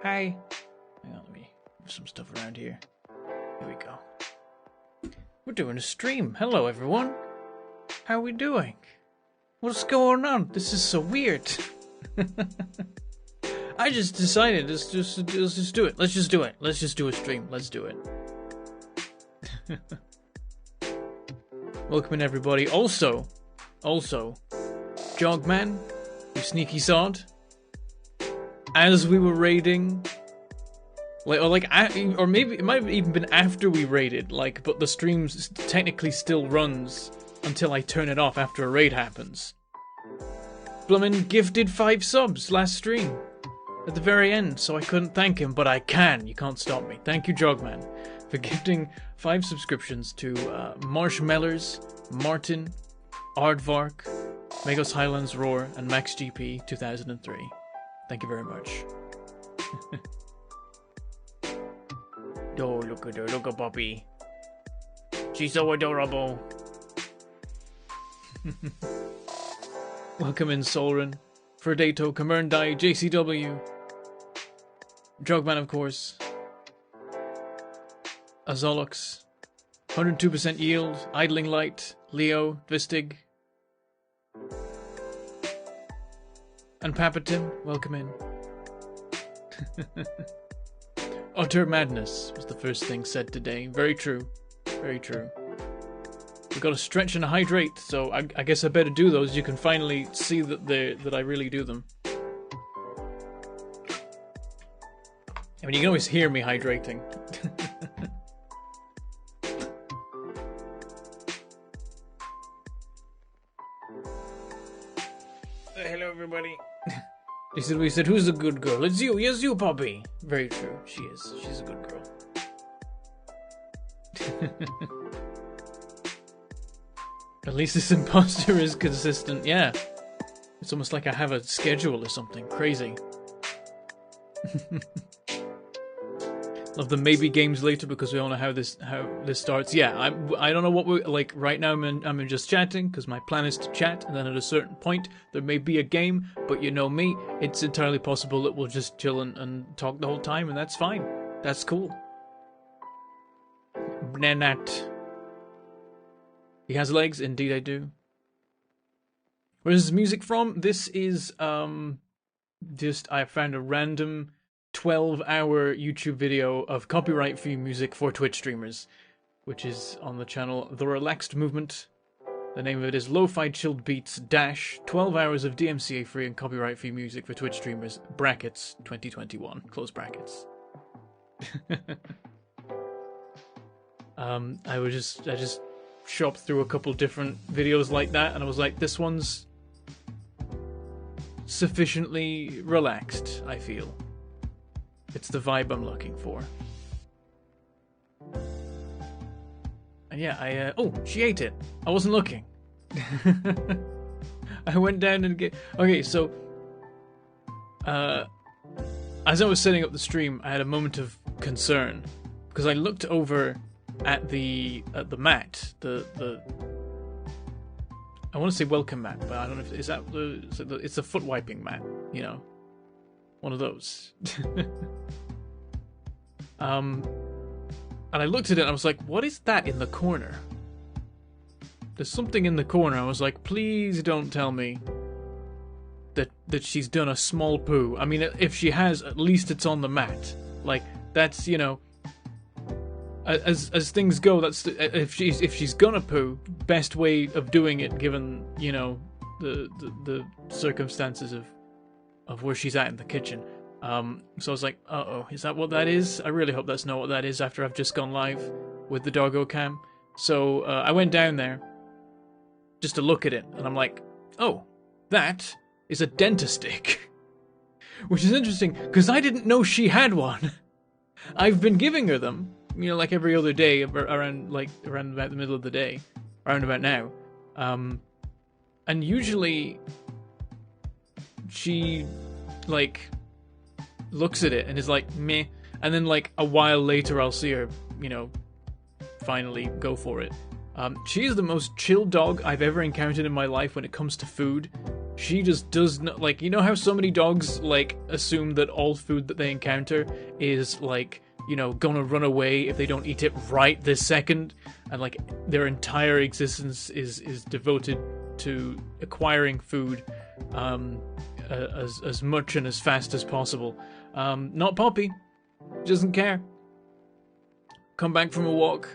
Hi. Hang on, let me move some stuff around here. Here we go. We're doing a stream. Hello, everyone. How are we doing? What's going on? This is so weird. I just decided let's just do it. Let's just do it. Let's just do a stream. Let's do it. Welcome in, everybody. Also, Jogman, you sneaky sod. As we were raiding, or maybe it might have even been after we raided, but the stream technically still runs until I turn it off after a raid happens. Blummin gifted 5 subs last stream at the very end, so I couldn't thank him, but I can. You can't stop me. Thank you, Jogman, for gifting 5 subscriptions to Marshmellers, Martin, Aardvark, Megos Highlands Roar, and MaxGP 2003. Thank you very much. Oh, look at her. Look at Poppy. She's so adorable. Welcome in, Solrin, Ferdato, Kamerndy, JCW, Jogman, of course, Azolux, 102% yield, Idling Light, Leo, Vistig, and Papatim. Welcome in. Utter madness was the first thing said today. Very true. Very true. We've got to stretch and hydrate, so I guess I better do those. You can finally see that I really do them. I mean, you can always hear me hydrating. Hello, everybody. We said, who's a good girl? It's you. Yes, you, Poppy. Very true. She is. She's a good girl. At least this imposter is consistent. Yeah. It's almost like I have a schedule or something. Crazy. Love the maybe games later because we all know how this starts. Yeah, I don't know what we're like right now. I'm just chatting because my plan is to chat, and then at a certain point there may be a game. But you know me, it's entirely possible that we'll just chill and talk the whole time, and that's fine. That's cool. Nanat. He has legs, indeed I do. Where is this music from? This is just I found a random 12-hour YouTube video of copyright-free music for Twitch streamers, which is on the channel The Relaxed Movement. The name of it is Lo-Fi Chilled Beats Dash 12 hours of DMCA-free and copyright-free music for Twitch streamers, brackets 2021, close brackets. I just shopped through a couple different videos like that, and I was like, this one's sufficiently relaxed, I feel. It's the vibe I'm looking for. And yeah, oh, she ate it. I wasn't looking. I went down and okay, so as I was setting up the stream, I had a moment of concern because I looked over at the mat, the I want to say welcome mat, but I don't know if it's a foot wiping mat, you know, one of those. And I looked at it and I was like, what is that in the corner? There's something in the corner. I was like, please don't tell me that she's done a small poo. I mean, if she has, at least it's on the mat. Like, that's, you know, as things go, that's if she's gonna poo, best way of doing it given, you know, the circumstances of where she's at in the kitchen. So I was like, uh-oh, is that what that is? I really hope that's not what that is after I've just gone live with the doggo cam. So I went down there just to look at it, and I'm like, oh, that is a dentistick. Which is interesting, because I didn't know she had one. I've been giving her them, you know, like every other day, around about the middle of the day, around about now. And usually she, like, looks at it and is like, meh, and then like a while later I'll see her, you know, finally go for it. She is the most chill dog I've ever encountered in my life when it comes to food. She just does not, like, you know how so many dogs, like, assume that all food that they encounter is, like, you know, gonna run away if they don't eat it right this second, and, like, their entire existence is devoted to acquiring food as much and as fast as possible. Not Poppy. Doesn't care. Come back from a walk,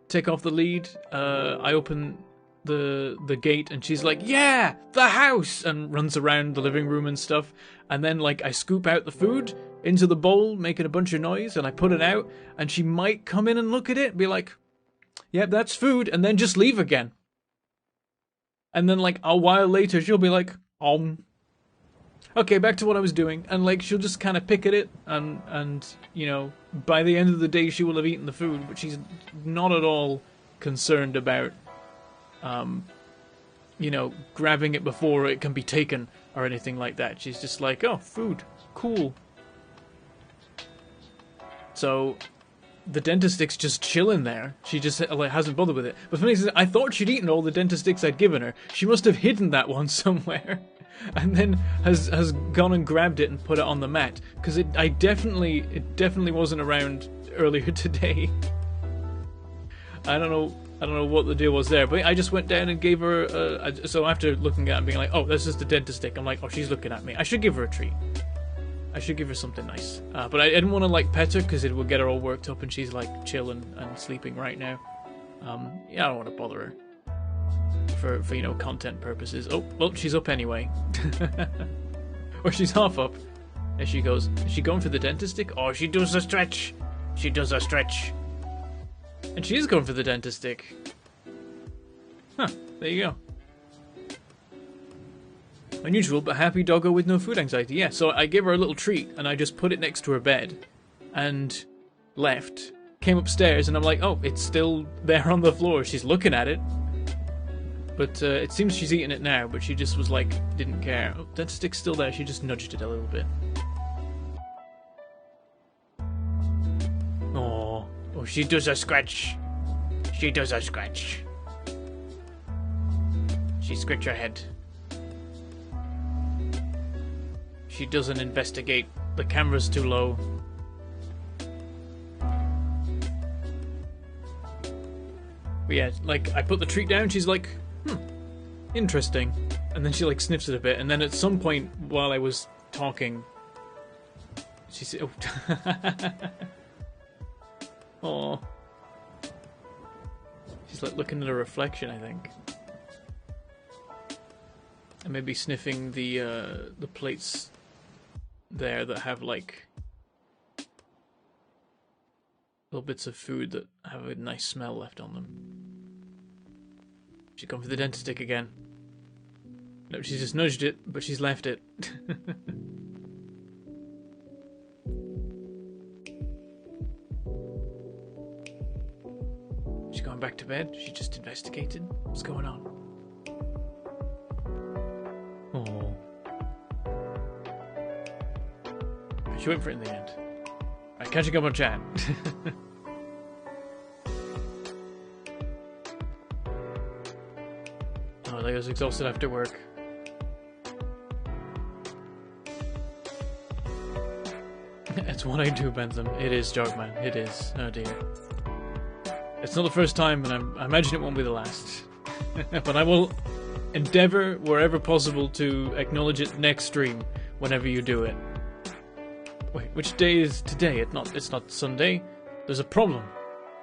take off the lead, I open the gate and she's like, yeah, the house, and runs around the living room and stuff, and then like I scoop out the food into the bowl making a bunch of noise and I put it out and she might come in and look at it and be like, yep, that's food, and then just leave again. And then like a while later she'll be like, okay, back to what I was doing, and like she'll just kind of pick at it and you know, by the end of the day she will have eaten the food, but she's not at all concerned about you know, grabbing it before it can be taken or anything like that. She's just like, oh, food, cool. So the Dentastix just chilling there. She just like hasn't bothered with it. But funny is, I thought she'd eaten all the Dentastix I'd given her. She must have hidden that one somewhere, and then has gone and grabbed it and put it on the mat, because it definitely wasn't around earlier today. I don't know what the deal was there, but I just went down and gave her so after looking at it and being like, oh, that's just a Dentastix, I'm like, oh, she's looking at me. I should give her a treat. I should give her something nice. But I didn't want to like pet her because it would get her all worked up and she's like chilling and sleeping right now. Yeah, I don't want to bother her for you know, content purposes. Oh, well, she's up anyway. Or she's half up. There she goes. Is she going for the Dentastix? Oh, she does a stretch. She does a stretch. And she is going for the Dentastix. Huh, there you go. Unusual, but happy doggo with no food anxiety. Yeah, so I gave her a little treat, and I just put it next to her bed, and left. Came upstairs, and I'm like, oh, it's still there on the floor. She's looking at it. But it seems she's eating it now, but she just was like, didn't care. Oh, Dentastix's still there, she just nudged it a little bit. Oh, she does a scratch. She does a scratch. She scratch her head. She doesn't investigate. The camera's too low. But yeah, like, I put the treat down, she's like, interesting. And then she, like, sniffs it a bit, and then at some point, while I was talking, she said, oh. Aww. She's, like, looking at her reflection, I think. And maybe sniffing the plates there that have like little bits of food that have a nice smell left on them. She's gone for the Dentastix again. No, she's just nudged it, but she's left it. She's gone back to bed. She just investigated. What's going on? Oh. She went for it in the end. Alright, catching up on chat. Oh, Leo's exhausted after work. It's what I do, Bentham. It is, Jogman. It is. Oh dear. It's not the first time, and I imagine it won't be the last. But I will endeavour, wherever possible, to acknowledge it next stream, whenever you do it. Wait, which day is today? It's not Sunday. There's a problem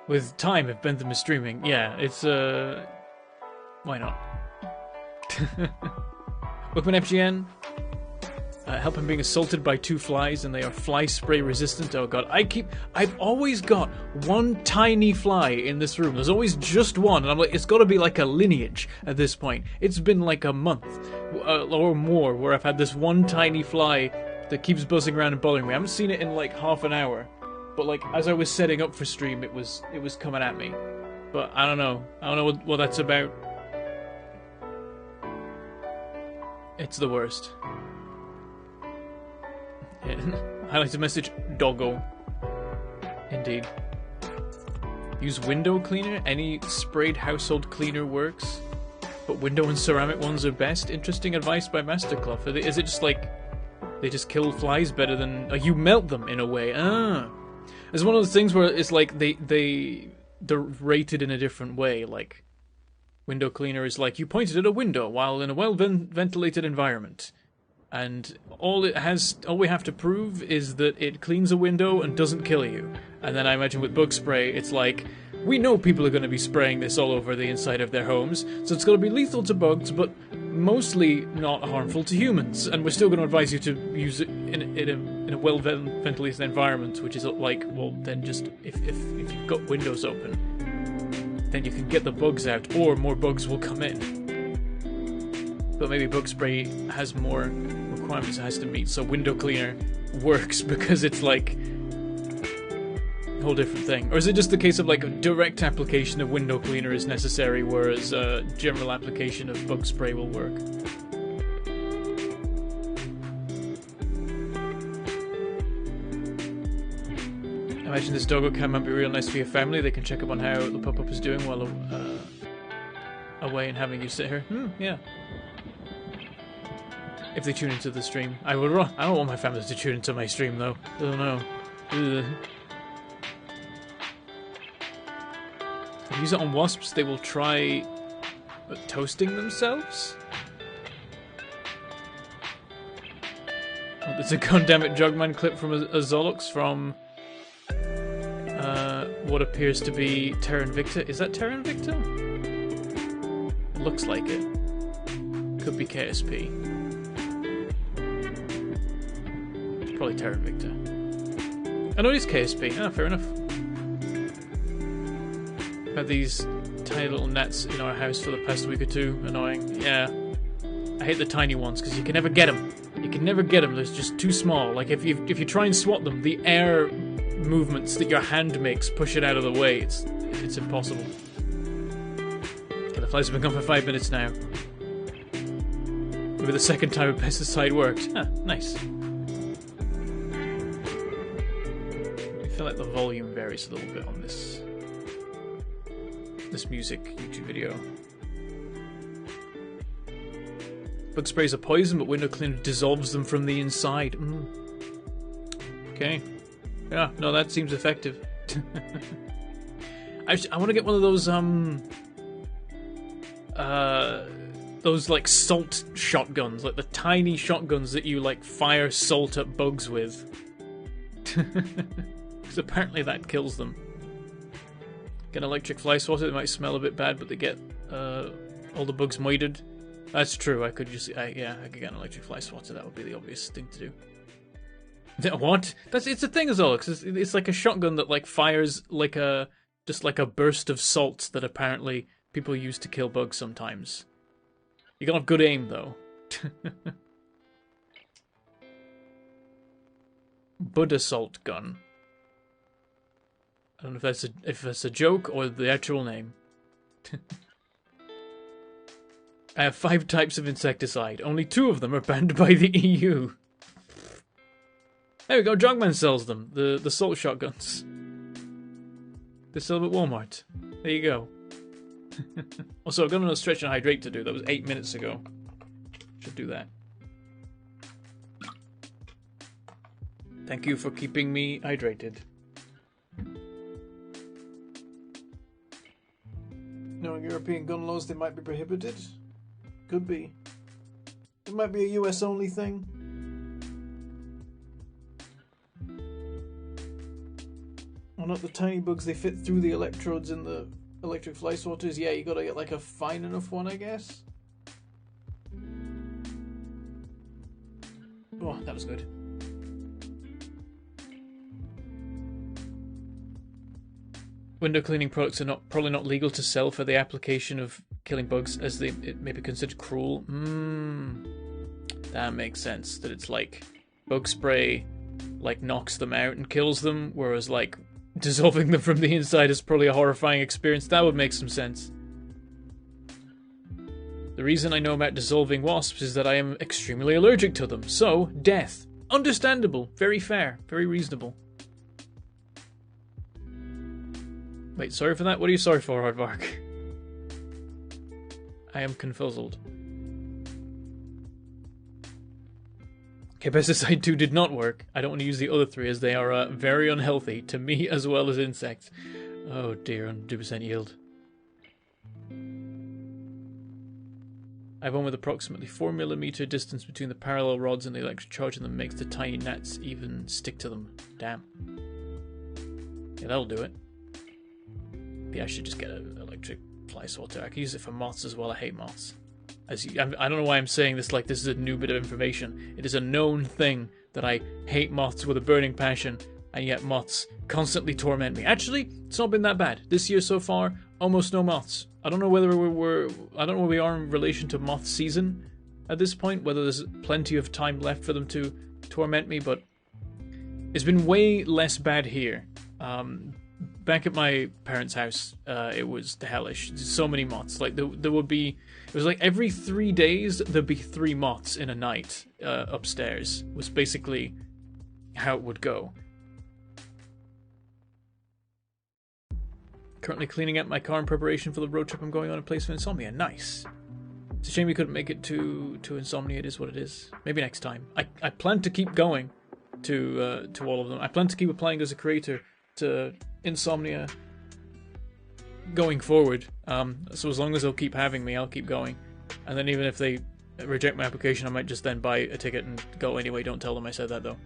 with time if Bentham is streaming. Yeah, it's why not? Welcome FGN. Help him being assaulted by 2 flies, and they are fly spray resistant. Oh god, I've always got one tiny fly in this room. There's always just one, and I'm like, it's got to be like a lineage at this point. It's been like a month or more where I've had this one tiny fly that keeps buzzing around and bothering me. I haven't seen it in like half an hour, but like as I was setting up for stream, it was coming at me. But I don't know what that's about. It's the worst. Yeah. Highlighted message, doggo. Indeed. Use window cleaner. Any sprayed household cleaner works. but window and ceramic ones are best. Interesting advice by Mastercloth. Is it just like they just kill flies better than you melt them in a way? It's one of those things where it's like they're rated in a different way. Like window cleaner is like you pointed at a window while in a well ventilated environment. And all we have to prove is that it cleans a window and doesn't kill you. And then I imagine with bug spray, it's like, we know people are going to be spraying this all over the inside of their homes, so it's going to be lethal to bugs, but mostly not harmful to humans. And we're still going to advise you to use it in a well-ventilated environment, which is like, well, then just, if you've got windows open, then you can get the bugs out, or more bugs will come in. But maybe bug spray has more requirements it has to meet, so window cleaner works because it's like a whole different thing. Or is it just the case of like a direct application of window cleaner is necessary, whereas a general application of bug spray will work? Imagine this doggo cam might be real nice for your family. They can check up on how the pop-up is doing while away and having you sit here. Yeah. If they tune into the stream. I don't want my family to tune into my stream, though. I don't know. Ugh. If you use it on wasps, they will try toasting themselves? Oh, there's a goddammit Jugman clip from a Zolux from what appears to be Terra Invicta. Is that Terra Invicta? It looks like it. Could be KSP. Probably Terra Invicta. I know it is KSP. Fair enough. We've had these tiny little gnats in our house for the past week or two. Annoying. Yeah. I hate the tiny ones because you can never get them. You can never get them. They're just too small. Like if you try and swat them, the air movements that your hand makes push it out of the way. It's impossible. Okay, the flies have been gone for 5 minutes now. Maybe the second time a pesticide worked. Nice. I feel like the volume varies a little bit on this music YouTube video. Bug spray is a poison, but window cleaner dissolves them from the inside. Okay. Yeah, no, that seems effective. I want to get one of those like salt shotguns, like the tiny shotguns that you like fire salt at bugs with. Because apparently that kills them. Get an electric fly swatter. They might smell a bit bad, but they get all the bugs moited. That's true. I could get an electric fly swatter. That would be the obvious thing to do. What? It's a thing as well. It's like a shotgun that like fires like just like a burst of salt that apparently people use to kill bugs sometimes. You gotta have good aim though. Buddha salt gun. I don't know if that's a joke or the actual name. I have 5 types of insecticide. Only 2 of them are banned by the EU. There we go, Jogman sells them. The salt shotguns. They sell them at Walmart. There you go. Also, I've got another stretch and hydrate to do. That was 8 minutes ago. Should do that. Thank you for keeping me hydrated. Knowing European gun laws, they might be prohibited. Could be. It might be a US only thing. Well, not the tiny bugs, they fit through the electrodes in the electric fly swatters. Yeah, you gotta get like a fine enough one, I guess. Oh, that was good. Window cleaning products are probably not legal to sell for the application of killing bugs, as it may be considered cruel. That makes sense. That it's like bug spray, like knocks them out and kills them, whereas like dissolving them from the inside is probably a horrifying experience. That would make some sense. The reason I know about dissolving wasps is that I am extremely allergic to them. So, death. Understandable. Very fair. Very reasonable. Wait, sorry for that? What are you sorry for, Hardvark? I am confuzzled. Okay, Pesticide 2 did not work. I don't want to use the other 3 as they are very unhealthy to me as well as insects. Oh dear, 100% yield. I have one with approximately 4mm distance between the parallel rods, and the electric charge in them makes the tiny gnats even stick to them. Damn. Yeah, that'll do it. Yeah, I should just get an electric fly swatter. I can use it for moths as well. I hate moths. I don't know why I'm saying this like this is a new bit of information. It is a known thing that I hate moths with a burning passion, and yet moths constantly torment me. Actually, it's not been that bad. This year so far, almost no moths. I don't know whether I don't know where we are in relation to moth season at this point, whether there's plenty of time left for them to torment me, but it's been way less bad here. Back at my parents' house, it was hellish. So many moths. Like there would be, it was like every 3 days there'd be 3 moths in a night upstairs. Was basically how it would go. Currently cleaning out my car in preparation for the road trip I'm going on in place of Insomnia. Nice. It's a shame we couldn't make it to Insomnia. It is what it is. Maybe next time. I plan to keep going to all of them. I plan to keep applying as a creator to Insomnia going forward. So as long as they'll keep having me, I'll keep going. And then even if they reject my application, I might just then buy a ticket and go anyway. Don't tell them I said that though.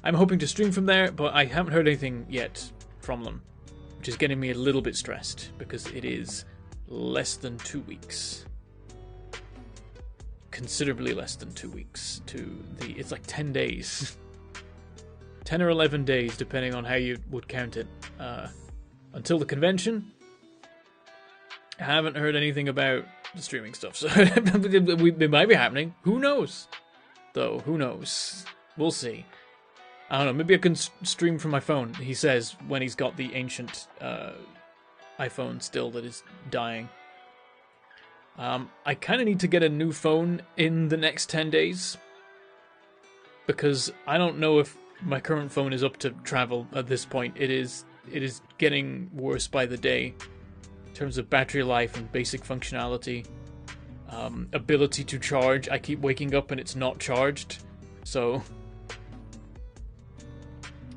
I'm hoping to stream from there, but I haven't heard anything yet from them, which is getting me a little bit stressed because it is less than 2 weeks. Considerably less than 2 weeks to it's like 10 days. 10 or 11 days, depending on how you would count it, until the convention. I haven't heard anything about the streaming stuff, so it might be happening. Who knows? Though, who knows? We'll see. I don't know, maybe I can stream from my phone, he says, when he's got the ancient iPhone still that is dying. I kind of need to get a new phone in the next 10 days, because I don't know if my current phone is up to travel at this point. It is getting worse by the day in terms of battery life and basic functionality. Ability to charge. I keep waking up and it's not charged, so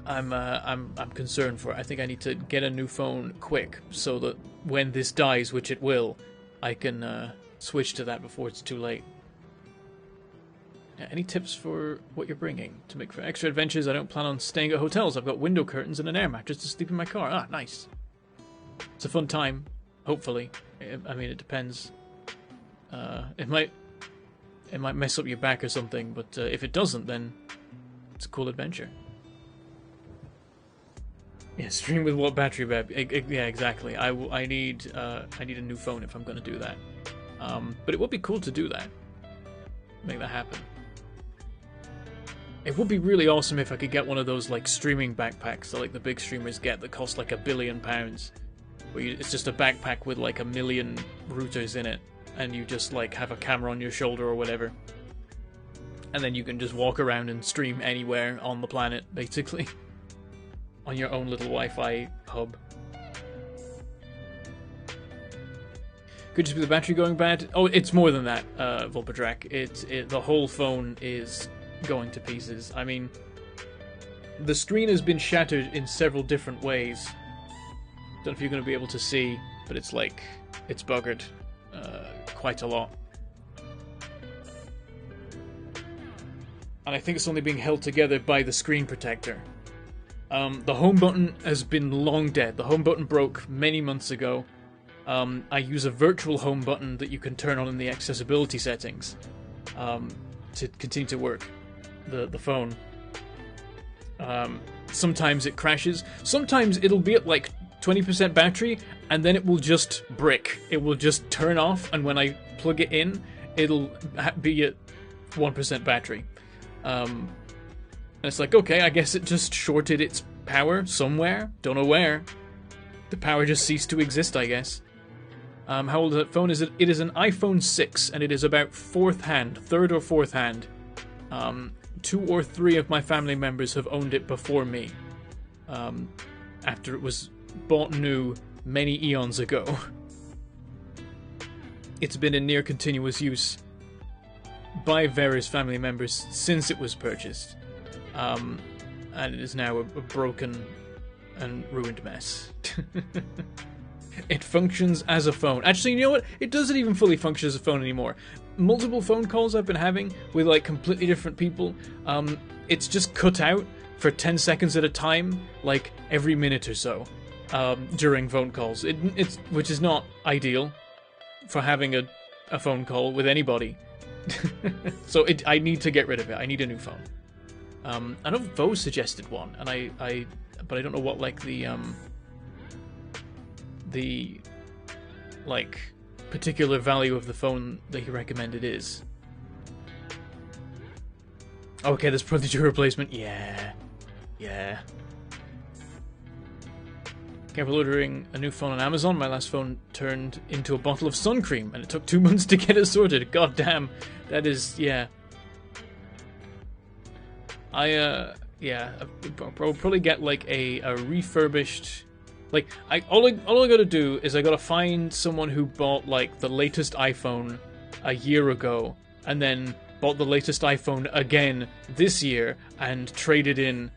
I'm concerned for it. I think I need to get a new phone quick so that when this dies, which it will, I can switch to that before it's too late. Any tips for what you're bringing to make for extra adventures? I don't plan on staying at hotels. I've got window curtains and an air mattress to sleep in my car. Ah, nice. It's a fun time, hopefully. I mean, it depends. It might mess up your back or something, but if it doesn't, then it's a cool adventure. Yeah, stream with what battery, babe? Yeah, exactly. I need a new phone if I'm going to do that. But it would be cool to do that. Make that happen. It would be really awesome if I could get one of those like streaming backpacks that like the big streamers get that cost like £1 billion. Where it's just a backpack with like 1 million routers in it, and you just like have a camera on your shoulder or whatever. And then you can just walk around and stream anywhere on the planet, basically. On your own little Wi-Fi hub. Could just be the battery going bad. Oh, it's more than that, Vulpedrak. The whole phone is going to pieces. I mean, the screen has been shattered in several different ways. Don't know if you're going to be able to see, but it's like, it's buggered quite a lot. And I think it's only being held together by the screen protector. The home button has been long dead. The home button broke many months ago. I use a virtual home button that you can turn on in the accessibility settings to continue to work the phone. Sometimes it crashes. Sometimes it'll be at like 20% battery, and then it will just brick. It will just turn off, and when I plug it in, it'll be at 1% battery. And it's like, okay, I guess it just shorted its power somewhere. Don't know where. The power just ceased to exist, I guess. How old is that phone? It is an iPhone 6, and it is about third or fourth hand. 2 or 3 of my family members have owned it before me. After it was bought new many eons ago. it's been in near continuous use by various family members since it was purchased. And it is now a broken and ruined mess. It functions as a phone. Actually, you know what? It doesn't even fully function as a phone anymore. Multiple phone calls I've been having with like completely different people, it's just cut out for 10 seconds at a time, like every minute or so, during phone calls. It's which is not ideal for having a phone call with anybody. So I need to get rid of it. I need a new phone. I know Vo suggested one, and but I don't know what like the like particular value of the phone that he recommended is. Okay, there's probably a replacement. Yeah. Careful ordering a new phone on Amazon. My last phone turned into a bottle of sun cream, and it took 2 months to get it sorted. God damn, that is, yeah. I'll probably get like a refurbished. Like, all I gotta do is I gotta find someone who bought, like, the latest iPhone a year ago, and then bought the latest iPhone again this year, and traded in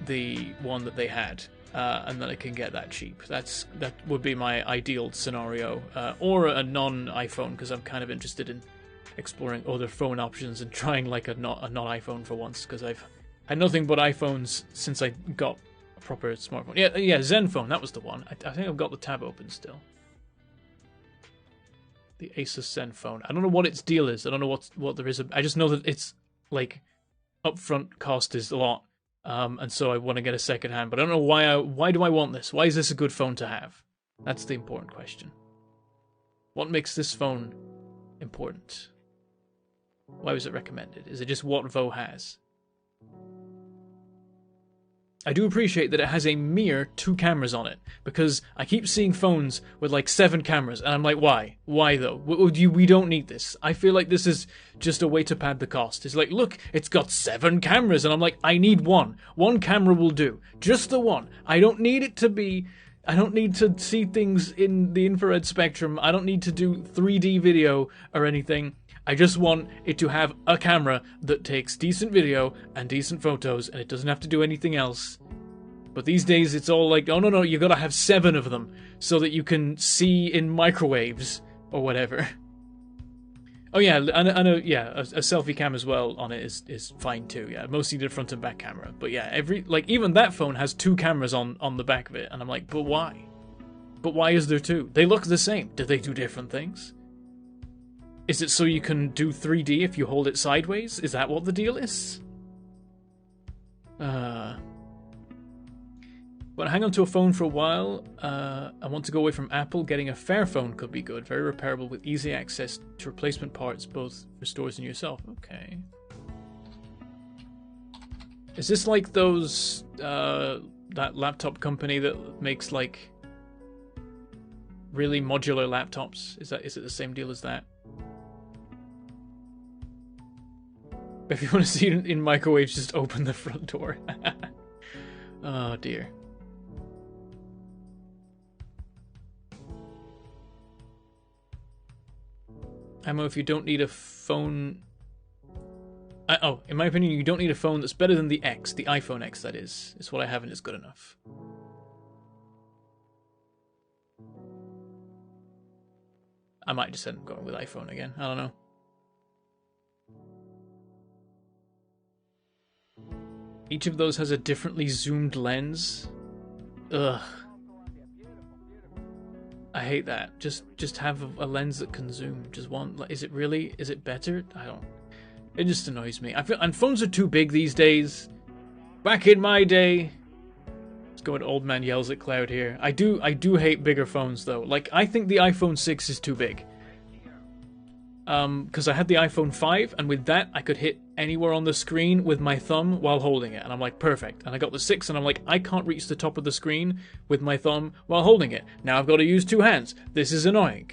the one that they had, and then I can get that cheap. That would be my ideal scenario. Or a non-iPhone, because I'm kind of interested in exploring other phone options and trying, like, a non-iPhone for once, because I've had nothing but iPhones since I got proper smartphone. Yeah, Zenfone, that was the one. I think I've got the tab open still. The Asus Zenfone. I don't know what its deal is. I don't know what there is. I just know that it's like upfront cost is a lot, and so I want to get a second hand. But I don't know why do I want this? Why is this a good phone to have? That's the important question. What makes this phone important? Why was it recommended? Is it just what Vo has? I do appreciate that it has a mere 2 cameras on it, because I keep seeing phones with like 7 cameras, and I'm like, why? Why though? We don't need this. I feel like this is just a way to pad the cost. It's like, look, it's got 7 cameras, and I'm like, I need one. One camera will do. Just the one. I don't need it to be... I don't need to see things in the infrared spectrum. I don't need to do 3D video or anything. I just want it to have a camera that takes decent video and decent photos, and it doesn't have to do anything else. But these days it's all like, oh no, you gotta have 7 of them so that you can see in microwaves or whatever. Oh yeah, I know, yeah, a selfie cam as well on it is fine too, yeah. Mostly the front and back camera. But yeah, even that phone has 2 cameras on the back of it, and I'm like, but why? But why is there 2? They look the same. Do they do different things? Is it so you can do 3D if you hold it sideways? Is that what the deal is? But hang on to a phone for a while. I want to go away from Apple. Getting a Fairphone could be good. Very repairable with easy access to replacement parts, both for stores and yourself. Okay. Is this like those, that laptop company that makes like really modular laptops? Is it the same deal as that? If you want to see it in microwaves, just open the front door. Oh dear. Ammo, if you don't need a phone... in my opinion, you don't need a phone that's better than the X. The iPhone X, that is. It's what I have and it's good enough. I might just end up going with iPhone again. I don't know. Each of those has a differently zoomed lens. Ugh. I hate that. Just have a lens that can zoom. Just one. Is it really? Is it better? I don't. It just annoys me. And phones are too big these days. Back in my day. Let's go with Old Man Yells at Cloud here. I do hate bigger phones though. Like, I think the iPhone 6 is too big. Because I had the iPhone 5, and with that I could hit anywhere on the screen with my thumb while holding it, and I'm like, perfect. And I got the 6, and I'm like, I can't reach the top of the screen with my thumb while holding it. Now I've got to use 2 hands. This is annoying.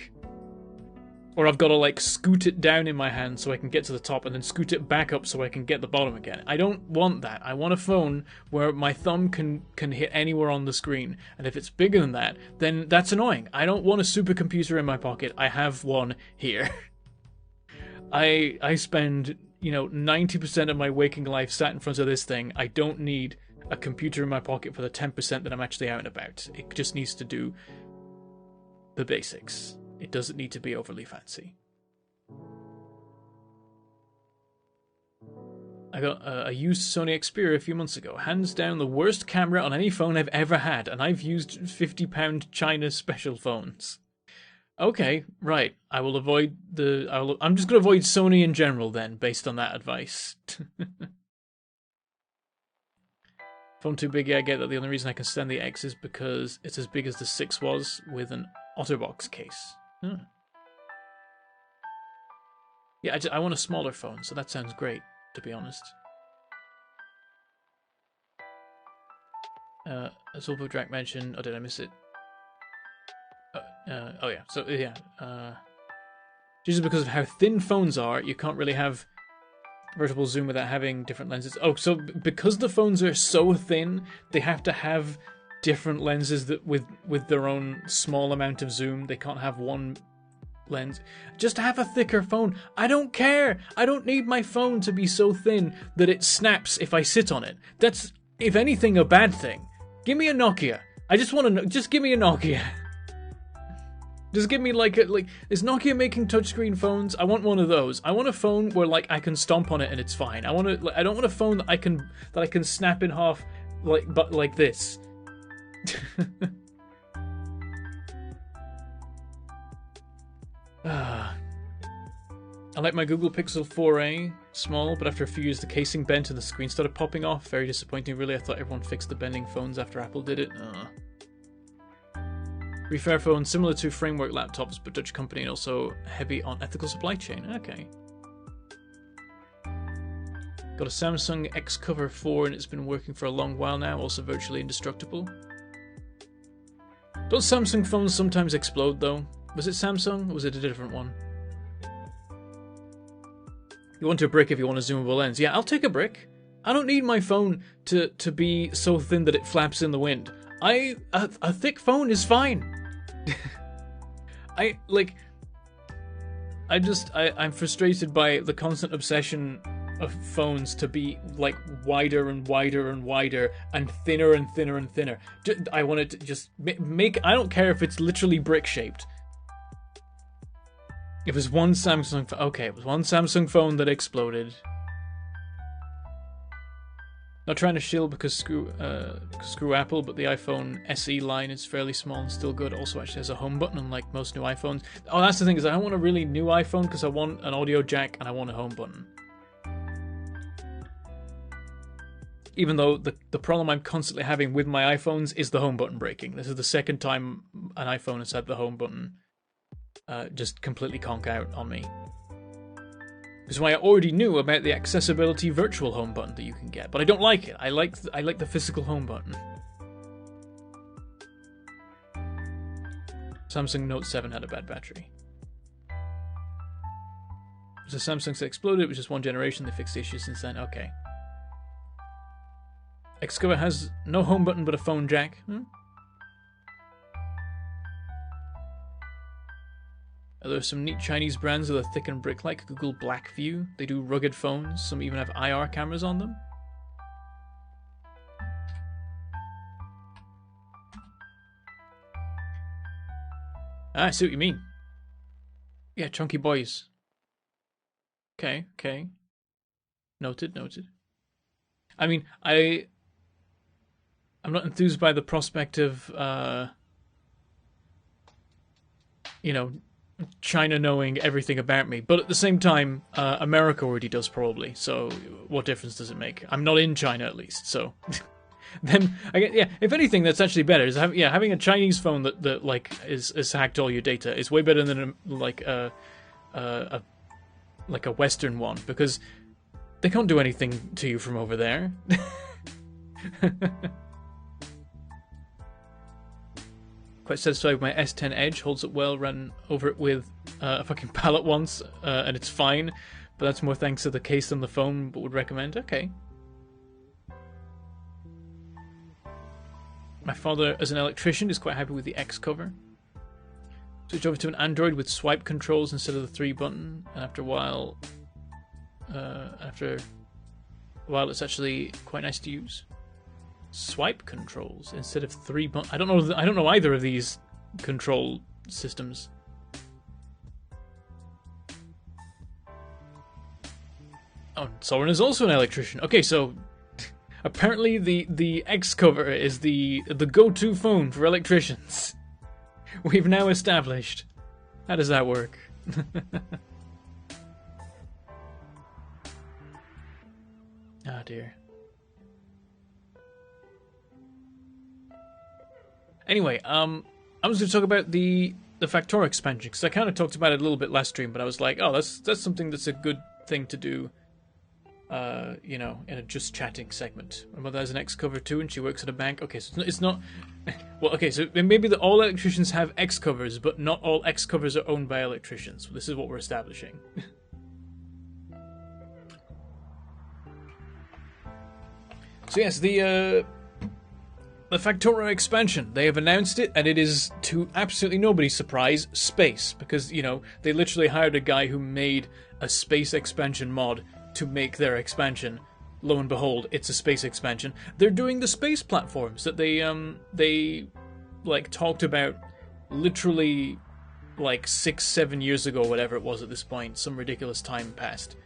Or I've got to like scoot it down in my hand so I can get to the top and then scoot it back up so I can get the bottom again. I don't want that. I want a phone where my thumb can hit anywhere on the screen. And if it's bigger than that, then that's annoying. I don't want a supercomputer in my pocket. I have one here. I spend, 90% of my waking life sat in front of this thing. I don't need a computer in my pocket for the 10% that I'm actually out and about. It just needs to do the basics. It doesn't need to be overly fancy. I got a used Sony Xperia a few months ago. Hands down the worst camera on any phone I've ever had, and I've used £50 China special phones. Okay, right. I'm just going to avoid Sony in general then, based on that advice. Phone too big, yeah, I get that. The only reason I can stand the X is because it's as big as the 6 was with an OtterBox case. Hmm. Yeah, I want a smaller phone, so that sounds great, to be honest. As Ulpodrak mentioned, oh, did I miss it? Oh yeah, so yeah. Just because of how thin phones are, you can't really have vertical zoom without having different lenses. Oh, so because the phones are so thin, they have to have different lenses that with their own small amount of zoom. They can't have one lens. Just have a thicker phone. I don't care. I don't need my phone to be so thin that it snaps if I sit on it. That's, if anything, a bad thing. Give me a Nokia. I just want to. Just give me a Nokia. Just give me like is Nokia making touchscreen phones? I want one of those. I want a phone where like I can stomp on it and it's fine. I don't want a phone that I can snap in half like this. I like my Google Pixel 4a, small, but after a few years the casing bent and the screen started popping off. Very disappointing, really. I thought everyone fixed the bending phones after Apple did it. Refair phone, similar to Framework laptops, but Dutch company and also heavy on ethical supply chain. Okay. Got a Samsung X-Cover 4 and it's been working for a long while now, also virtually indestructible. Don't Samsung phones sometimes explode though? Was it Samsung or was it a different one? You want a brick if you want a zoomable lens. Yeah, I'll take a brick. I don't need my phone to be so thin that it flaps in the wind. A thick phone is fine. I'm frustrated by the constant obsession of phones to be like wider and wider and wider and thinner and thinner and thinner. I want it to just make. I don't care if it's literally brick shaped. It was one Samsung. Okay, it was one Samsung phone that exploded. Not trying to shill because screw Apple, but the iPhone SE line is fairly small and still good. Also actually has a home button, unlike most new iPhones. Oh, that's the thing, is I don't want a really new iPhone because I want an audio jack and I want a home button. Even though the problem I'm constantly having with my iPhones is the home button breaking. This is the second time an iPhone has had the home button just completely conk out on me. Which is why I already knew about the accessibility virtual home button that you can get, but I don't like it. I like the physical home button. Samsung Note 7 had a bad battery. So Samsung exploded. It was just one generation. They fixed the issue since then. Okay. Xcover has no home button but a phone jack. There are some neat Chinese brands that are thick and brick-like. Google Blackview. They do rugged phones. Some even have IR cameras on them. I see what you mean. Yeah, chunky boys. Okay. Noted. I mean, I'm not enthused by the prospect of, China knowing everything about me, but at the same time, America already does probably. So, what difference does it make? I'm not in China at least, so then if anything, that's actually better. Is having a Chinese phone that like is hacked all your data is way better than a Western one, because they can't do anything to you from over there. Quite satisfied with my S10 Edge, holds up well, ran over it with a fucking pallet once, and it's fine, but that's more thanks to the case than the phone, but would recommend. Okay. My father, as an electrician, is quite happy with the X cover. Switch over to an Android with swipe controls instead of the 3 button, and after a while, it's actually quite nice to use. Swipe controls instead of 3 button. I don't know either of these control systems. Oh, Soren is also an electrician. Okay, so apparently the X cover is the go-to phone for electricians. We've now established. How does that work? Ah, dear. Anyway, I was going to talk about the Factora expansion, because I kind of talked about it a little bit last stream, but I was like, oh, that's something that's a good thing to do, you know, in a just chatting segment. My mother has an X cover too, and she works at a bank. Okay, so it's not... Well, okay, so maybe all electricians have X covers, but not all X covers are owned by electricians. This is what we're establishing. So yes, the Factora expansion, they have announced it, and it is, to absolutely nobody's surprise, space. Because, you know, they literally hired a guy who made a space expansion mod to make their expansion. Lo and behold, it's a space expansion. They're doing the space platforms that they like talked about literally like 6-7 years ago, whatever it was at this point, some ridiculous time passed.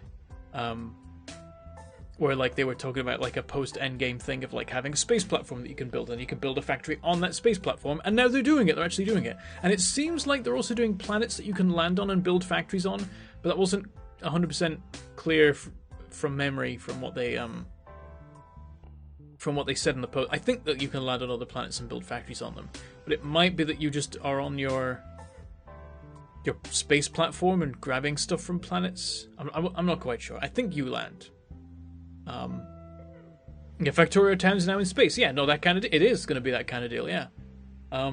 Where like they were talking about like a post-endgame thing of like having a space platform that you can build, and you can build a factory on that space platform, and now they're doing it, they're actually doing it. And it seems like they're also doing planets that you can land on and build factories on, but that wasn't 100% clear from memory from what they said in the post. I think that you can land on other planets and build factories on them, but it might be that you just are on your space platform and grabbing stuff from planets. I'm not quite sure. I think you land. Yeah, Factorio Town's now in space. Yeah, no, that kind of it is going to be that kind of deal. Yeah. Yeah,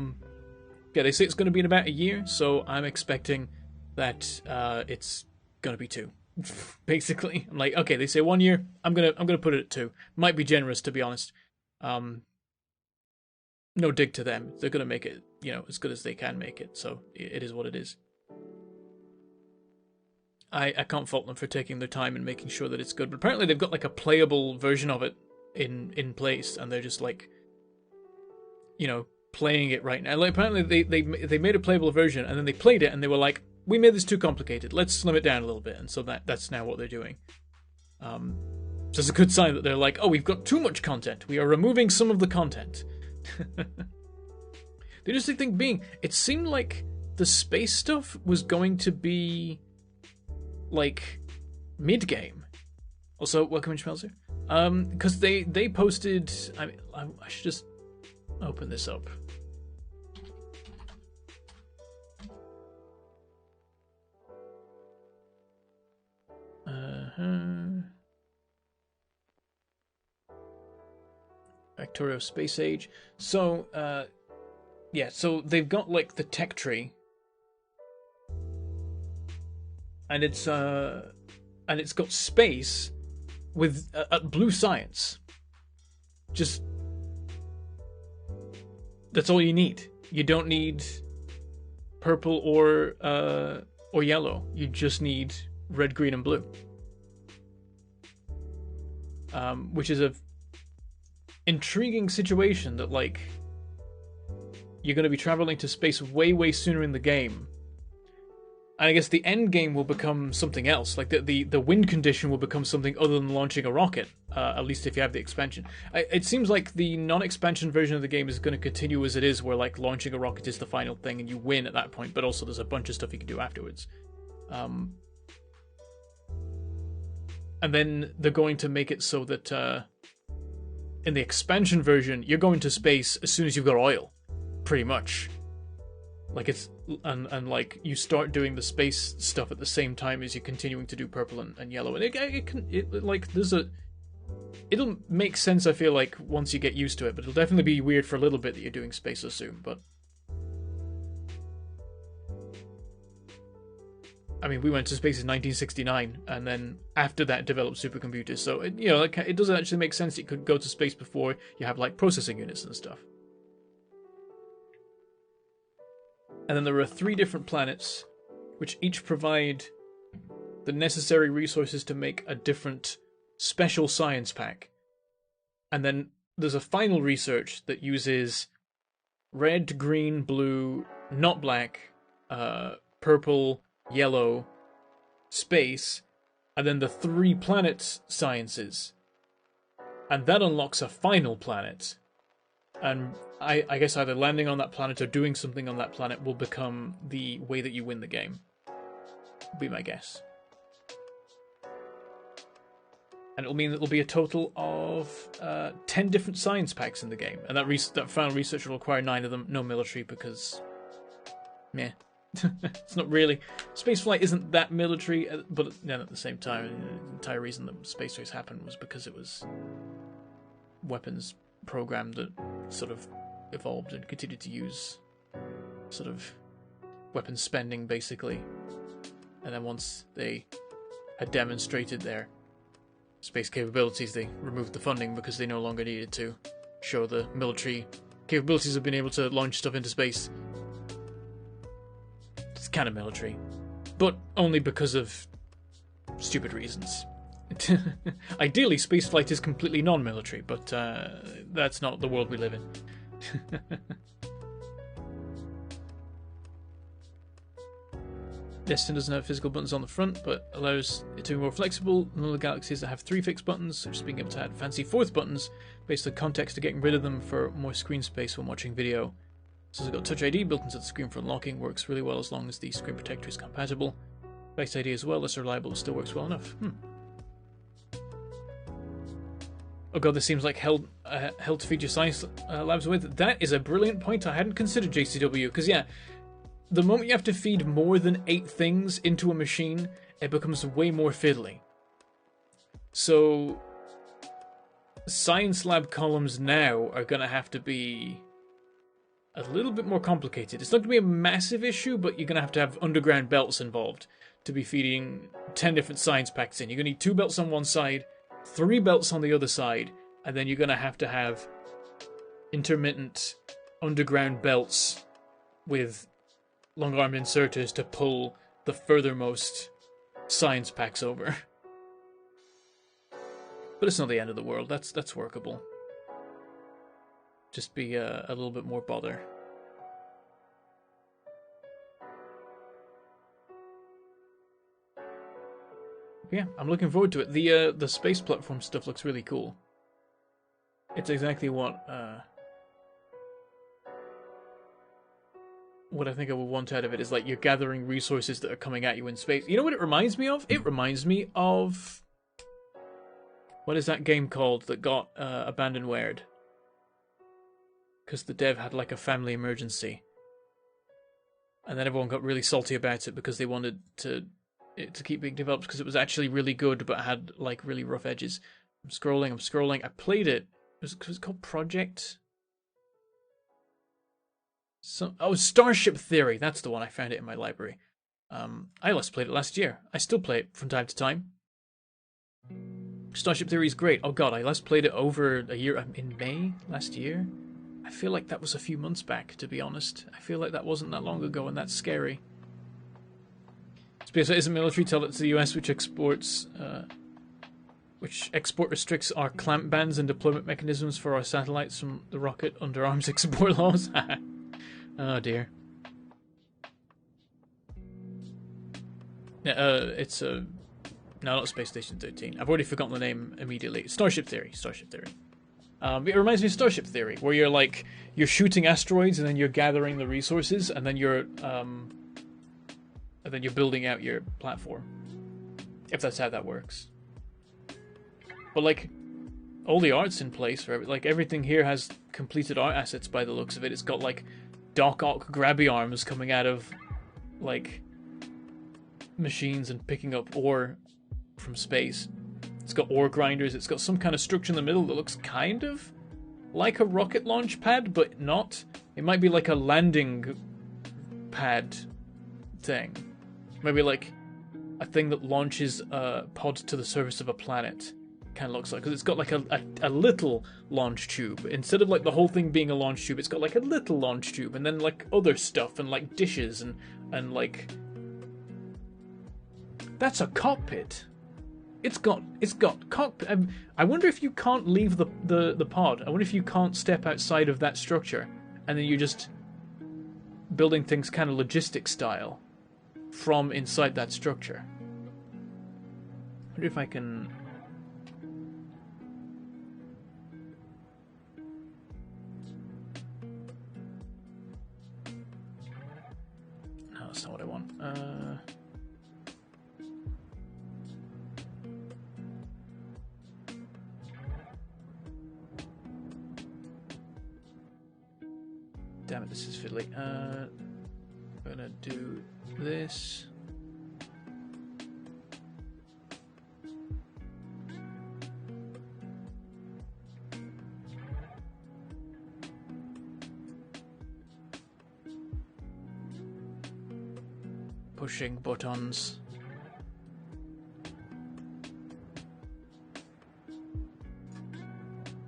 they say it's going to be in about a year, so I'm expecting that it's going to be 2. Basically, I'm like, okay, they say 1 year. I'm gonna put it at 2. Might be generous, to be honest. No dig to them. They're gonna make it, you know, as good as they can make it. So it is what it is. I can't fault them for taking their time and making sure that it's good. But apparently they've got like a playable version of it in place, and they're just like, you know, playing it right now. Like apparently they made a playable version, and then they played it, and they were like, we made this too complicated. Let's slim it down a little bit. And so that's now what they're doing. So it's a good sign that they're like, oh, we've got too much content. We are removing some of the content. The interesting thing being, it seemed like the space stuff was going to be like mid-game. Also, welcome in, Schmelzer. Because they posted... I should just open this up. Factorio Space Age. So, yeah, so they've got like the tech tree, and it's got space with blue science. Just that's all you need. You don't need purple or yellow. You just need red, green, and blue. Which is a intriguing situation that, like, you're going to be traveling to space way sooner in the game. And I guess the end game will become something else. Like, the win condition will become something other than launching a rocket, at least if you have the expansion. It seems like the non-expansion version of the game is going to continue as it is, where, like, launching a rocket is the final thing and you win at that point, but also there's a bunch of stuff you can do afterwards. And then they're going to make it so that in the expansion version, you're going to space as soon as you've got oil, pretty much. Like it's and like you start doing the space stuff at the same time as you're continuing to do purple and yellow, and it'll make sense. I feel like once you get used to it, but it'll definitely be weird for a little bit that you're doing space so soon. But I mean, we went to space in 1969, and then after that developed supercomputers. So, it doesn't actually make sense that you could go to space before you have, like, processing units and stuff. And then there are 3 different planets, which each provide the necessary resources to make a different special science pack. And then there's a final research that uses red, green, blue, not black, purple, yellow, space, and then the 3 planet sciences. And that unlocks a final planet. And I guess either landing on that planet or doing something on that planet will become the way that you win the game. Would be my guess. And it'll mean that there'll be a total of 10 different science packs in the game. And that final research will require 9 of them. No military because... meh. It's not really... Spaceflight isn't that military, but then at the same time, the entire reason that space race happened was because it was weapons program that sort of evolved and continued to use sort of weapons spending, basically. And then once they had demonstrated their space capabilities, they removed the funding because they no longer needed to show the military capabilities of being able to launch stuff into space. It's kind of military, but only because of stupid reasons. Ideally, spaceflight is completely non-military, but that's not the world we live in. Destin doesn't have physical buttons on the front, but allows it to be more flexible than other galaxies that have 3 fixed buttons, such as being able to add fancy 4th buttons based on context or getting rid of them for more screen space when watching video. So it's got Touch ID built into the screen for unlocking, works really well as long as the screen protector is compatible. Face ID as well, less reliable, it still works well enough. Oh god, this seems like hell to feed your science labs with. That is a brilliant point. I hadn't considered JCW, because yeah, the moment you have to feed more than 8 things into a machine, it becomes way more fiddly. So, science lab columns now are going to have to be a little bit more complicated. It's not going to be a massive issue, but you're going to have underground belts involved to be feeding 10 different science packs in. You're going to need 2 belts on one side, 3 belts on the other side, and then you're going to have intermittent underground belts with long-armed inserters to pull the furthermost science packs over. But it's not the end of the world. That's workable. Just be a little bit more bother. Yeah, I'm looking forward to it. The space platform stuff looks really cool. It's exactly what I think I would want out of it, is like you're gathering resources that are coming at you in space. You know what it reminds me of? It reminds me of... what is that game called that got abandonwared? Because the dev had like a family emergency. And then everyone got really salty about it because they wanted it to keep being developed because it was actually really good but had like really rough edges. I'm scrolling. I played it. Was it called Project? Starship Theory. That's the one. I found it in my library. I last played it last year. I still play it from time to time. Starship Theory is great. Oh god, I last played it over a year, in May last year. I feel like that was a few months back, to be honest. I feel like that wasn't that long ago, and that's scary. Space isn't military. Tell it to the US, which export restricts our clamp bans and deployment mechanisms for our satellites from the rocket under arms export laws. Oh dear. It's a... No, not Space Station 13. I've already forgotten the name immediately. Starship Theory. It reminds me of Starship Theory, where you're shooting asteroids and then you're gathering the resources and then you're building out your platform. If that's how that works. But like, all the art's in place for everything here has completed art assets by the looks of it. It's got like Doc Ock grabby arms coming out of like machines and picking up ore from space. It's got ore grinders. It's got some kind of structure in the middle that looks kind of like a rocket launch pad, but not. It might be like a landing pad thing. Maybe like a thing that launches a pod to the surface of a planet kind of looks like, because it's got like a little launch tube. Instead of like the whole thing being a launch tube, it's got like a little launch tube, and then like other stuff and like dishes and like that's a cockpit. It's got cockpit. I wonder if you can't leave the pod. I wonder if you can't step outside of that structure, and then you're just building things kind of logistic style from inside that structure. I wonder if I can. No, that's not what I want. Damn it, this is fiddly. I'm gonna do this. Pushing buttons.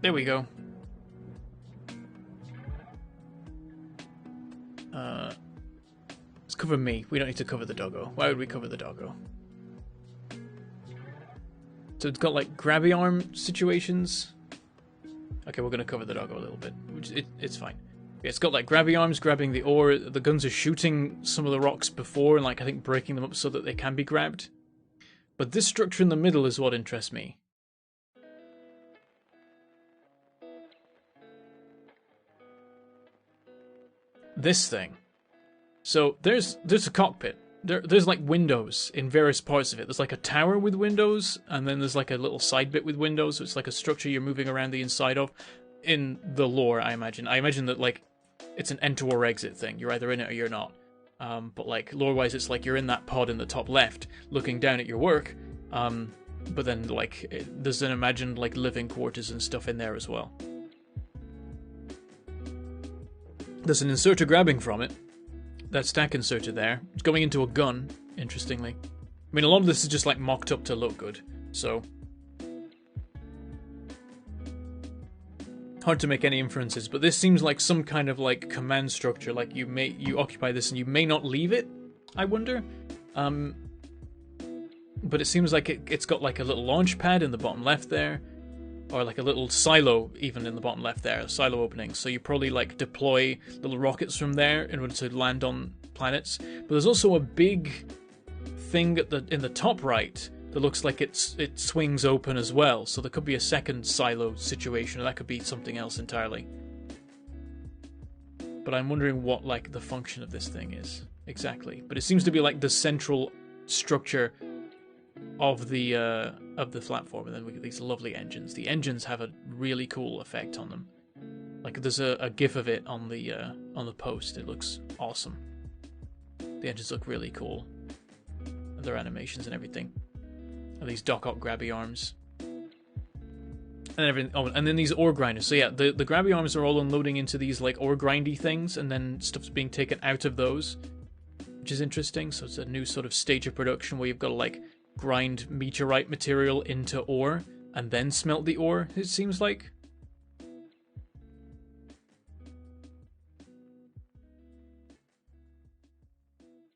There we go. Let's cover me. We don't need to cover the doggo. Why would we cover the doggo? So it's got like grabby arm situations. Okay, we're gonna cover the doggo a little bit. It's fine. Yeah, it's got like grabby arms grabbing the ore. The guns are shooting some of the rocks before and like I think breaking them up so that they can be grabbed. But this structure in the middle is what interests me. This thing. So there's a cockpit. There's like windows in various parts of it. There's like a tower with windows, and then there's like a little side bit with windows. So it's like a structure you're moving around the inside of. In the lore, I imagine. I imagine that like it's an enter or exit thing. You're either in it or you're not. But like lore-wise, it's like you're in that pod in the top left, looking down at your work. But then like there's an imagined like living quarters and stuff in there as well. There's an inserter grabbing from it. That stack inserter there. It's going into a gun, interestingly. I mean, a lot of this is just like mocked up to look good, so hard to make any inferences, but this seems like some kind of like command structure, like you occupy this and you may not leave it, I wonder. But it seems like it's got like a little launch pad in the bottom left there, or like a little silo even in the bottom left there, a silo opening, so you probably like deploy little rockets from there in order to land on planets. But there's also a big thing in the top right that looks like it swings open as well, so there could be a second silo situation, or that could be something else entirely. But I'm wondering what like the function of this thing is exactly. But it seems to be like the central structure of the platform, and then we get these lovely engines. The engines have a really cool effect on them. Like there's a GIF of it on the post. It looks awesome. The engines look really cool. And their animations and everything. And these Doc-Ock grabby arms. And everything. Oh, and then these ore grinders. So yeah, the grabby arms are all unloading into these like ore grindy things, and then stuff's being taken out of those, which is interesting. So it's a new sort of stage of production where you've got to like grind meteorite material into ore and then smelt the ore, it seems like.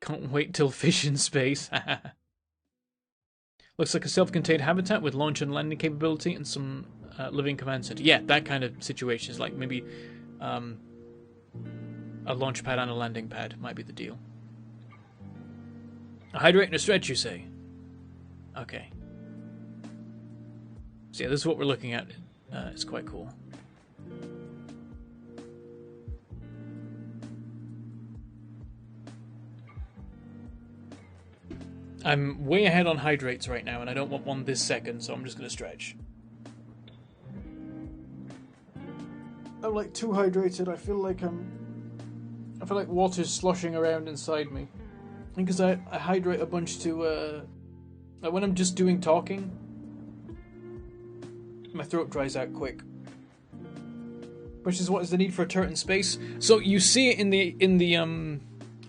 Can't wait till fish in space. Looks like a self-contained habitat with launch and landing capability and some living command center. Yeah, that kind of situation is like maybe a launch pad and a landing pad might be the deal. A hydrate and a stretch, you say? Okay. So yeah, this is what we're looking at. It's quite cool. I'm way ahead on hydrates right now, and I don't want one this second, so I'm just going to stretch. I'm like too hydrated. I feel like water's sloshing around inside me. Because I hydrate a bunch to like when I'm just doing talking, my throat dries out quick. Which is what is the need for a turret in space. So you see it in the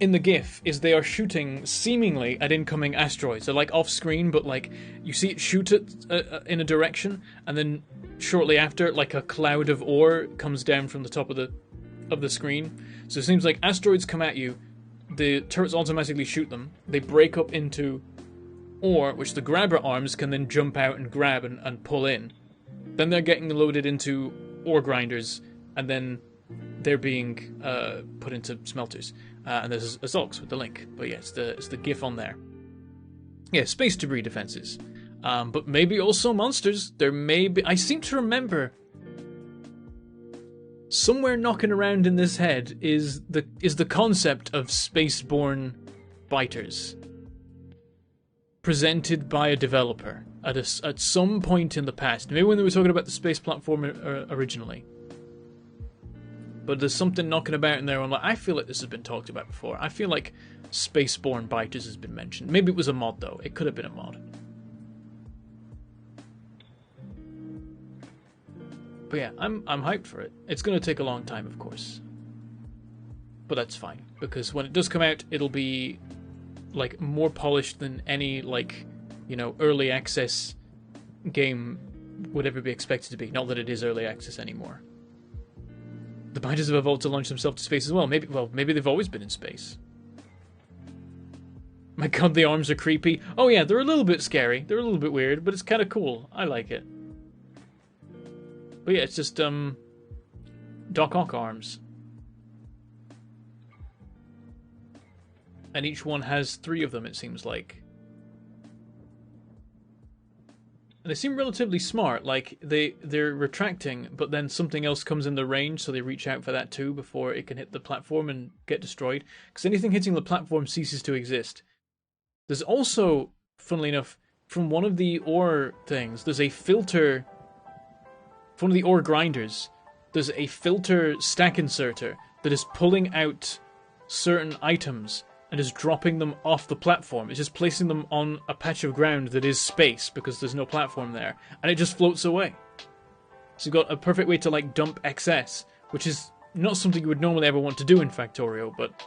in the GIF is they are shooting seemingly at incoming asteroids. They're like off screen, but like you see it shoot it in a direction, and then shortly after, like a cloud of ore comes down from the top of the screen. So it seems like asteroids come at you, the turrets automatically shoot them. They break up into ore, which the grabber arms can then jump out and grab and pull in. Then they're getting loaded into ore grinders, and then they're being put into smelters. And there's a Zox with the link. But yeah, it's the GIF on there. Yeah, space debris defenses. But maybe also monsters. There may be... I seem to remember... somewhere knocking around in this head is the concept of spaceborne biters. Presented by a developer at some point in the past. Maybe when they were talking about the space platform originally. But there's something knocking about in there. I'm like, I feel like this has been talked about before. I feel like spaceborne biters has been mentioned. Maybe it was a mod though. It could have been a mod. But yeah, I'm hyped for it. It's going to take a long time, of course. But that's fine, because when it does come out, it'll be like more polished than any like, you know, early access game would ever be expected to be. Not that it is early access anymore. The biters have evolved to launch themselves to space as well. Maybe they've always been in space. My god, the arms are creepy. Oh yeah, they're a little bit scary. They're a little bit weird, but it's kind of cool. I like it. But yeah, it's just, Doc Ock arms. And each one has 3 of them, it seems like. And they seem relatively smart, like, they're retracting, but then something else comes in the range, so they reach out for that too before it can hit the platform and get destroyed. Because anything hitting the platform ceases to exist. There's also, funnily enough, from one of the ore things, there's a filter... one of the ore grinders, there's a filter stack inserter that is pulling out certain items and is dropping them off the platform. It's just placing them on a patch of ground that is space because there's no platform there, and it just floats away. So you've got a perfect way to like dump excess, which is not something you would normally ever want to do in Factorio, but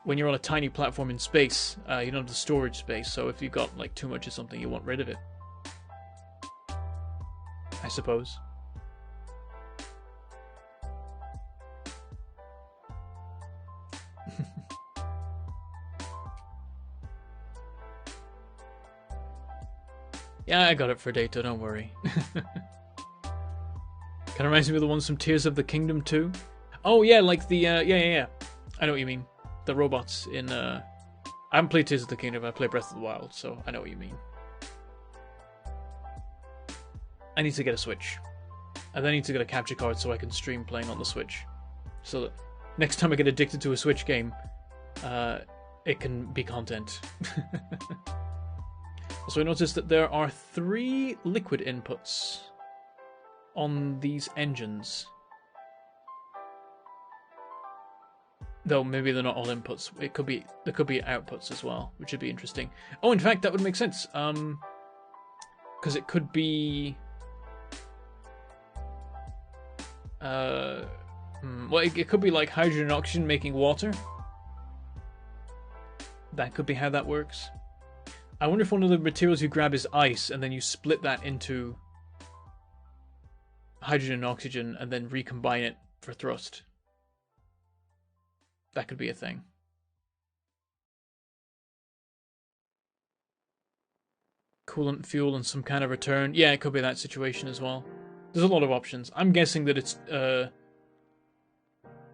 when you're on a tiny platform in space, you don't have the storage space, so if you've got like too much of something, you want rid of it. I suppose. Yeah, I got it for data, don't worry. Kind of reminds me of the ones from Tears of the Kingdom 2. Oh yeah, like the, yeah. I know what you mean. The robots in, I haven't played Tears of the Kingdom, I played Breath of the Wild, so I know what you mean. I need to get a Switch. And then I need to get a capture card so I can stream playing on the Switch. So that next time I get addicted to a Switch game, it can be content. So I noticed that there are 3 liquid inputs on these engines. Though maybe they're not all inputs. There could be outputs as well, which would be interesting. Oh, in fact, that would make sense. Because it could be... well, it could be like hydrogen and oxygen making water. That could be how that works. I wonder if one of the materials you grab is ice, and then you split that into hydrogen and oxygen, and then recombine it for thrust. That could be a thing. Coolant, fuel, and some kind of return. Yeah, it could be that situation as well. There's a lot of options. I'm guessing that it's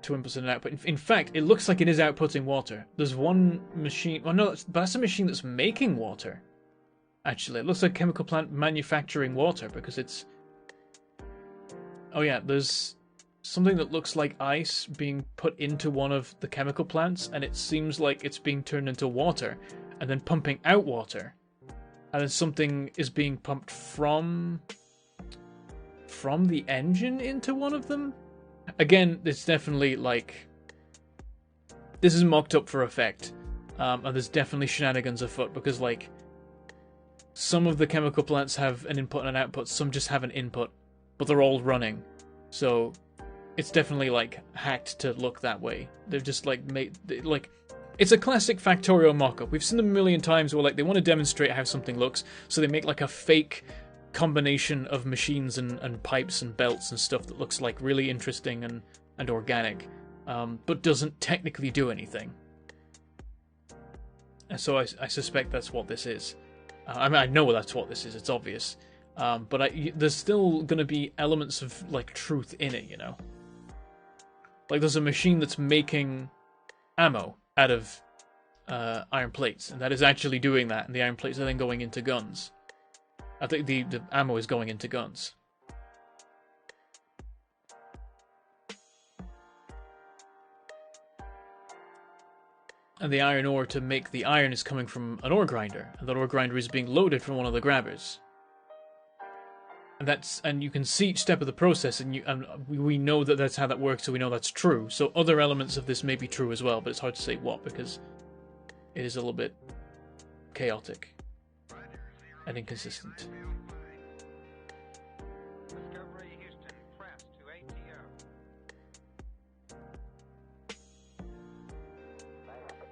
2 inputs and an output. In fact, it looks like it is outputting water. There's one machine... Oh no, that's a machine that's making water. Actually, it looks like a chemical plant manufacturing water because it's... Oh yeah, there's something that looks like ice being put into one of the chemical plants, and it seems like it's being turned into water and then pumping out water. And then something is being pumped from the engine into one of them? Again, it's definitely like... This is mocked up for effect. And there's definitely shenanigans afoot because, like, some of the chemical plants have an input and an output, some just have an input, but they're all running. So, it's definitely, like, hacked to look that way. They've just, like, made... Like, It's a classic Factorio mock-up. We've seen them a million times where like they want to demonstrate how something looks, so they make like a fake combination of machines and pipes and belts and stuff that looks like really interesting and organic, but doesn't technically do anything. And so I suspect that's what this is. I mean, I know that's what this is. It's obvious. But there's still going to be elements of like truth in it, you know? Like there's a machine that's making ammo out of iron plates, and that is actually doing that, and the iron plates are then going into guns. I think the ammo is going into guns. And the iron ore to make the iron is coming from an ore grinder, and that ore grinder is being loaded from one of the grabbers. And you can see each step of the process, and we know that that's how that works, so we know that's true. So other elements of this may be true as well, but it's hard to say what, because it is a little bit chaotic and inconsistent.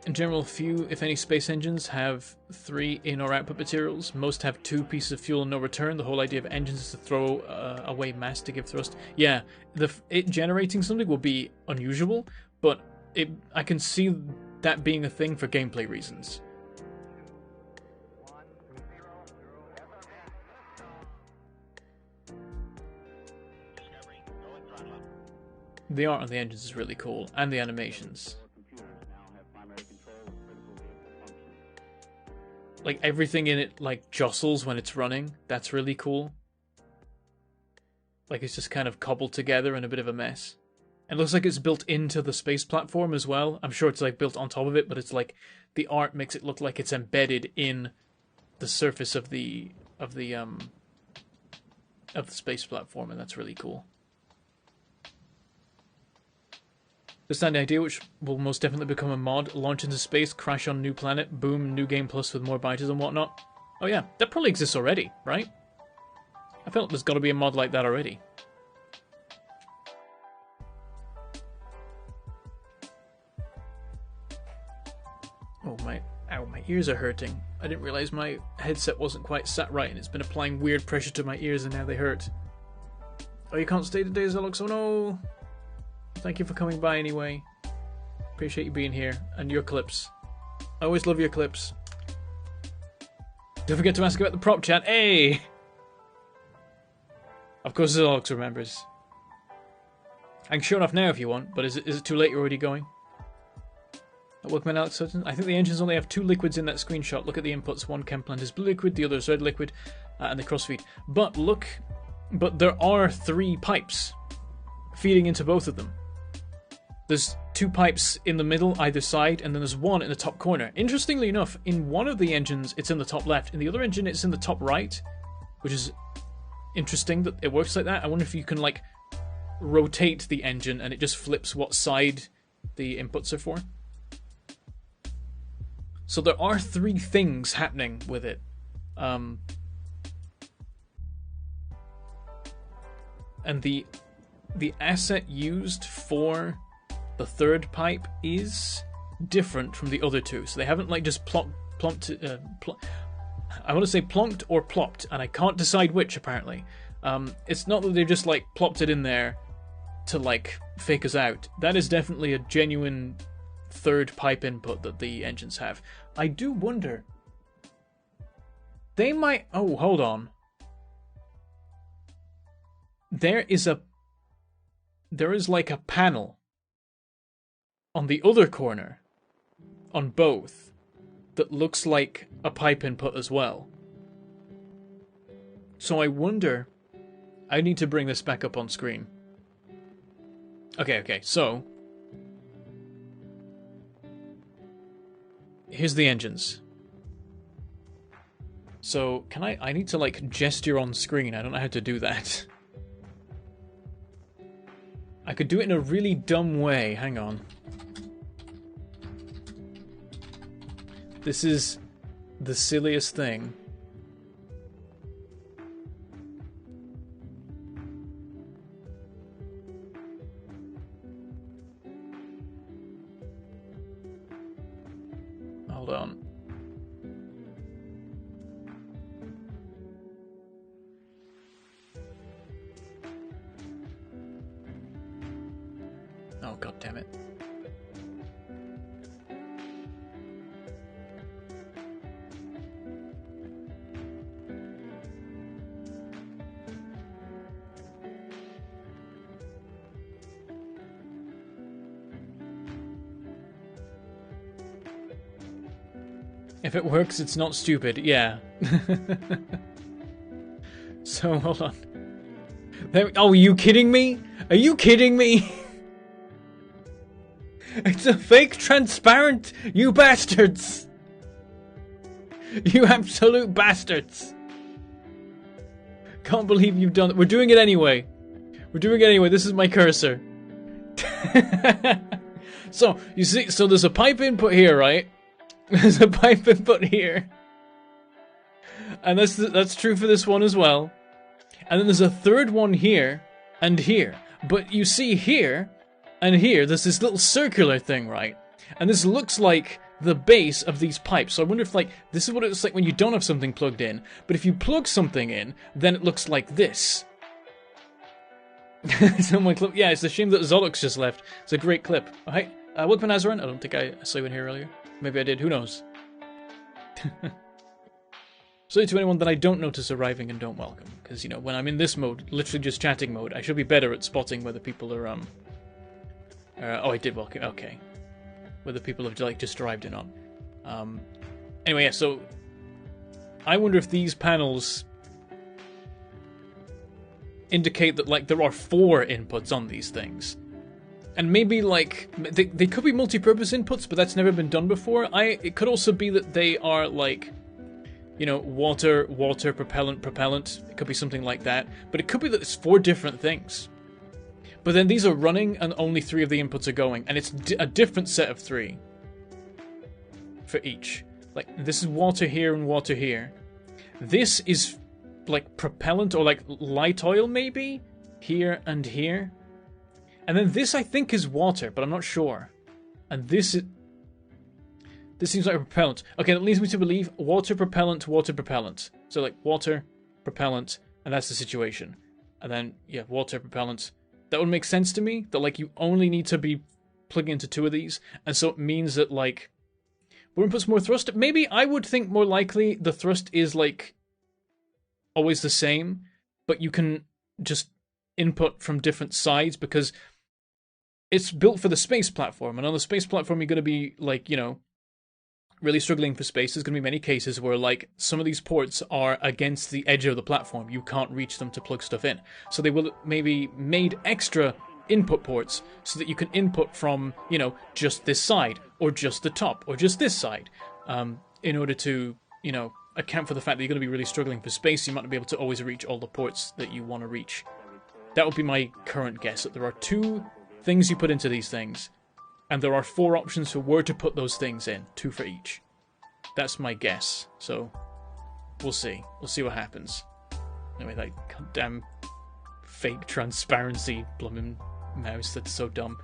In general, few, if any, space engines have 3 in- or output materials. Most have 2 pieces of fuel and no return. The whole idea of engines is to throw away mass to give thrust. Yeah, it generating something will be unusual, but I can see that being a thing for gameplay reasons. The art on the engines is really cool, and the animations. Like, everything in it, like, jostles when it's running. That's really cool. Like, it's just kind of cobbled together in a bit of a mess. It looks like it's built into the space platform as well. I'm sure it's, like, built on top of it, but it's, like, the art makes it look like it's embedded in the surface of the space platform, and that's really cool. Understand the idea, which will most definitely become a mod, launch into space, crash on new planet, boom, new game plus with more biters and whatnot. Oh yeah, that probably exists already, right? I felt there's got to be a mod like that already. Oh my, ow, my ears are hurting. I didn't realize my headset wasn't quite sat right, and it's been applying weird pressure to my ears, and now they hurt. Oh, you can't stay today, Zelux? Oh no! Thank you for coming by anyway. Appreciate you being here. And your clips. I always love your clips. Don't forget to ask about the prop chat. Hey! Of course Zelux remembers. I can show it off now if you want, but is it too late? You're already going? Workman Alex Sutton. I think the engines only have 2 liquids in that screenshot. Look at the inputs. One chem plant is blue liquid, the other is red liquid, and the crossfeed. But there are 3 pipes feeding into both of them. There's 2 pipes in the middle, either side, and then there's 1 in the top corner. Interestingly enough, in one of the engines, it's in the top left. In the other engine, it's in the top right, which is interesting that it works like that. I wonder if you can, like, rotate the engine and it just flips what side the inputs are for. So there are 3 things happening with it. And the asset used for the 3rd pipe is different from the other 2. So they haven't like just I want to say plonked or plopped, and I can't decide which apparently. It's not that they've just like plopped it in there to like fake us out. That is definitely a genuine 3rd pipe input that the engines have. I do wonder. They might. Oh, hold on. There is like a panel on the other corner, on both, that looks like a pipe input as well. So I wonder, I need to bring this back up on screen. Okay, so here's the engines. So I need to like gesture on screen. I don't know how to do that. I could do it in a really dumb way. Hang on. This is the silliest thing. Hold on. Oh, god damn it. If it works, it's not stupid. Yeah. So, hold on. Oh, are you kidding me? Are you kidding me? It's a fake transparent, you bastards! You absolute bastards! Can't believe you've done it. We're doing it anyway. We're doing it anyway. This is my cursor. So, you see, so there's a pipe input here, right? There's a pipe input here. And that's true for this one as well. And then there's a third one here and here. But you see here and here, there's this little circular thing, right? And this looks like the base of these pipes. So I wonder if, like, this is what it looks like when you don't have something plugged in. But if you plug something in, then it looks like this. It's on my clip. Yeah, it's a shame that Zolux just left. It's a great clip. Oh, hi. Welcome, Azaran. I don't think I saw you in here earlier. Maybe I did, who knows? Sorry to anyone that I don't notice arriving and don't welcome. Because, you know, when I'm in this mode, literally just chatting mode, I should be better at spotting whether people are, oh, I did welcome, okay. Whether people have, like, just arrived or not. Anyway, yeah, so... I wonder if these panels indicate that, like, there are 4 inputs on these things. And maybe, like, they could be multi-purpose inputs, but that's never been done before. It could also be that they are, like, you know, water, propellant. It could be something like that. But it could be that it's 4 different things. But then these are running, and only 3 of the inputs are going. And it's a different set of 3 for each. Like, this is water here and water here. This is, like, propellant or, like, light oil, maybe? Here and here. And then this, I think, is water, but I'm not sure. And this is... This seems like a propellant. Okay, that leads me to believe water, propellant, water, propellant. So, like, water, propellant, and that's the situation. And then, yeah, water, propellant. That would make sense to me, that, like, you only need to be plugging into 2 of these. And so it means that, like, more inputs, more thrust. Maybe I would think more likely the thrust is, like, always the same. But you can just input from different sides, because it's built for the space platform, and on the space platform you're going to be, like, you know, really struggling for space. There's going to be many cases where, like, some of these ports are against the edge of the platform. You can't reach them to plug stuff in. So they will maybe made extra input ports so that you can input from, you know, just this side, or just the top, or just this side, in order to, you know, account for the fact that you're going to be really struggling for space. You might not be able to always reach all the ports that you want to reach. That would be my current guess, that there are 2 things you put into these things, and there are 4 options for where to put those things in, 2 for each. That's my guess. So we'll see. We'll see what happens. Anyway, that goddamn fake transparency blooming mouse, that's so dumb.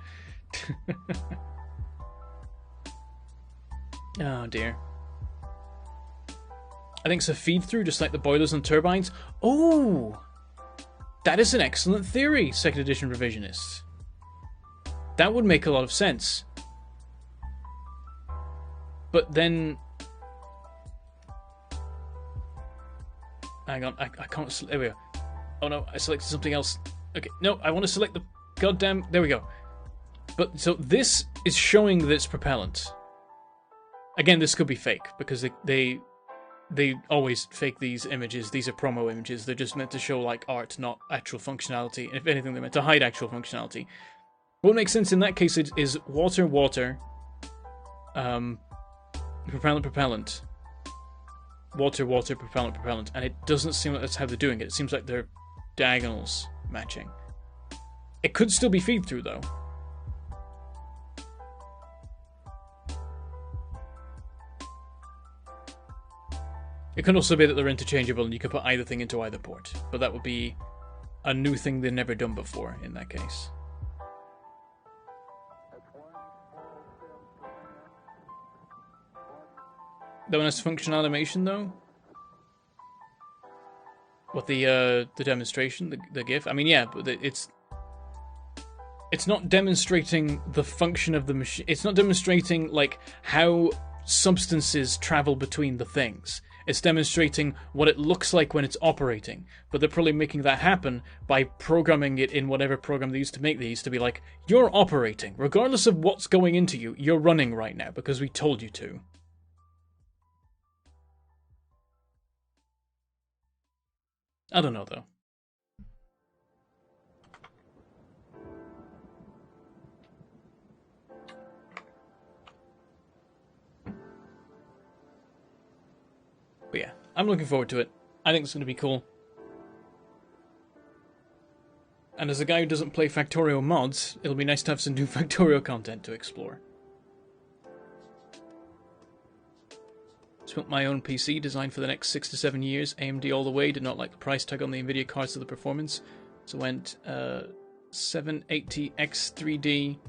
Oh dear. I think it's a feed through, just like the boilers and turbines. Oh, that is an excellent theory, 2nd edition revisionists. That would make a lot of sense. But then... Hang on, I can't... There we go. Oh no, I selected something else. Okay, no, I want to select the goddamn... There we go. But, so this is showing that it's propellant. Again, this could be fake, because they always fake these images. These are promo images. They're just meant to show, like, art, not actual functionality. And if anything, they're meant to hide actual functionality. What makes sense in that case is water, propellant. Water, propellant. And it doesn't seem like that's how they're doing it. It seems like they're diagonals matching. It could still be feed-through, though. It can also be that they're interchangeable and you can put either thing into either port. But that would be a new thing they've never done before in that case. That one has functional animation, though? What, the demonstration, the GIF? I mean, yeah, but it's not demonstrating the function of the machine. It's not demonstrating, like, how substances travel between the things. It's demonstrating what it looks like when it's operating. But they're probably making that happen by programming it in whatever program they used to make. They used to be like, you're operating. Regardless of what's going into you, you're running right now because we told you to. I don't know, though. But yeah, I'm looking forward to it. I think it's going to be cool. And as a guy who doesn't play Factorio mods, it'll be nice to have some new Factorio content to explore. Built my own PC, designed for the next 6 to 7 years. AMD all the way, did not like the price tag on the Nvidia cards to the performance. So went 780X3D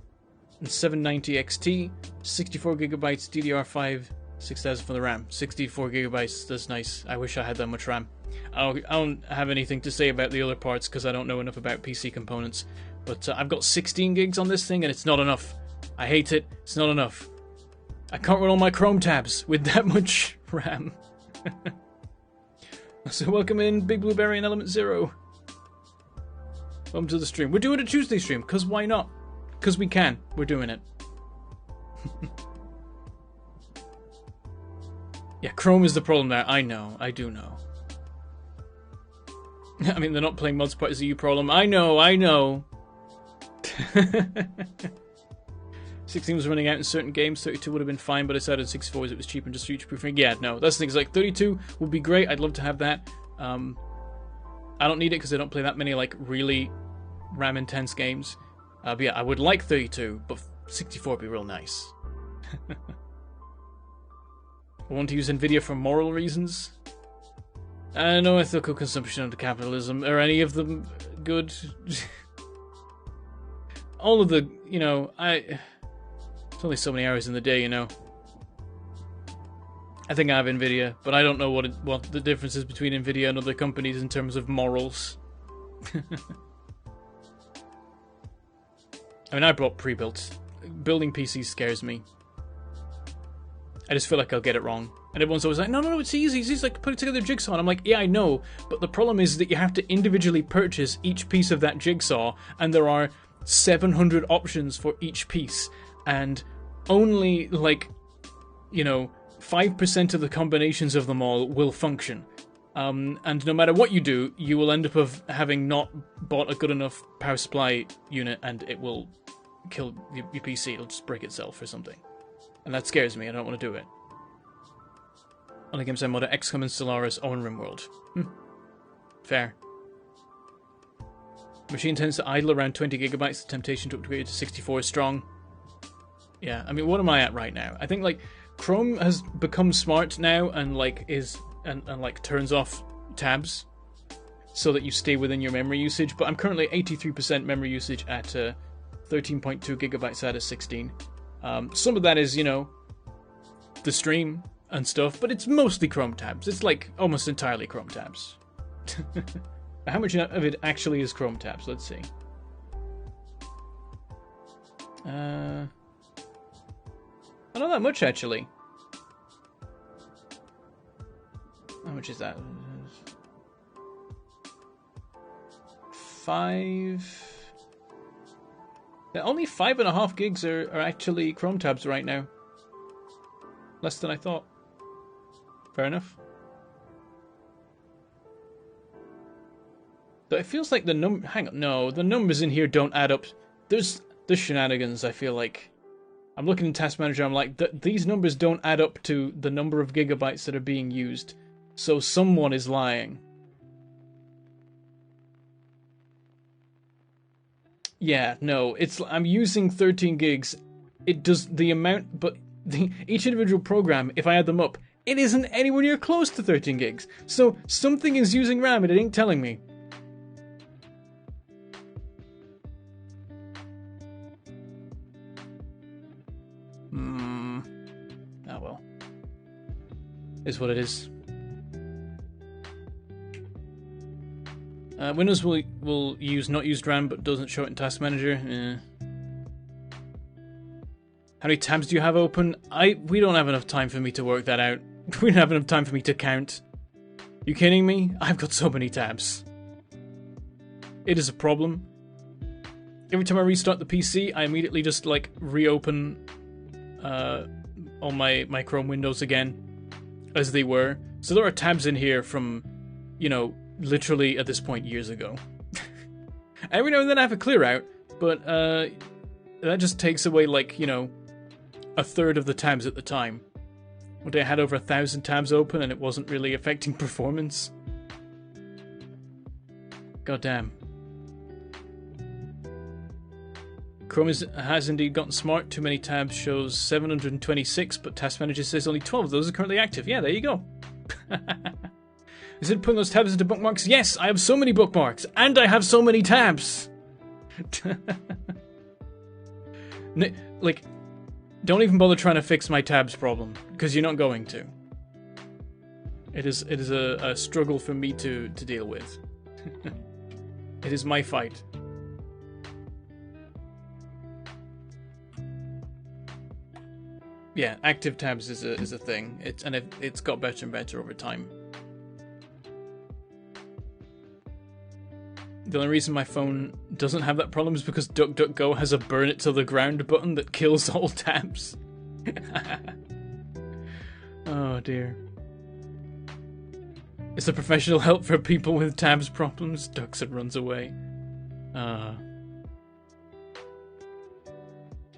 and 790XT, 64GB DDR5, 6000 for the RAM. 64GB, that's nice. I wish I had that much RAM. I don't have anything to say about the other parts because I don't know enough about PC components. But I've got 16 gigs on this thing and it's not enough. I hate it, it's not enough. I can't run all my Chrome tabs with that much RAM. So welcome in Big Blueberry and Element Zero. Welcome to the stream. We're doing a Tuesday stream, because why not? Because we can. We're doing it. Yeah, Chrome is the problem there. I know. I do know. I mean, they're not playing mods part is a you problem. I know. I know. 16 was running out in certain games, 32 would have been fine, but I decided 64 as it was cheap and just future-proofing. Yeah, no, that's the thing. Like, 32 would be great. I'd love to have that. I don't need it because I don't play that many, like, really RAM-intense games. But yeah, I would like 32, but 64 would be real nice. I want to use NVIDIA for moral reasons. No ethical consumption under capitalism. Are any of them good? All of the, you know, There's only so many hours in the day, you know. I think I have NVIDIA, but I don't know what the difference is between NVIDIA and other companies in terms of morals. I mean, I bought pre-built. Building PCs scares me. I just feel like I'll get it wrong. And everyone's always like, no, it's easy. It's like put it together jigsaw. And I'm like, yeah, I know. But the problem is that you have to individually purchase each piece of that jigsaw, and there are 700 options for each piece. And only, like, you know, 5% of the combinations of them all will function. And no matter what you do, you will end up having not bought a good enough power supply unit, and it will kill your PC. It'll just break itself or something. And that scares me. I don't want to do it. Only games I mod are XCOM and Stellaris or RimWorld. Fair. Machine tends to idle around 20 gigabytes. The temptation to upgrade to 64 is strong. Yeah, I mean, what am I at right now? I think, like, Chrome has become smart now and, like, like, turns off tabs so that you stay within your memory usage. But I'm currently 83% memory usage at 13.2 gigabytes out of 16. Some of that is, you know, the stream and stuff, but it's mostly Chrome tabs. It's, like, almost entirely Chrome tabs. How much of it actually is Chrome tabs? Let's see. Not that much, actually. How much is that? 5... Yeah, only 5.5 gigs are actually Chrome tabs right now. Less than I thought. Fair enough. Though it feels like the hang on, no, the numbers in here don't add up. There's shenanigans, I feel like. I'm looking in Task Manager, I'm like, these numbers don't add up to the number of gigabytes that are being used. So someone is lying. Yeah, no, I'm using 13 gigs. It does the amount, but each individual program, if I add them up, it isn't anywhere near close to 13 gigs. So something is using RAM and it ain't telling me. Oh well. Is what it is. Windows will use not used RAM, but doesn't show it in Task Manager. How many tabs do you have open? We don't have enough time for me to work that out. We don't have enough time for me to count. You kidding me? I've got so many tabs. It is a problem. Every time I restart the PC, I immediately just like reopen all my Chrome windows again as they were. So there are tabs in here from, you know, literally at this point years ago. Every now and then I have a clear out, but that just takes away like, you know, a third of the tabs at the time. One day I had over 1,000 tabs open and it wasn't really affecting performance. God damn. Chrome has indeed gotten smart. Too many tabs shows 726, but Task Manager says only 12 of those are currently active. Yeah, there you go. Is it putting those tabs into bookmarks? Yes, I have so many bookmarks, and I have so many tabs. Like, don't even bother trying to fix my tabs problem, because you're not going to. It is a struggle for me to deal with. It is my fight. Yeah, active tabs is a thing. It's got better and better over time. The only reason my phone doesn't have that problem is because DuckDuckGo has a burn it to the ground button that kills all tabs. Oh dear. It's a professional help for people with tabs problems. Ducks and runs away.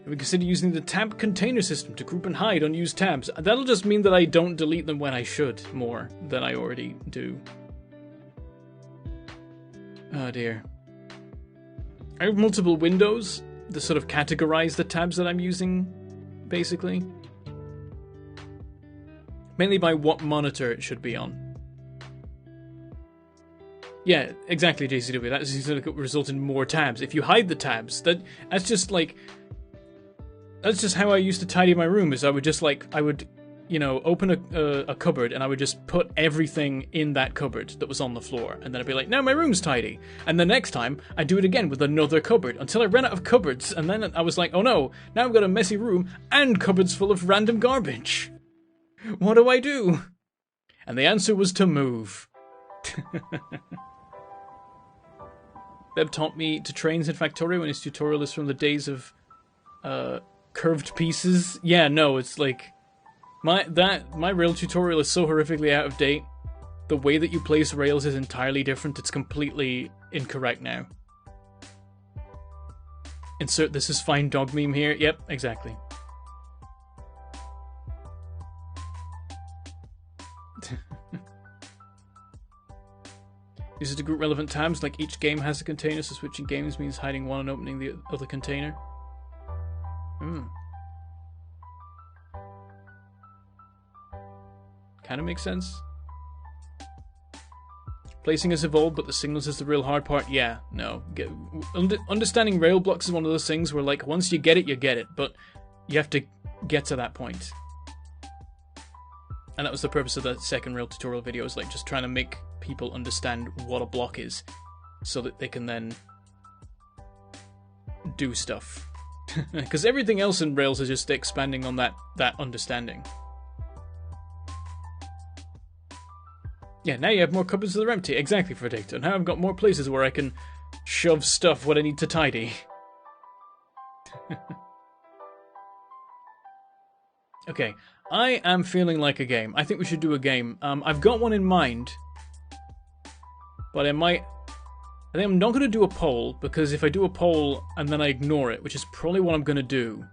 We consider using the tab container system to group and hide unused tabs. That'll just mean that I don't delete them when I should more than I already do. Oh dear. I have multiple windows that sort of categorize the tabs that I'm using, basically. Mainly by what monitor it should be on. Yeah, exactly, JCW. That's going to result in more tabs. If you hide the tabs, that's just like... That's just how I used to tidy my room, is I would, you know, open a cupboard and I would just put everything in that cupboard that was on the floor. And then I'd be like, now my room's tidy. And the next time, I'd do it again with another cupboard until I ran out of cupboards. And then I was like, oh no, now I've got a messy room and cupboards full of random garbage. What do I do? And the answer was to move. Beb taught me to trains in Factorio, and his tutorial is from the days of curved pieces. Yeah, no, it's like my rail tutorial is so horrifically out of date. The way that you place rails is entirely different. It's completely incorrect now. Insert this is fine dog meme here. Yep, exactly. Use it to group relevant tabs, like each game has a container, so switching games means hiding one and opening the other container. Kind of makes sense. Placing has evolved, but the signals is the real hard part. Yeah, no. Understanding rail blocks is one of those things where, like, once you get it, but you have to get to that point. And that was the purpose of that second rail tutorial video, is like just trying to make people understand what a block is, so that they can then do stuff. Because everything else in Rails is just expanding on that understanding. Yeah, now you have more cupboards that are empty. Exactly, for data. Now I've got more places where I can shove stuff what I need to tidy. Okay, I am feeling like a game. I think we should do a game. I've got one in mind, but I think I'm not going to do a poll, because if I do a poll and then I ignore it, which is probably what I'm going to do,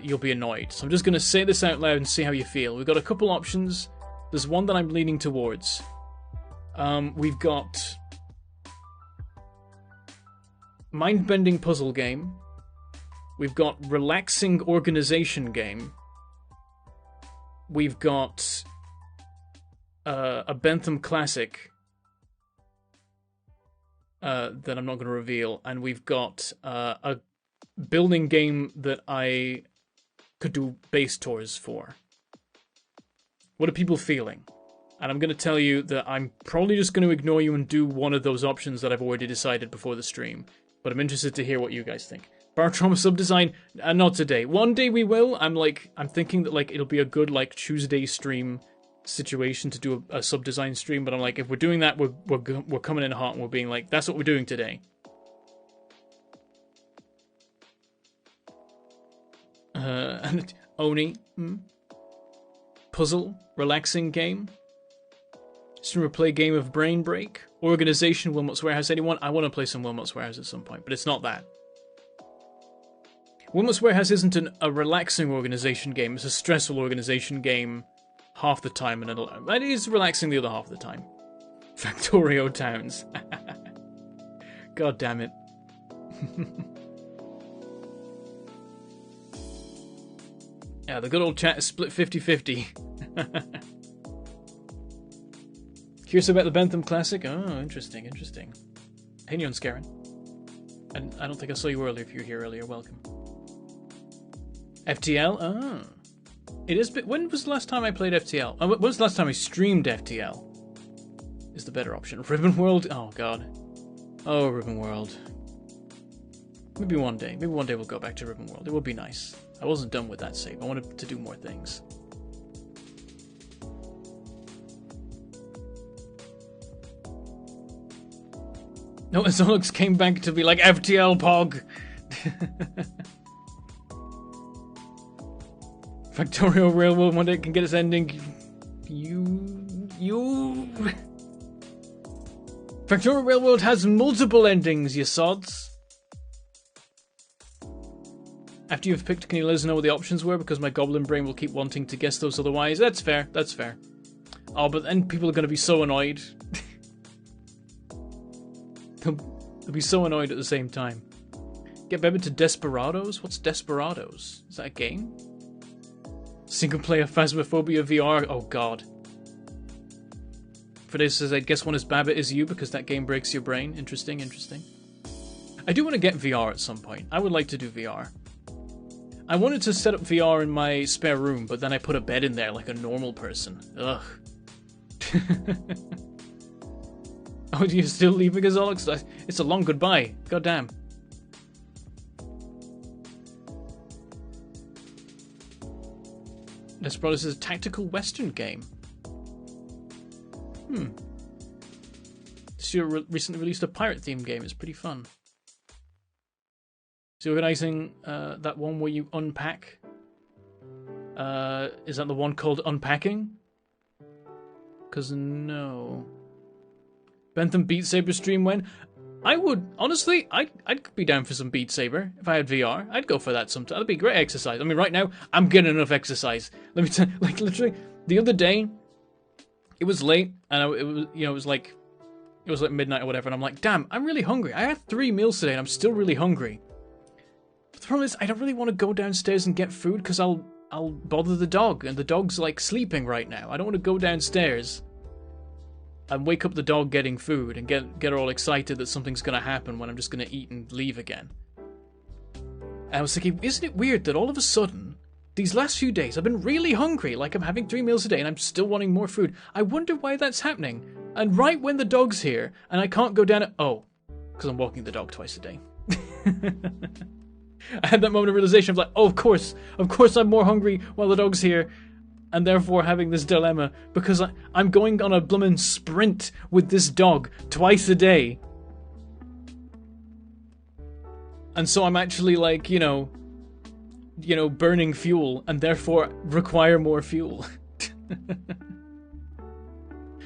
you'll be annoyed. So I'm just going to say this out loud and see how you feel. We've got a couple options. There's one that I'm leaning towards. We've got mind-bending puzzle game. We've got relaxing organization game. We've got a Bentham classic that I'm not going to reveal, and we've got a building game that I could do base tours for. What are people feeling? And I'm going to tell you that I'm probably just going to ignore you and do one of those options that I've already decided before the stream. But I'm interested to hear what you guys think. Bar Trauma sub-design? Not today. One day we will. I'm thinking that, like, it'll be a good, like, Tuesday stream situation to do a sub-design stream. But I'm like, if we're doing that, we're coming in hot and we're being like, that's what we're doing today. And Oni. Puzzle. Relaxing game. Streamer play game of Brain Break. Organization, Wilmot's Warehouse. Anyone? I want to play some Wilmot's Warehouse at some point, but it's not that. Wilmot's Warehouse isn't a relaxing organization game. It's a stressful organization game half the time, and it is relaxing the other half of the time. Factorio Towns. God damn it. Yeah, the good old chat is split 50-50. Curious about the Bentham Classic? Oh, interesting. Hey, Neon Scarin. And I don't think I saw you earlier. If you were here earlier, welcome. FTL? Oh. It is... When was the last time I played FTL? When was the last time I streamed FTL? Is the better option. Ribbon World? Oh, God. Oh, Ribbon World. Maybe one day. Maybe one day we'll go back to Ribbon World. It would be nice. I wasn't done with that save. I wanted to do more things. No, Zonux came back to be like, FTL Pog! Factorio Railroad one day can get its ending. Factorio Railroad has multiple endings, you sods. After you've picked, can you let us know what the options were? Because my goblin brain will keep wanting to guess those otherwise. That's fair, that's fair. Oh, but then people are going to be so annoyed. They'll be so annoyed at the same time. Get Beba to Desperados? What's Desperados? Is that a game? Single player Phasmophobia VR? Oh god. Fidesz says, I guess one is Baba is you because that game breaks your brain. Interesting. I do want to get VR at some point. I would like to do VR. I wanted to set up VR in my spare room, but then I put a bed in there like a normal person. Ugh. Oh, you're still leaving us, Alex? It's a long goodbye. God damn. Desperados is a tactical western game. This year recently released a pirate-themed game. It's pretty fun. Is he organising that one where you unpack? Is that the one called Unpacking? Because no. Bentham Beat Saber stream when? I would, honestly, I'd be down for some Beat Saber if I had VR. I'd go for that sometime. That'd be great exercise. I mean, right now, I'm getting enough exercise. Let me tell you, like, literally, the other day, it was late, and it was like midnight or whatever, and I'm like, damn, I'm really hungry. I had 3 meals today, and I'm still really hungry. But the problem is, I don't really want to go downstairs and get food, because I'll bother the dog, and the dog's, like, sleeping right now. I don't want to go downstairs and wake up the dog getting food and get her all excited that something's going to happen when I'm just going to eat and leave again. And I was thinking, isn't it weird that all of a sudden, these last few days, I've been really hungry, like I'm having 3 meals a day and I'm still wanting more food. I wonder why that's happening. And right when the dog's here, and I can't go down it... Oh, because I'm walking the dog twice a day. I had that moment of realization of like, oh, of course I'm more hungry while the dog's here. And therefore having this dilemma, because I'm going on a bloomin' sprint with this dog twice a day. And so I'm actually like, you know, burning fuel, and therefore require more fuel.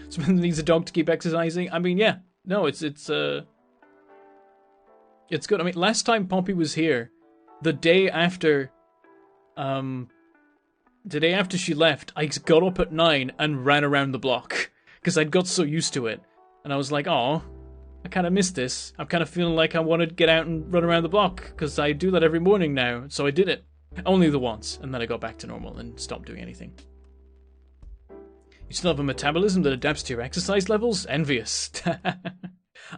Someone needs a dog to keep exercising. I mean, yeah, no, it's good. I mean, last time Poppy was here, the day after she left, I got up at 9 and ran around the block because I'd got so used to it, and I was like, oh, I kind of missed this. I'm kind of feeling like I want to get out and run around the block because I do that every morning now. So I did it. Only the once, and then I got back to normal and stopped doing anything. You still have a metabolism that adapts to your exercise levels? Envious.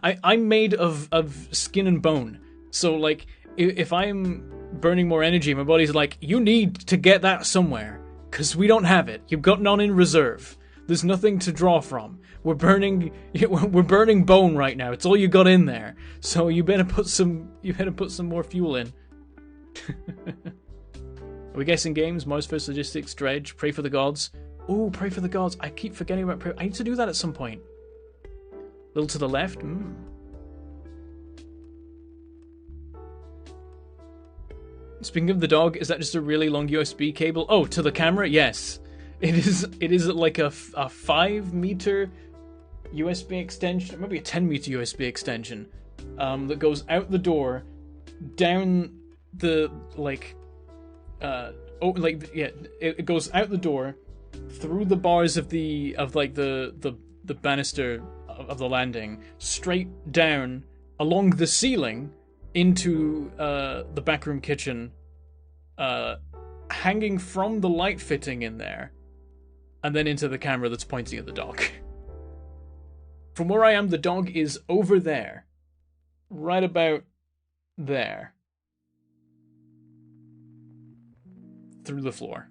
I'm made of skin and bone. So, like, if I'm burning more energy, my body's like, you need to get that somewhere. because we don't have it. You've got none in reserve. There's nothing to draw from. We're burning bone right now. It's all you got in there. So you better put some more fuel in. Are we guessing games? Mars vs. Logistics, Dredge, Pray for the Gods. Ooh, Pray for the Gods. I keep forgetting about Pray. I need to do that at some point. A little to the left. Speaking of the dog, is that just a really long USB cable? Oh, to the camera? Yes. It is like a 5-meter USB extension, maybe a 10-meter USB extension, that goes out the door, down the it goes out the door, through the bars of the banister of the landing, straight down along the ceiling into the backroom kitchen, hanging from the light fitting in there, and then into the camera that's pointing at the dog. From where I am, the dog is over there. Right about there. Through the floor.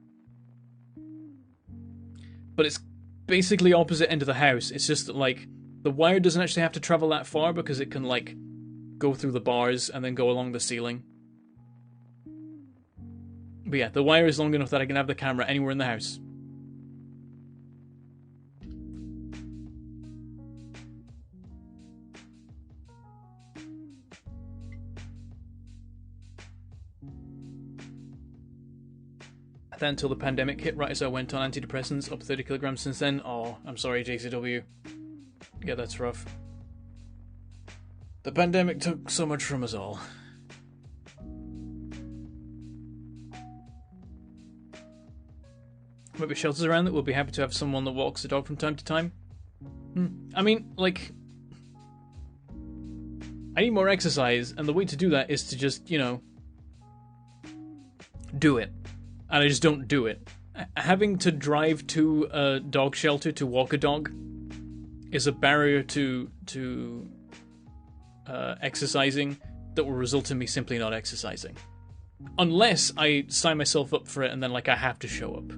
But it's basically opposite end of the house. It's just that, like, the wire doesn't actually have to travel that far because it can, like, go through the bars and then go along the ceiling. But yeah, the wire is long enough that I can have the camera anywhere in the house. Then until the pandemic hit, right as I went on antidepressants, up 30 kilograms since then. Oh, I'm sorry, JCW. Yeah, that's rough. The pandemic took so much from us all. Maybe shelters around that. We'll be happy to have someone that walks the dog from time to time. I mean, like, I need more exercise, and the way to do that is to just, you know, do it. And I just don't do it. Having to drive to a dog shelter to walk a dog is a barrier to exercising that will result in me simply not exercising. Unless I sign myself up for it and then, like, I have to show up.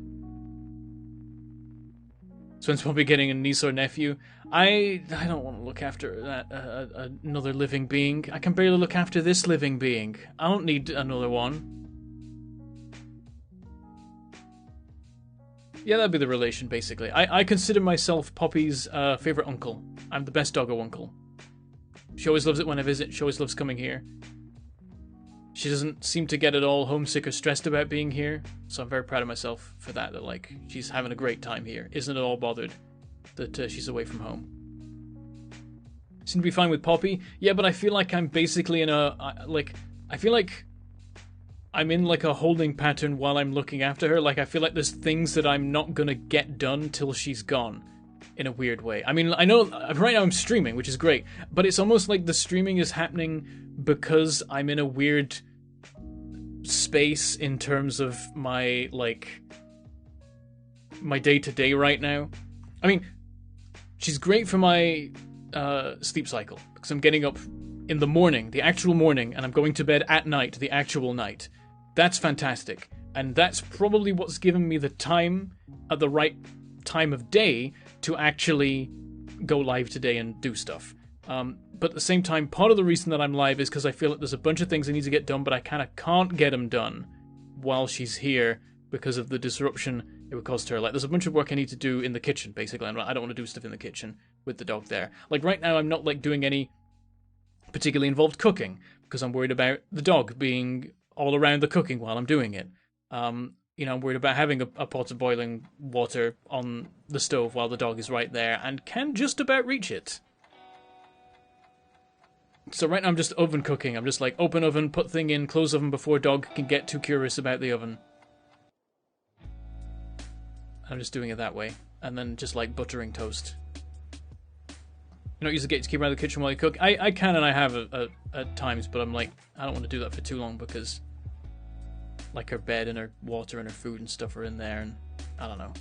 So it's probably getting a niece or nephew. I don't want to look after that another living being. I can barely look after this living being. I don't need another one. Yeah, that'd be the relation, basically. I consider myself Poppy's favourite uncle. I'm the best doggo uncle. She always loves it when I visit. She always loves coming here. She doesn't seem to get at all homesick or stressed about being here, so I'm very proud of myself for that, like, she's having a great time here. Isn't at all bothered that she's away from home. Seem to be fine with Poppy. Yeah, but I feel like I'm basically in I feel like I'm in, like, a holding pattern while I'm looking after her. Like, I feel like there's things that I'm not gonna get done till she's gone, in a weird way. I mean, I know right now I'm streaming, which is great, but it's almost like the streaming is happening because I'm in a weird space in terms of my, like, my day-to-day right now. I mean, she's great for my sleep cycle, because I'm getting up in the morning, the actual morning, and I'm going to bed at night, the actual night. That's fantastic. And that's probably what's given me the time at the right time of day to actually go live today and do stuff. But at the same time, part of the reason that I'm live is because I feel like there's a bunch of things I need to get done, but I kind of can't get them done while she's here because of the disruption it would cause to her. Like, there's a bunch of work I need to do in the kitchen, basically, and I don't want to do stuff in the kitchen with the dog there. Like, right now, I'm not, like, doing any particularly involved cooking because I'm worried about the dog being all around the cooking while I'm doing it. You know, I'm worried about having a pot of boiling water on the stove while the dog is right there and can just about reach it. So right now I'm just oven cooking. I'm just like, open oven, put thing in, close oven before dog can get too curious about the oven. I'm just doing it that way. And then just like buttering toast. You don't use the gatekeeper out of the kitchen while you cook. I can and I have at times, but I'm like, I don't want to do that for too long because like her bed and her water and her food and stuff are in there, and I don't know.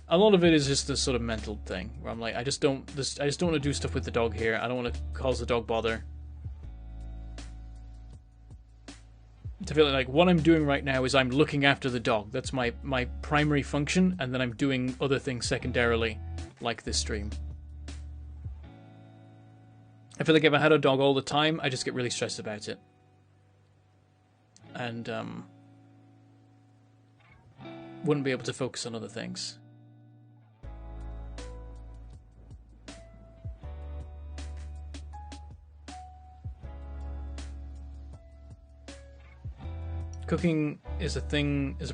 A lot of it is just a sort of mental thing where I'm like, I just don't want to do stuff with the dog here. I don't want to cause the dog bother. to feel like what I'm doing right now is I'm looking after the dog. That's my primary function, and then I'm doing other things secondarily, like this stream. I feel like if I had a dog all the time, I just get really stressed about it. And wouldn't be able to focus on other things. Cooking is a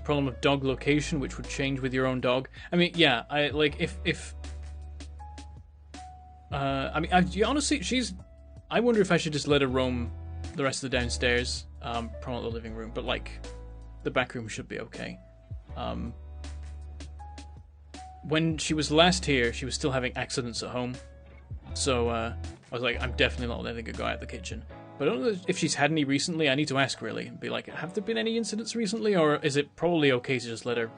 problem of dog location, which would change with your own dog. I mean, yeah, I honestly, I wonder if I should just let her roam the rest of the downstairs, probably not the living room, but like, the back room should be okay. When she was last here, she was still having accidents at home, so I was like, I'm definitely not letting her go out the kitchen. But I don't know if she's had any recently. I need to ask, really, and be like, have there been any incidents recently, or is it probably okay to just let her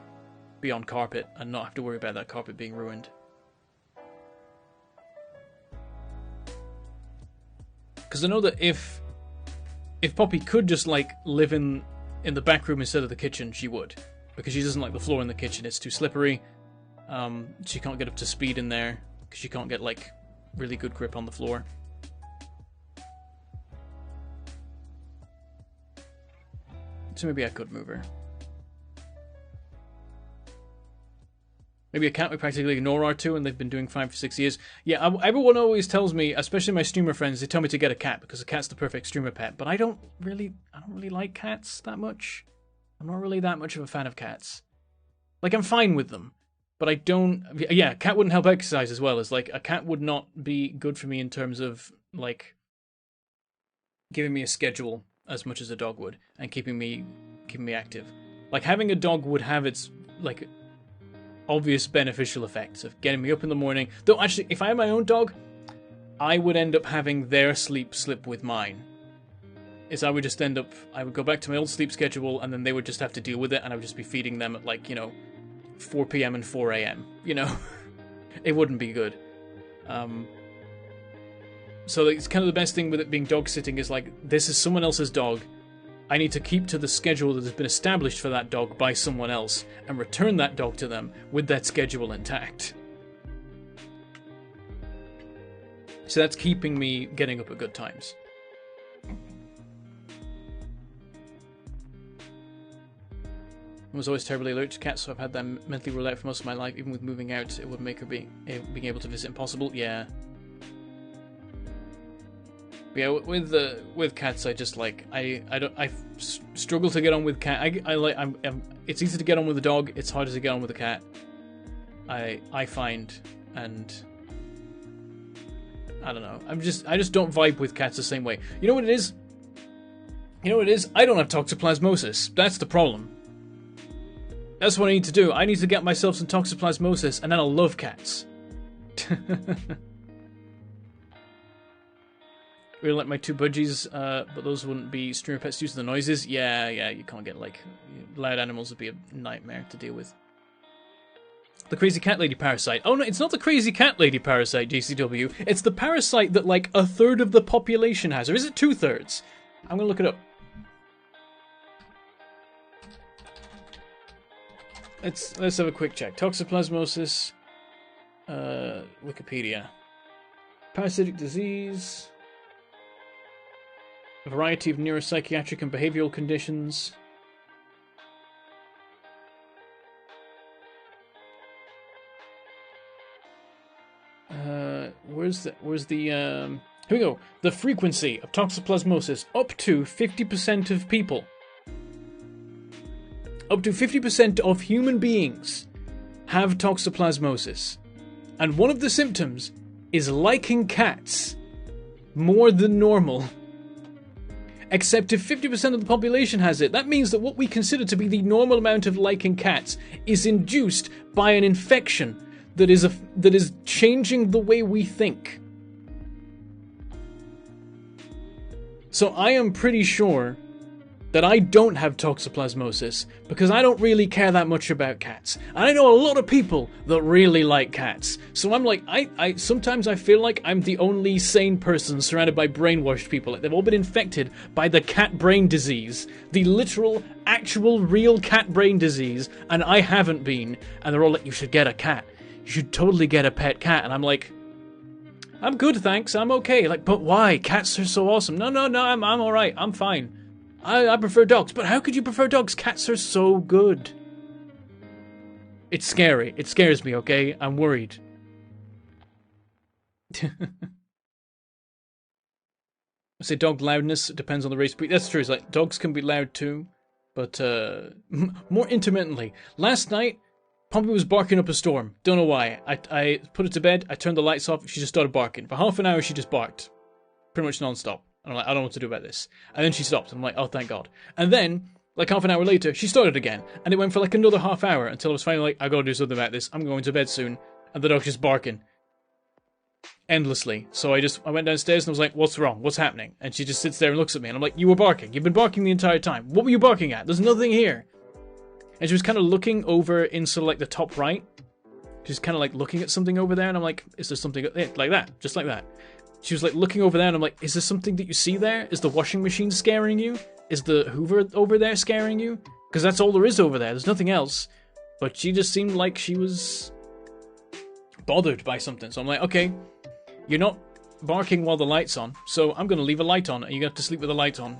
be on carpet and not have to worry about that carpet being ruined? Because I know that if Poppy could just like live in the back room instead of the kitchen, she would, because she doesn't like the floor in the kitchen. It's too slippery. She can't get up to speed in there because she can't get like really good grip on the floor. So maybe I could move her. Maybe a cat we practically ignore R2 and they've been doing fine for 6 years. Yeah, everyone always tells me, especially my streamer friends, they tell me to get a cat because a cat's the perfect streamer pet. But I don't really like cats that much. I'm not really that much of a fan of cats. Like, I'm fine with them, but I don't... Yeah, a cat wouldn't help exercise as well. As like, a cat would not be good for me in terms of, like, giving me a schedule as much as a dog would, and keeping me active. Like, having a dog would have its, like, obvious beneficial effects of getting me up in the morning. Though, actually, if I had my own dog, I would end up having their sleep slip with mine. I would go back to my old sleep schedule, and then they would just have to deal with it, and I would just be feeding them at, like, 4 p.m. and 4 a.m., It wouldn't be good. So it's kind of the best thing with it being dog sitting is like, this is someone else's dog. I need to keep to the schedule that has been established for that dog by someone else and return that dog to them with that schedule intact. So that's keeping me getting up at good times. I was always terribly allergic to cats, so I've had them mentally ruled out for most of my life. Even with moving out, it would make her being able to visit impossible. Yeah. Yeah, with cats, I just like I struggle to get on with cat. It's easy to get on with a dog. It's harder to get on with a cat. I find, and I don't know. I just don't vibe with cats the same way. You know what it is? I don't have toxoplasmosis. That's the problem. That's what I need to do. I need to get myself some toxoplasmosis, and then I'll love cats. Really like my two budgies, but those wouldn't be streamer pets due to the noises. Yeah, you can't get, like, loud animals would be a nightmare to deal with. The crazy cat lady parasite. Oh no, it's not the crazy cat lady parasite, JCW. It's the parasite that, like, 1/3 of the population has. Or is it 2/3? I'm gonna look it up. Let's have a quick check. Toxoplasmosis, Wikipedia. Parasitic disease... A variety of neuropsychiatric and behavioral conditions. Here we go. The frequency of toxoplasmosis. Up to 50% of people. Up to 50% of human beings have toxoplasmosis. And one of the symptoms is liking cats more than normal. Except if 50% of the population has it, that means that what we consider to be the normal amount of liking cats is induced by an infection that is changing the way we think. So I am pretty sure that I don't have toxoplasmosis because I don't really care that much about cats. And I know a lot of people that really like cats. So I'm like, I sometimes I feel like I'm the only sane person surrounded by brainwashed people. Like they've all been infected by the cat brain disease. The literal, actual, real cat brain disease. And I haven't been. And they're all like, you should get a cat. You should totally get a pet cat. And I'm like, I'm good, thanks. I'm okay. Like, but why? Cats are so awesome. No, I'm alright. I'm fine. I prefer dogs. But how could you prefer dogs? Cats are so good. It's scary. It scares me, okay? I'm worried. I say dog loudness depends on the race breed. That's true. It's like dogs can be loud too, but more intermittently. Last night, Pompey was barking up a storm. Don't know why. I put her to bed. I turned the lights off. She just started barking. For half an hour, she just barked. Pretty much non-stop. I'm like, I don't know what to do about this. And then she stopped. I'm like, oh, thank God. And then, like half an hour later, she started again. And it went for like another half hour until I was finally like, I gotta do something about this. I'm going to bed soon. And the dog's just barking. Endlessly. So I went downstairs and I was like, what's wrong? What's happening? And she just sits there and looks at me. And I'm like, you were barking. You've been barking the entire time. What were you barking at? There's nothing here. And she was kind of looking over in sort of like the top right. She's kind of like looking at something over there. And I'm like, is there something like that? Just like that. She was like looking over there and I'm like, is there something that you see there? Is the washing machine scaring you? Is the Hoover over there scaring you? Because that's all there is over there. There's nothing else. But she just seemed like she was bothered by something. So I'm like, okay, you're not barking while the light's on, so I'm going to leave a light on and you have to sleep with the light on.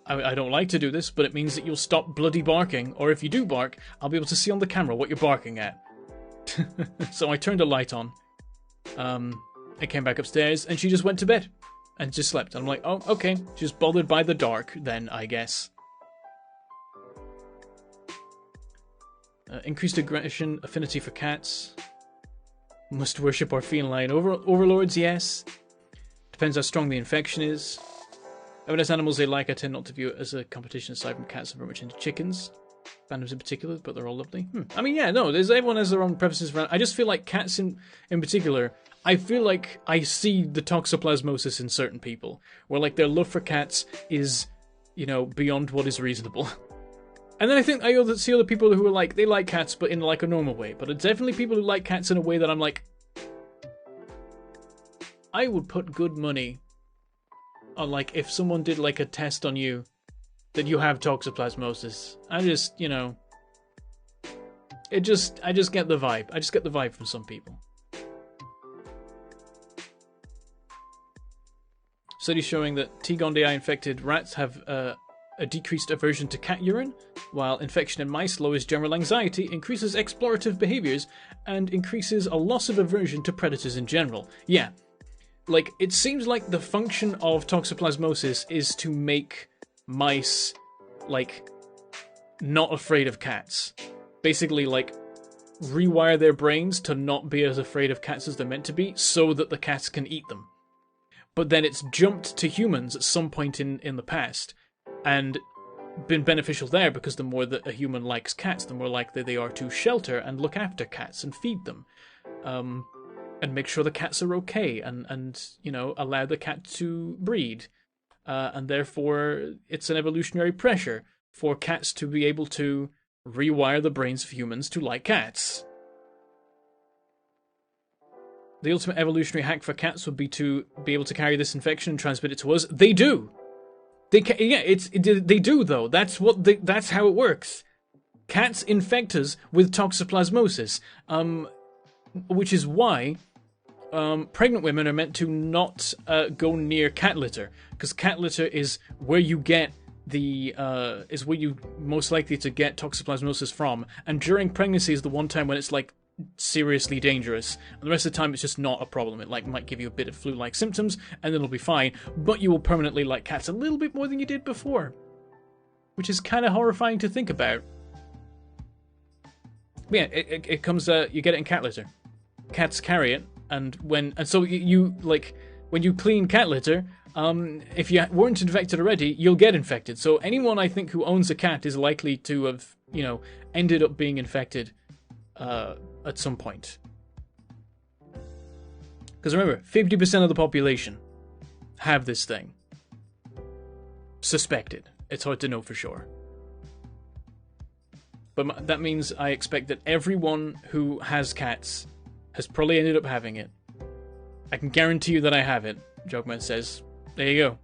I don't like to do this, but it means that you'll stop bloody barking, or if you do bark, I'll be able to see on the camera what you're barking at. So I turned a light on. I came back upstairs and she just went to bed and just slept. And I'm like, oh, okay. She's bothered by the dark then, I guess. Increased aggression, affinity for cats. Must worship our feline overlords, yes. Depends how strong the infection is. When as animals they like, I tend not to view it as a competition aside from cats. I'm very much into chickens. Phantoms in particular, but they're all lovely. I mean, yeah, no, everyone has their own preferences for. I just feel like cats in particular, I feel like I see the toxoplasmosis in certain people, where like their love for cats is, you know, beyond what is reasonable. And then I think I see other people who are like, they like cats, but in like a normal way. But it's definitely people who like cats in a way that I'm like, I would put good money on like if someone did like a test on you that you have toxoplasmosis. I just, you know, I just get the vibe. I just get the vibe from some people. Studies showing that T. gondii infected rats have a decreased aversion to cat urine, while infection in mice lowers general anxiety, increases explorative behaviors, and increases a loss of aversion to predators in general. Yeah, like, it seems like the function of toxoplasmosis is to make mice, like, not afraid of cats. Basically, like, rewire their brains to not be as afraid of cats as they're meant to be, so that the cats can eat them. But then it's jumped to humans at some point in the past, and been beneficial there because the more that a human likes cats, the more likely they are to shelter and look after cats and feed them. And make sure the cats are okay and you know, allow the cat to breed. And therefore, it's an evolutionary pressure for cats to be able to rewire the brains of humans to like cats. The ultimate evolutionary hack for cats would be to be able to carry this infection and transmit it to us. They do! They do though. That's how it works. Cats infect us with toxoplasmosis, which is why pregnant women are meant to not go near cat litter, because cat litter is where you get is where you most likely to get toxoplasmosis from, and during pregnancy is the one time when it's like seriously dangerous, and the rest of the time it's just not a problem. It like might give you a bit of flu-like symptoms and then it'll be fine, but you will permanently like cats a little bit more than you did before, which is kind of horrifying to think about. But yeah, it comes you get it in cat litter. Cats carry it, and so you like when you clean cat litter, if you weren't infected already, you'll get infected. So anyone I think who owns a cat is likely to have, you know, ended up being infected at some point. Because remember, 50% of the population have this thing. Suspected. It's hard to know for sure. But that means I expect that everyone who has cats has probably ended up having it. I can guarantee you that I have it, Jogman says. There you go.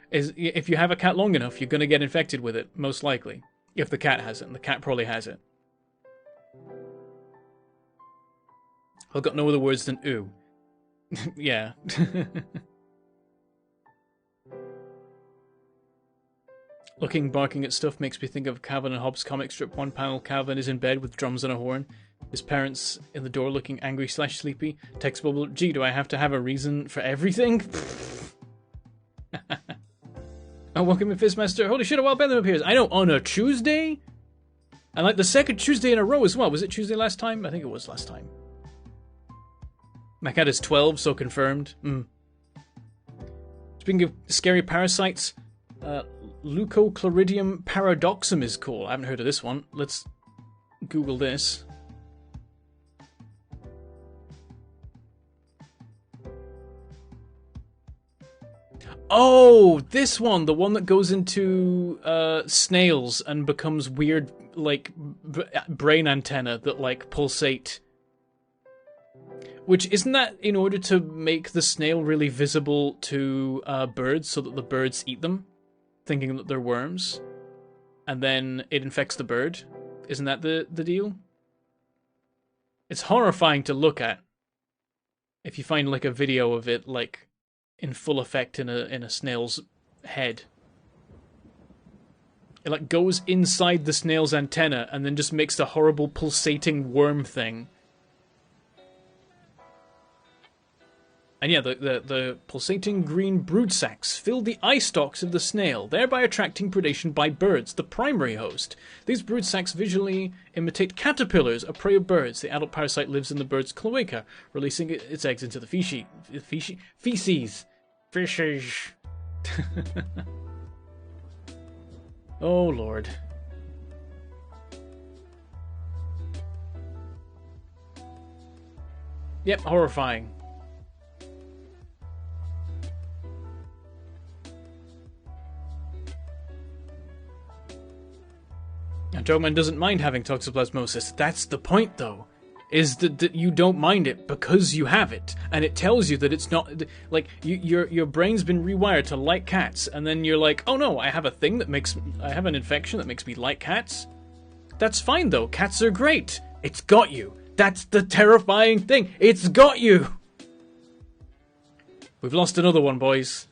If you have a cat long enough, you're going to get infected with it, most likely. If the cat has it, and the cat probably has it. I've got no other words than ooh. Yeah. Looking, barking at stuff makes me think of Calvin and Hobbes comic strip. One panel, Calvin is in bed with drums and a horn. His parents in the door looking angry / sleepy. Text bubble, gee, do I have to have a reason for everything? Oh, welcome to Fistmaster. Holy shit, a wild Bentham appears. I know, on a Tuesday? And like the second Tuesday in a row as well. Was it Tuesday last time? I think it was last time. My cat is 12, so confirmed. Speaking of scary parasites, Leucochloridium paradoxum is cool. I haven't heard of this one. Let's Google this. Oh, this one, the one that goes into snails and becomes weird, like, brain antenna that, like, pulsate. Which, isn't that in order to make the snail really visible to birds so that the birds eat them? Thinking that they're worms. And then it infects the bird? Isn't that the deal? It's horrifying to look at. If you find, like, a video of it, like, in full effect in a snail's head. It like goes inside the snail's antenna and then just makes the horrible pulsating worm thing. And yeah, the pulsating green brood sacs fill the eye stalks of the snail, thereby attracting predation by birds, the primary host. These brood sacs visually imitate caterpillars, a prey of birds. The adult parasite lives in the bird's cloaca, releasing its eggs into the feces. Oh, Lord. Yep, horrifying. Now, Jogman doesn't mind having toxoplasmosis. That's the point, though. Is that you don't mind it because you have it, and it tells you that it's not like your brain's been rewired to like cats, and then you're like, oh no, I have an infection that makes me like cats. That's fine though. Cats are great. It's got you. That's the terrifying thing. It's got you. We've lost another one, boys.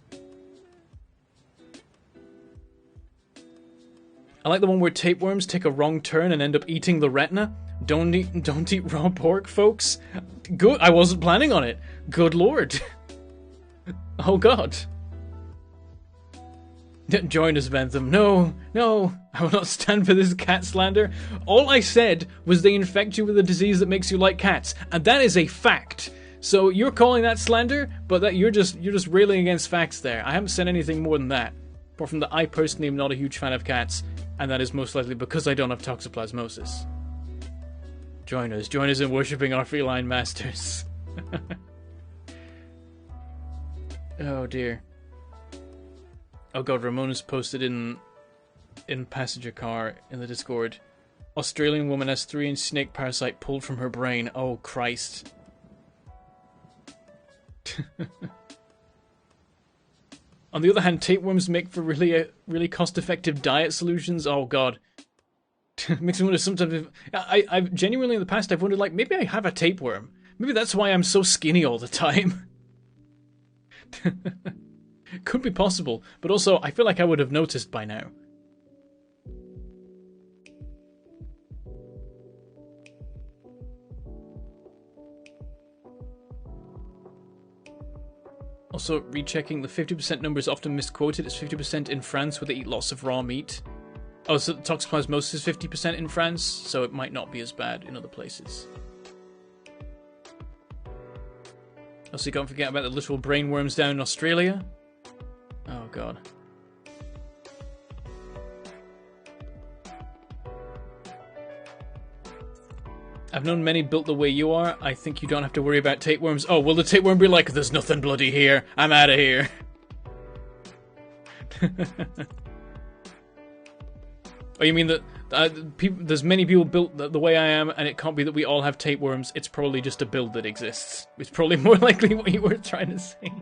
I like the one where tapeworms take a wrong turn and end up eating the retina. Don't eat raw pork, folks. Good. I wasn't planning on it. Good lord. Oh god. Join us, Bentham. No. I will not stand for this cat slander. All I said was they infect you with a disease that makes you like cats, and that is a fact. So you're calling that slander, but that you're just railing against facts there. I haven't said anything more than that. Apart from that, I personally am not a huge fan of cats, and that is most likely because I don't have toxoplasmosis. Join us in worshipping our feline masters. Oh dear. Oh god, Ramona's posted in passenger car in the Discord. Australian woman has 3-inch snake parasite pulled from her brain. Oh Christ. On the other hand, tapeworms make for really cost-effective diet solutions. Oh god. Makes me wonder sometimes if... I've genuinely in the past I've wondered, like, maybe I have a tapeworm. Maybe that's why I'm so skinny all the time. Could be possible, but also I feel like I would have noticed by now. Also, rechecking, the 50% number is often misquoted. It's 50% in France where they eat lots of raw meat. Oh, so toxoplasmosis is 50% in France, so it might not be as bad in other places. Also, you can't forget about the literal brainworms down in Australia. Oh, God. I've known many built the way you are. I think you don't have to worry about tapeworms. Oh, will the tapeworm be like, there's nothing bloody here. I'm out of here. Oh, you mean that there's many people built the way I am, and it can't be that we all have tapeworms. It's probably just a build that exists. It's probably more likely what you were trying to say.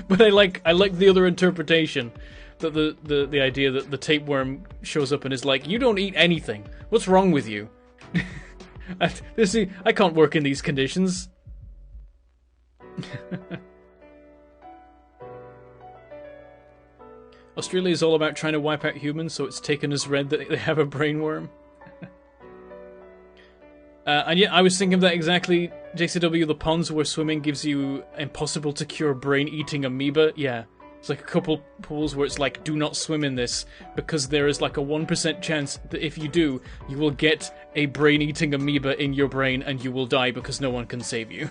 But I like the other interpretation, that the idea that the tapeworm shows up and is like, you don't eat anything. What's wrong with you? I can't work in these conditions. Australia is all about trying to wipe out humans, so it's taken as read that they have a brainworm. And yeah, I was thinking of that exactly. JCW, the ponds where swimming gives you impossible to cure brain-eating amoeba. Yeah, it's like a couple pools where it's like, do not swim in this, because there is like a 1% chance that if you do, you will get a brain-eating amoeba in your brain and you will die because no one can save you.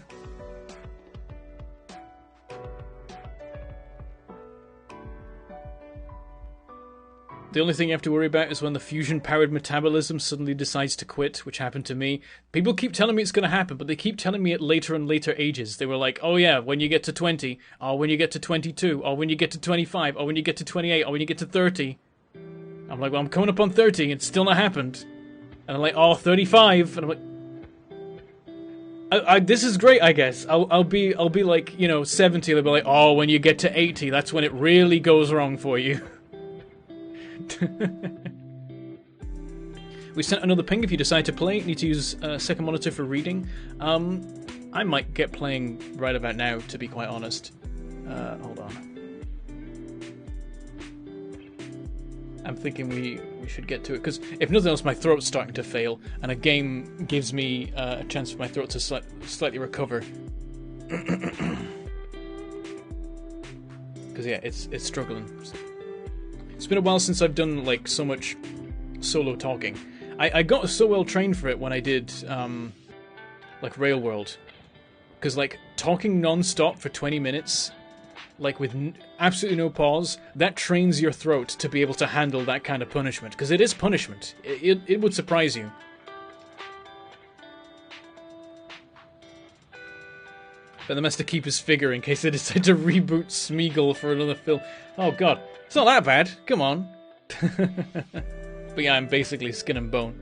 The only thing you have to worry about is when the fusion-powered metabolism suddenly decides to quit, which happened to me. People keep telling me it's going to happen, but they keep telling me at later and later ages. They were like, oh yeah, when you get to 20, or when you get to 22, or when you get to 25, or when you get to 28, or when you get to 30. I'm like, well, I'm coming up on 30, and it's still not happened. And I'm like, oh, 35, and I'm like, this is great, I guess. I'll be like, 70. They'll be like, oh, when you get to 80, that's when it really goes wrong for you. We sent another ping if you decide to play. Need to use a second monitor for reading. I might get playing right about now, to be quite honest. Hold on. I'm thinking we should get to it, because if nothing else, my throat's starting to fail, and a game gives me a chance for my throat to slightly recover. Because yeah, it's struggling. It's been a while since I've done like so much solo talking. I got so well trained for it when I did like Railworld, because like talking non-stop for 20 minutes, like with absolutely no pause, that trains your throat to be able to handle that kind of punishment, because it is punishment. It would surprise you. But the Master keep his figure in case they decide to reboot Smeagol for another film. Oh god. It's not that bad. Come on. But yeah, I'm basically skin and bone.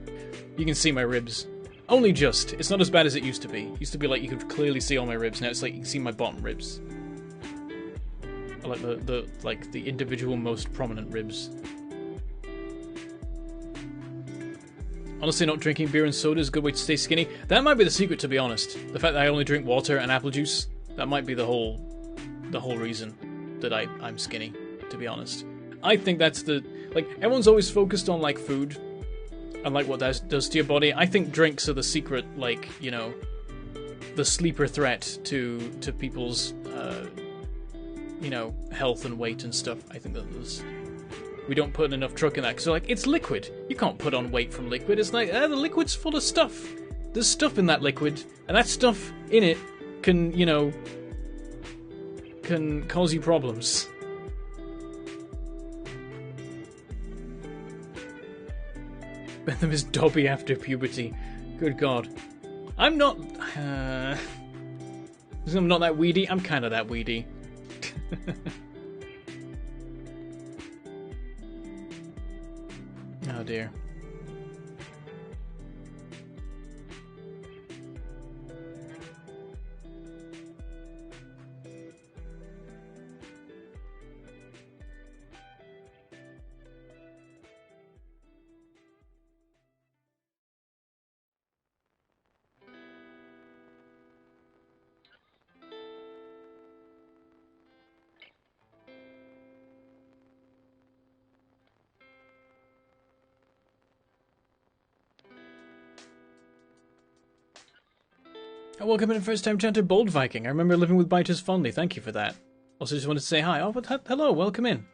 You can see my ribs. Only just. It's not as bad as it used to be. It used to be like you could clearly see all my ribs. Now it's like you can see my bottom ribs. I like the individual most prominent ribs. Honestly, not drinking beer and soda is a good way to stay skinny. That might be the secret, to be honest. The fact that I only drink water and apple juice. That might be the whole reason that I'm skinny, to be honest. I think that's like, everyone's always focused on, like, food and, like, what that does to your body. I think drinks are the secret, like, the sleeper threat to people's, health and weight and stuff. I think that we don't put enough truck in that, because, like, it's liquid. You can't put on weight from liquid. It's like, the liquid's full of stuff. There's stuff in that liquid, and that stuff in it can, can cause you problems. Bentham is Dobby after puberty. Good god. I'm not... I'm not that weedy. I'm kind of that weedy. Oh dear. Welcome in first time chanter Bold Viking. I remember living with biters fondly. Thank you for that. Also just wanted to say hi. Oh, but hello, welcome in.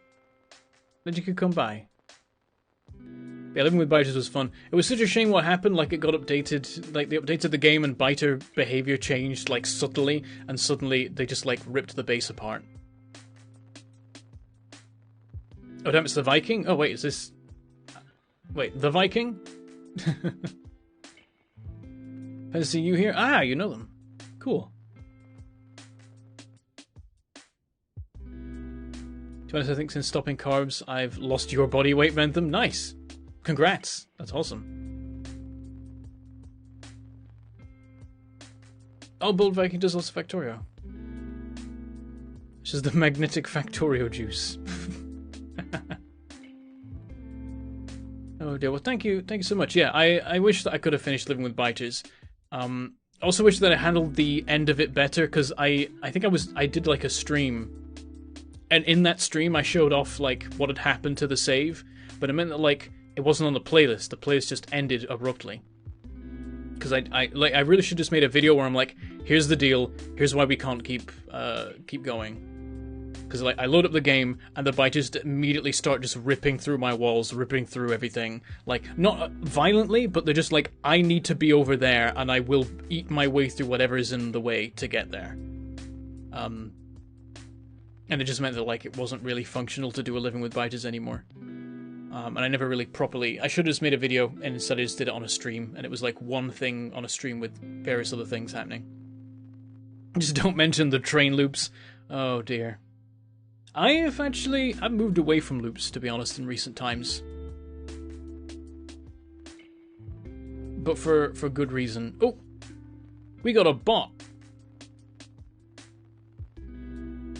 Glad you could come by. Yeah, living with biters was fun. It was such a shame what happened, like it got updated, like they updated the game and biter behavior changed, like subtly, and suddenly they just like ripped the base apart. Oh damn, it's the Viking? Oh wait, is this... Wait, the Viking? I see you here. Ah, you know them. Cool. But I think since stopping carbs, I've lost your body weight, Bentham. Nice. Congrats. That's awesome. Oh, Bold Viking does lots of Factorio. This is the magnetic Factorio juice. Oh dear. Well, thank you so much. Yeah, I wish that I could have finished Living with Biters. Also wish that I handled the end of it better, because I think I did like a stream. And in that stream, I showed off, like, what had happened to the save, but it meant that, like, it wasn't on the playlist. The playlist just ended abruptly. Because I really should just made a video where I'm like, here's the deal, here's why we can't keep going. Because, like, I load up the game, and the biters just immediately start just ripping through my walls, ripping through everything. Like, not violently, but they're just like, I need to be over there, and I will eat my way through whatever is in the way to get there. And it just meant that, like, it wasn't really functional to do a Living with Biters anymore. And I never really properly... I should have just made a video, and instead I just did it on a stream, and it was like one thing on a stream with various other things happening. Just don't mention the train loops. Oh dear. I've moved away from loops, to be honest, in recent times. But for good reason. Oh! We got a bot!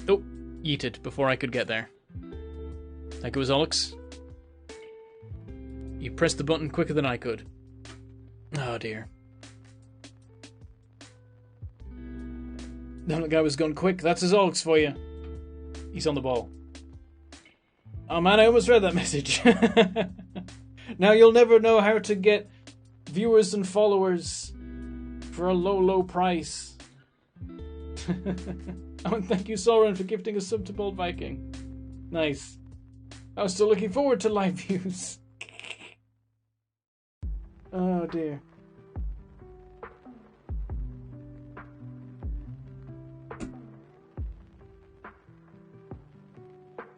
Oh! Yeeted before I could get there. Like it was Alex. You pressed the button quicker than I could. Oh dear. That guy was gone quick. That's his Alex for you. He's on the ball. Oh man, I almost read that message. Now you'll never know how to get viewers and followers for a low price. Oh, and thank you, Soren, for gifting a sub to Bold Viking. Nice. I was still looking forward to live views. Oh dear.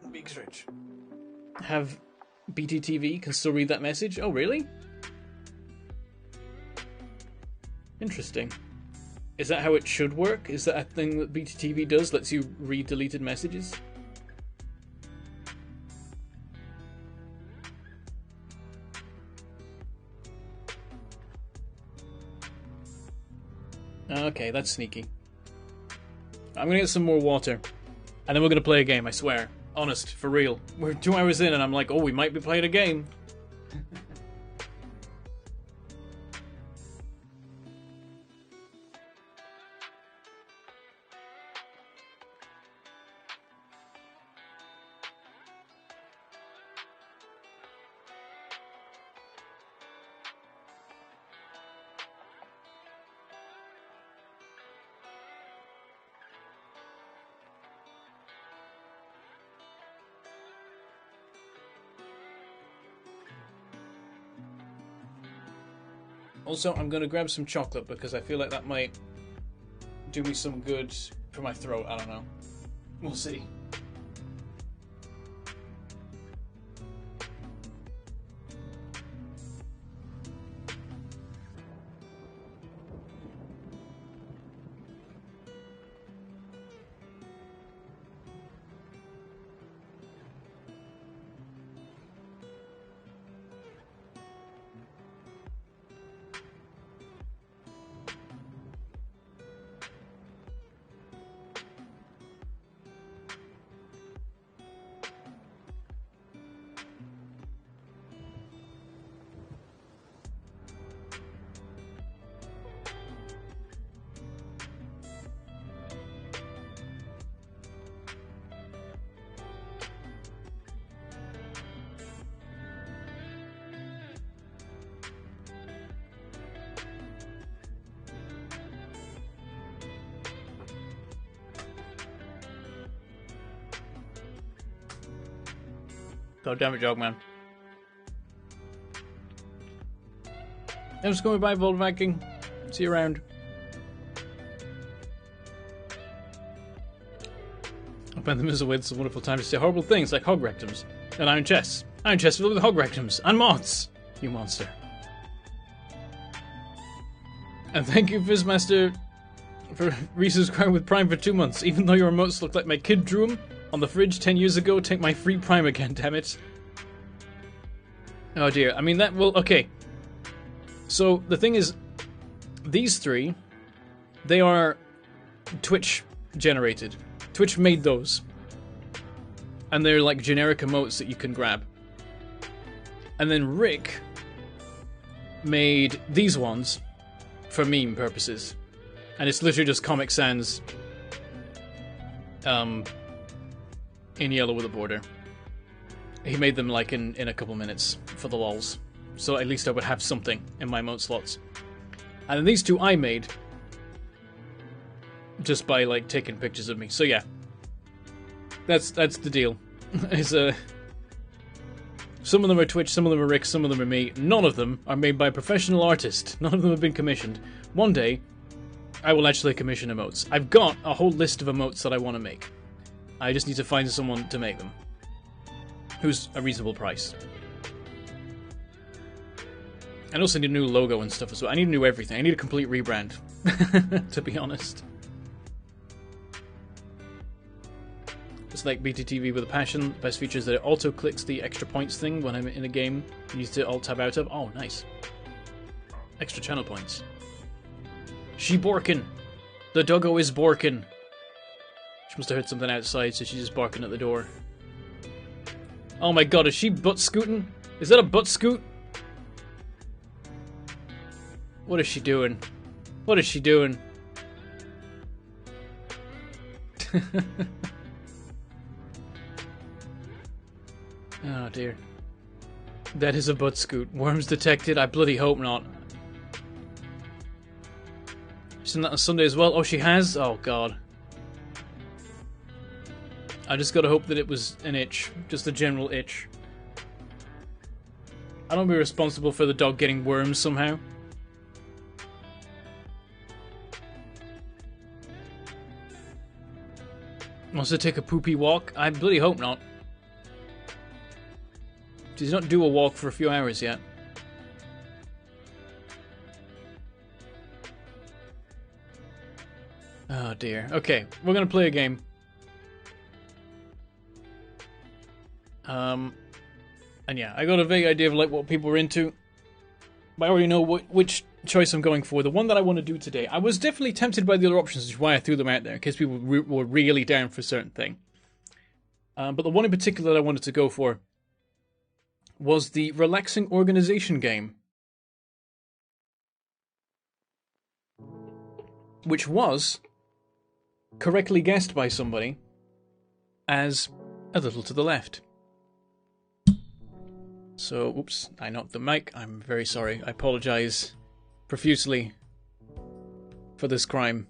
Big stretch. Have BTTV can still read that message? Oh, really? Interesting. Is that how it should work? Is that a thing that BTTV does? Lets you read deleted messages? Okay, that's sneaky. I'm gonna get some more water. And then we're gonna play a game, I swear. Honest, for real. We're 2 hours in and I'm like, oh, we might be playing a game. Also, I'm going to grab some chocolate because I feel like that might do me some good for my throat. I don't know. We'll see. God damn it, Jogman. I'm just going by Bold Viking. See you around. I find them as a way it's a wonderful time to say horrible things like hog rectums and iron chests. Iron chests filled with hog rectums and moths. You monster. And thank you, Fizzmaster, for resubscribing with Prime for 2 months. Even though your emotes look like my kid drew them on the fridge 10 years ago. Take my free Prime again, damn it. Oh dear. I mean, that will... Okay. So, the thing is, these three, they are Twitch generated. Twitch made those. And they're like generic emotes that you can grab. And then Rick made these ones for meme purposes. And it's literally just Comic Sans in yellow with a border. He made them like in a couple minutes for the lols. So at least I would have something in my emote slots. And then these two I made just by like taking pictures of me. So yeah. That's the deal. Is some of them are Twitch, some of them are Rick, some of them are me. None of them are made by a professional artist. None of them have been commissioned. One day, I will actually commission emotes. I've got a whole list of emotes that I want to make. I just need to find someone to make them. Who's a reasonable price. I also need a new logo and stuff as well. I need a new everything. I need a complete rebrand, to be honest. It's like BTTV with a passion. The best feature is that it auto-clicks the extra points thing when I'm in a game. You need to alt-tab out of. Oh, nice. Extra channel points. She borkin. The doggo is borkin. She must have heard something outside, so she's just barking at the door. Oh my god, is she butt-scooting? Is that a butt-scoot? What is she doing? What is she doing? Oh dear. That is a butt scoot. Worms detected? I bloody hope not. She's done that on Sunday as well. Oh, she has? Oh god. I just gotta hope that it was an itch. Just a general itch. I don't be responsible for the dog getting worms somehow. Wants to take a poopy walk? I bloody hope not. She's not due a walk for a few hours yet. Oh dear. Okay, we're gonna play a game. And yeah, I got a vague idea of like what people were into. But I already know which choice I'm going for. The one that I want to do today. I was definitely tempted by the other options, which is why I threw them out there, in case people were really down for a certain thing. But the one in particular that I wanted to go for was the relaxing organization game. Which was correctly guessed by somebody as a little to the left. So, oops, I knocked the mic. I'm very sorry. I apologize profusely for this crime.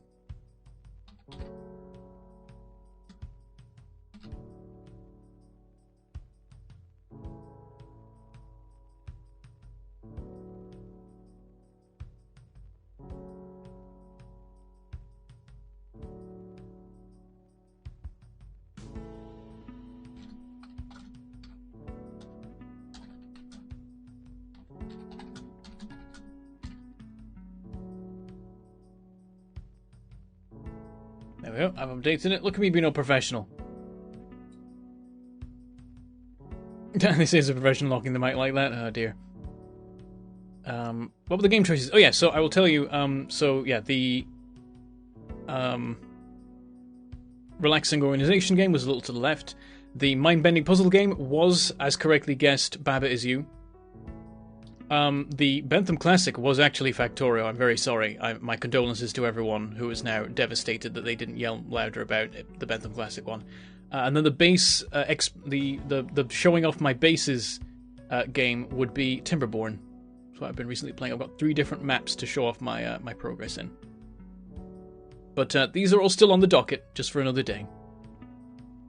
There we go, I've updated it. Look at me being all professional. This is a professional locking the mic like that. Oh dear. What were the game choices? Oh yeah, so I will tell you, so yeah, the relaxing organization game was a little to the left. The mind-bending puzzle game was, as correctly guessed, Baba Is You. The Bentham Classic was actually Factorio. I'm very sorry. My condolences to everyone who is now devastated that they didn't yell louder about the Bentham Classic one. And then the base, the showing off my bases game would be Timberborn. That's what I've been recently playing. I've got 3 different maps to show off my my progress in. But these are all still on the docket, just for another day.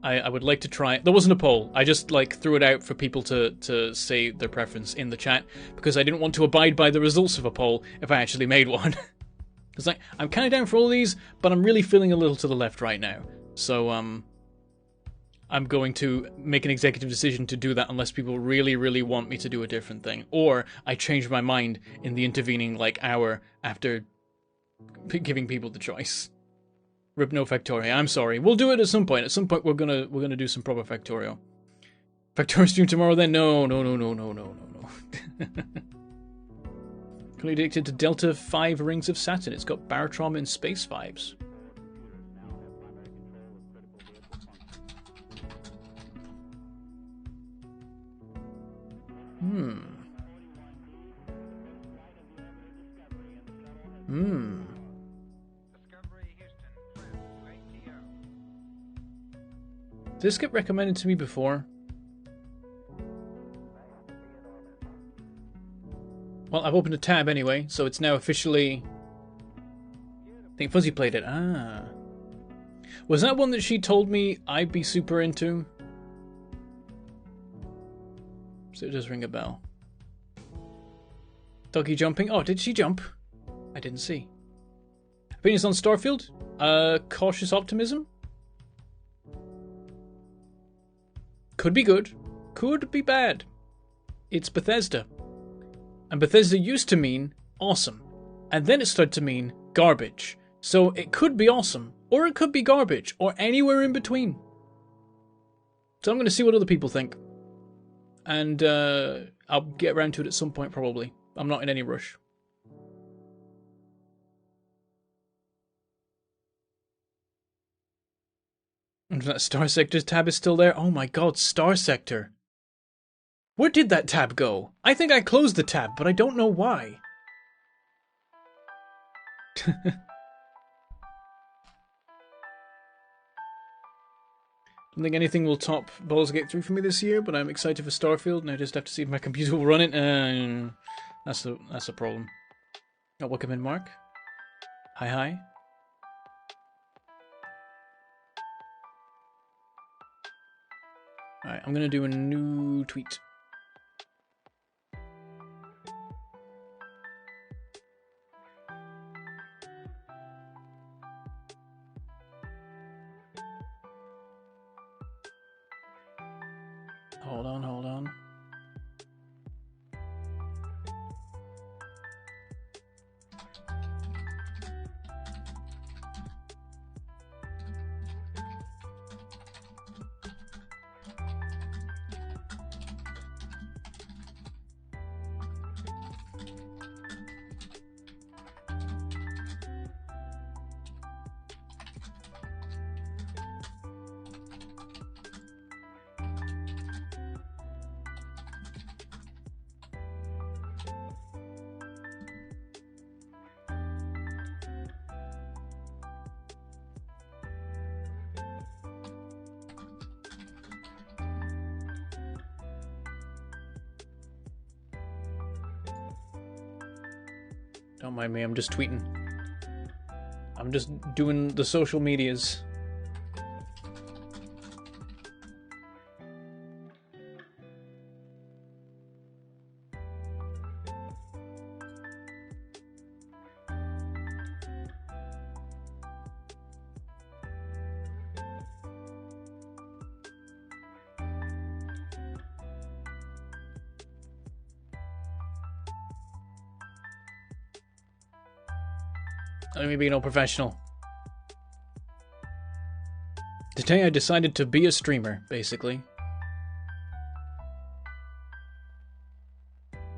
I would like to try... There wasn't a poll. I just threw it out for people to say their preference in the chat, because I didn't want to abide by the results of a poll if I actually made one. It's like, I'm kind of down for all these, but I'm really feeling a little to the left right now. So, I'm going to make an executive decision to do that unless people really, really want me to do a different thing. Or I change my mind in the intervening, hour after giving people the choice. Rip no Factorio. I'm sorry. We'll do it at some point. At some point, we're gonna do some proper Factorio. Factorio stream tomorrow then? No. Currently addicted to Delta 5 Rings of Saturn. It's got Baratrom and space vibes. Did this get recommended to me before? Well, I've opened a tab anyway, so it's now officially... I think Fuzzy played it. Ah. Was that one that she told me I'd be super into? So it does ring a bell. Doggy jumping. Oh, did she jump? I didn't see. Opinions on Starfield? Cautious optimism? Could be good. Could be bad. It's Bethesda. And Bethesda used to mean awesome. And then it started to mean garbage. So it could be awesome. Or it could be garbage. Or anywhere in between. So I'm going to see what other people think. And I'll get around to it at some point probably. I'm not in any rush. And that Star Sector's tab is still there. Oh my god, Star Sector. Where did that tab go? I think I closed the tab, but I don't know why. Don't think anything will top Baldur's Gate 3 for me this year, but I'm excited for Starfield, and I just have to see if my computer will run it. That's a problem. Oh, welcome in, Mark. Hi. Alright, I'm gonna do a new tweet. Hold on. Don't mind me, I'm just tweeting. I'm just doing the social medias. Let me be no professional. Today I decided to be a streamer, basically.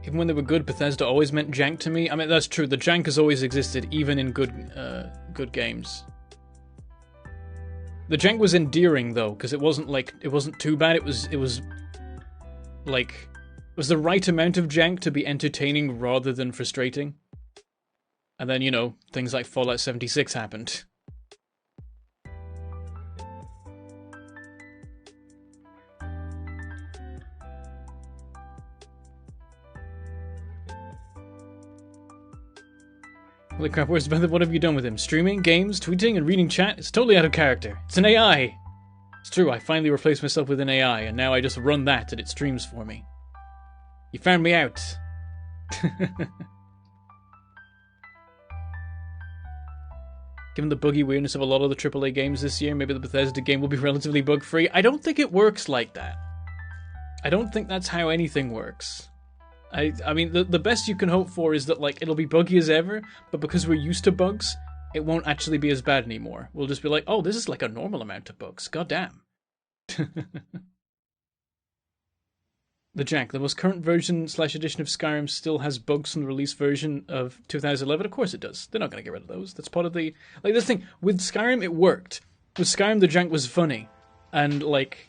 Even when they were good, Bethesda always meant jank to me. I mean, that's true. The jank has always existed, even in good games. The jank was endearing though, because it wasn't too bad. It was the right amount of jank to be entertaining rather than frustrating. And then, you know, things like Fallout 76 happened. Holy crap, where's Beth? What have you done with him? Streaming, games, tweeting, and reading chat? It's totally out of character. It's an AI! It's true, I finally replaced myself with an AI, and now I just run that and it streams for me. You found me out. Given the buggy weirdness of a lot of the AAA games this year, maybe the Bethesda game will be relatively bug-free. I don't think it works like that. I don't think that's how anything works. I mean, the best you can hope for is that, like, it'll be buggy as ever, but because we're used to bugs, it won't actually be as bad anymore. We'll just be like, oh, this is like a normal amount of bugs. God damn. The Jack, the most current version / edition of Skyrim still has bugs from the release version of 2011. Of course it does. They're not going to get rid of those. That's part of the... Like, this thing, with Skyrim, it worked. With Skyrim, the jank was funny. And, like...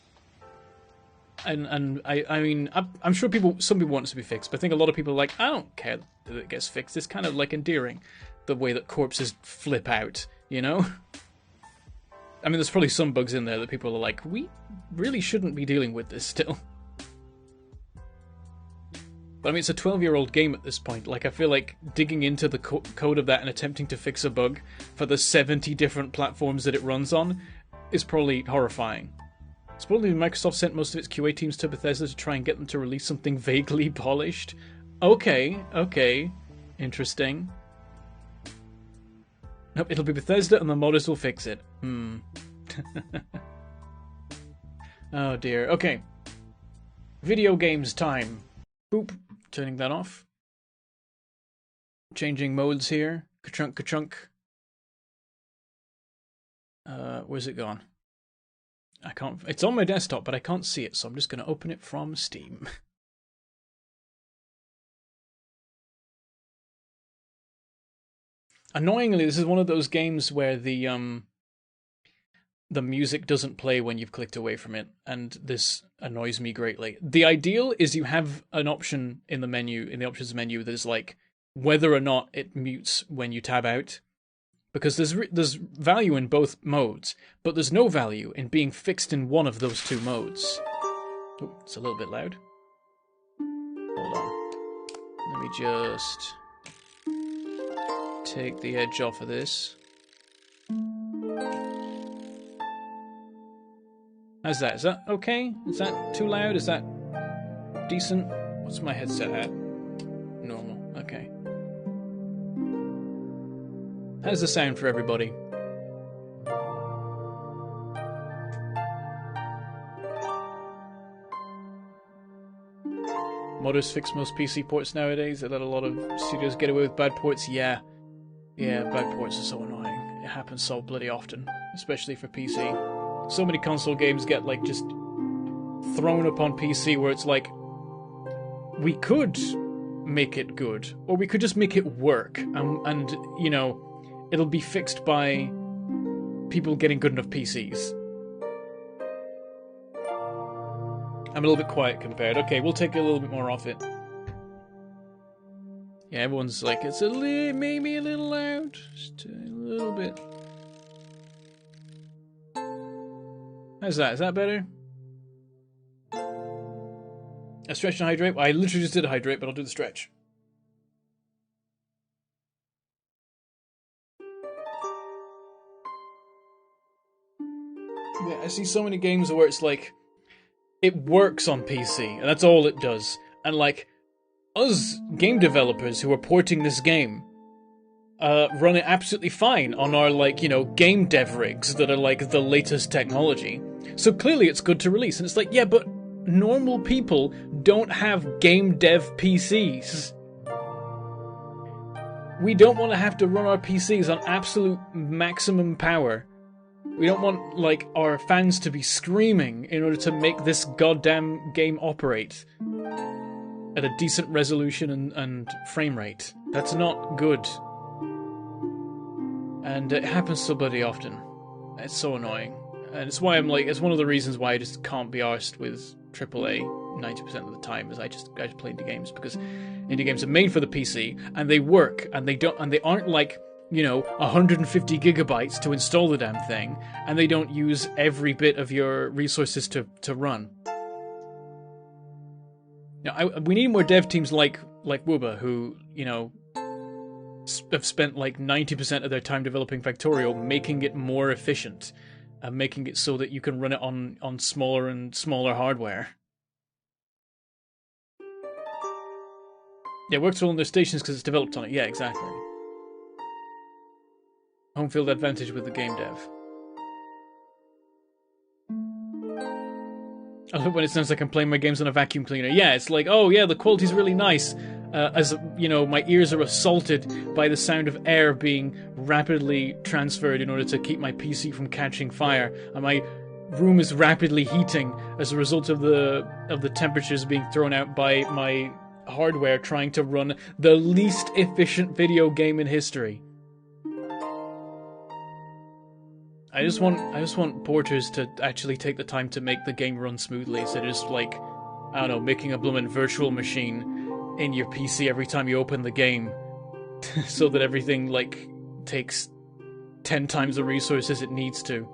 And I mean, I'm sure some people want it to be fixed, but I think a lot of people are like, I don't care that it gets fixed. It's kind of, like, endearing, the way that corpses flip out, you know? I mean, there's probably some bugs in there that people are like, we really shouldn't be dealing with this still. But I mean, it's a 12-year-old game at this point. Like, I feel like digging into the code of that and attempting to fix a bug for the 70 different platforms that it runs on is probably horrifying. Supposedly, Microsoft sent most of its QA teams to Bethesda to try and get them to release something vaguely polished. Okay. Interesting. Nope, it'll be Bethesda and the modders will fix it. Oh dear. Okay. Video games time. Boop. Turning that off. Changing modes here. Ka-chunk, ka-chunk. Where's it gone? I can't... It's on my desktop, but I can't see it, so I'm just going to open it from Steam. Annoyingly, this is one of those games where the music doesn't play when you've clicked away from it, and this annoys me greatly. The ideal is you have an option in the menu, in the options menu, that is like whether or not it mutes when you tab out, because there's value in both modes, but there's no value in being fixed in one of those two modes. Oh, it's a little bit loud. Hold on. Let me just take the edge off of this. How's that? Is that okay? Is that too loud? Is that decent? What's my headset at? Normal. Okay. How's the sound for everybody? Modders fix most PC ports nowadays. They let a lot of studios get away with bad ports. Yeah, bad ports are so annoying. It happens so bloody often, especially for PC. So many console games get, like, just thrown upon PC where it's like, we could make it good, or we could just make it work, and you know, it'll be fixed by people getting good enough PCs. I'm a little bit quiet compared. Okay, we'll take a little bit more off it. Yeah, everyone's like, it's maybe a little loud. Just a little bit. How's that? Is that better? A stretch and hydrate? I literally just did a hydrate, but I'll do the stretch. Yeah, I see so many games where it's like, it works on PC, and that's all it does. And like, us game developers who are porting this game run it absolutely fine on our, like, you know, game dev rigs that are like the latest technology. So clearly it's good to release. And it's like, yeah, but normal people don't have game dev PCs. We don't want to have to run our PCs on absolute maximum power. We don't want, like, our fans to be screaming in order to make this goddamn game operate at a decent resolution and frame rate. That's not good. And it happens so bloody often. It's so annoying. And it's why I'm like, it's one of the reasons why I just can't be arsed with AAA 90% of the time, is I just play indie games, because indie games are made for the PC, and they work, and they aren't like, you know, 150 gigabytes to install the damn thing, and they don't use every bit of your resources to run. Now, we need more dev teams like Wooba, who, you know, have spent like 90% of their time developing Factorio, making it more efficient, and making it so that you can run it on smaller and smaller hardware. Yeah, it works well on their stations because it's developed on it. Yeah, exactly. Home field advantage with the game dev. I love when it sounds like I'm playing my games on a vacuum cleaner. Yeah, it's like, oh yeah, the quality's really nice. as you know, my ears are assaulted by the sound of air being rapidly transferred in order to keep my PC from catching fire, and my room is rapidly heating as a result of the temperatures being thrown out by my hardware trying to run the least efficient video game in history. I just want porters to actually take the time to make the game run smoothly instead of just, like, I don't know, making a bloomin' virtual machine in your PC every time you open the game so that everything, like, takes 10 times the resources it needs to.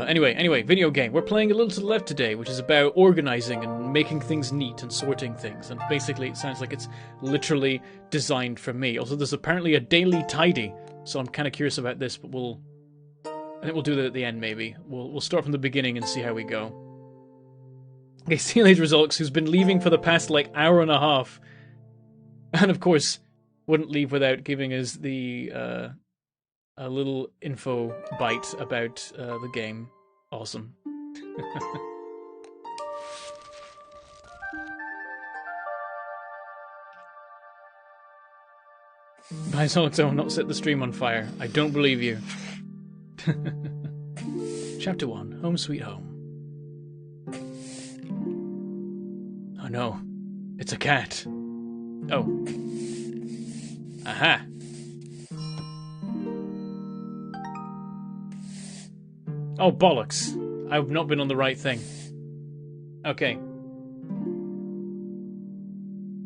Anyway, video game. We're playing A Little to the Left today, which is about organizing and making things neat and sorting things. And basically, it sounds like it's literally designed for me. Also, there's apparently a daily tidy, so I'm kind of curious about this, but I think we'll do that at the end, maybe. We'll start from the beginning and see how we go. Okay, Teenage Results, who's been leaving for the past, like, hour and a half. And, of course, wouldn't leave without giving us the, a little info bite about the game. Awesome. By Solito, not set the stream on fire. I don't believe you. Chapter 1, Home Sweet Home. Oh no, it's a cat. Oh. Aha. Oh, bollocks. I've not been on the right thing. Okay.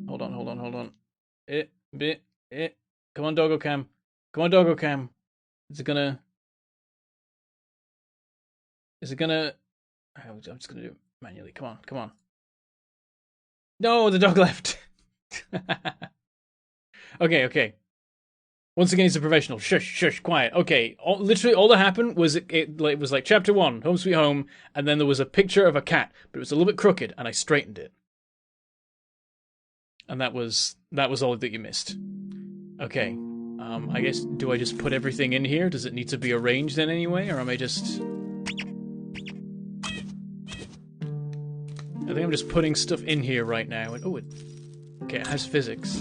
Hold on. Come on, Doggo Cam. Is it gonna... I'm just gonna do it manually. Come on. No, the dog left. Okay. Once again, he's a professional. Shush, quiet. Okay, literally all that happened was it was like chapter 1, Home Sweet Home, and then there was a picture of a cat, but it was a little bit crooked, and I straightened it. And that was all that you missed. Okay, I guess, do I just put everything in here? Does it need to be arranged in any way, or am I just... I think I'm just putting stuff in here right now. And, okay, it has physics.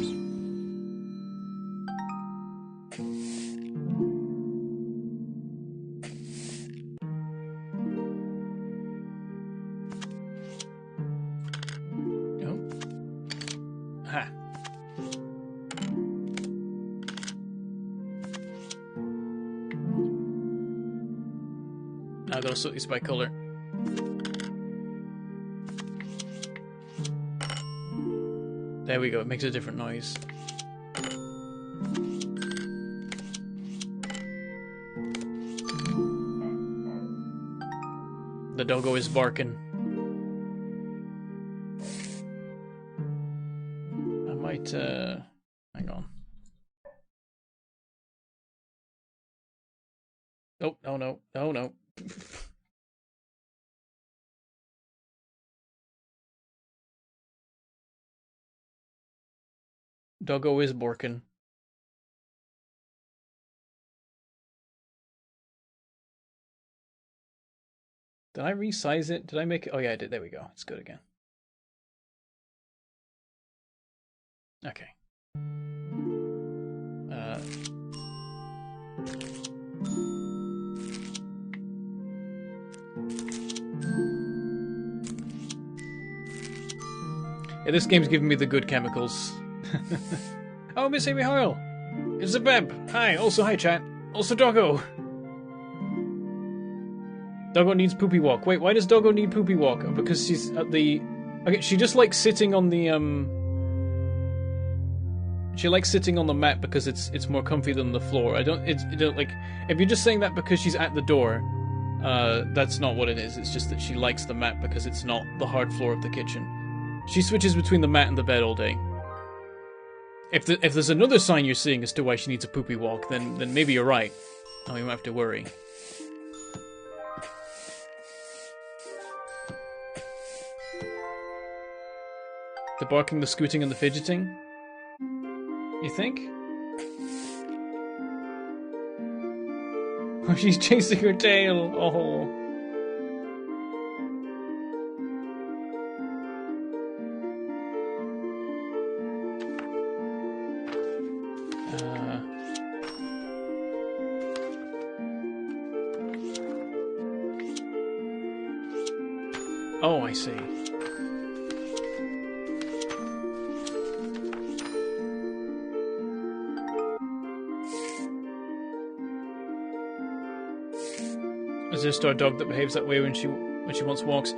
I gotta sort these by color. There we go, it makes a different noise. The doggo is barking. I might, hang on. Oh, no. Doggo is barking. Did I resize it? Did I make it? Oh yeah, I did. There we go. It's good again. Okay. Yeah, this game's giving me the good chemicals. Oh, Miss Amy Hoyle! It's Zabeb! Hi! Also, hi, chat! Also, Doggo! Doggo needs poopy walk. Wait, why does Doggo need poopy walk? Oh, because she's at the... Okay, she just likes sitting on the, She likes sitting on the mat because it's more comfy than the floor. I don't like... If you're just saying that because she's at the door, that's not what it is. It's just that she likes the mat because it's not the hard floor of the kitchen. She switches between the mat and the bed all day. If there's another sign you're seeing as to why she needs a poopy walk, then maybe you're right. And we won't have to worry. The barking, the scooting, and the fidgeting? You think? Oh, she's chasing her tail! Oh. I see. Is this our dog that behaves that way when she wants walks?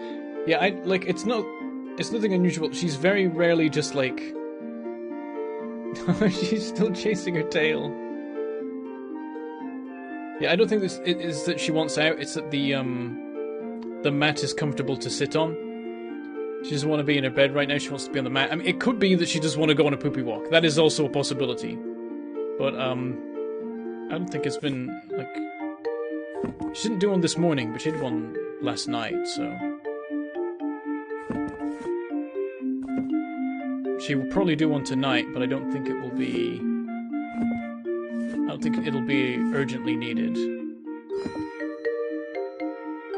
Yeah, I like it's nothing unusual. She's very rarely just like she's still chasing her tail. Yeah, I don't think this is that she wants out, it's that the mat is comfortable to sit on. She doesn't want to be in her bed right now, she wants to be on the mat. I mean, it could be that she does want to go on a poopy walk. That is also a possibility. But, I don't think it's been, like... She didn't do one this morning, but she did one last night, so... She will probably do one tonight, but I don't think it will be... I don't think it'll be urgently needed.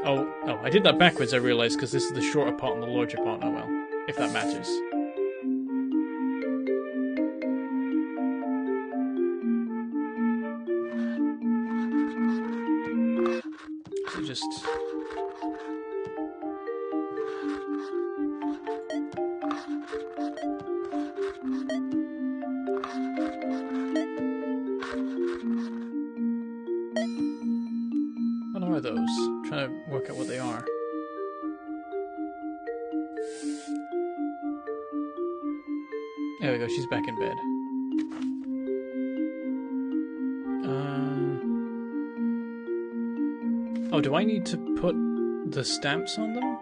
Oh, I did that backwards, I realised, because this is the shorter part and the larger part. Oh well, if that matters. So just... What are those? I'm trying to work out what they are. There we go, she's back in bed. Oh, do I need to put the stamps on them?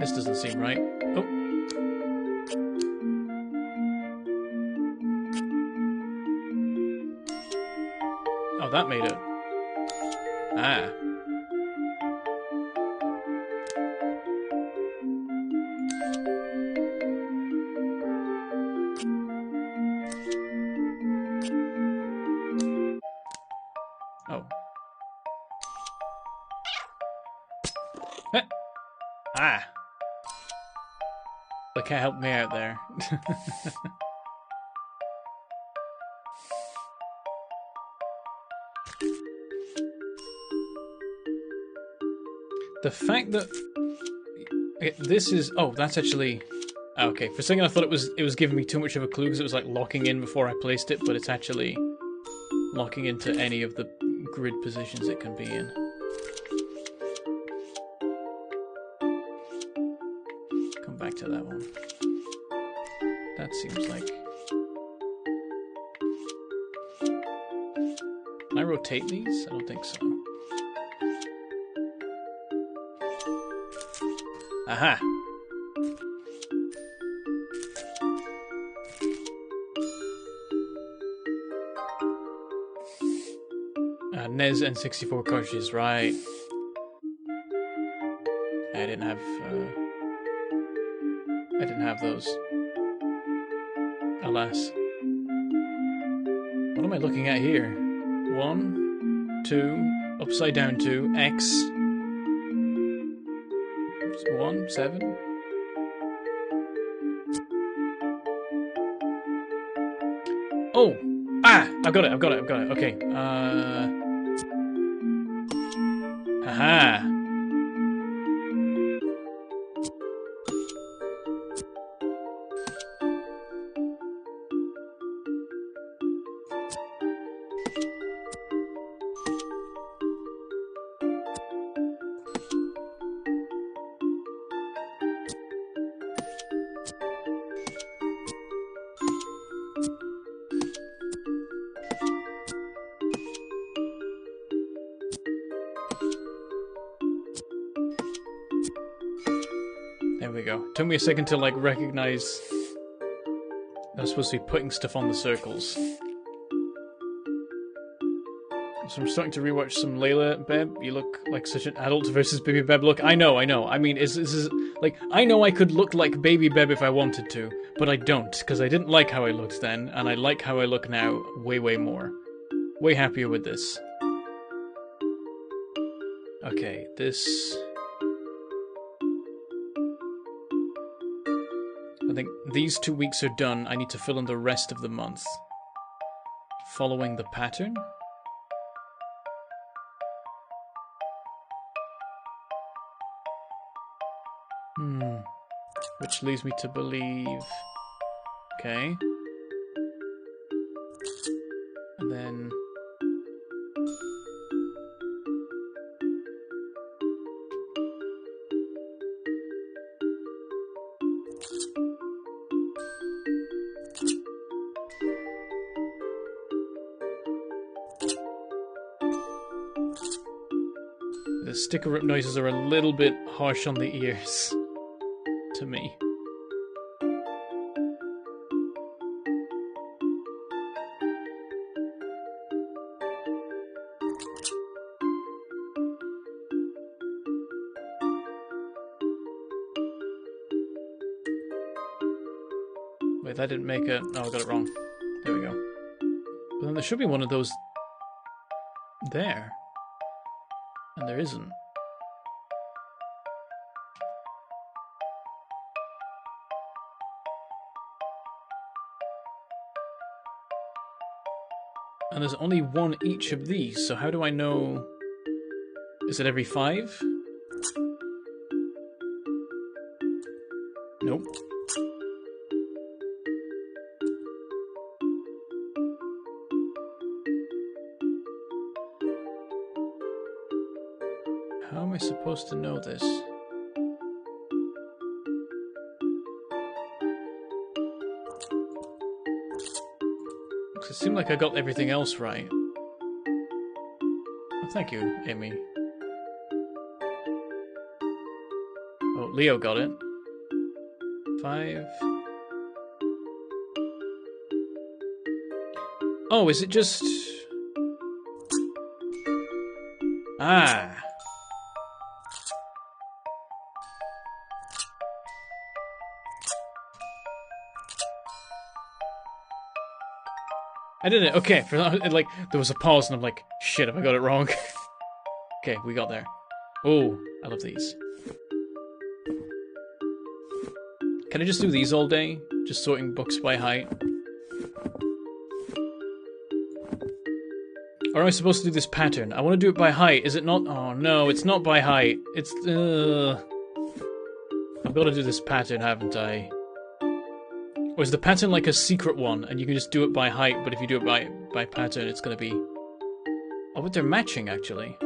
This doesn't seem right. Oh. Oh, that made it. Ah. Oh. Ah. The cat helped me out there. The fact that this is... Oh, that's actually... Okay, for a second I thought it was giving me too much of a clue because it was like locking in before I placed it, but it's actually locking into any of the grid positions it can be in. Come back to that one. That seems like... Can I rotate these? I don't think so. Aha! NES N64 cartridges, right. I didn't have those. Alas. What am I looking at here? 1, 2, upside down 2, X. 1, 7. Oh! Ah! I've got it. Okay. Aha! There we go. Took me a second to, like, recognize I was supposed to be putting stuff on the circles. So I'm starting to rewatch some Layla, Beb. You look like such an adult versus Baby Beb look. I know. I mean, this is like, I know I could look like Baby Beb if I wanted to, but I don't, because I didn't like how I looked then, and I like how I look now way, way more. Way happier with this. Okay, this... I think these 2 weeks are done. I need to fill in the rest of the month. Following the pattern? Which leads me to believe... Okay. And then... The sticker rip noises are a little bit harsh on the ears to me. Wait, that didn't make it. Oh, I got it wrong. There we go. But then there should be one of those there. And there isn't. And there's only one each of these, so how do I know... Is it every 5? Nope. How am I supposed to know this? Because it seemed like I got everything else right. Oh, thank you, Amy. Oh, Leo got it. 5. Oh, is it just... Ah! I did it. Okay, for like there was a pause, and I'm like, "Shit, have I got it wrong?" Okay, we got there. Oh, I love these. Can I just do these all day? Just sorting books by height. Or am I supposed to do this pattern? I want to do it by height. Is it not? Oh no, it's not by height. It's. I've got to do this pattern, haven't I? Or is the pattern like a secret one, and you can just do it by height, but if you do it by pattern, it's gonna be... Oh, but they're matching, actually.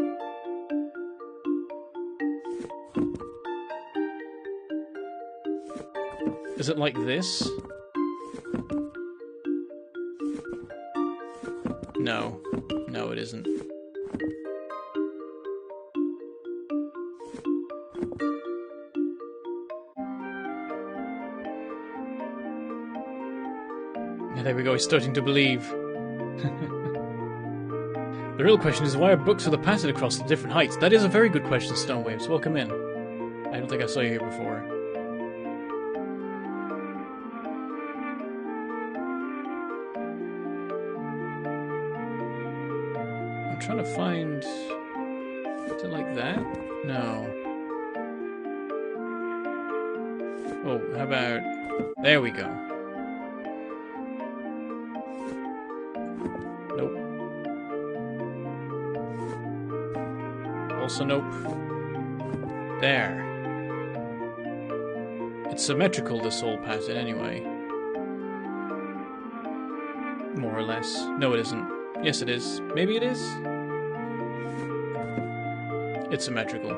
Is it like this? No. No, it isn't. There we go, he's starting to believe. The real question is, why are books with a pattern across the different heights? That is a very good question, Stonewaves. Welcome in. I don't think I saw you here before. I'm trying to find... Is it like that? No. Oh, how about... There we go. Also, nope. There. It's symmetrical, this whole pattern, anyway. More or less. No, it isn't. Yes, it is. Maybe it is? It's symmetrical.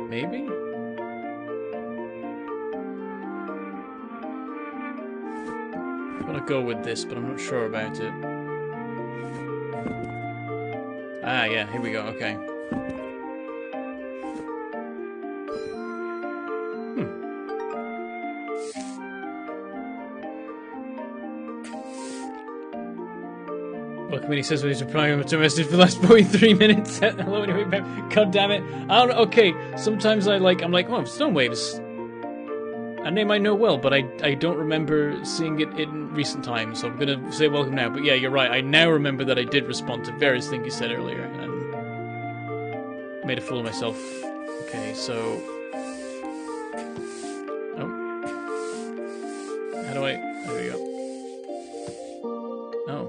Maybe? I'm gonna go with this, but I'm not sure about it. Ah, yeah, here we go, okay. Welcome in, he says he's replying to a message for the last 43 minutes. Hello, anyway, god damn it. Okay, sometimes I'm like, oh, Stonewaves. A name I know well, but I don't remember seeing it in recent times, so I'm gonna say welcome now. But yeah, you're right, I now remember that I did respond to various things you said earlier, and Made a fool of myself. Okay, so... Oh. How do I... There we go. Oh.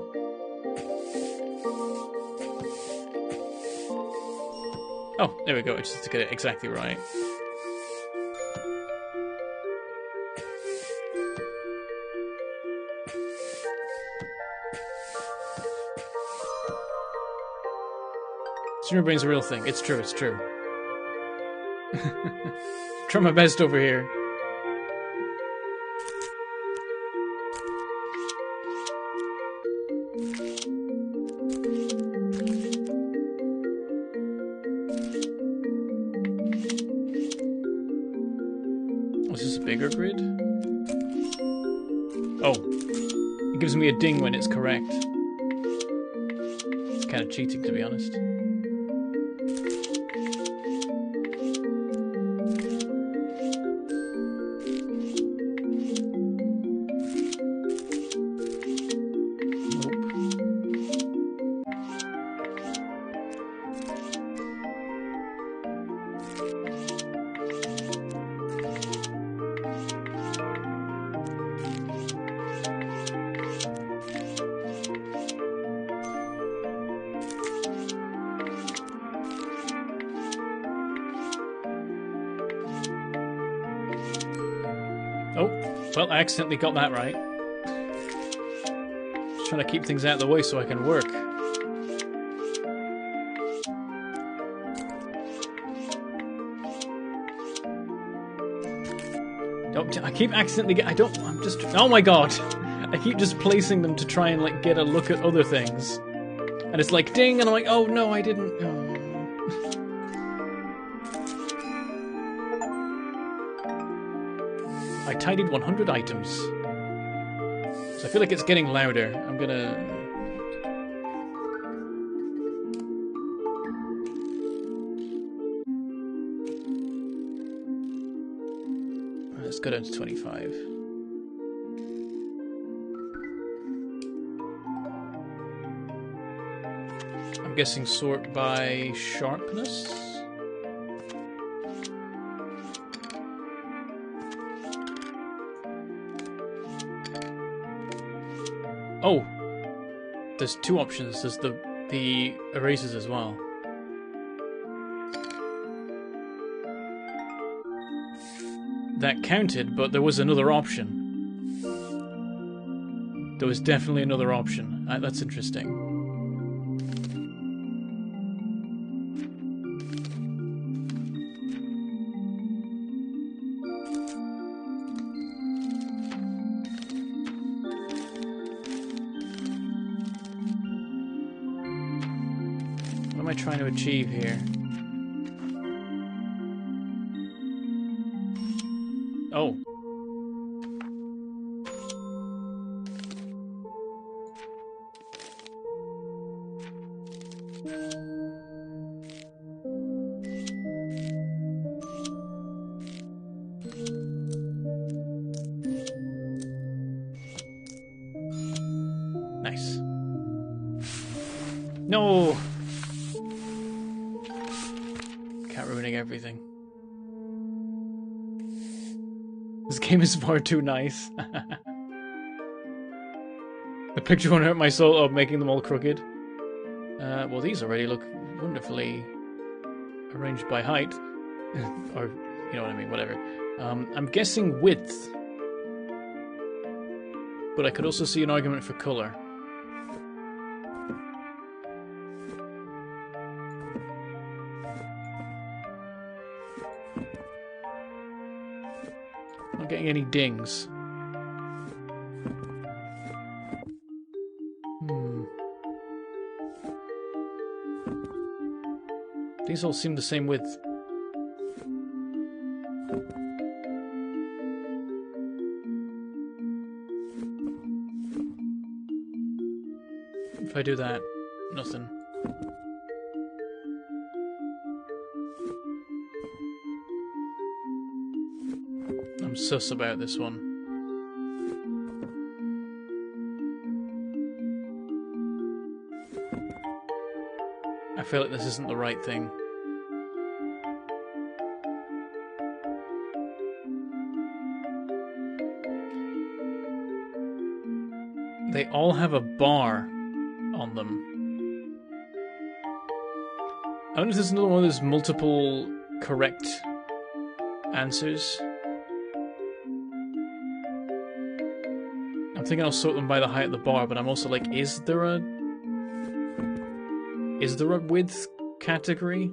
Oh, there we go. I just have to get it exactly right. Streamer brain's a real thing. It's true, it's true. Try my best over here. Was this a bigger grid? Oh. It gives me a ding when it's correct. It's kind of cheating, to be honest. Oh, well, I accidentally got that right. Just trying to keep things out of the way so I can work. Don't, I keep accidentally I'm just, oh my god! I keep just placing them to try and, like, get a look at other things. And it's like, ding, and I'm like, oh no, I didn't, oh. I tidied 100 items. So I feel like it's getting louder. I'm gonna... Let's go down to 25. I'm guessing sort by sharpness? Oh, there's two options. There's the erasers as well. That counted, but there was another option. There was definitely another option. That's interesting. What am I trying to achieve here? Oh. Nice. No! Cat ruining everything. This game is far too nice. The picture won't hurt my soul of making them all crooked. Well, these already look wonderfully arranged by height. Or, you know what I mean, whatever. I'm guessing width. But I could also see an argument for colour. Not getting any dings. These all seem the same width. If I do that, nothing. I'm sus about this one. I feel like this isn't the right thing. all have a bar on them. I wonder if there's another one of those multiple correct answers. I'm thinking I'll sort them by the height of the bar, but I'm also like, is there a width category?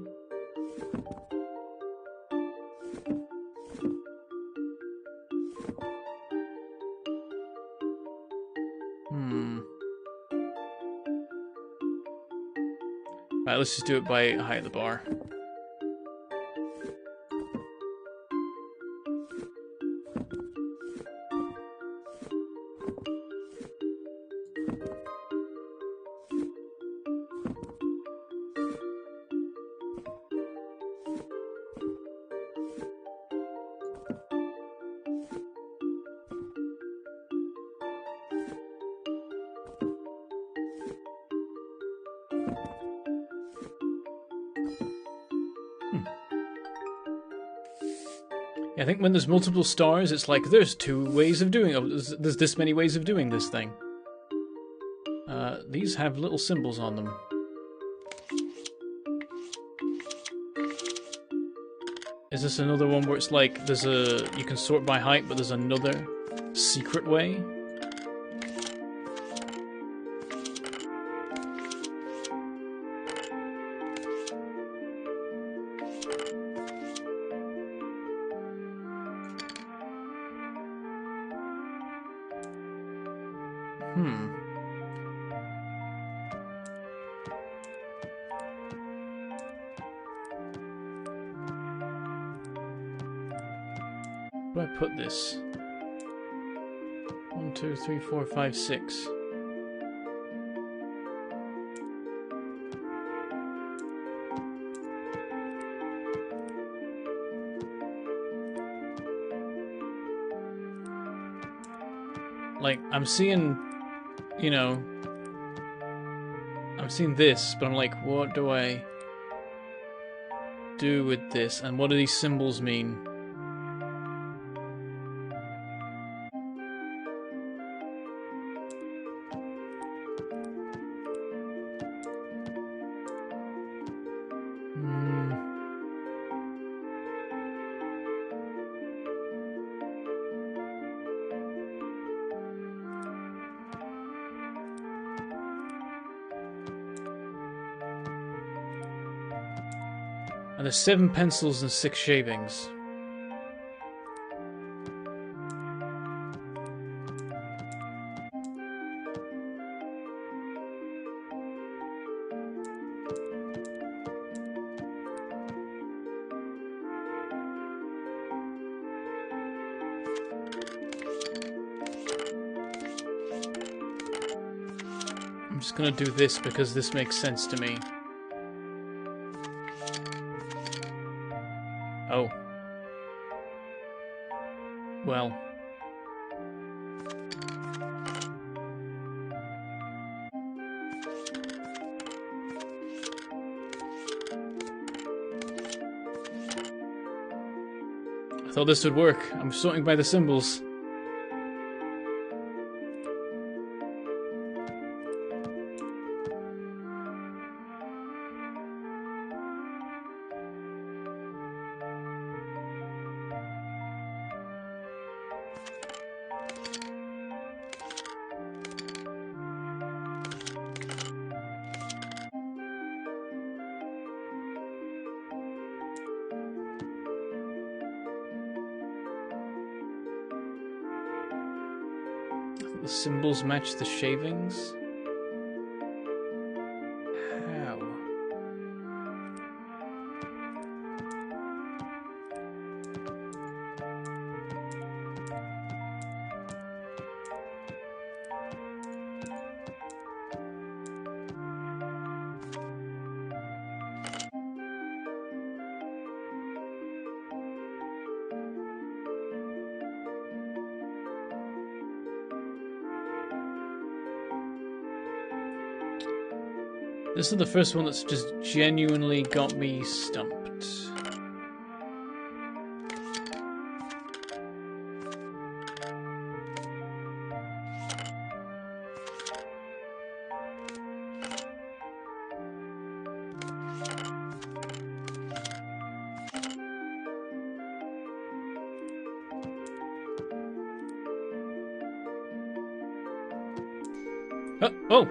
Right, let's just do it by height of the bar. Yeah, I think when there's multiple stars, it's like there's two ways of doing it. There's this many ways of doing this thing. These have little symbols on them. Is this another one where it's like you can sort by height, but there's another secret way? Where do I put this? 1, 2, 3, 4, 5, 6. Like, I'm seeing, you know, I'm seeing this, but I'm like, what do I do with this? And what do these symbols mean? And there's 7 pencils and 6 shavings. I'm just gonna do this because this makes sense to me. Oh. Well. I thought this would work. I'm sorting by the symbols. The symbols match the shavings? How? This is the first one that's just genuinely got me stumped. Oh!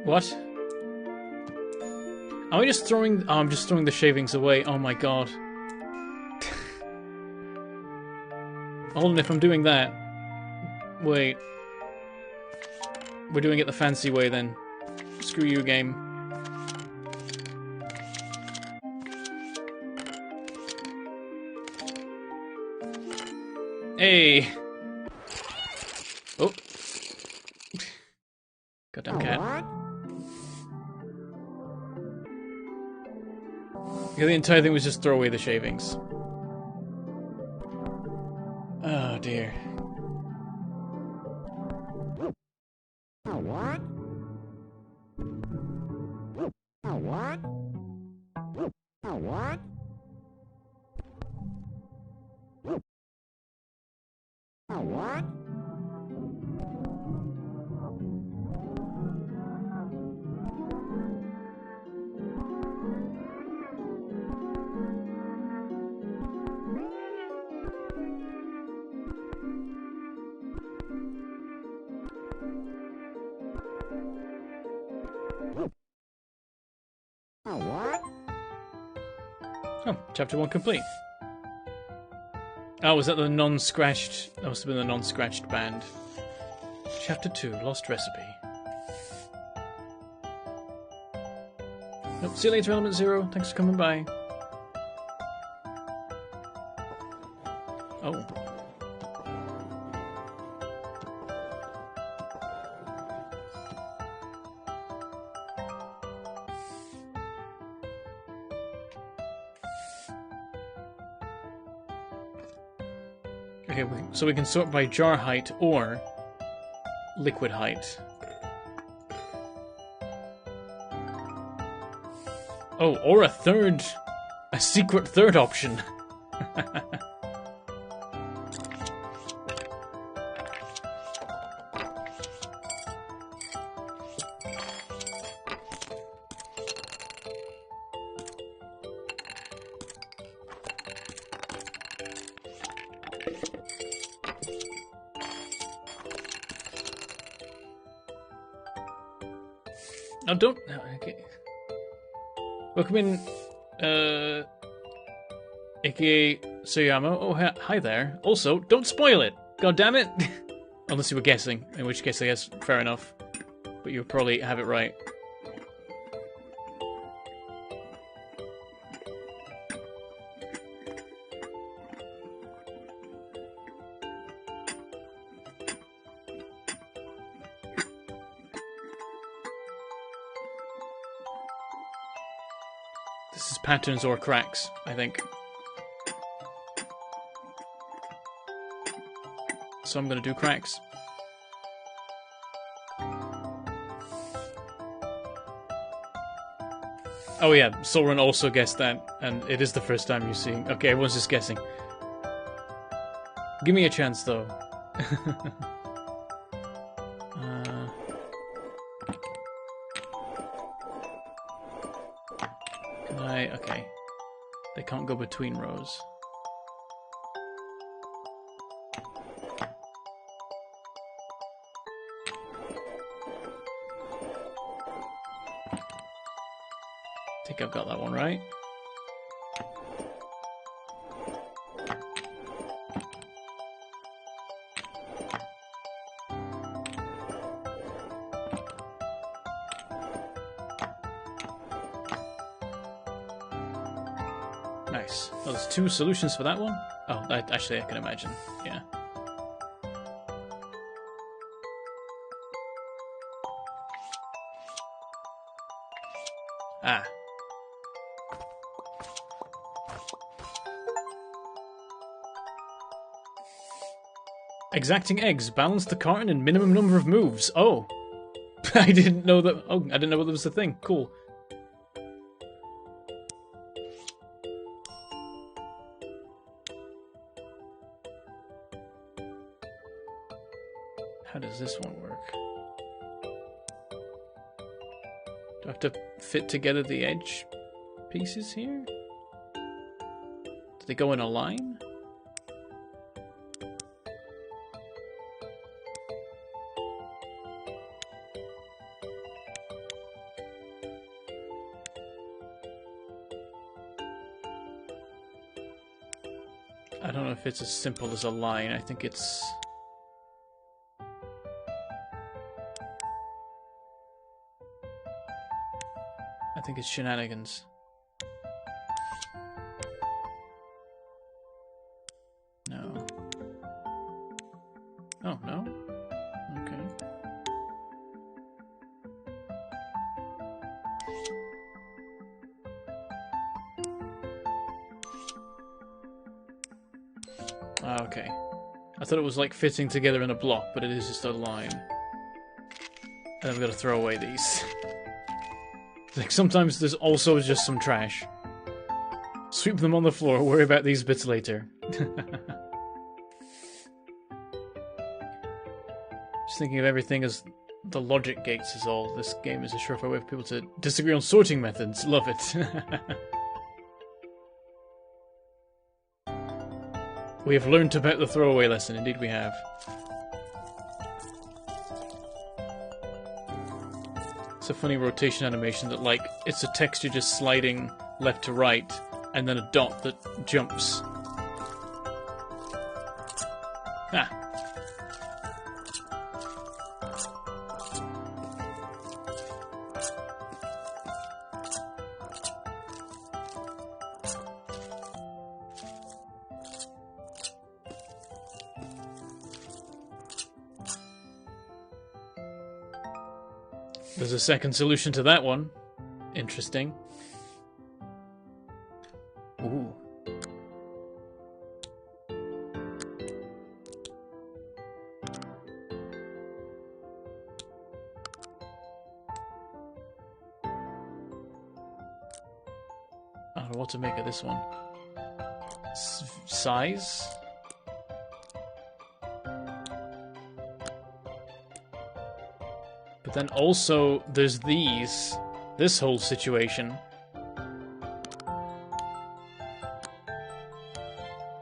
What? Am I just throwing... Oh, I'm just throwing the shavings away. Oh my god. Hold on, if I'm doing that... Wait. We're doing it the fancy way then. Screw you, game. Hey! Oh. Goddamn cat. Yeah, the entire thing was just throw away the shavings. Oh dear. Oh, chapter 1 complete. Oh, was that the non-scratched... That must have been the non-scratched band. Chapter 2, Lost Recipe. Nope, see you later, Element Zero. Thanks for coming by. Oh. Okay, so we can sort by jar height or liquid height. Oh, or a secret third option. Oh, don't... Okay. Welcome in, aka Suyamo. Oh, hi there. Also, don't spoil it! God damn it! Unless you were guessing, in which case I guess fair enough. But you'll probably have it right. This is patterns or cracks, I think. So I'm gonna do cracks. Oh yeah, Soren also guessed that, and it is the first time you're seeing... Okay, everyone's just guessing. Give me a chance, though. Can I... Okay. They can't go between rows. I think I've got that one right. Nice. Oh, there's two solutions for that one? Oh, actually, I can imagine. Yeah. Ah. Exacting eggs. Balance the carton in minimum number of moves. Oh. I didn't know that. Oh, I didn't know that was a thing. Cool. How does this one work? Do I have to fit together the edge pieces here? Do they go in a line? I don't know if it's as simple as a line. I think it's... I think it's shenanigans. No. Oh, no? Okay. Ah, okay. I thought it was like fitting together in a block, but it is just a line. And I've got to throw away these. Like, sometimes there's also just some trash. Sweep them on the floor, worry about these bits later. Just thinking of everything as the logic gates is all. This game is a surefire way for people to disagree on sorting methods. Love it. We have learnt about the throwaway lesson, indeed we have. It's a funny rotation animation that, like, it's a texture just sliding left to right, and then a dot that jumps. Ah. There's a second solution to that one. Interesting. Ooh. I don't know what to make of this one. Size? But then also, there's this whole situation.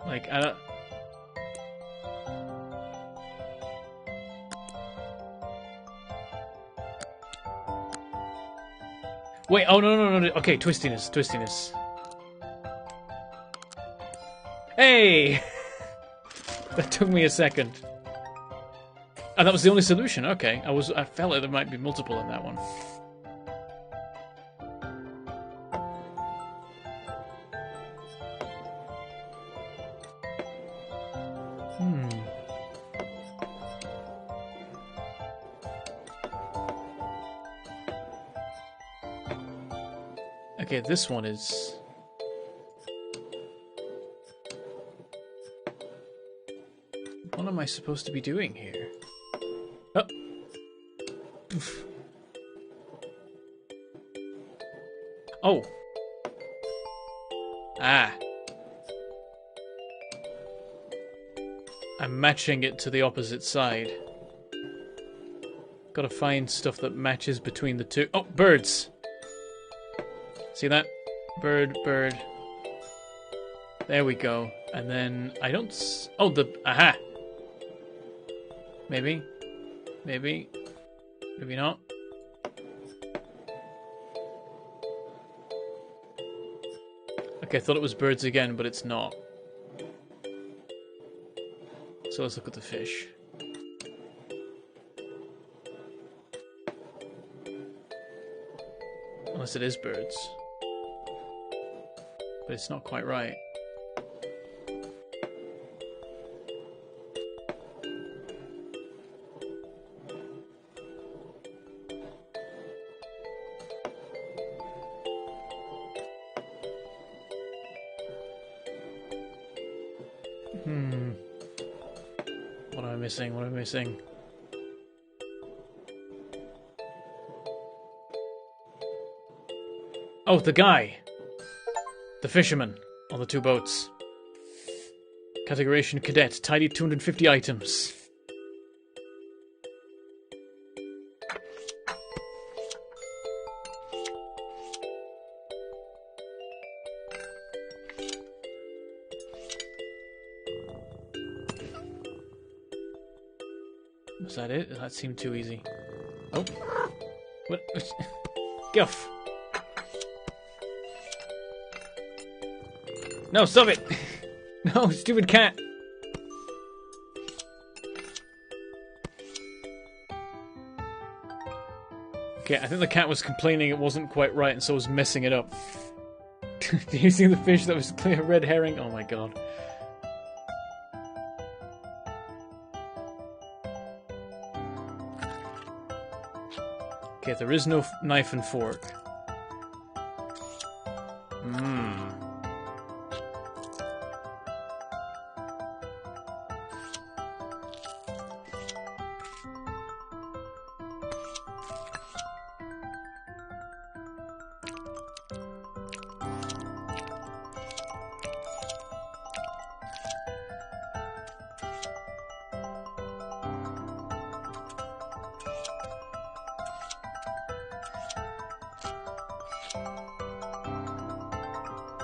Like, I don't... Wait, oh, no. Okay, twistiness. Hey! That took me a second. Oh, that was the only solution. Okay, I felt like there might be multiple in that one. Okay, this one is... What am I supposed to be doing here? Oh. Oof. Oh. Ah. I'm matching it to the opposite side. Gotta find stuff that matches between the two. Oh, birds! See that? Bird. There we go. And then I don't... Oh, the... Aha! Maybe. Maybe not. Okay, I thought it was birds again, but it's not. So let's look at the fish. Unless it is birds. But it's not quite right. What am I missing? Oh, the guy! The fisherman on the two boats. Categorization cadet, tidy 250 items. Is that it? That seemed too easy. Oh. What? Guff. No, stop it! No, stupid cat! Okay, I think the cat was complaining it wasn't quite right and so was messing it up. Do you see the fish that was clear red herring? Oh my god. Okay, there is no knife and fork.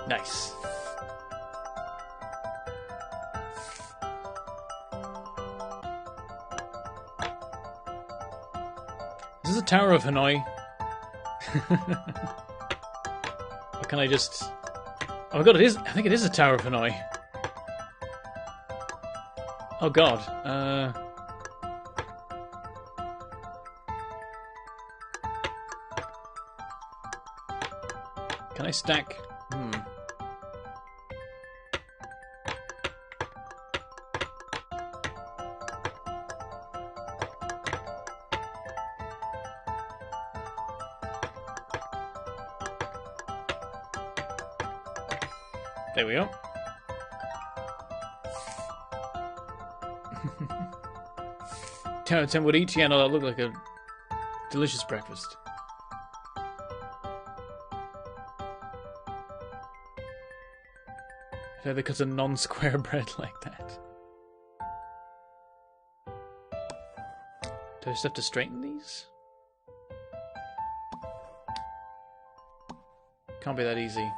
Nice. Is this a Tower of Hanoi? Or can I just... Oh my god, it is... I think it is a Tower of Hanoi. Oh god. Can I stack... There we go. 10 out of 10 would eat. Yeah, no, that looked like a delicious breakfast. If they cut a non-square bread like that. Do I just have to straighten these? Can't be that easy.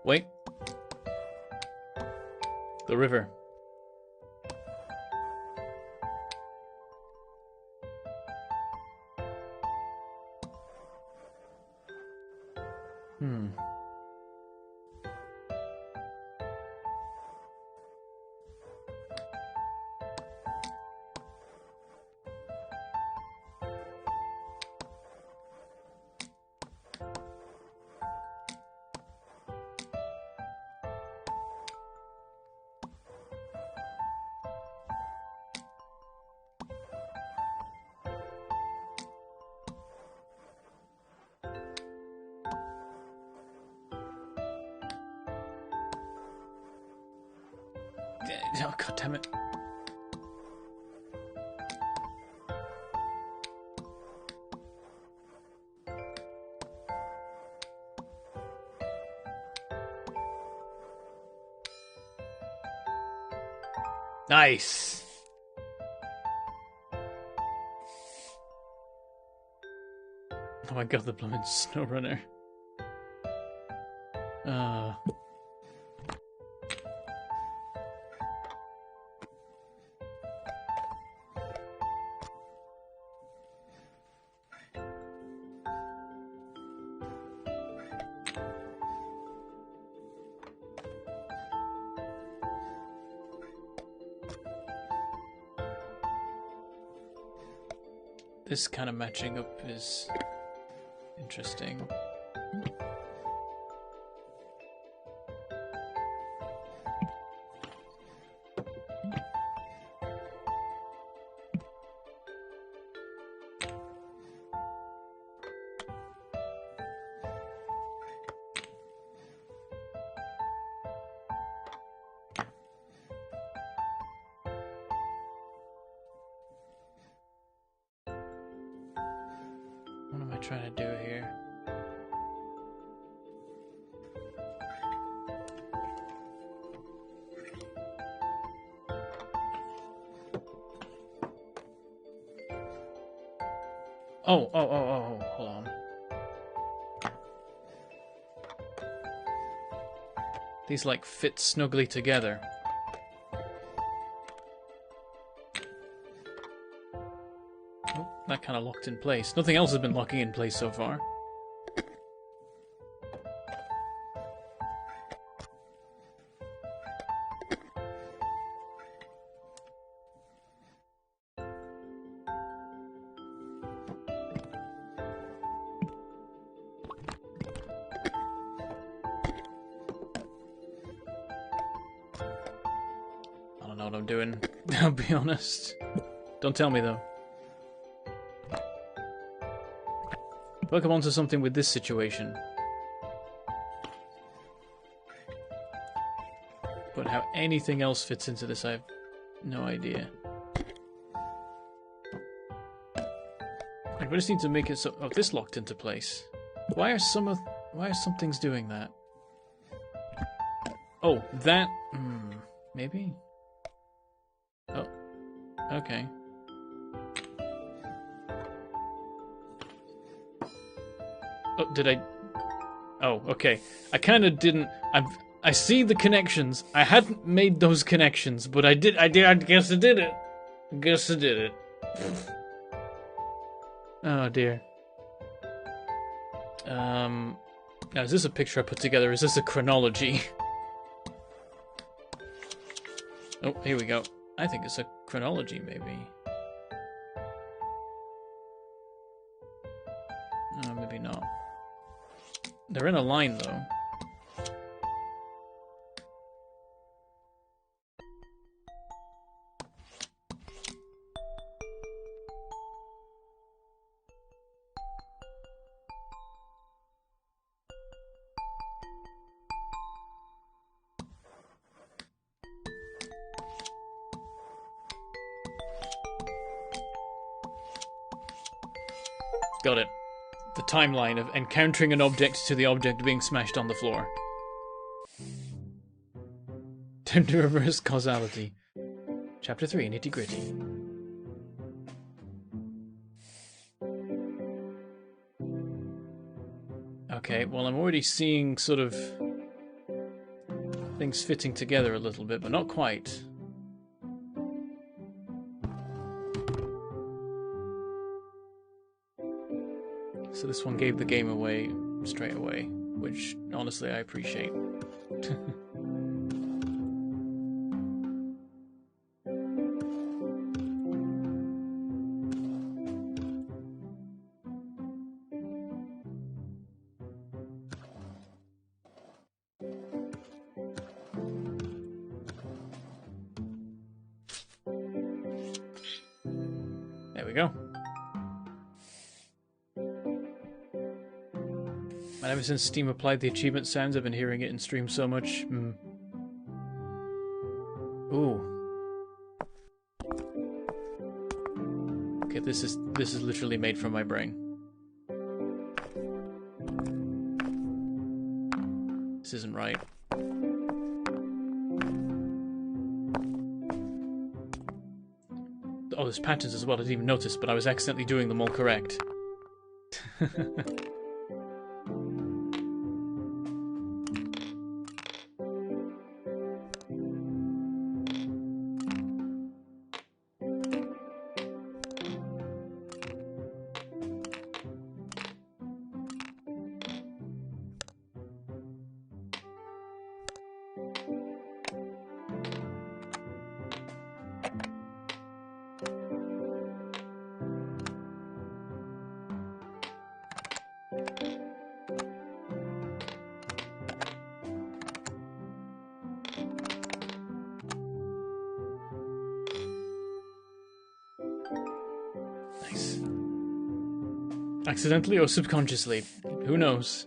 Wait. The river. Oh, god damn it. Nice. Oh my god, the blooming SnowRunner. This kind of matching up is interesting. What am I trying to do here? Oh, hold on. These, like, fit snugly together. Oh, that kind of locked in place. Nothing else has been locking in place so far. I don't know what I'm doing, I'll be honest. Don't tell me, though. Welcome on to something with this situation. But how anything else fits into this, I have no idea. Like, we just need to make it so... Oh, this locked into place. Why are some things doing that? Oh, that... maybe? Oh, okay. Oh, did I... Oh, okay. I kind of didn't... I see the connections. I hadn't made those connections, but I did. I guess I did it. Guess I did it. Oh, dear. Now, is this a picture I put together? Is this a chronology? Oh, here we go. I think it's a chronology, maybe. No, maybe not. They're in a line, though. Got it. The timeline of encountering an object to the object being smashed on the floor. Time to reverse causality. Chapter 3, Nitty Gritty. Okay, well, I'm already seeing sort of things fitting together a little bit, but not quite. So this one gave the game away straight away, which honestly I appreciate. There we go. And ever since Steam applied the achievement sounds, I've been hearing it in stream so much. Ooh. Okay, this is literally made from my brain. This isn't right. Oh, there's patterns as well. I didn't even notice, but I was accidentally doing them all correct. Nice. Accidentally or subconsciously? Who knows?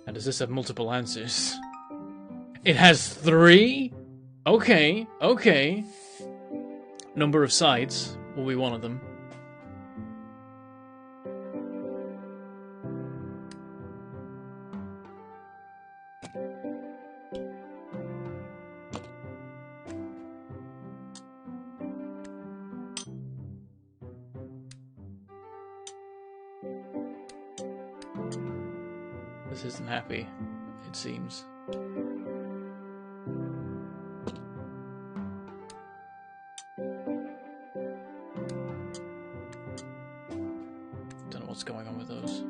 And does this have multiple answers? It has 3? Okay, okay. Number of sides will be one of them. This isn't happy, it seems. Don't know what's going on with those.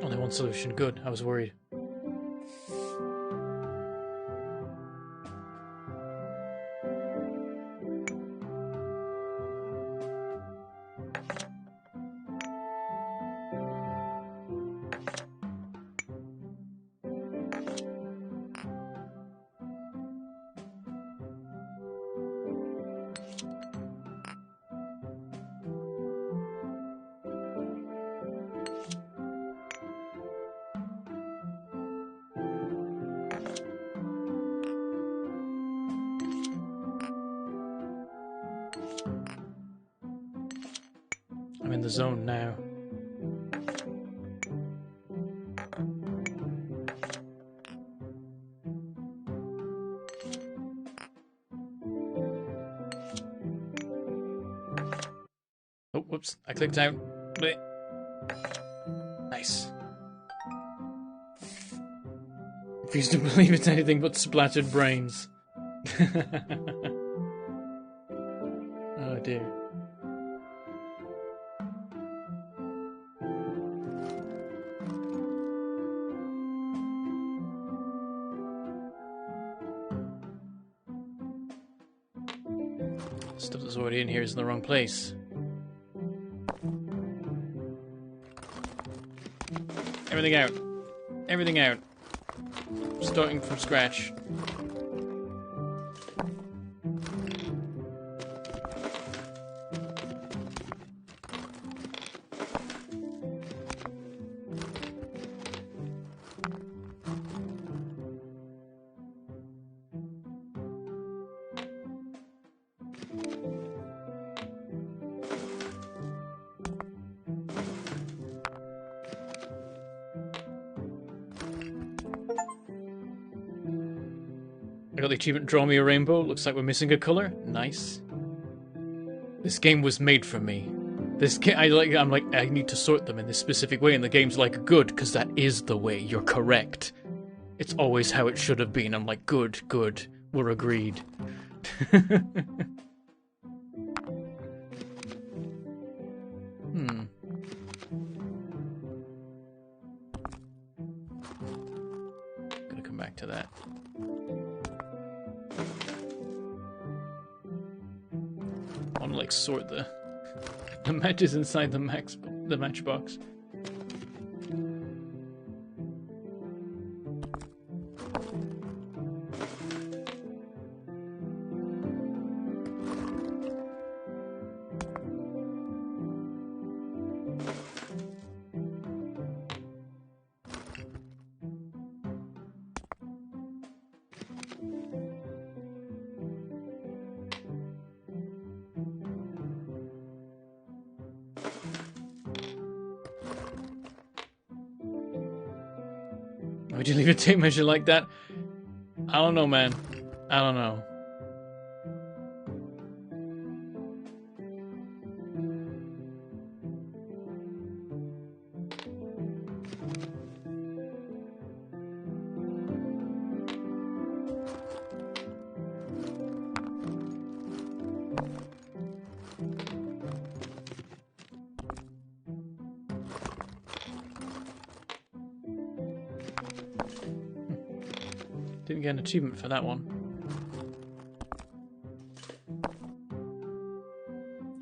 Only one solution. Good. I was worried. I'm in the zone now. Oh, whoops. I clicked out. Blech. Nice. Refuse to believe it's anything but splattered brains. Oh dear. Stuff that's already in here is in the wrong place. Everything out. Everything out. Starting from scratch. I got the achievement, draw me a rainbow. Looks like we're missing a color. Nice. This game was made for me. This game, I'm like, I need to sort them in this specific way, and the game's like, good, because that is the way. You're correct. It's always how it should have been. I'm like, good, good. We're agreed. Gonna come back to that. I want to like sort the matches inside the matchbox. Would you leave a tape measure like that? I don't know, man. I don't know. Didn't get an achievement for that one.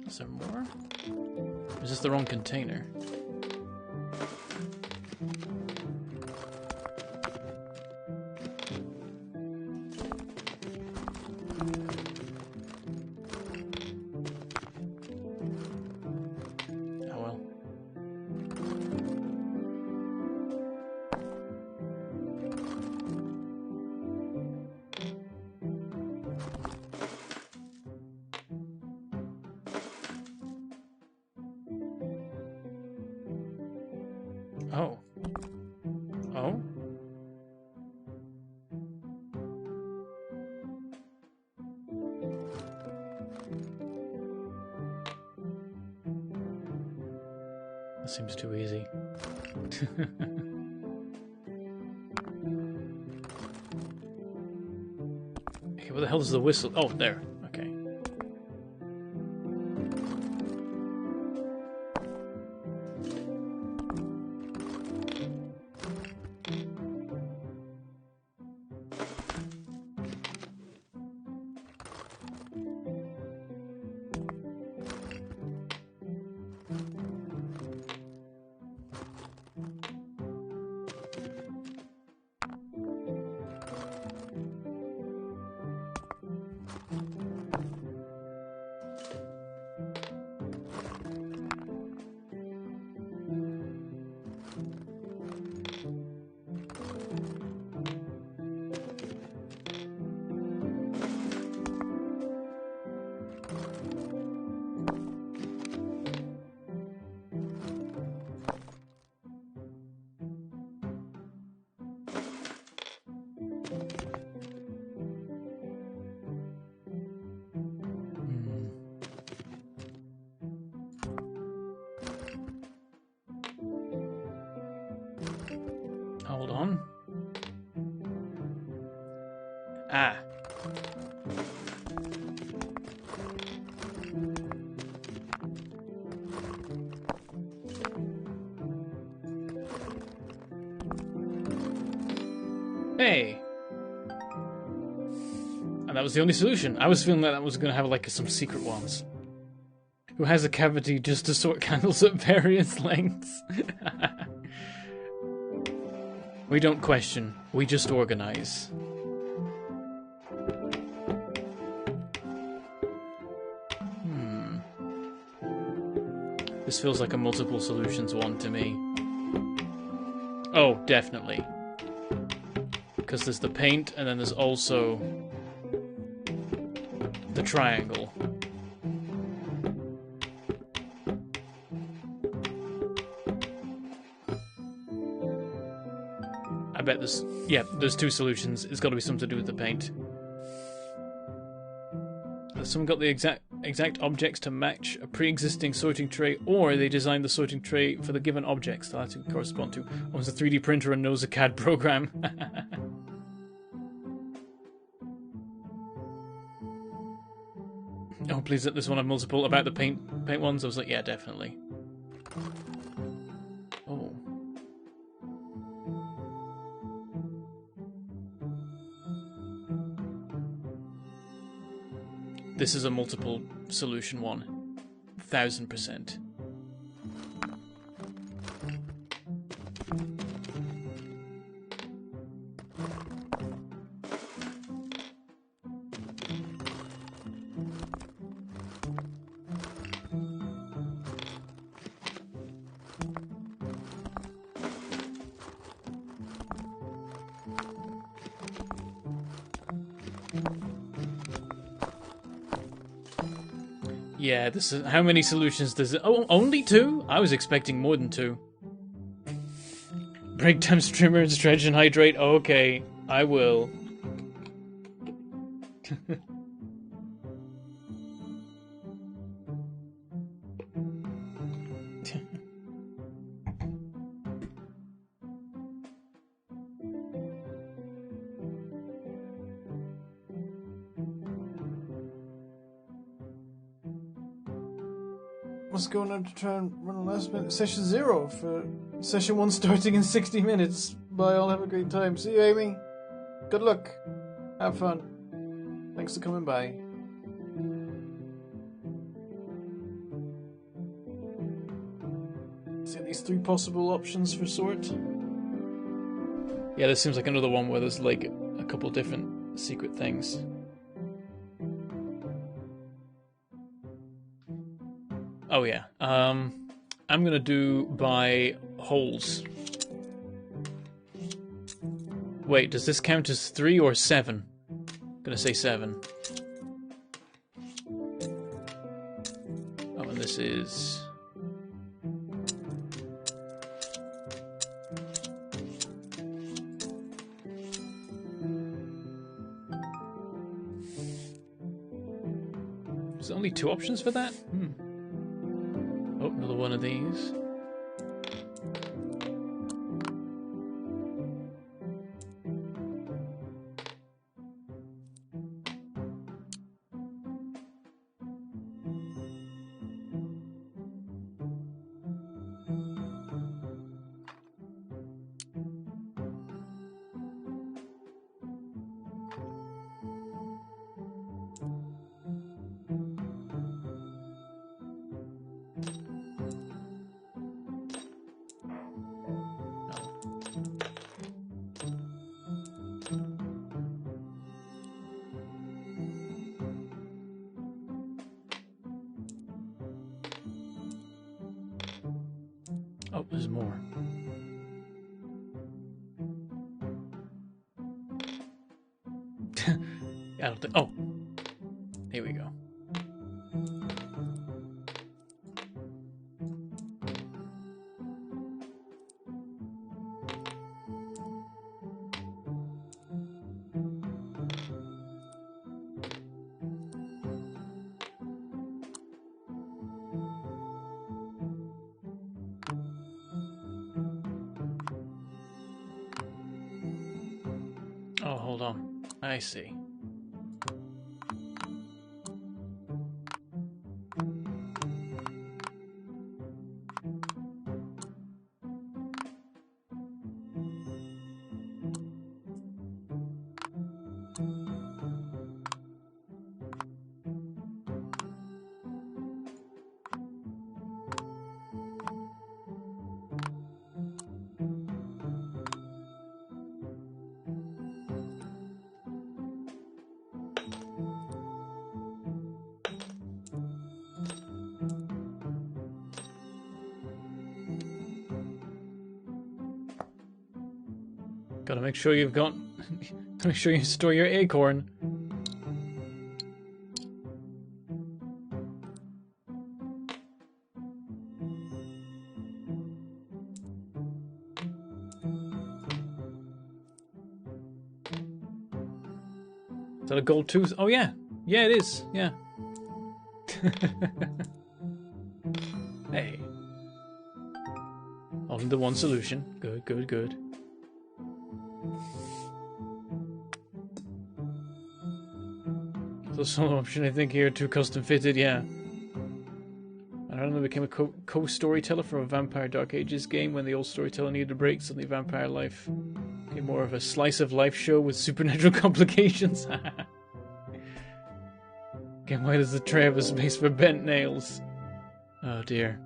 Is there more? Or is this the wrong container? That seems too easy. Okay, where the hell is the whistle? Oh, there. Okay. Hold on. Ah. Hey. And that was the only solution. I was feeling that was going to have like some secret ones. Who has a cavity just to sort candles at various lengths? We don't question, we just organize. This feels like a multiple solutions one to me. Oh, definitely. Because there's the paint, and then there's also the triangle. I bet there's two solutions. It's got to be something to do with the paint. Has someone got the exact objects to match a pre-existing sorting tray, or they designed the sorting tray for the given objects that to correspond to? Owns a 3D printer and knows a CAD program. Oh, please let this one have multiple. About the paint ones, I was like, yeah, definitely. Oh. This is a multiple solution one. 1000%. Yeah, this is how many solutions does it? Oh, only two? I was expecting more than two. Break time, trimmer, and stretch and hydrate. Okay, I will. What's going on to try and run a last minute session 0 for session 1 starting in 60 minutes. Bye, all have a great time. See you, Amy. Good luck. Have fun. Thanks for coming by. See these 3 possible options for sort. Yeah, this seems like another one where there's like a couple different secret things. Oh yeah, I'm gonna do by holes. Wait, does this count as 3 or 7? I'm gonna say 7. Oh, and this is... There's only 2 options for that? Oh, another one of these. I don't think... Oh! Here we go. Oh, hold on. I see. Gotta make sure you've got... make sure you store your acorn. Is that a gold tooth? Oh yeah! Yeah, it is. Yeah. Hey. Only the one solution. Good, good, good. The solo option, I think, here, too custom fitted, yeah. I randomly became a co-storyteller for a Vampire Dark Ages game when the old storyteller needed a break, suddenly Vampire Life became more of a slice of life show with supernatural complications. Again, why does the tray have a space for bent nails? Oh dear.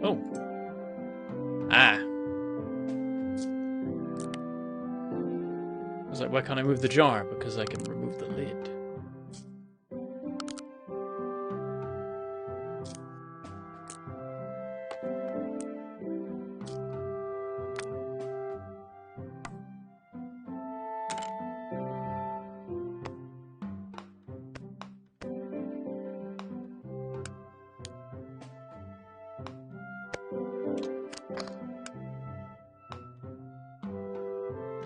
Oh. Ah. I was like, why can't I move the jar? Because I can remove the lid.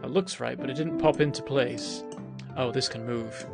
It looks right, but it didn't pop into place. Oh, this can move.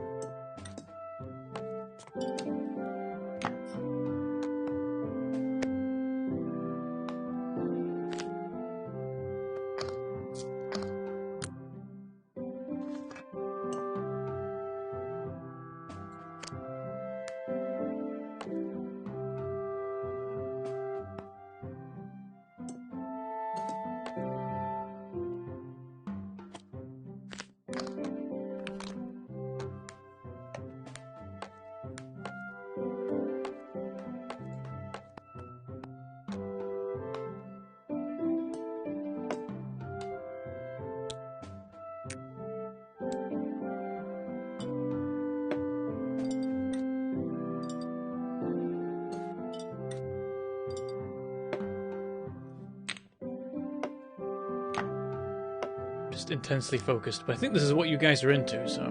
Just intensely focused, but I think this is what you guys are into, so...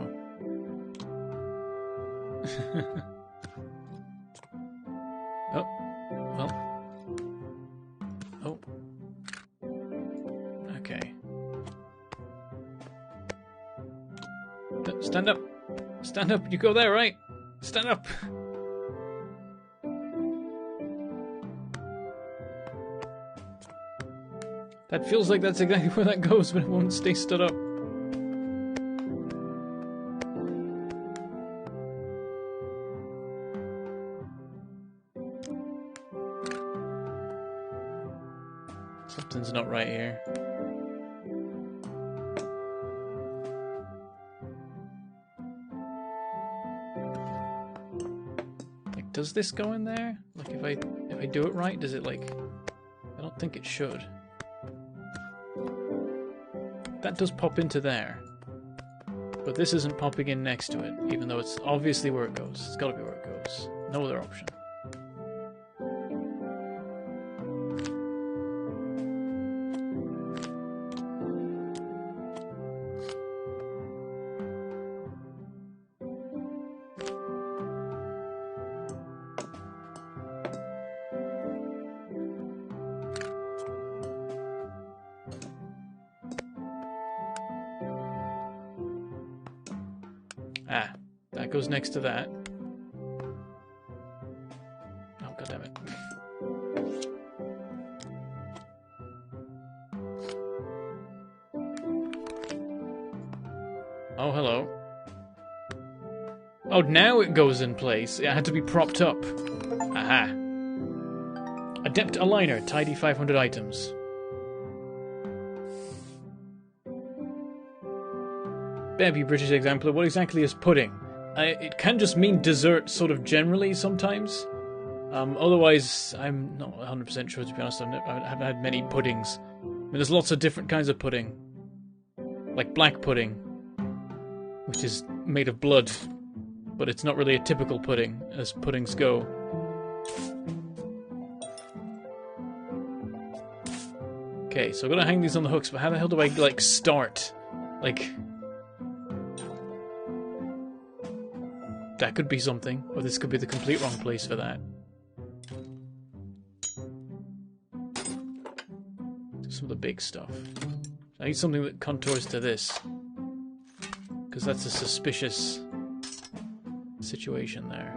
Oh. Well. Oh. Okay. Stand up! Stand up! You go there, right? Stand up! That feels like that's exactly where that goes, but it won't stay stood up. Something's not right here. Like, does this go in there? Like, if I do it right, does it like... I don't think it should. That does pop into there. But this isn't popping in next to it, even though it's obviously where it goes. It's gotta be where it goes. No other option. That goes next to that. Oh, goddammit. Oh, hello. Oh, now it goes in place. It had to be propped up. Aha. Adept Aligner, tidy 500 items. Baby British example, what exactly is pudding? It can just mean dessert sort of generally sometimes. Otherwise, I'm not 100% sure, to be honest. I haven't had many puddings. I mean, there's lots of different kinds of pudding. Like black pudding, which is made of blood. But it's not really a typical pudding, as puddings go. Okay, so I'm gonna hang these on the hooks, but how the hell do I, like, start? Like... That could be something, or this could be the complete wrong place for that. Some of the big stuff. I need something that contours to this. Because that's a suspicious situation there.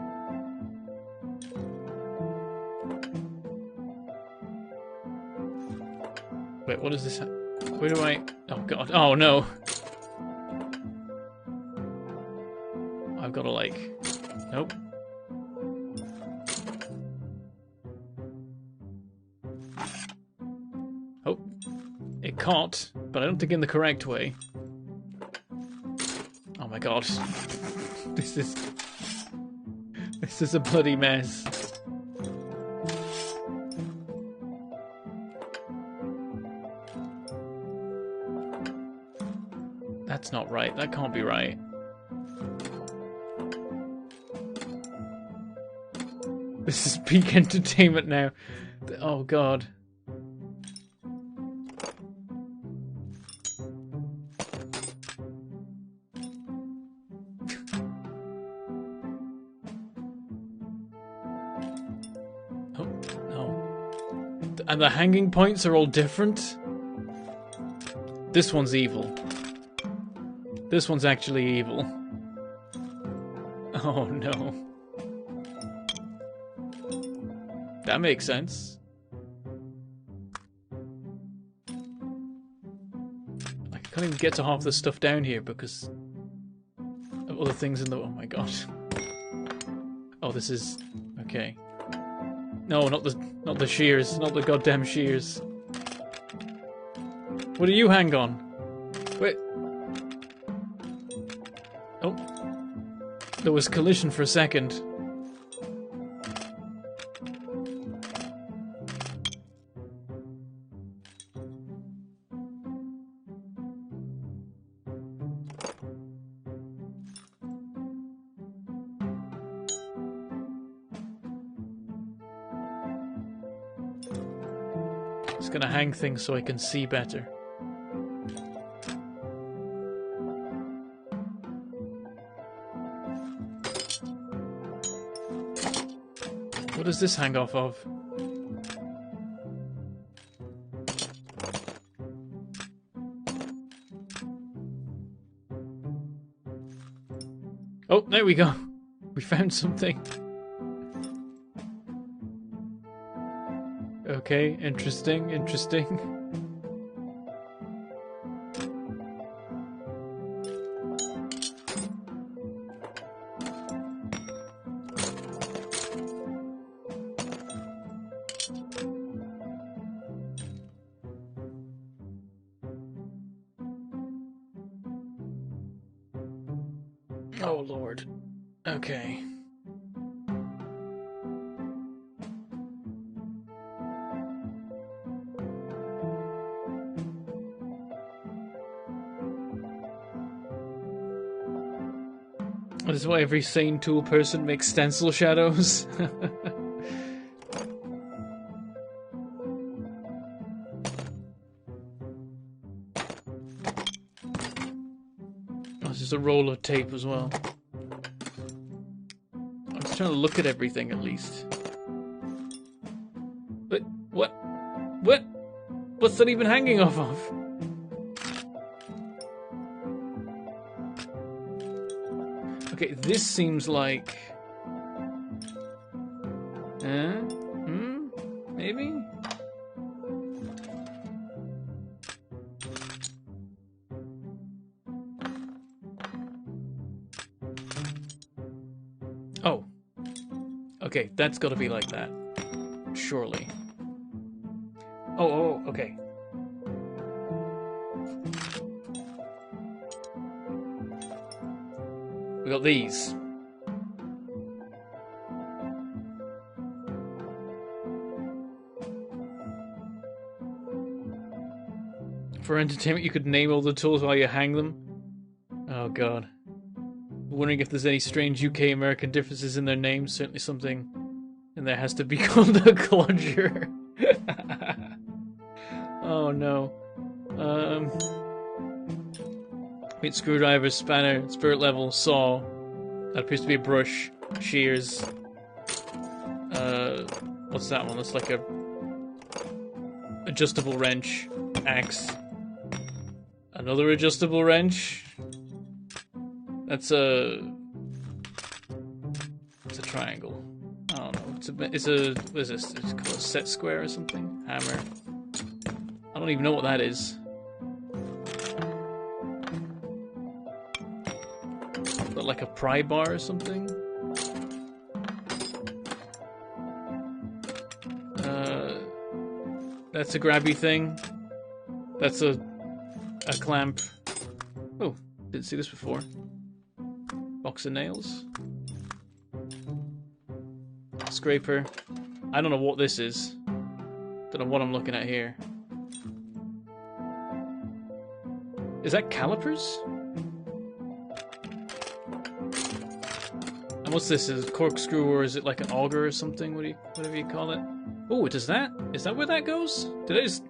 Wait, what is this? Where do I... Oh god, oh no! I've got to like... Nope. Oh. It caught, but I don't think in the correct way. Oh my god. This is a bloody mess. That's not right. That can't be right. This is peak entertainment now. Oh god. Oh, no. And the hanging points are all different? This one's evil. This one's actually evil. Oh no. That makes sense. I can't even get to half the stuff down here because of other things in the... Oh my god. Oh, this is... Okay. No, not the shears. Not the goddamn shears. What do you hang on? Wait. Oh. There was collision for a second. Just gonna hang things so I can see better. What does this hang off of? Oh, there we go. We found something. Okay, interesting, interesting. Oh lord. Okay. This is why every sane tool person makes stencil shadows. This is a roll of tape as well. I'm just trying to look at everything at least. But what? What? What's that even hanging off of? Okay, this seems like... Maybe? Oh. Okay, that's gotta be like that. Surely. Oh, okay. We got these. For entertainment, you could name all the tools while you hang them. Oh god. Wondering if there's any strange UK-American differences in their names. Certainly something in there has to be called a clodger. Oh no. Meat, screwdriver, spanner, spirit level, saw. That appears to be a brush. Shears. What's that one? That's like a adjustable wrench. Axe. Another adjustable wrench. That's a... It's a triangle. I don't know. It's a... What is this? It's called a set square or something? Hammer. I don't even know what that is. But like a pry bar or something? That's a grabby thing. That's a clamp. Oh, didn't see this before. Box of nails. Scraper. I don't know what this is. Don't know what I'm looking at here. Is that calipers? And what's this? Is it a corkscrew or is it like an auger or something? Whatever you call it. Oh, does that? Is that where that goes? Did I just...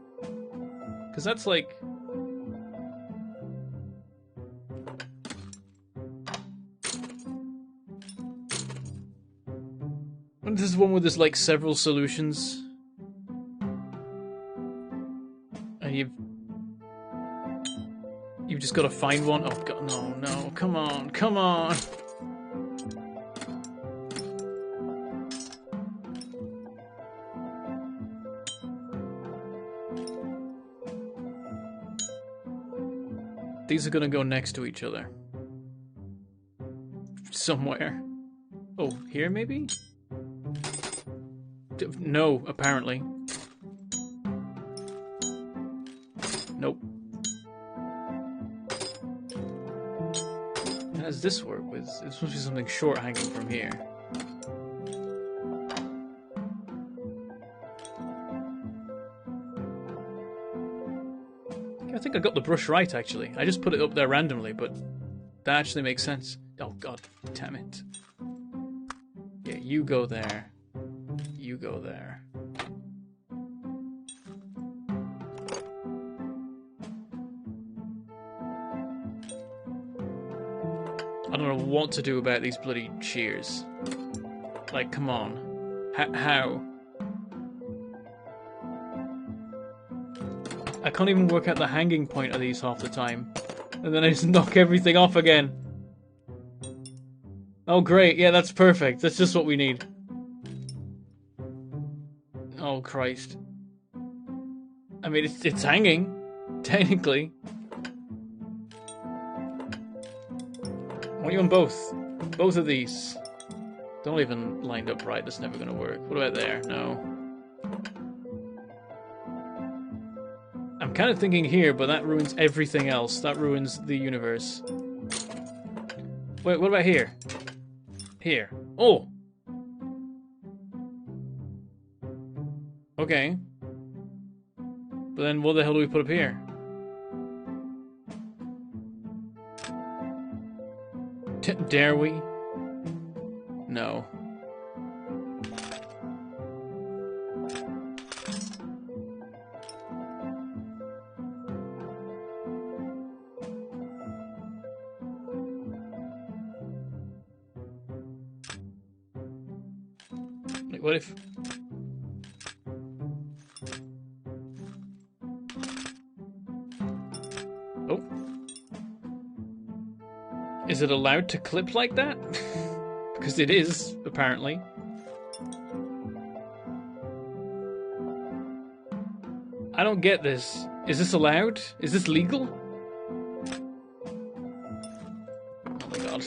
Because that's like... And this is one where there's like several solutions. And you've just got to find one. Oh god, no, come on. These are gonna go next to each other. Somewhere. Oh, here maybe? No, apparently. Nope. How does this work? It's supposed to be something short hanging from here. I think I got the brush right, actually. I just put it up there randomly, but that actually makes sense. Oh god, damn it. Yeah, you go there. You go there. I don't know what to do about these bloody shears. Like, come on. How? I can't even work out the hanging point of these half the time. And then I just knock everything off again. Oh great, yeah, that's perfect. That's just what we need. Oh Christ. I mean, it's hanging, technically. I want you on both. Both of these. Don't even lined up right, that's never gonna work. What about there? No. I'm kind of thinking here, but that ruins everything else. That ruins the universe. Wait, what about here? Here. Oh! Okay. But then what the hell do we put up here? Dare we? No. Like, what if... Is it allowed to clip like that? Because it is, apparently. I don't get this. Is this allowed? Is this legal? Oh my god.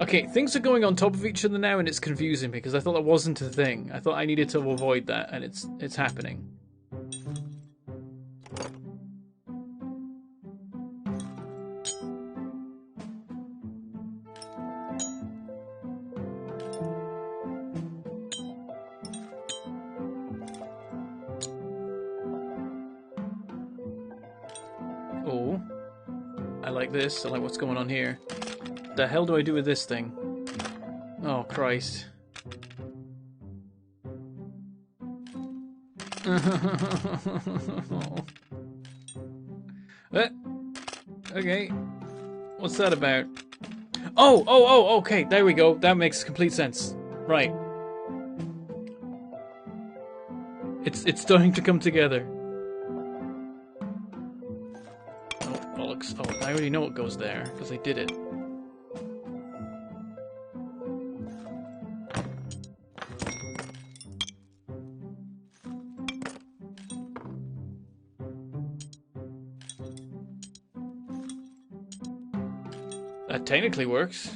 Okay, things are going on top of each other now, and it's confusing because I thought that wasn't a thing. I thought I needed to avoid that, and it's happening. Oh, I like this. I like what's going on here. The hell do I do with this thing? Oh, Christ. Okay. What's that about? Oh, okay, there we go. That makes complete sense. Right. It's starting to come together. Oh, bollocks. Oh, I already know what goes there, because I did it. That technically works.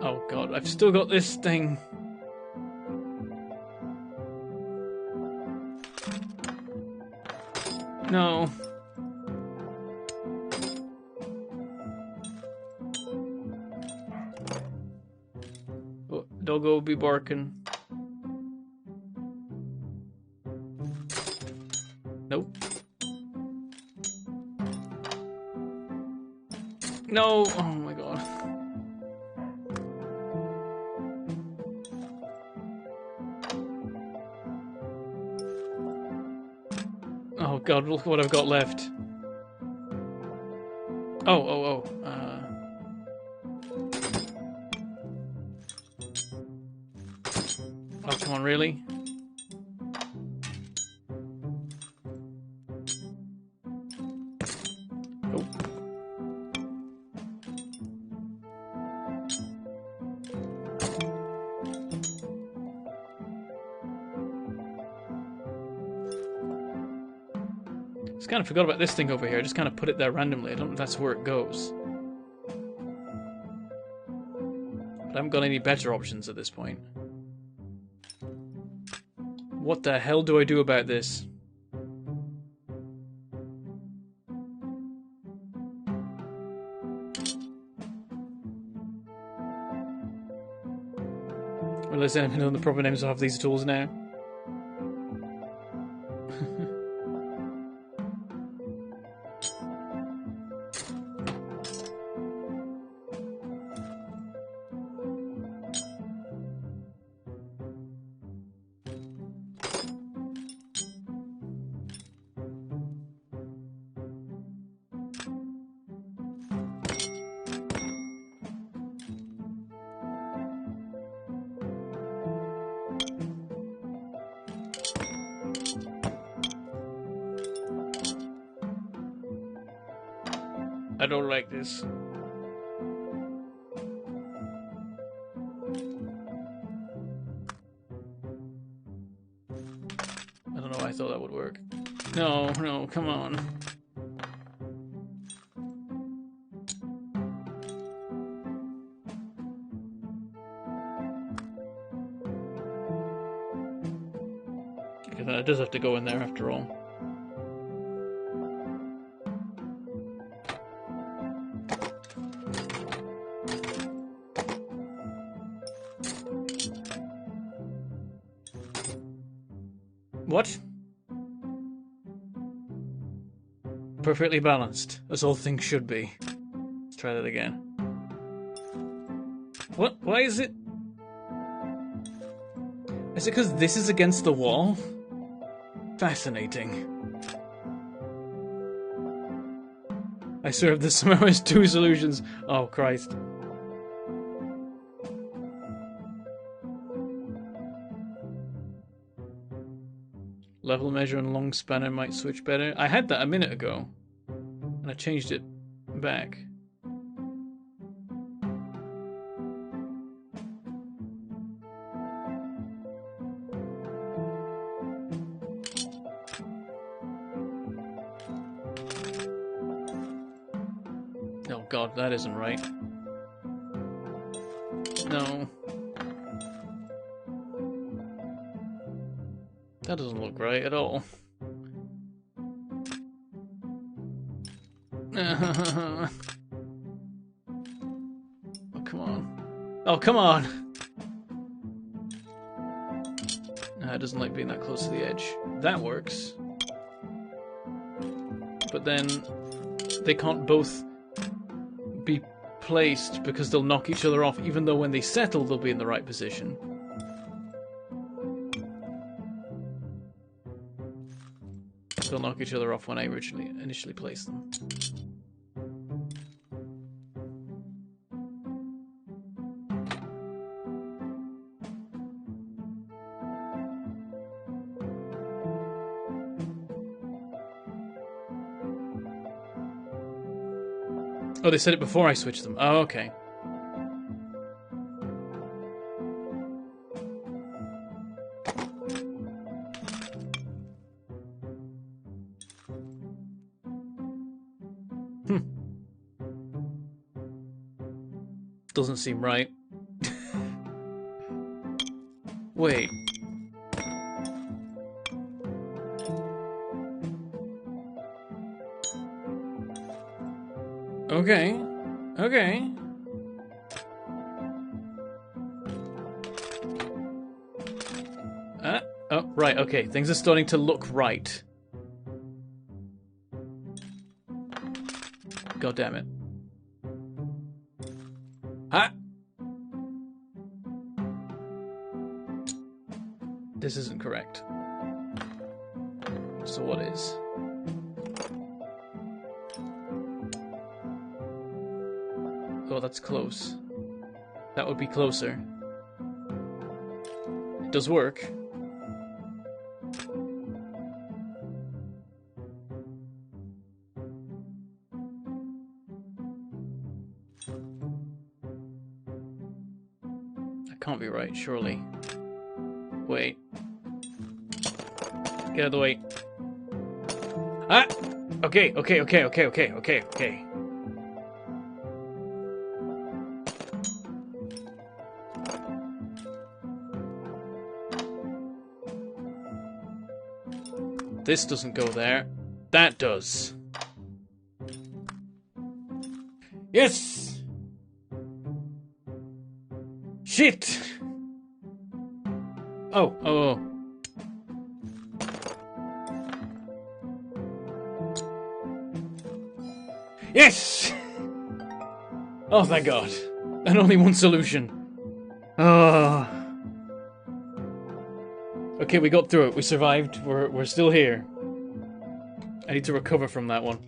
Oh god, I've still got this thing. No. Oh, doggo be barking. Nope. No! Oh my god. Oh god, look what I've got left. Oh. Oh, come on, really? Oh. Just kind of forgot about this thing over here. I just kind of put it there randomly. I don't know if that's where it goes. But I haven't got any better options at this point. What the hell do I do about this? Realize I don't know the proper names of these tools now. I don't like this. I don't know why I thought that would work. No, come on. Okay, that does have to go in there after all. What? Perfectly balanced, as all things should be. Let's try that again. What? Why is it? Is it because this is against the wall? Fascinating. I swear if this somehow has two solutions. Oh, Christ. Level measure and long spanner might switch better. I had that a minute ago. And I changed it back. Oh god, that isn't right. No. That doesn't look right at all. Oh, come on. Oh, come on! It doesn't like being that close to the edge. That works. But then they can't both be placed because they'll knock each other off, even though when they settle they'll be in the right position. They'll knock each other off when I initially place them. Oh, they said it before I switched them. Oh, okay. Doesn't seem right. Wait. Okay. Okay. Oh, right, okay. Things are starting to look right. God damn it. Ha! This isn't correct. So what is? Oh, that's close. That would be closer. It does work. That can't be right, surely. Wait. Get out of the way. Ah! Okay. This doesn't go there. That does. Yes! Shit! Oh. Yes! Oh, thank God. And only one solution. Oh. Okay, we got through it. We survived. We're still here. I need to recover from that one.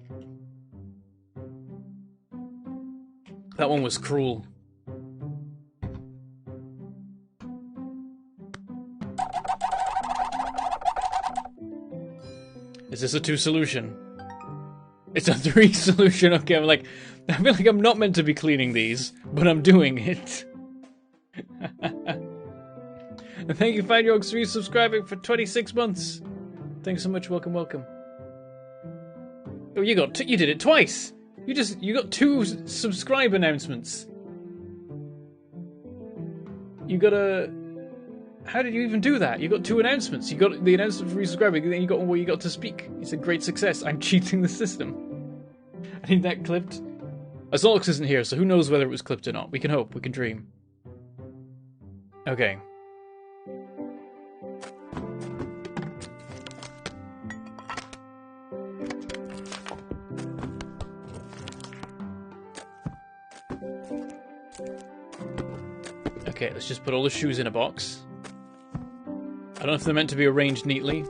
That one was cruel. Is this a 2 solution? It's a 3 solution. Okay, I feel like I'm not meant to be cleaning these, but I'm doing it. And thank you, FineYorks, for subscribing for 26 months. Thanks so much. Welcome. Oh, you did it twice. You got 2 subscribe announcements. You got a. How did you even do that? You got 2 announcements. You got the announcement for resubscribing, and then you got one where you got to speak. It's a great success. I'm cheating the system. I need that clipped. Azolix isn't here, so who knows whether it was clipped or not. We can hope. We can dream. Okay. Okay, let's just put all the shoes in a box. I don't know if they're meant to be arranged neatly.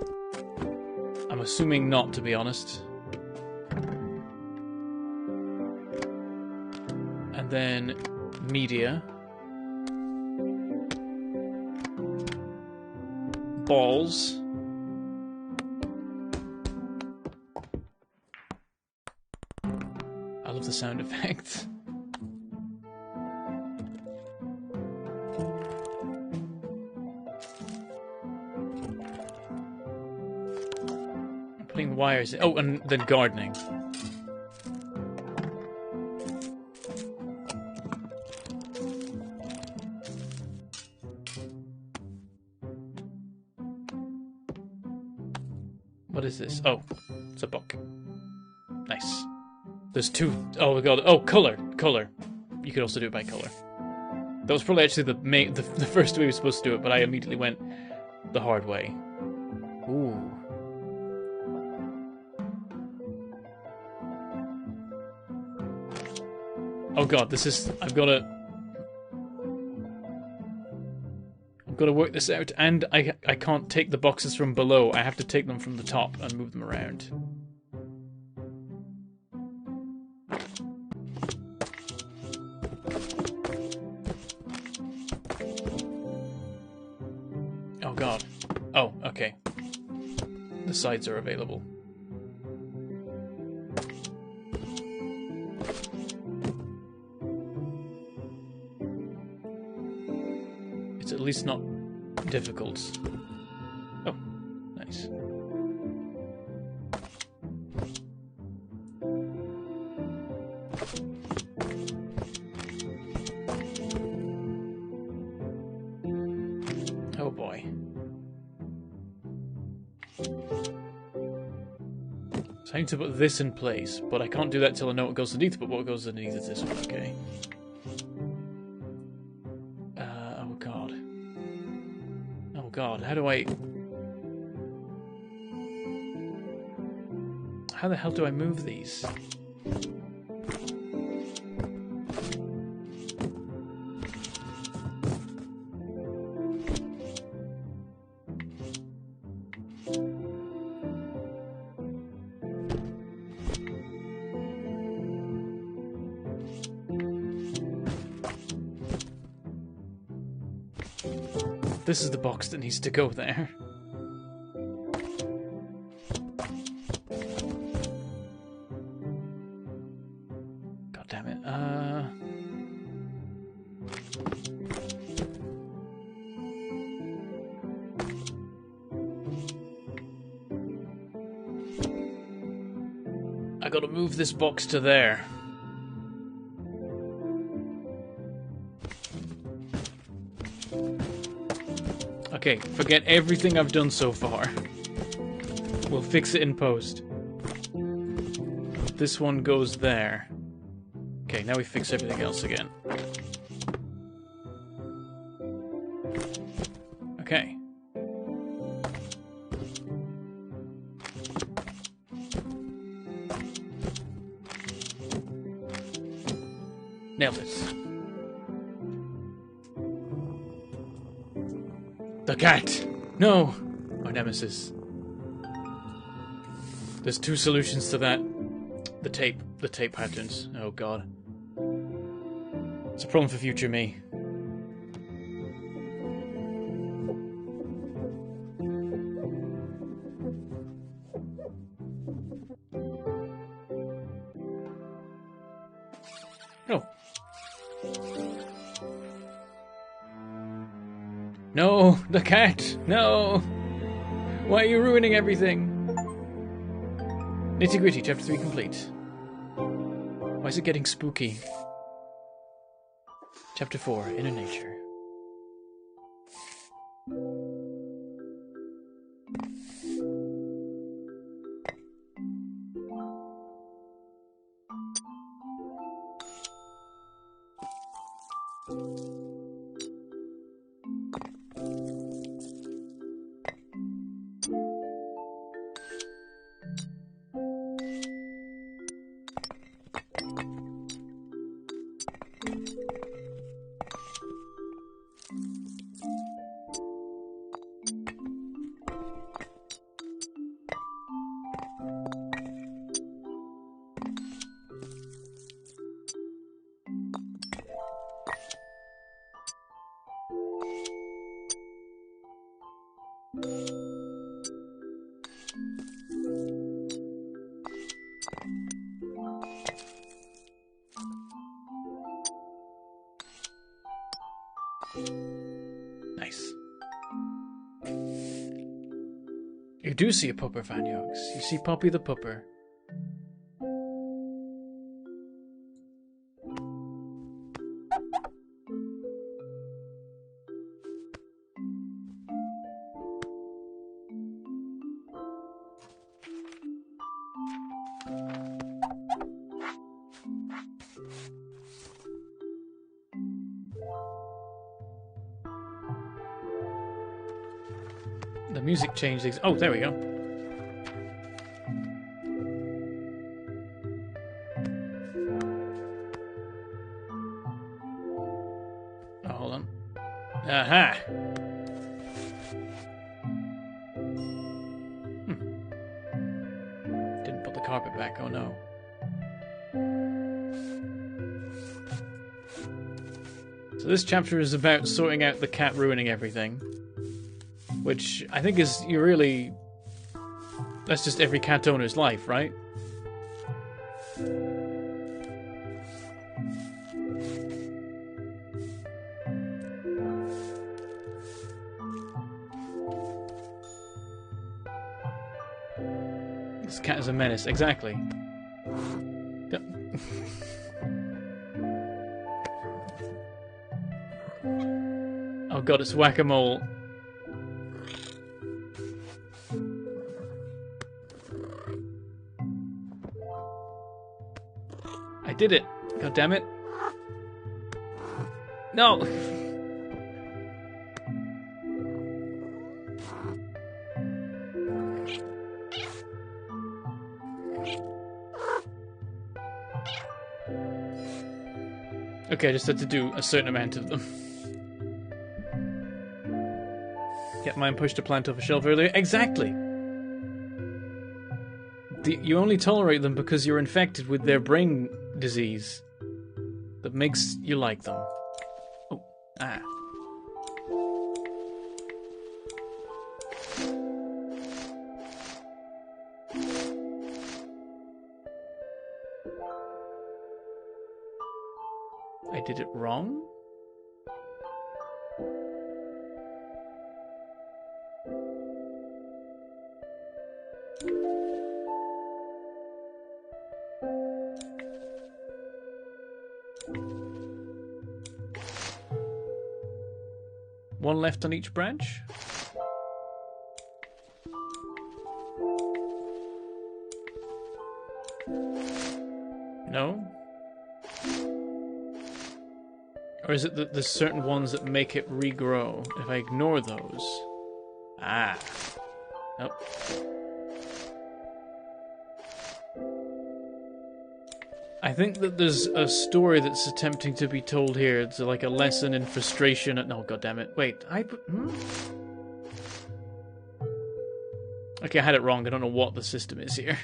I'm assuming not, to be honest. And then media. Balls. I love the sound effects. Putting wires in. Oh, and then gardening. What is this? Oh, it's a book. Nice. There's two. Oh my god. Oh, color. Color. You could also do it by color. That was probably actually the first way we were supposed to do it, but I immediately went the hard way. Ooh. Oh god, this is... I've got to work this out, and I can't take the boxes from below. I have to take them from the top and move them around. Oh god. Oh, okay. The sides are available. It's at least not difficult. Oh, nice. Oh boy. So I need to put this in place, but I can't do that till I know what goes underneath, but what goes underneath is this one, okay. God, how the hell do I move these? This is the box that needs to go there. God damn it. I gotta move this box to there. Okay, forget everything I've done so far. We'll fix it in post. This one goes there. Okay, now we fix everything else again. Okay. Nailed it. The cat! No! Our nemesis. There's two solutions to that. The tape patterns. Oh god. It's a problem for future me. Oh. No, the cat! No! Why are you ruining everything? Nitty Gritty, Chapter 3 complete. Why is it getting spooky? Chapter 4, Inner Nature. Nice. You do see a pupper, Vanyogs. You see Poppy the pupper. The music changed. Oh, there we go. Oh, hold on. Aha! Didn't put the carpet back. Oh no. So this chapter is about sorting out the cat ruining everything. Which I think is, that's just every cat owner's life, right? This cat is a menace, exactly. Oh god, it's whack-a-mole. I did it. God damn it. No. Okay, I just had to do a certain amount of them. Get mine pushed a plant off a shelf earlier. Exactly. You only tolerate them because you're infected with their brain disease that makes you like them. Oh, ah. I did it wrong? One left on each branch? No? Or is it that there's certain ones that make it regrow? If I ignore those... Ah. Nope. I think that there's a story that's attempting to be told here. It's like a lesson in frustration. No, goddammit. Wait, Okay, I had it wrong. I don't know what the system is here.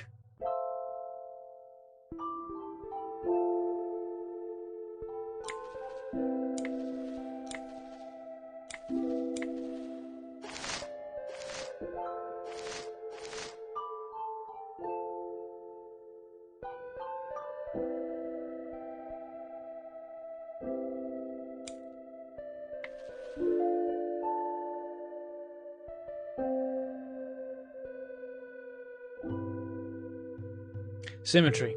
Symmetry.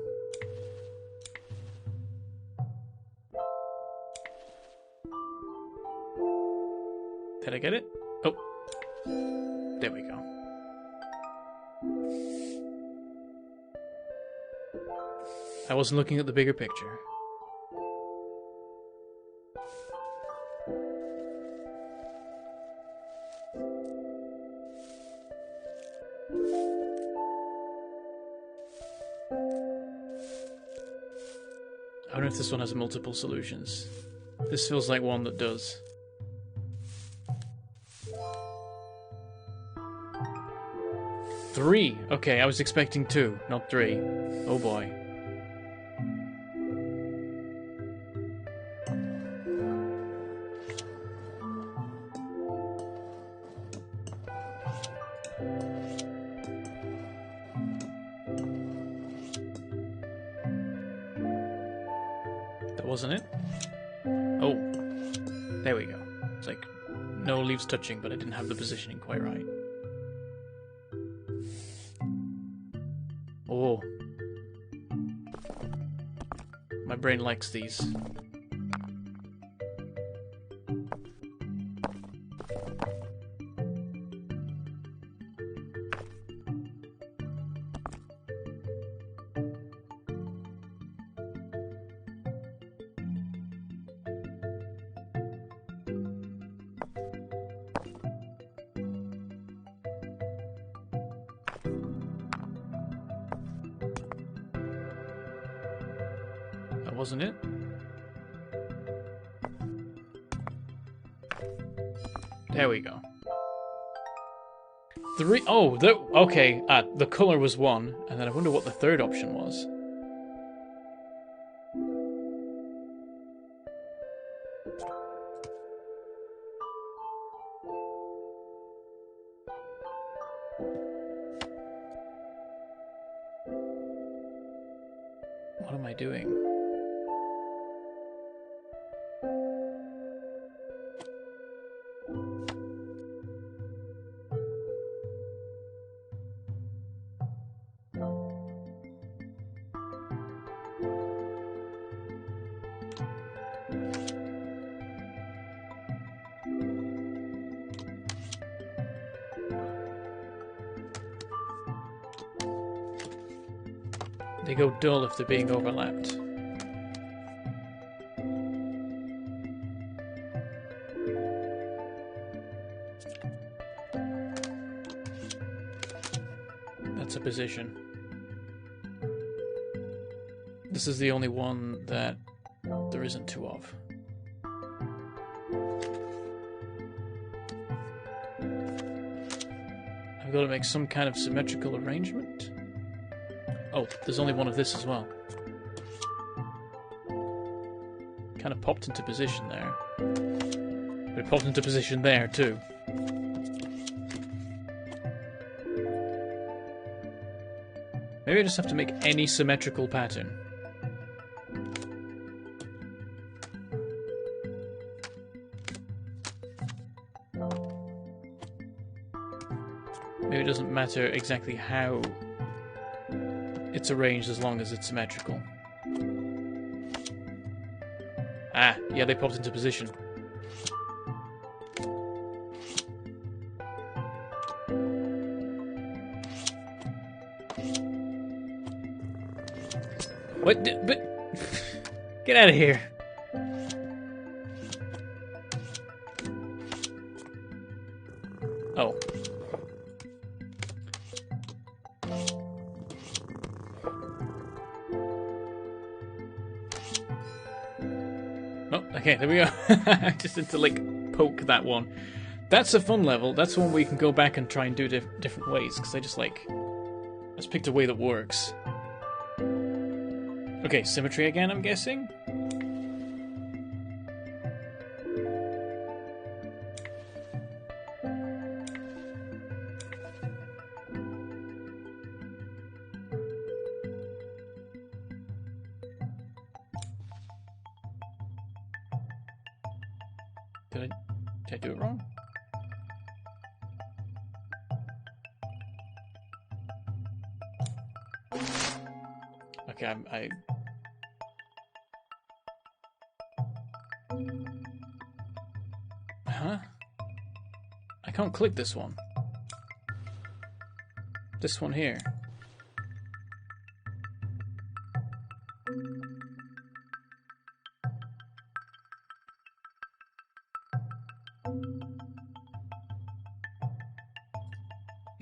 Did I get it? Oh. There we go. I wasn't looking at the bigger picture. I wonder if this one has multiple solutions. This feels like one that does. Three! Okay, I was expecting two, not three. Oh boy. That wasn't it? Oh. There we go. It's like no leaves touching, but I didn't have the positioning quite right. Oh. My brain likes these. That wasn't it? There we go. Three. Oh, okay. The color was one, and then I wonder what the third option was. What am I doing? They go dull if they're being overlapped. That's a position. This is the only one that there isn't two of. I've got to make some kind of symmetrical arrangement. Oh, there's only one of this as well. Kind of popped into position there. But it popped into position there too. Maybe I just have to make any symmetrical pattern. Maybe it doesn't matter exactly how it's arranged as long as it's symmetrical. Ah, yeah, they popped into position. What? But get out of here. Oh. Oh, okay, there we go. I just had to, like, poke that one. That's a fun level. That's one where you can go back and try and do different ways, because I just picked a way that works. Okay, symmetry again, I'm guessing? Did I do it wrong? Okay, Huh? I can't click this one. This one here.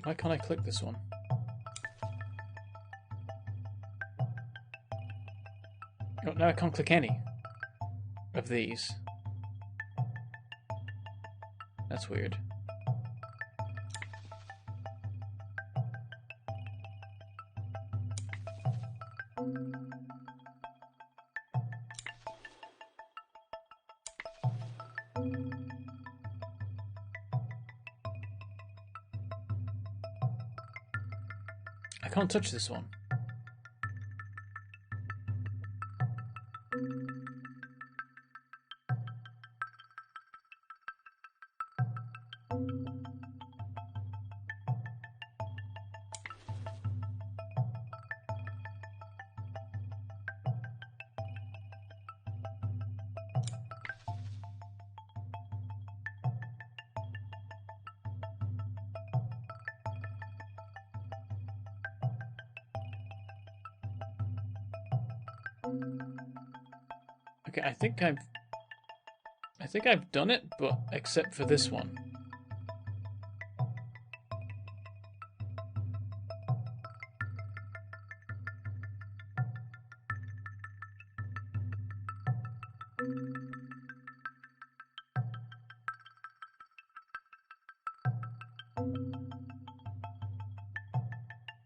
Why can't I click this one? Oh, no, I can't click any of these. That's weird. I can't touch this one. Okay, I think I've done it, but except for this one.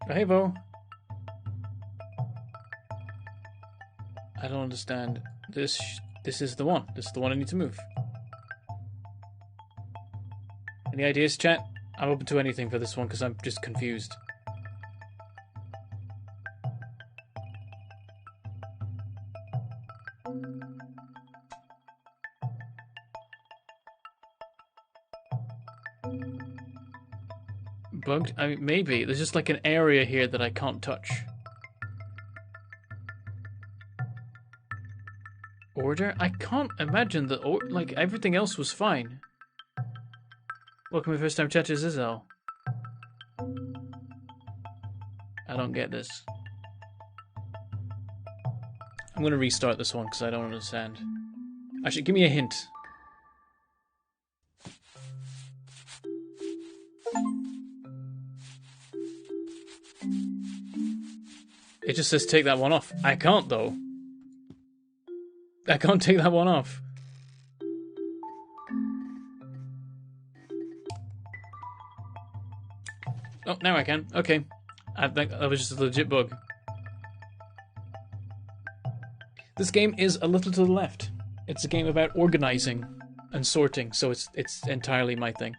Oh, hey, Vo. I don't understand. This is the one. This is the one I need to move. Any ideas, chat? I'm open to anything for this one because I'm just confused. Bugged? I mean, maybe. There's just like an area here that I can't touch. Order? I can't imagine that, like, everything else was fine. Welcome to first time chat to Zizel. I don't get this. I'm gonna restart this one because I don't understand. Actually, give me a hint. It just says take that one off. I can't though. I can't take that one off. Oh, now I can. Okay. I think that was just a legit bug. This game is a little to the left. It's a game about organizing and sorting, so it's entirely my thing.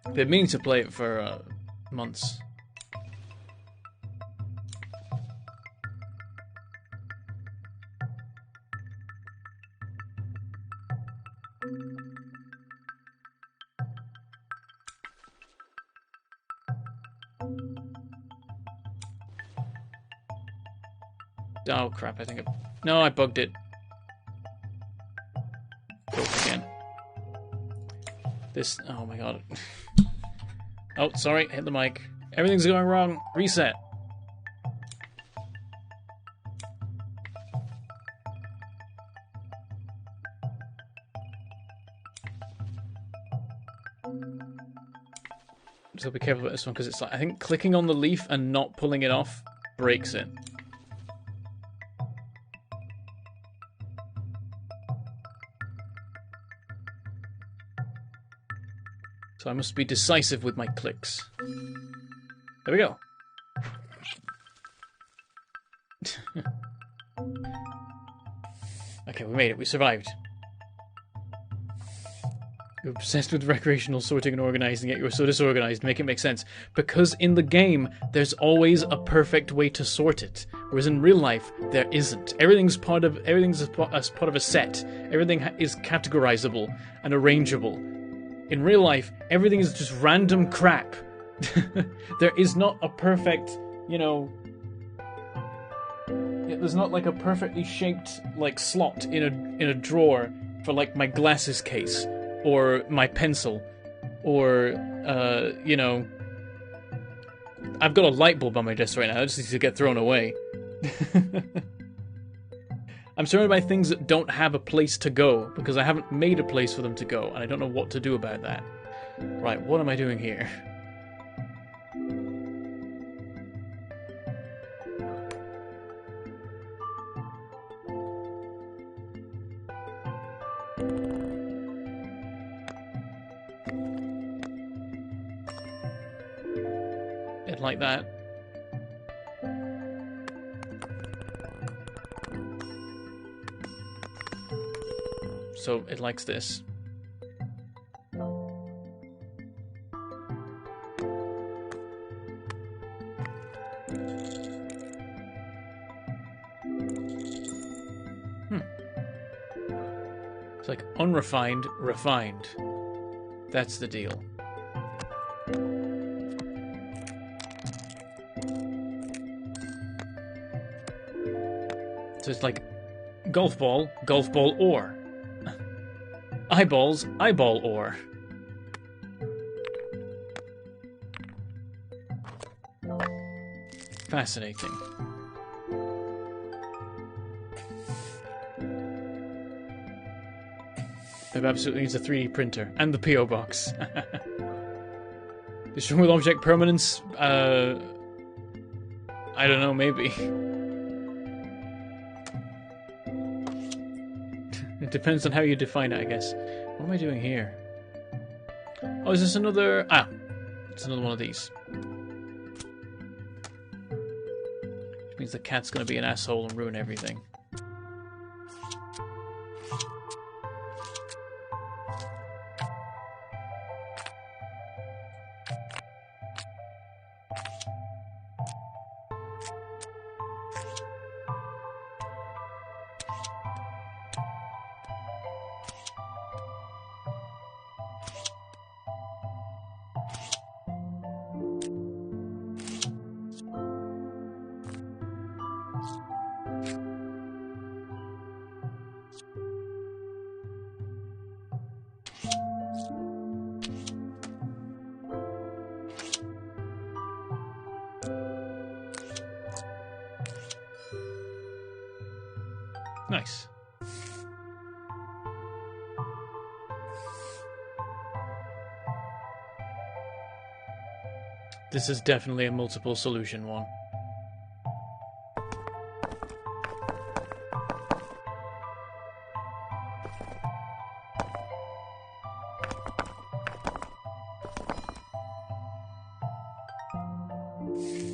I've been meaning to play it for months. Oh crap, I think no, I bugged it. Broke again. This, oh my god. Oh, sorry, hit the mic. Everything's going wrong. Reset. So be careful about this one because it's like, I think clicking on the leaf and not pulling it off breaks it. So I must be decisive with my clicks. There we go. Okay, we made it. We survived. You're obsessed with recreational sorting and organizing, yet you're so disorganized. Make it make sense. Because in the game, there's always a perfect way to sort it. Whereas in real life, there isn't. Everything's part of a set. Everything is categorizable and arrangeable. In real life, everything is just random crap. There is not a perfect, you know... There's not like a perfectly shaped like slot in a drawer for like my glasses case or my pencil or you know, I've got a light bulb on my desk right now. It just needs to get thrown away. I'm surrounded by things that don't have a place to go because I haven't made a place for them to go and I don't know what to do about that. Right, what am I doing here? It like that. So it likes this. It's like unrefined, refined. That's the deal. So it's like golf ball, ore. Eyeballs, eyeball ore. Fascinating. It absolutely needs a 3D printer and the PO box. Destroy with object permanence? I don't know, maybe. It depends on how you define it, I guess. What am I doing here? Oh, is this another... Ah, it's another one of these. Which means the cat's gonna be an asshole and ruin everything. Nice. This is definitely a multiple solution one.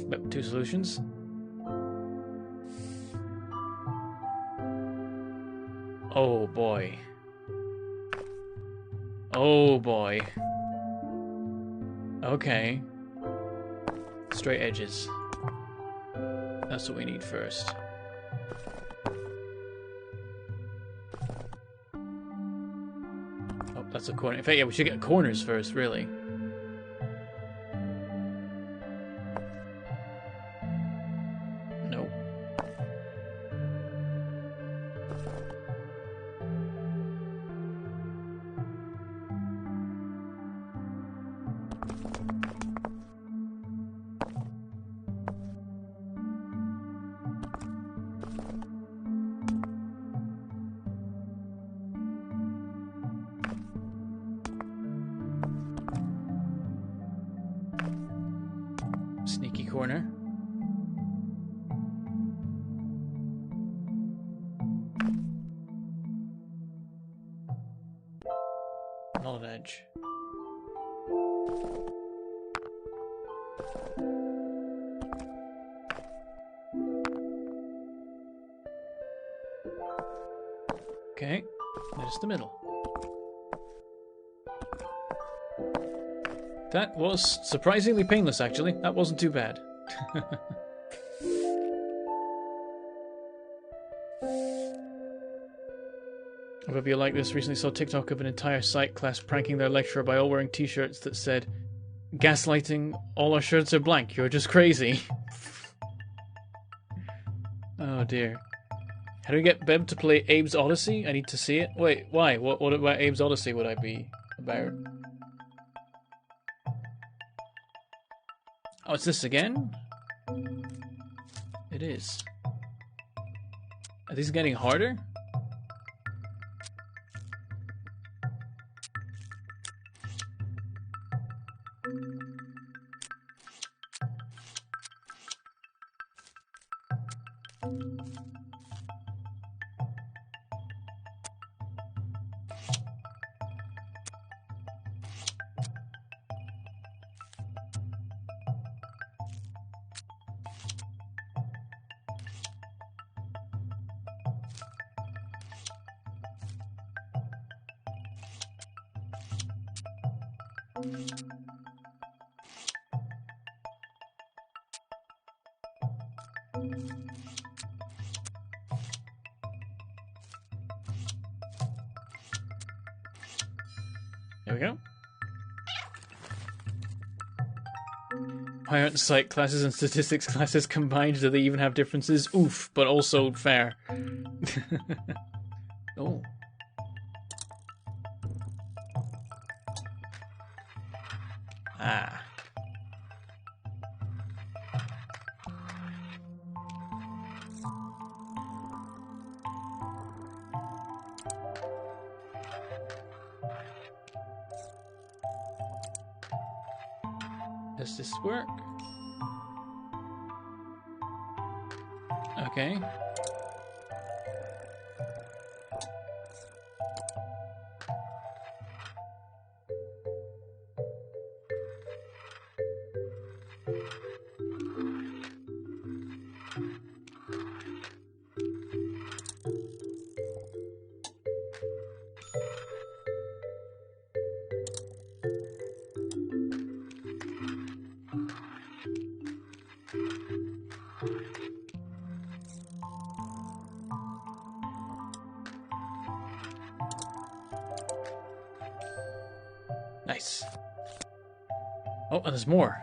But 2 solutions. Oh boy. Oh boy. Okay. Straight edges. That's what we need first. Oh, that's a corner. In fact, yeah, we should get corners first, really. Nope. Sneaky corner. Not an edge. Okay, there's the middle. That was surprisingly painless, actually. That wasn't too bad. I hope you like this. Recently saw TikTok of an entire psych class pranking their lecturer by all wearing t-shirts that said, "Gaslighting, all our shirts are blank, you're just crazy." Oh dear. How do we get Beb to play Abe's Odyssey? I need to see it. Wait, why? What about Abe's Odyssey would I be about? Oh, it's this again? It is. Are these getting harder? There we go. Why aren't psych classes and statistics classes combined? Do they even have differences? Oof, but also fair. Oh. Ah. Does this work? Okay. Nice. Oh, and there's more.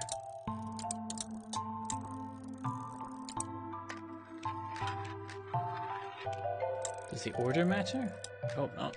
Does the order matter? Hope not.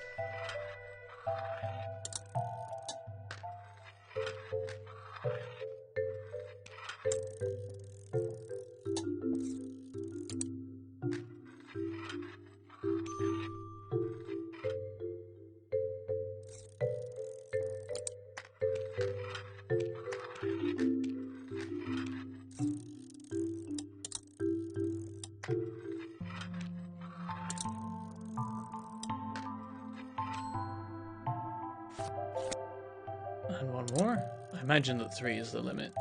And one more. I imagine that 3 is the limit.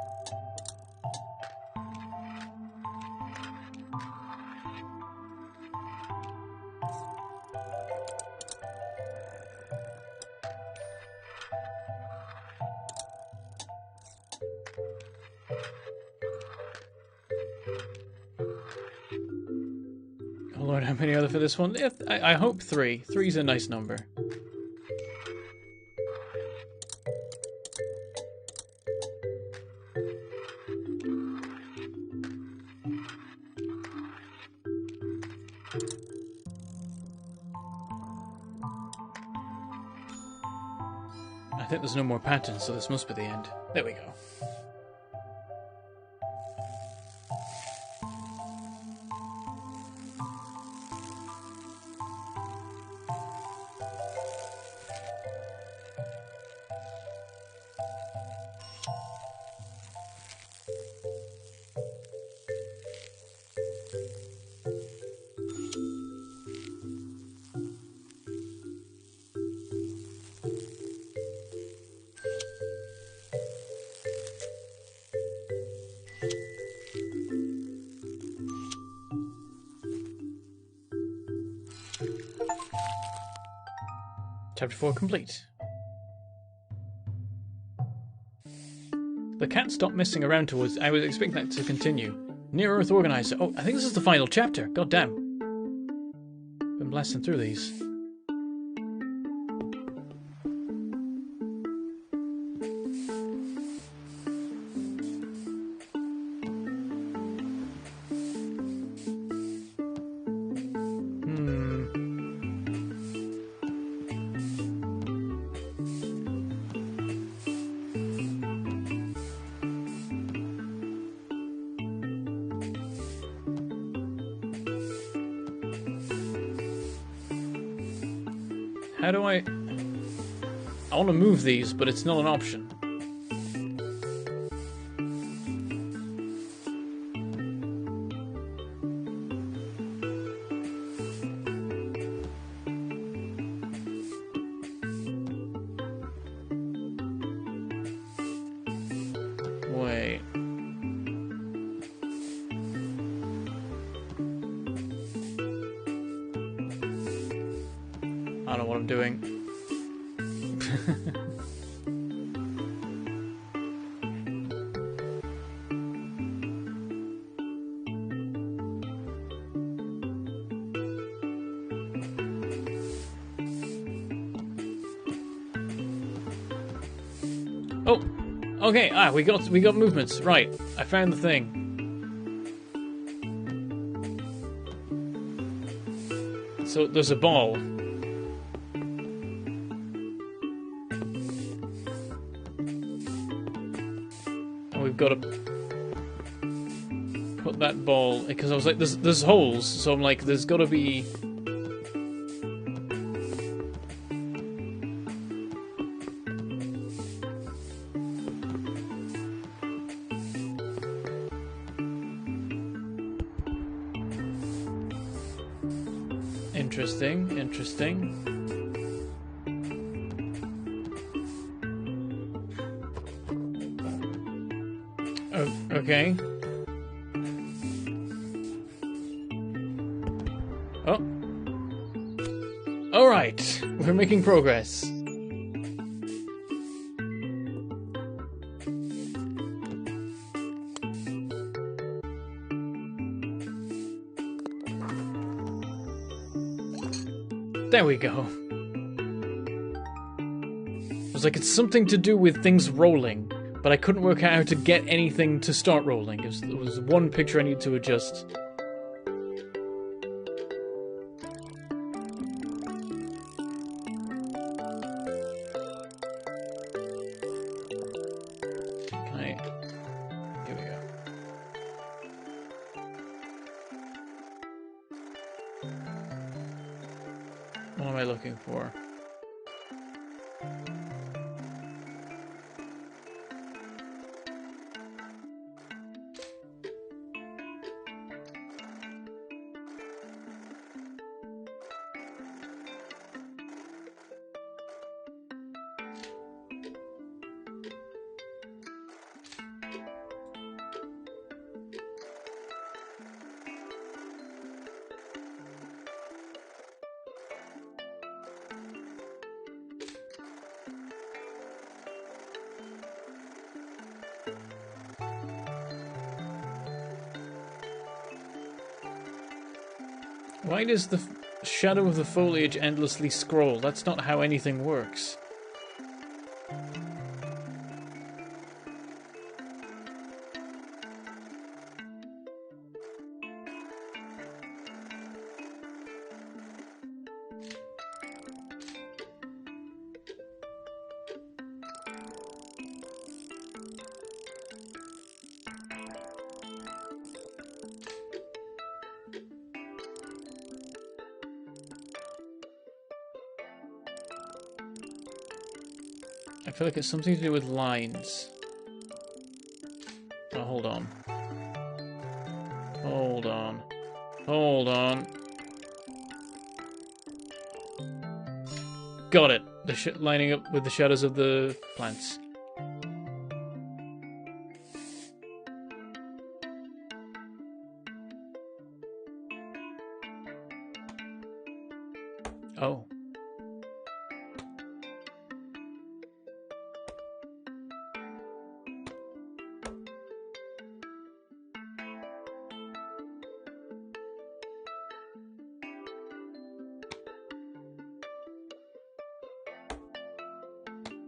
Oh Lord, how many are there for this one? I hope 3. 3 is a nice number. I think there's no more patterns, so this must be the end. There we go. Chapter 4 complete. The cat stopped messing around towards... I was expecting that to continue. Near Earth Organizer. Oh, I think this is the final chapter. God damn. Been blasting through these. How do I want to move these, but it's not an option. Wait. I don't know what I'm doing. Okay, we got movements. Right, I found the thing. So there's a ball. And we've got to put that ball, because I was like, there's holes, so I'm like, there's got to be. Interesting. Oh, okay. Oh. Alright, we're making progress. There we go. I was like, it's something to do with things rolling, but I couldn't work out how to get anything to start rolling. It was one picture I needed to adjust. Can I... Here we go. What am I looking for? Why does the shadow of the foliage endlessly scroll? That's not how anything works. I feel like it's something to do with lines. Oh, hold on. Hold on. Hold on. Got it. The lining up with the shadows of the plants. Oh.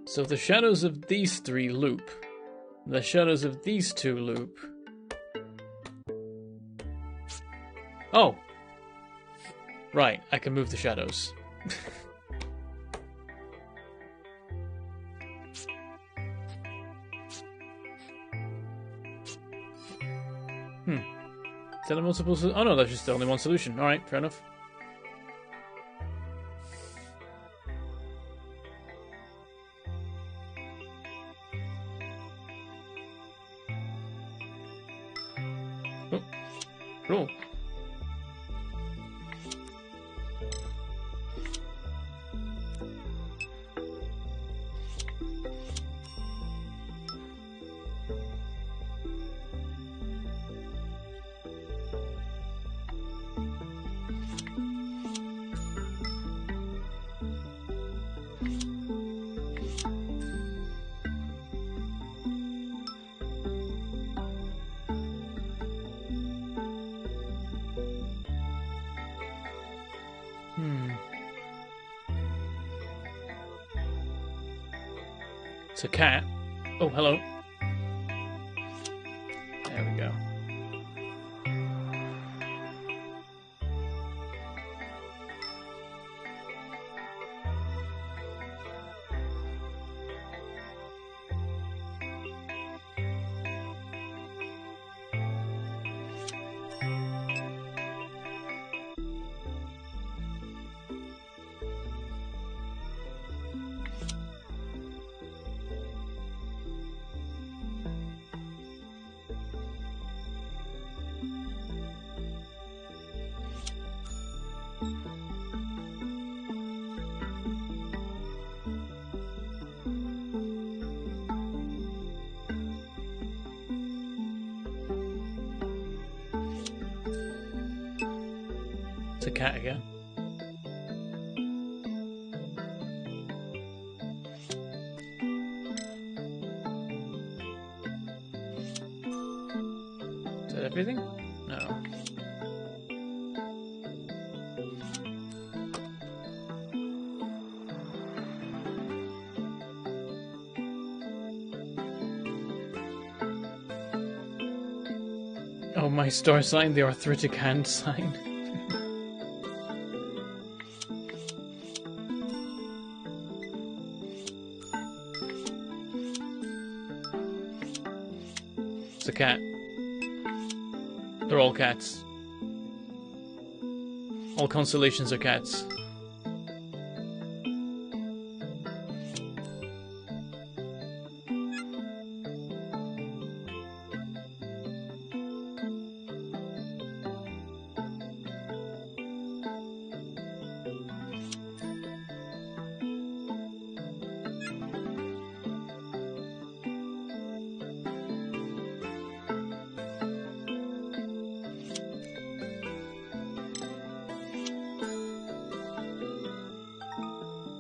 So the shadows of these three loop. The shadows of these two loop. Oh! Right, I can move the shadows. Is that a multiple solution? Oh no, that's just only one solution. Alright, fair enough. Oh, roll. It's a cat. Oh, hello. There we go. It's a cat again. Is that everything? No. Oh, my star sign, the arthritic hand sign. It's a cat. They're all cats. All constellations are cats.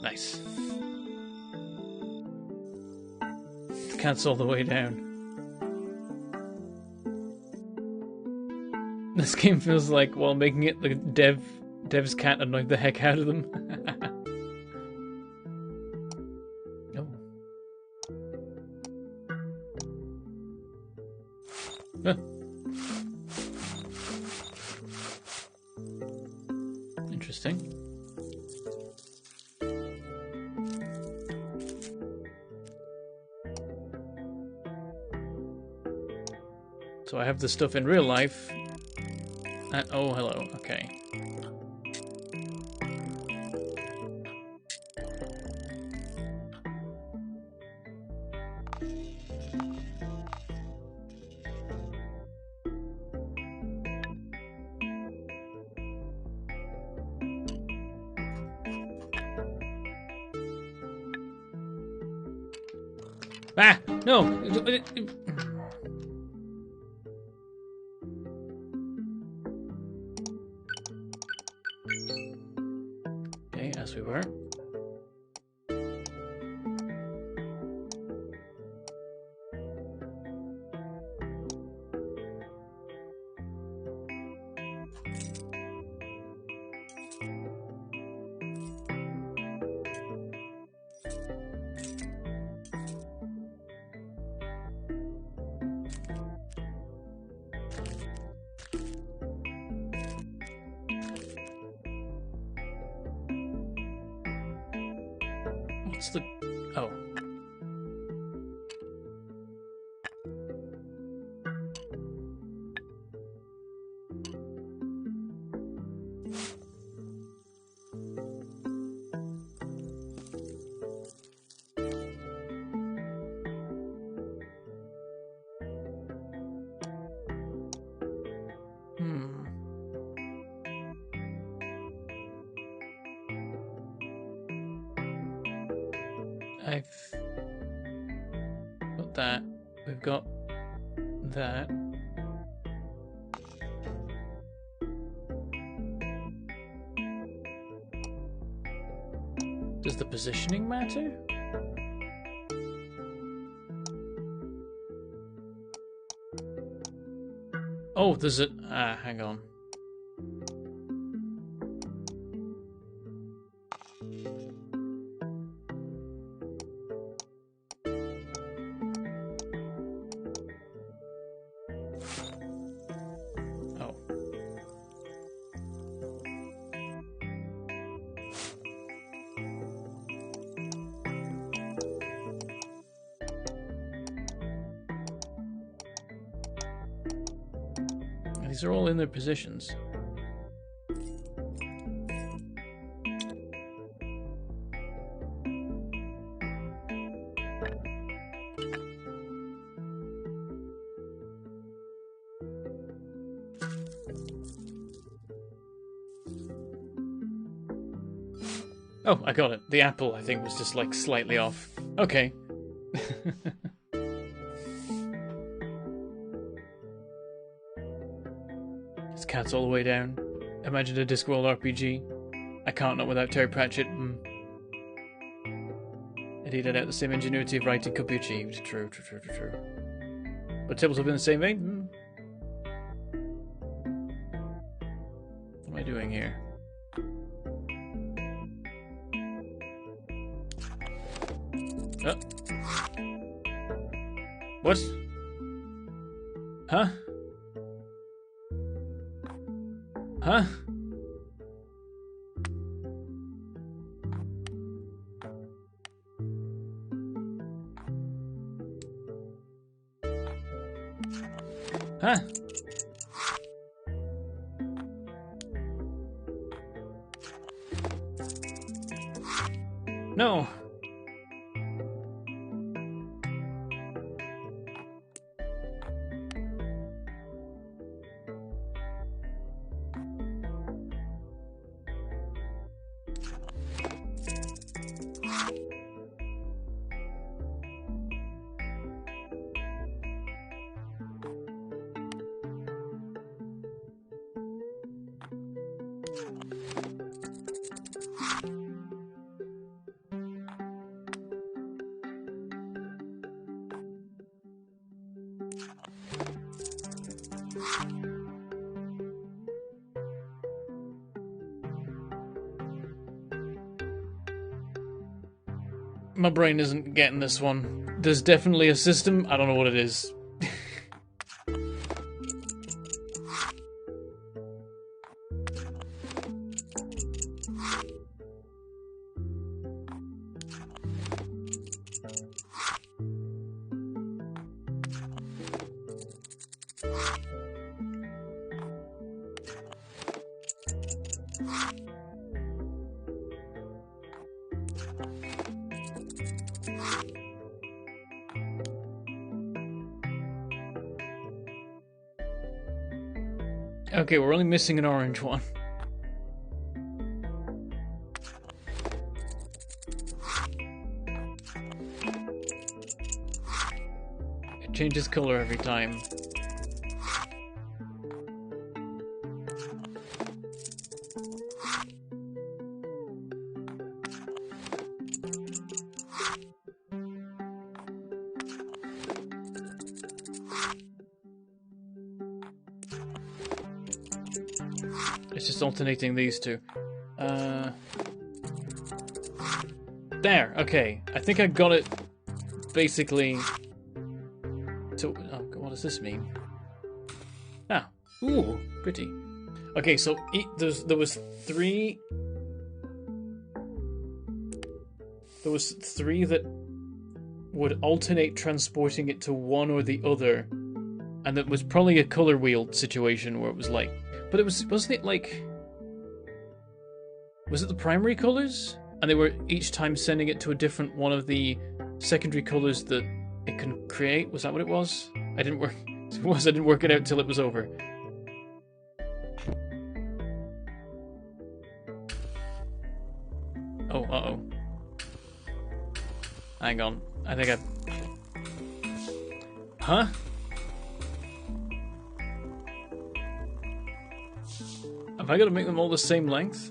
Nice. The cat's all the way down. This game feels like, while making it, the dev's cat annoyed the heck out of them. Oh. Huh. Interesting. So I have the stuff in real life. And, oh, hello. Okay. Ah! No! Okay, as we were. What's the... Oh. I've got that. We've got that. Does the positioning matter? Oh, there's a... Ah, hang on. these are all in their positions. Oh, I got it. The apple, I think, was just, like, slightly off. Okay. This cat's all the way down. Imagine a Discworld RPG. I can't not without Terry Pratchett. Indeed, I doubt the same ingenuity of writing could be achieved. True. But tabletop in the same vein? What am I doing here? What? Huh? Huh? Huh? No. My brain isn't getting this one. There's definitely a system. I don't know what it is. Okay, we're only missing an orange one. It changes color every time. It's just alternating these two. There, okay. I think I got it basically to... Oh, what does this mean? Ah, ooh, pretty. Okay, so there was three... There was three that would alternate transporting it to one or the other. And that was probably a color wheel situation where it was like... But it wasn't it like... Was it the primary colors? And they were each time sending it to a different one of the secondary colors that it can create? Was that what it was? I didn't work it out till it was over. Oh, uh-oh. Hang on. I think Huh? Have I got to make them all the same length?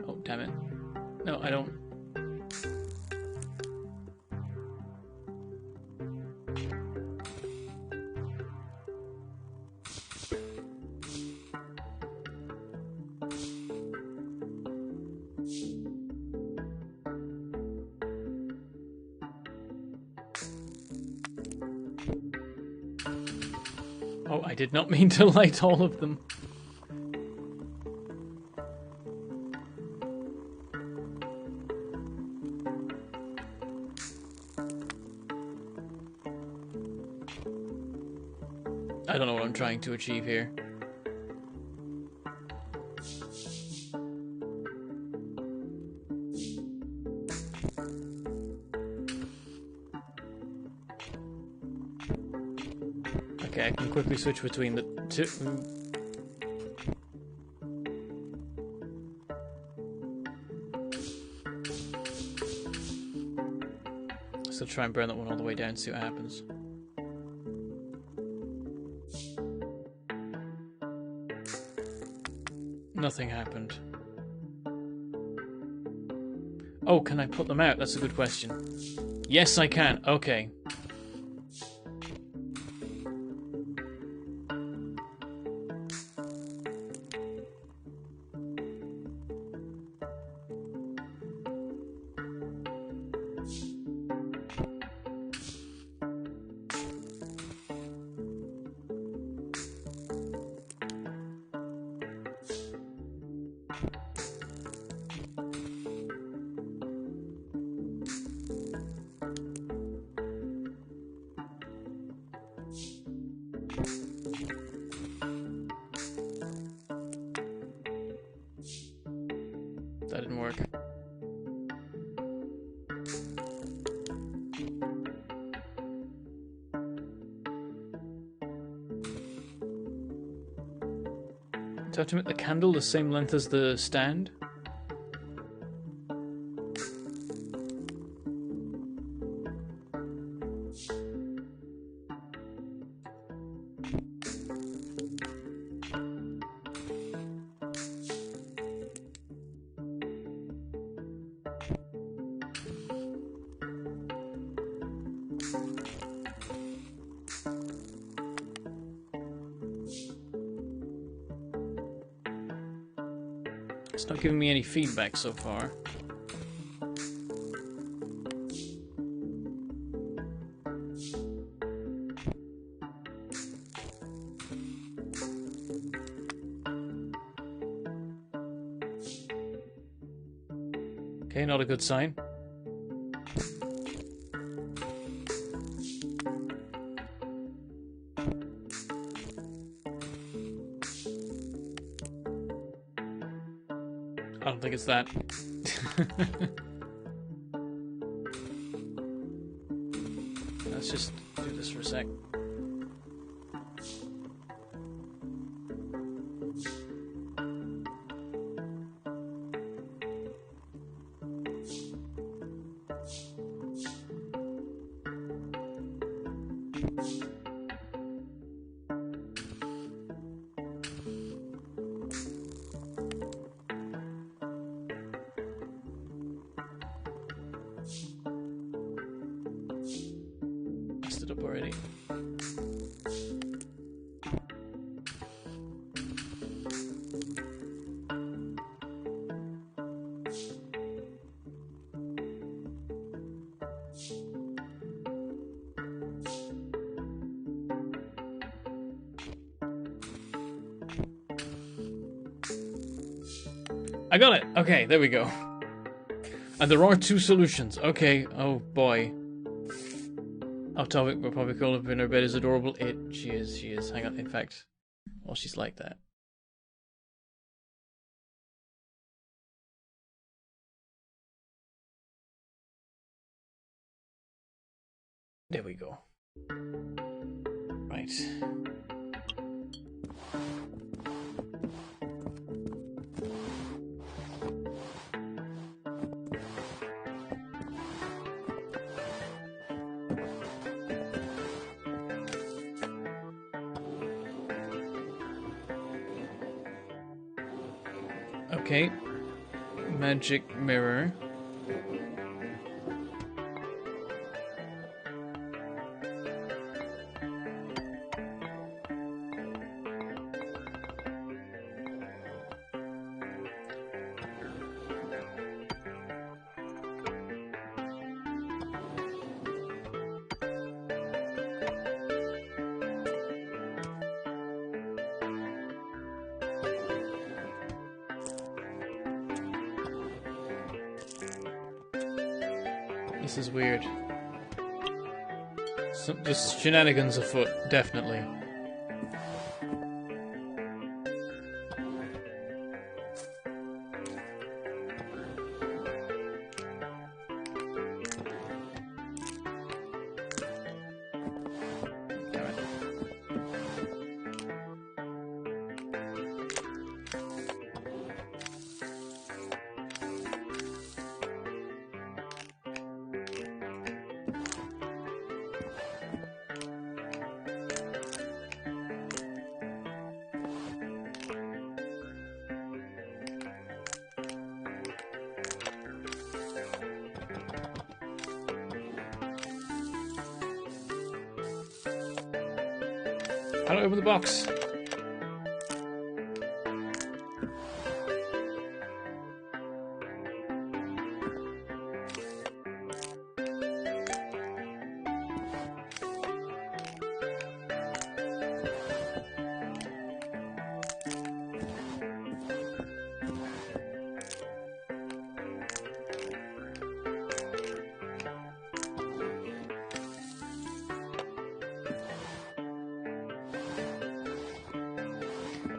Oh, damn it. No, I don't. Oh, I did not mean to light all of them. I don't know what I'm trying to achieve here. Okay, I can quickly switch between the two. So try and burn that one all the way down and see what happens. Nothing happened. Oh, can I put them out? That's a good question. Yes, I can. Okay. That didn't work. Do I have to make the candle the same length as the stand? It's not giving me any feedback so far. Okay, not a good sign. I don't think it's that. Let's just do this for a sec. Messed it up already. I got it! Okay, there we go. And there are two solutions. Okay, oh boy. Off-topic, but probably curled up in her bed is adorable. She is. Hang on, in fact, well, she's like that. There we go. Right. Okay. Magic mirror. This is weird. Just shenanigans afoot, definitely. Damn it. How do I open the box?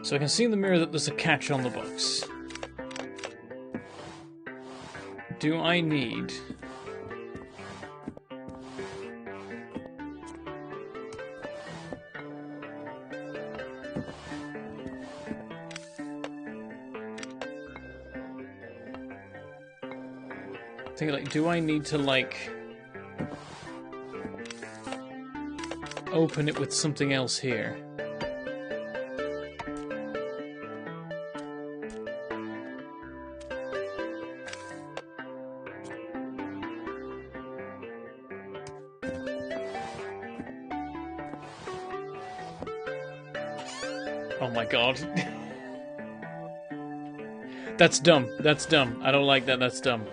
So I can see in the mirror that there's a catch on the box. Do I need... think, like, do I need to, like... open it with something else here? Oh my god. That's dumb. That's dumb. I don't like that. That's dumb.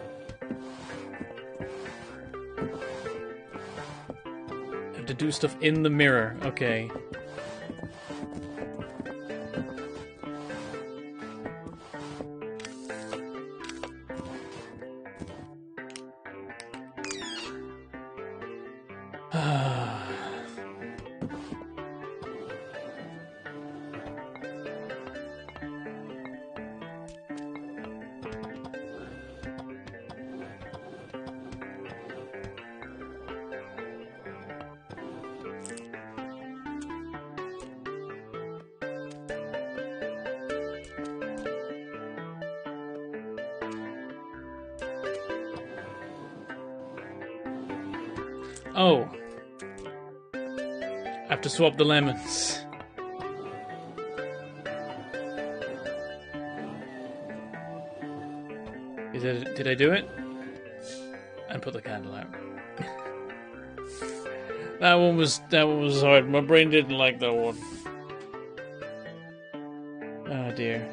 Have to do stuff in the mirror. Okay. Oh. I have to swap the lemons. Did I do it? And put the candle out. That one was hard. My brain didn't like that one. Oh dear.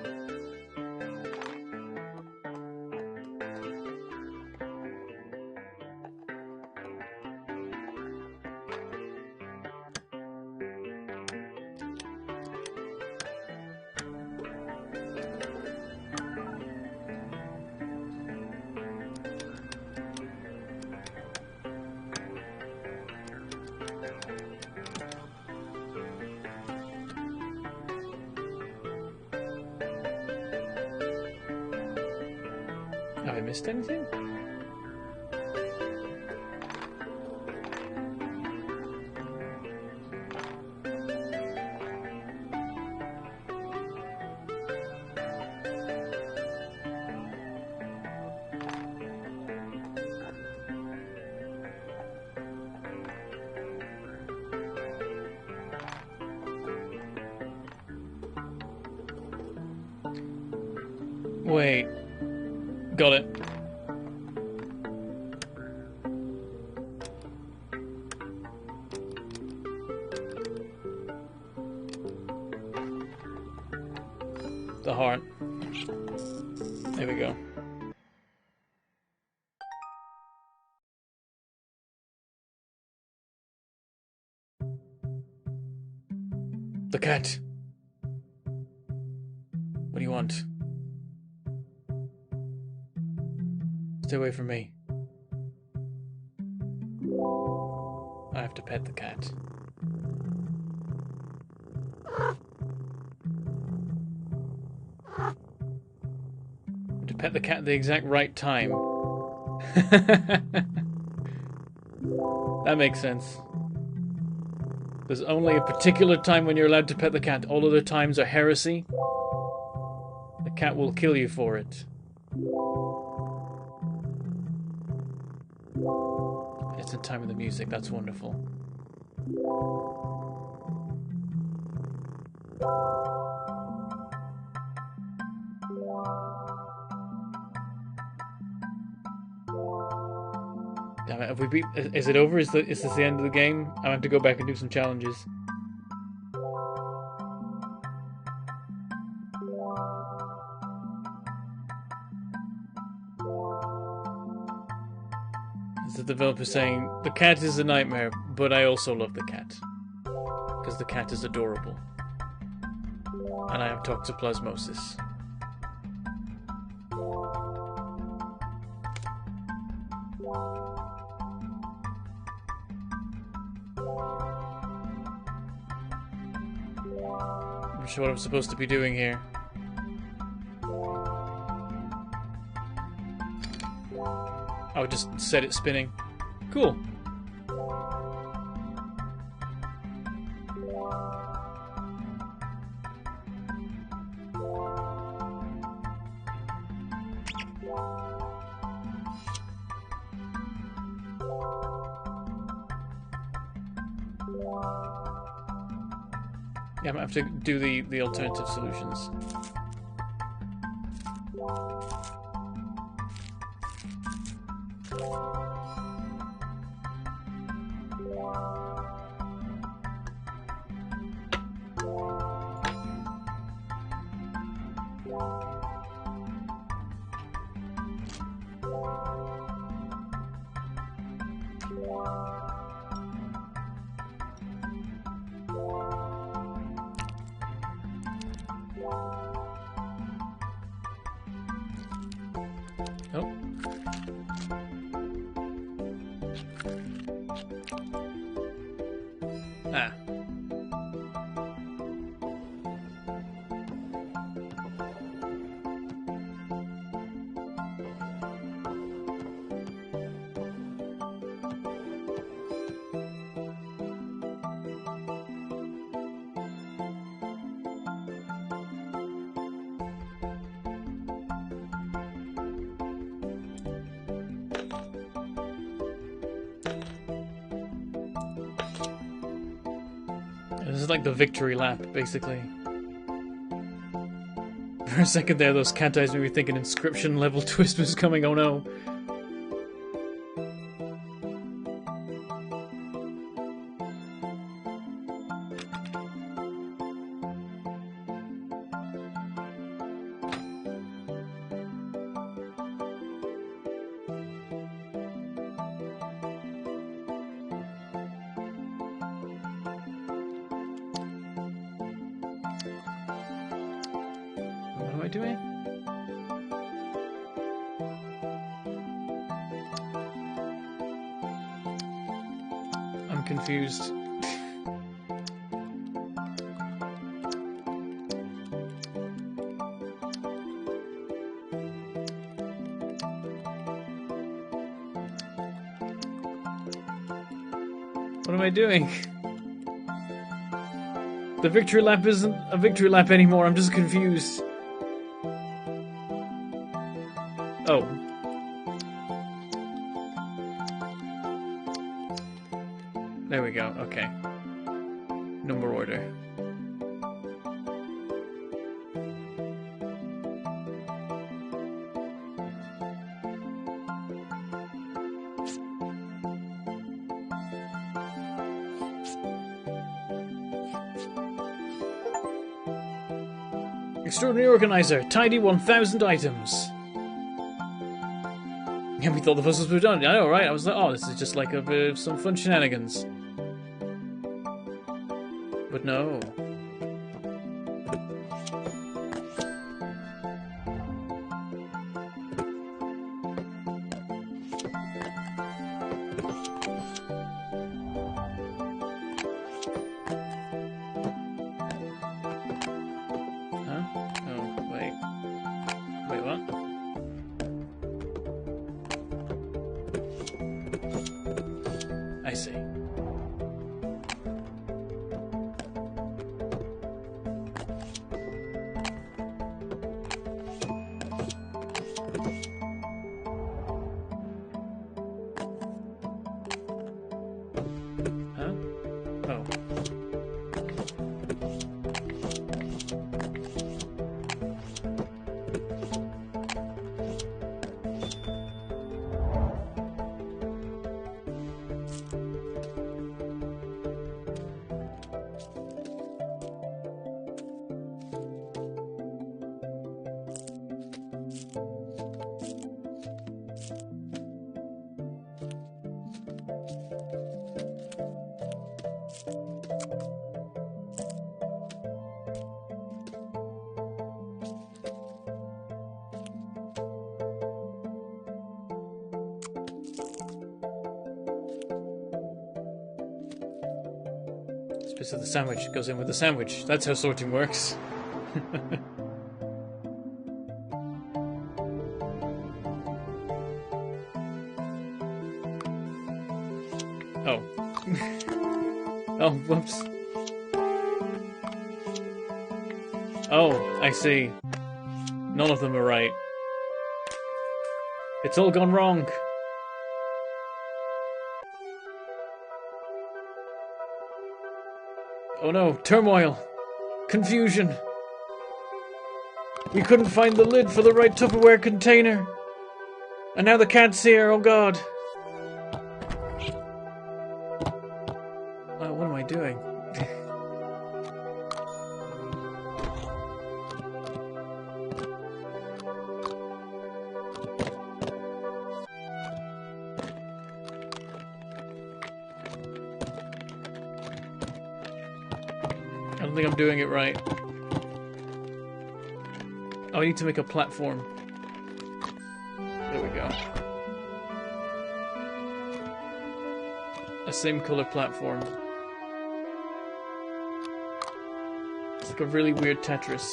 Have I missed anything? Wait. Got it. The heart. There we go. The cat. What do you want? Stay away from me. I have to pet the cat. To pet the cat at the exact right time. That makes sense. There's only a particular time when you're allowed to pet the cat. All other times are heresy. The cat will kill you for it. It's in time with the music. That's wonderful. Damn it, have we beat... Is it over? Is this the end of the game? I have to go back and do some challenges. Is the developer saying, the cat is a nightmare, but I also love the cat. Because the cat is adorable. And I have toxoplasmosis. I'm not sure what I'm supposed to be doing here. Oh, just set it spinning. Cool. Yeah, I might have to do the alternative solutions. Oh. Ah. This is like the victory lap, basically. For a second there, those cat eyes made me think an Inscription level twist was coming, oh no. What am I doing? I'm confused. What am I doing? The victory lap isn't a victory lap anymore, I'm just confused. Oh. There we go, okay. Number order. Extraordinary Organizer, tidy 1,000 items. Yeah, we thought the puzzles were done. I know, right? I was like, oh, this is just like a bit of some fun shenanigans. But no. This is the sandwich. It goes in with the sandwich. That's how sorting works. Oh. Oh, whoops. Oh, I see. None of them are right. It's all gone wrong. Oh no, turmoil. Confusion. We couldn't find the lid for the right Tupperware container. And now the cat's here, oh god. What am I doing? I don't think I'm doing it right. Oh, I need to make a platform. There we go. A same color platform. It's like a really weird Tetris.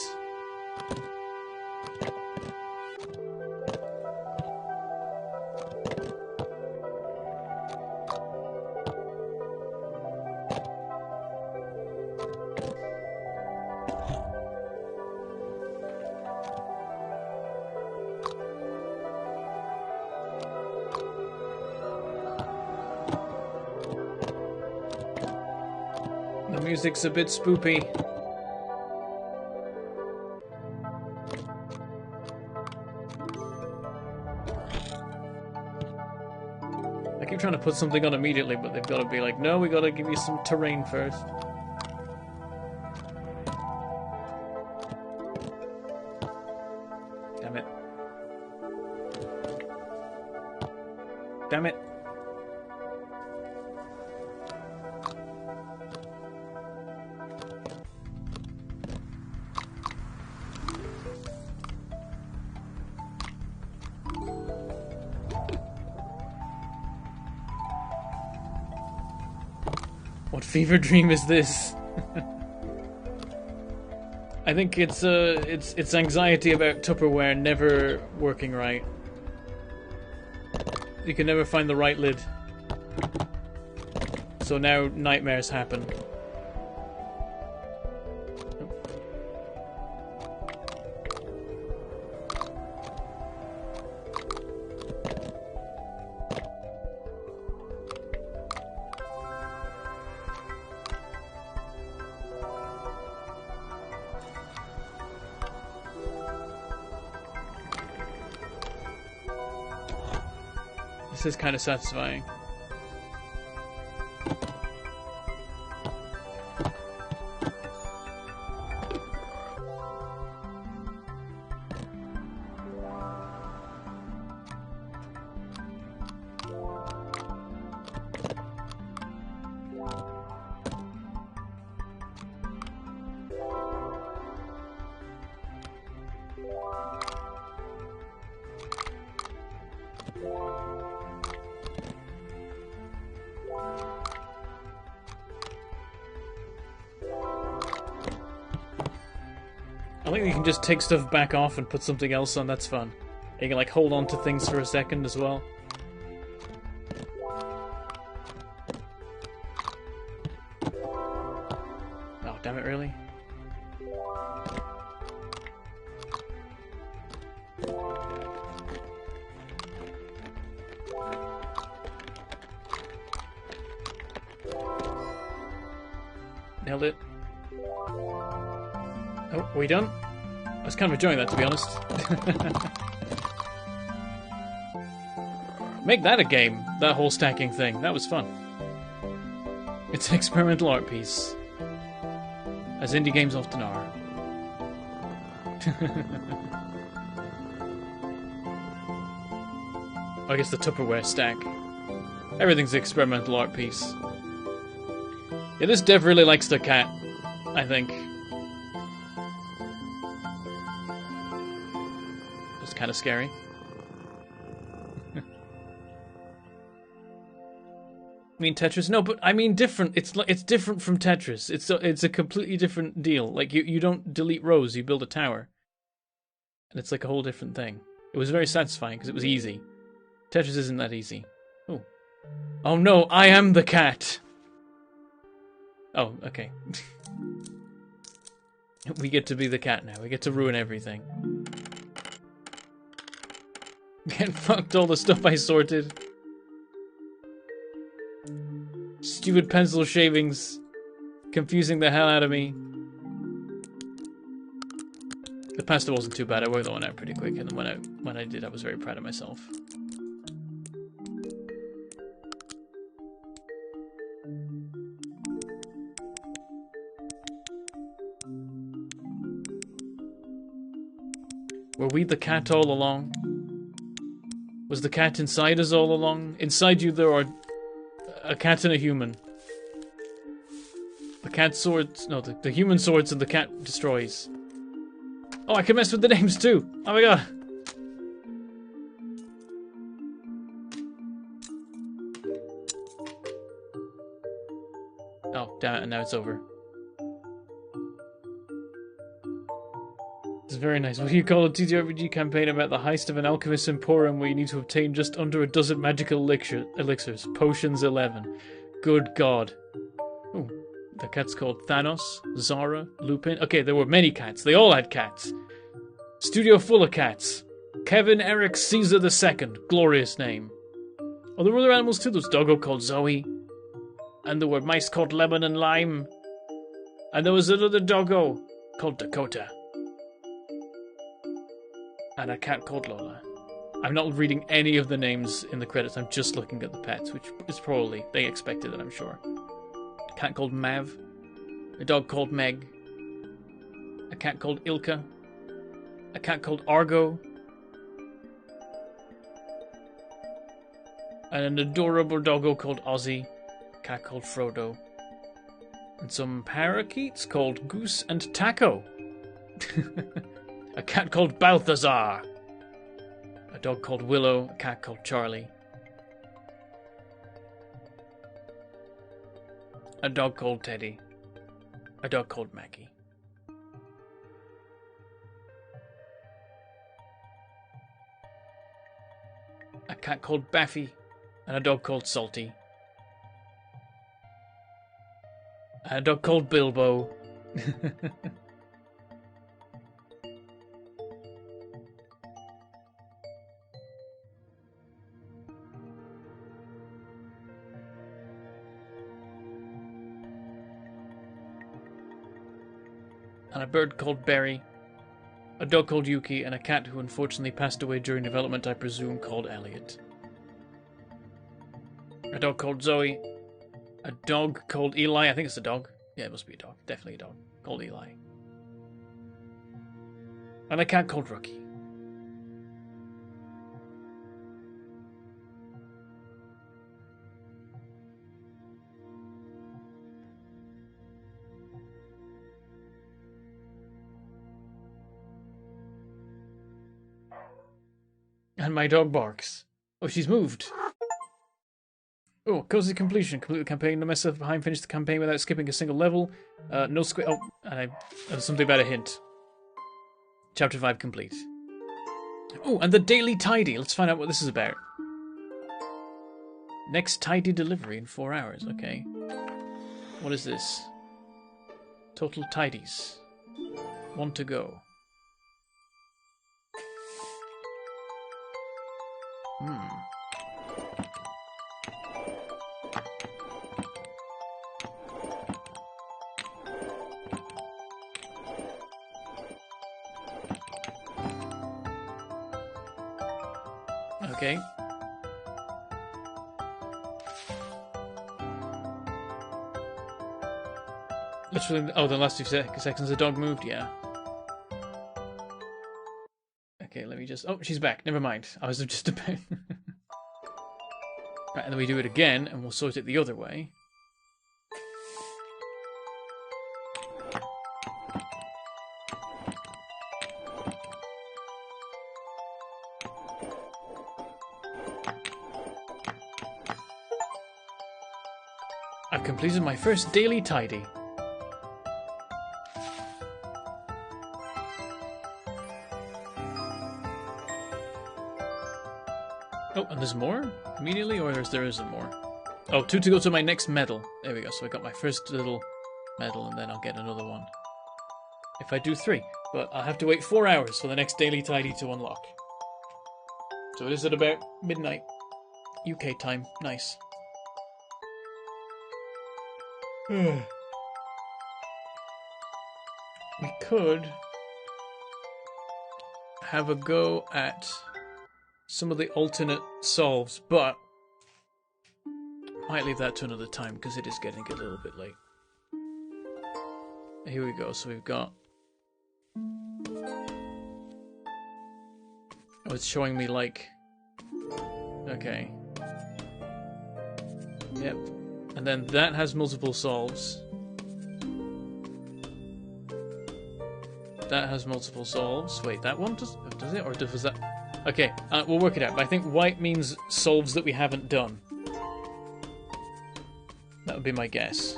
The music's a bit spoopy. I keep trying to put something on immediately, but they've got to be like, no, we got to give you some terrain first. Damn it. Damn it. What fever dream is this? I think it's anxiety about Tupperware never working right. You can never find the right lid. So now nightmares happen. This is kind of satisfying. I think you can just take stuff back off and put something else on, that's fun. You can like hold on to things for a second as well. Oh, damn it, really? Nailed it. Oh, are we done? I was kind of enjoying that, to be honest. Make that a game, that whole stacking thing. That was fun. It's an experimental art piece. As indie games often are. I guess the Tupperware stack. Everything's an experimental art piece. Yeah, this dev really likes the cat, I think. It's kind of scary. mean Tetris? No, but I mean different. It's different from Tetris. It's a completely different deal. Like you don't delete rows, you build a tower. And it's like a whole different thing. It was very satisfying because it was easy. Tetris isn't that easy. Oh. Oh no, I am the cat. Oh, okay. We get to be the cat now. We get to ruin everything. Get fucked all the stuff I sorted. Stupid pencil shavings. Confusing the hell out of me. The pasta wasn't too bad. I worked that one out pretty quick, and then when I did, I was very proud of myself. Were we the cat all along? Was the cat inside us all along? Inside you there are a cat and a human. The cat swords... No, the human swords and the cat destroys. Oh, I can mess with the names too! Oh my god! Oh, damn it, and now it's over. It's very nice. What do you call a TTRPG campaign about the heist of an alchemist's emporium where you need to obtain just under a dozen magical elixirs? Potions 11. Good god. Oh, the cat's called Thanos, Zara, Lupin. Okay, there were many cats. They all had cats. Studio full of cats. Kevin Eric Caesar II. Glorious name. Oh, there were other animals too. There was a doggo called Zoe. And there were mice called Lemon and Lime. And there was another doggo called Dakota. And a cat called Lola. I'm not reading any of the names in the credits, I'm just looking at the pets, which is probably, they expected it, I'm sure. A cat called Mav. A dog called Meg. A cat called Ilka. A cat called Argo. And an adorable doggo called Ozzy. A cat called Frodo. And some parakeets called Goose and Taco. A cat called Balthazar. A dog called Willow. A cat called Charlie. A dog called Teddy. A dog called Maggie. A cat called Baffy. And a dog called Salty. And a dog called Bilbo. And a bird called Berry, a dog called Yuki, and a cat who unfortunately passed away during development, I presume, called Elliot. A dog called Zoe, a dog called Eli, I think it's a dog. Yeah, it must be a dog, definitely a dog, called Eli. And a cat called Rookie. And my dog barks. Oh, she's moved. Oh, cozy completion. Complete the campaign. No mess left behind. Finish the campaign without skipping a single level. No squid. Oh, and something about a hint. Chapter 5 complete. Oh, and the Daily Tidy. Let's find out what this is about. Next tidy delivery in 4 hours. Okay. What is this? Total tidies. 1 to go. Okay. Literally, oh, the last 2 seconds the dog moved, yeah. Okay, let me just... Oh, she's back. Never mind. I was just about... Right, and then we do it again, and we'll sort it the other way. completed my first daily tidy. Oh, and there's more immediately, or there isn't more? Oh, 2 to go to my next medal. There we go. So I got my first little medal, and then I'll get another one. If I do 3. But I'll have to wait 4 hours for the next daily tidy to unlock. So it is at about midnight UK time. Nice. We could have a go at some of the alternate solves, but might leave that to another time because it is getting a little bit late. Here we go. So we've got... Oh, it's showing me like... Okay. Yep. And then that has multiple solves. That has multiple solves. Wait, that one does it? Or does that... Okay, we'll work it out. But I think white means solves that we haven't done. That would be my guess.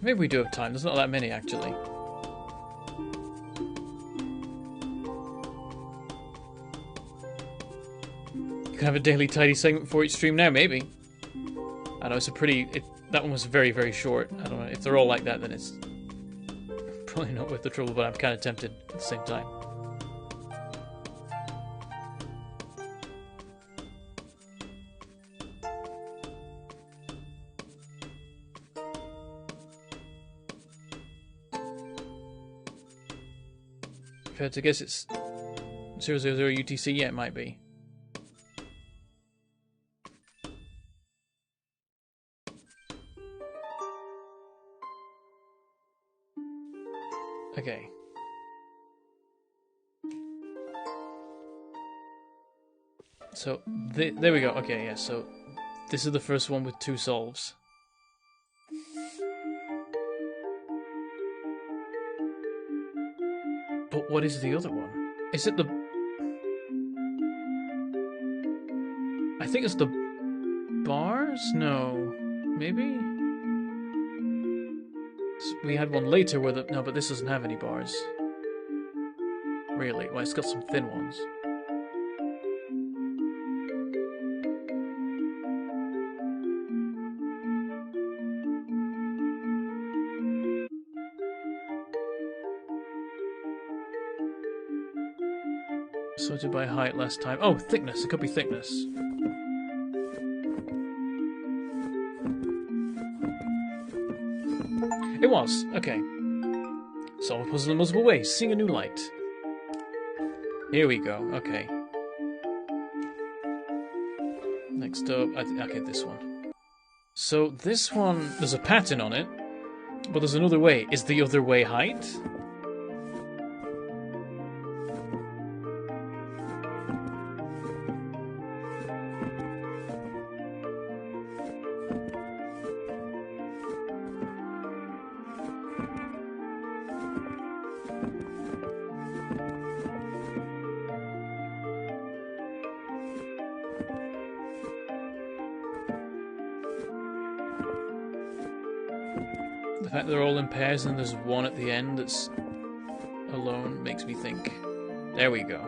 Maybe we do have time. There's not that many, actually. You can have a daily tidy segment for each stream now, maybe. I know it's a pretty... that one was very, very short. I don't know. If they're all like that, then it's probably not worth the trouble, but I'm kind of tempted at the same time. If I had to guess, it's 000 UTC. Yeah, it might be. Okay. So, there we go. Okay, yeah, so this is the first one with 2 solves. But what is the other one? Is it the... I think it's the bars? No. Maybe? We had one later where the... No, but this doesn't have any bars. Really? Well, it's got some thin ones. Sorted by height last time. Oh, thickness. It could be thickness. It was. Okay. Solve a puzzle in multiple ways. Seeing a new light. Here we go. Okay. Next up... okay, this one. So this one... There's a pattern on it. But there's another way. Is the other way height? The fact that they're all in pairs and there's one at the end that's alone makes me think. There we go.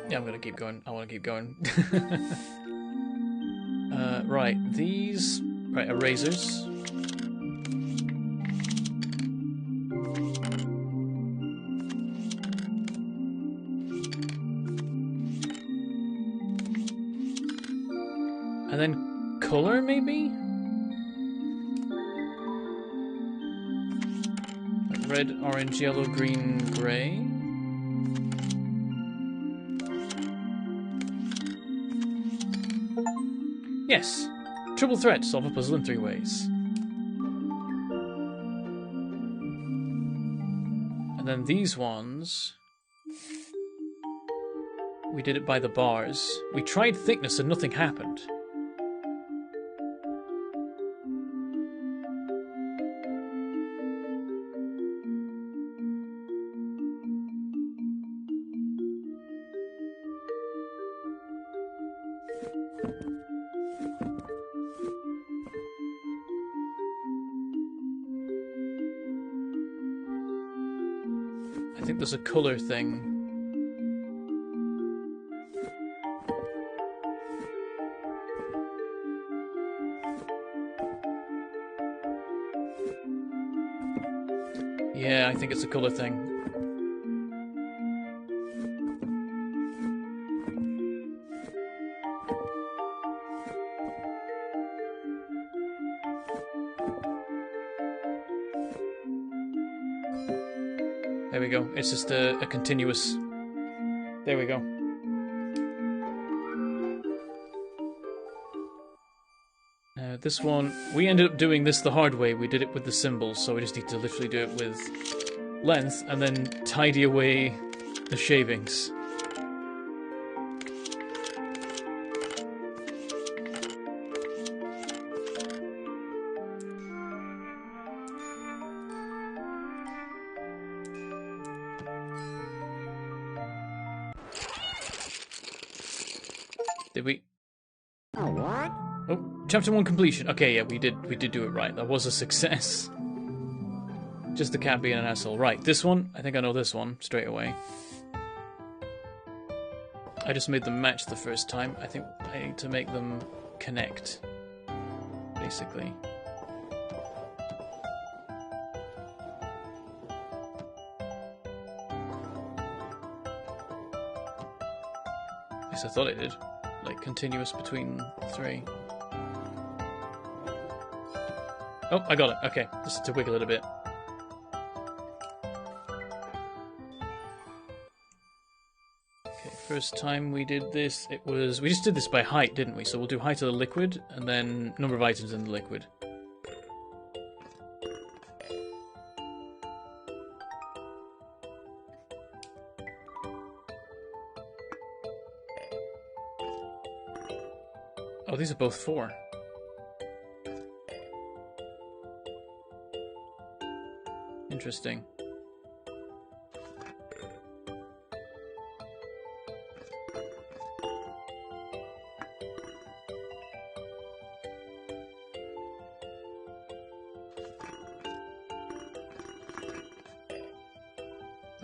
Yeah, I'm gonna keep going. I want to keep going. Right, these... Right, erasers. And then color, maybe? Like red, orange, yellow, green, grey. Yes. Triple threat. Solve a puzzle in 3 ways. And then these ones... We did it by the bars. We tried thickness and nothing happened. think there's a color thing. Yeah, I think it's a color thing. There we go. It's just a continuous... There we go. This one, we ended up doing this the hard way. We did it with the symbols, so we just need to literally do it with length and then tidy away the shavings. Did we? Oh, what? Oh, chapter 1 completion. Okay, yeah, we did do it right. That was a success. Just the cat being an asshole. Right, this one, I think I know this one straight away. I just made them match the first time. I think I need to make them connect, basically. At least I thought I did. Like, continuous between 3. Oh, I got it. Okay, just to wiggle it a bit. Okay, first time we did this, it was... We just did this by height, didn't we? So we'll do height of the liquid, and then number of items in the liquid. Oh, these are both 4. Interesting.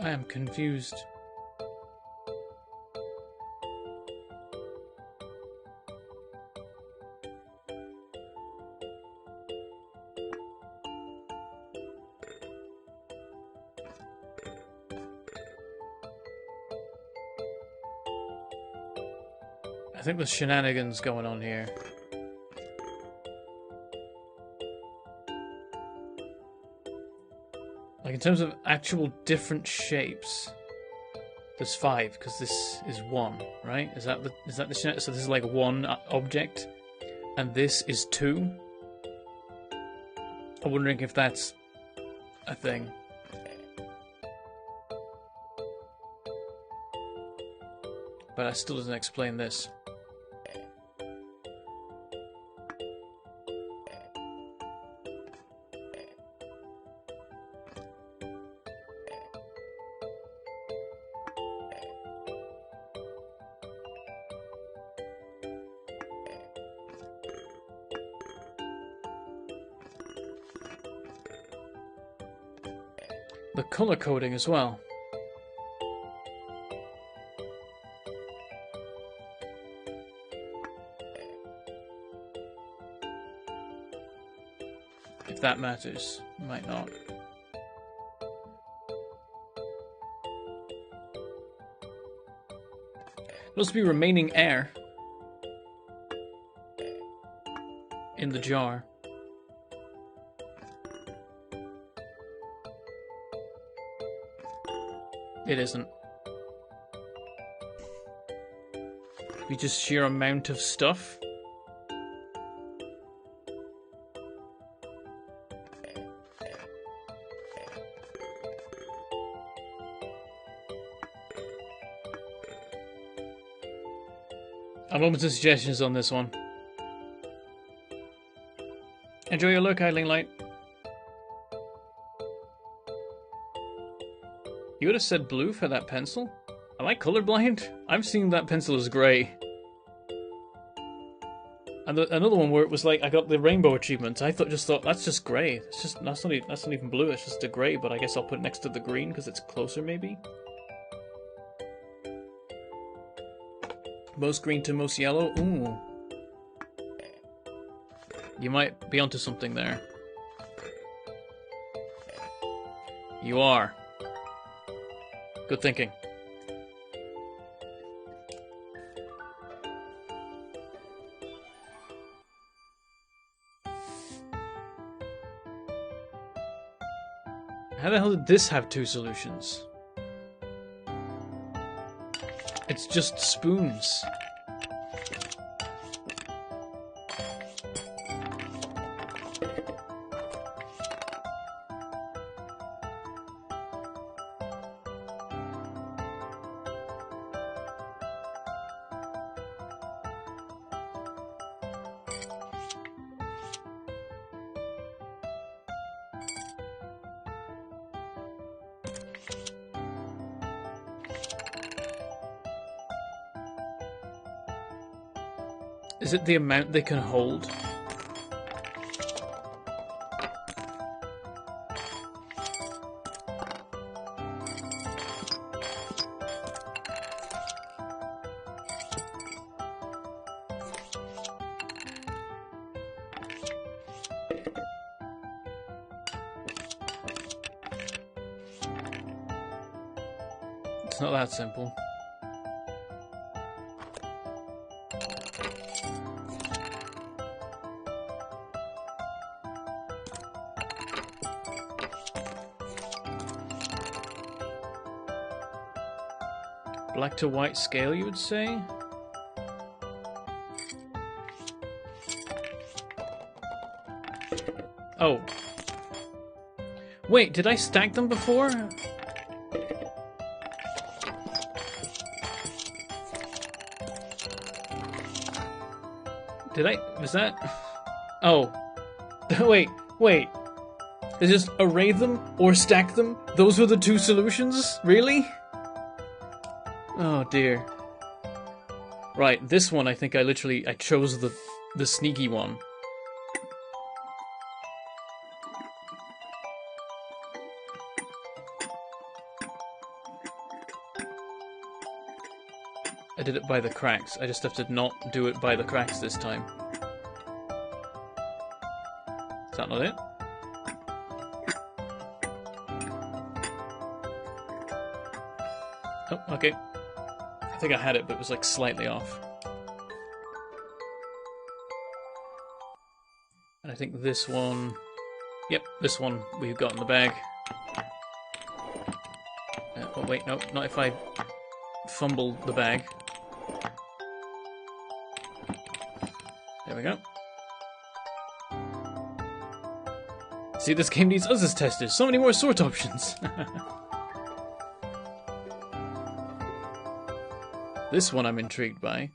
I am confused. I think there's shenanigans going on here. Like, in terms of actual different shapes, there's 5, because this is 1, right? Is that the shenanigans? So this is like 1 object, and this is 2? I'm wondering if that's a thing. But that still doesn't explain this. The color coding as well. If that matters, might not. Must be remaining air in the jar. It isn't. We just sheer amount of stuff. I'm open to suggestions on this one. Enjoy your look, Idling Light. You would have said blue for that pencil? Am I colorblind? I'm seeing that pencil as grey. And another one where it was like I got the rainbow achievement. I just thought that's just grey. It's just that's not even blue. It's just a grey. But I guess I'll put it next to the green because it's closer, maybe. Most green to most yellow. Ooh, you might be onto something there. You are. Good thinking. How the hell did this have two solutions? It's just spoons. Is it the amount they can hold? It's not that simple. Black to white scale, you would say? Oh. Wait, did I stack them before? Did I? Was that? Oh. Wait. Is just array them or stack them? Those were the two solutions? Really? Oh dear. Right, this one I think I chose the sneaky one. I did it by the cracks. I just have to not do it by the cracks this time. Is that not it? Oh, okay. I think I had it, but it was like slightly off. And I think this one... Yep, this one we've got in the bag. Oh wait, no, not if I fumble the bag. There we go. See, this game needs us as testers. So many more sort options. This one I'm intrigued by.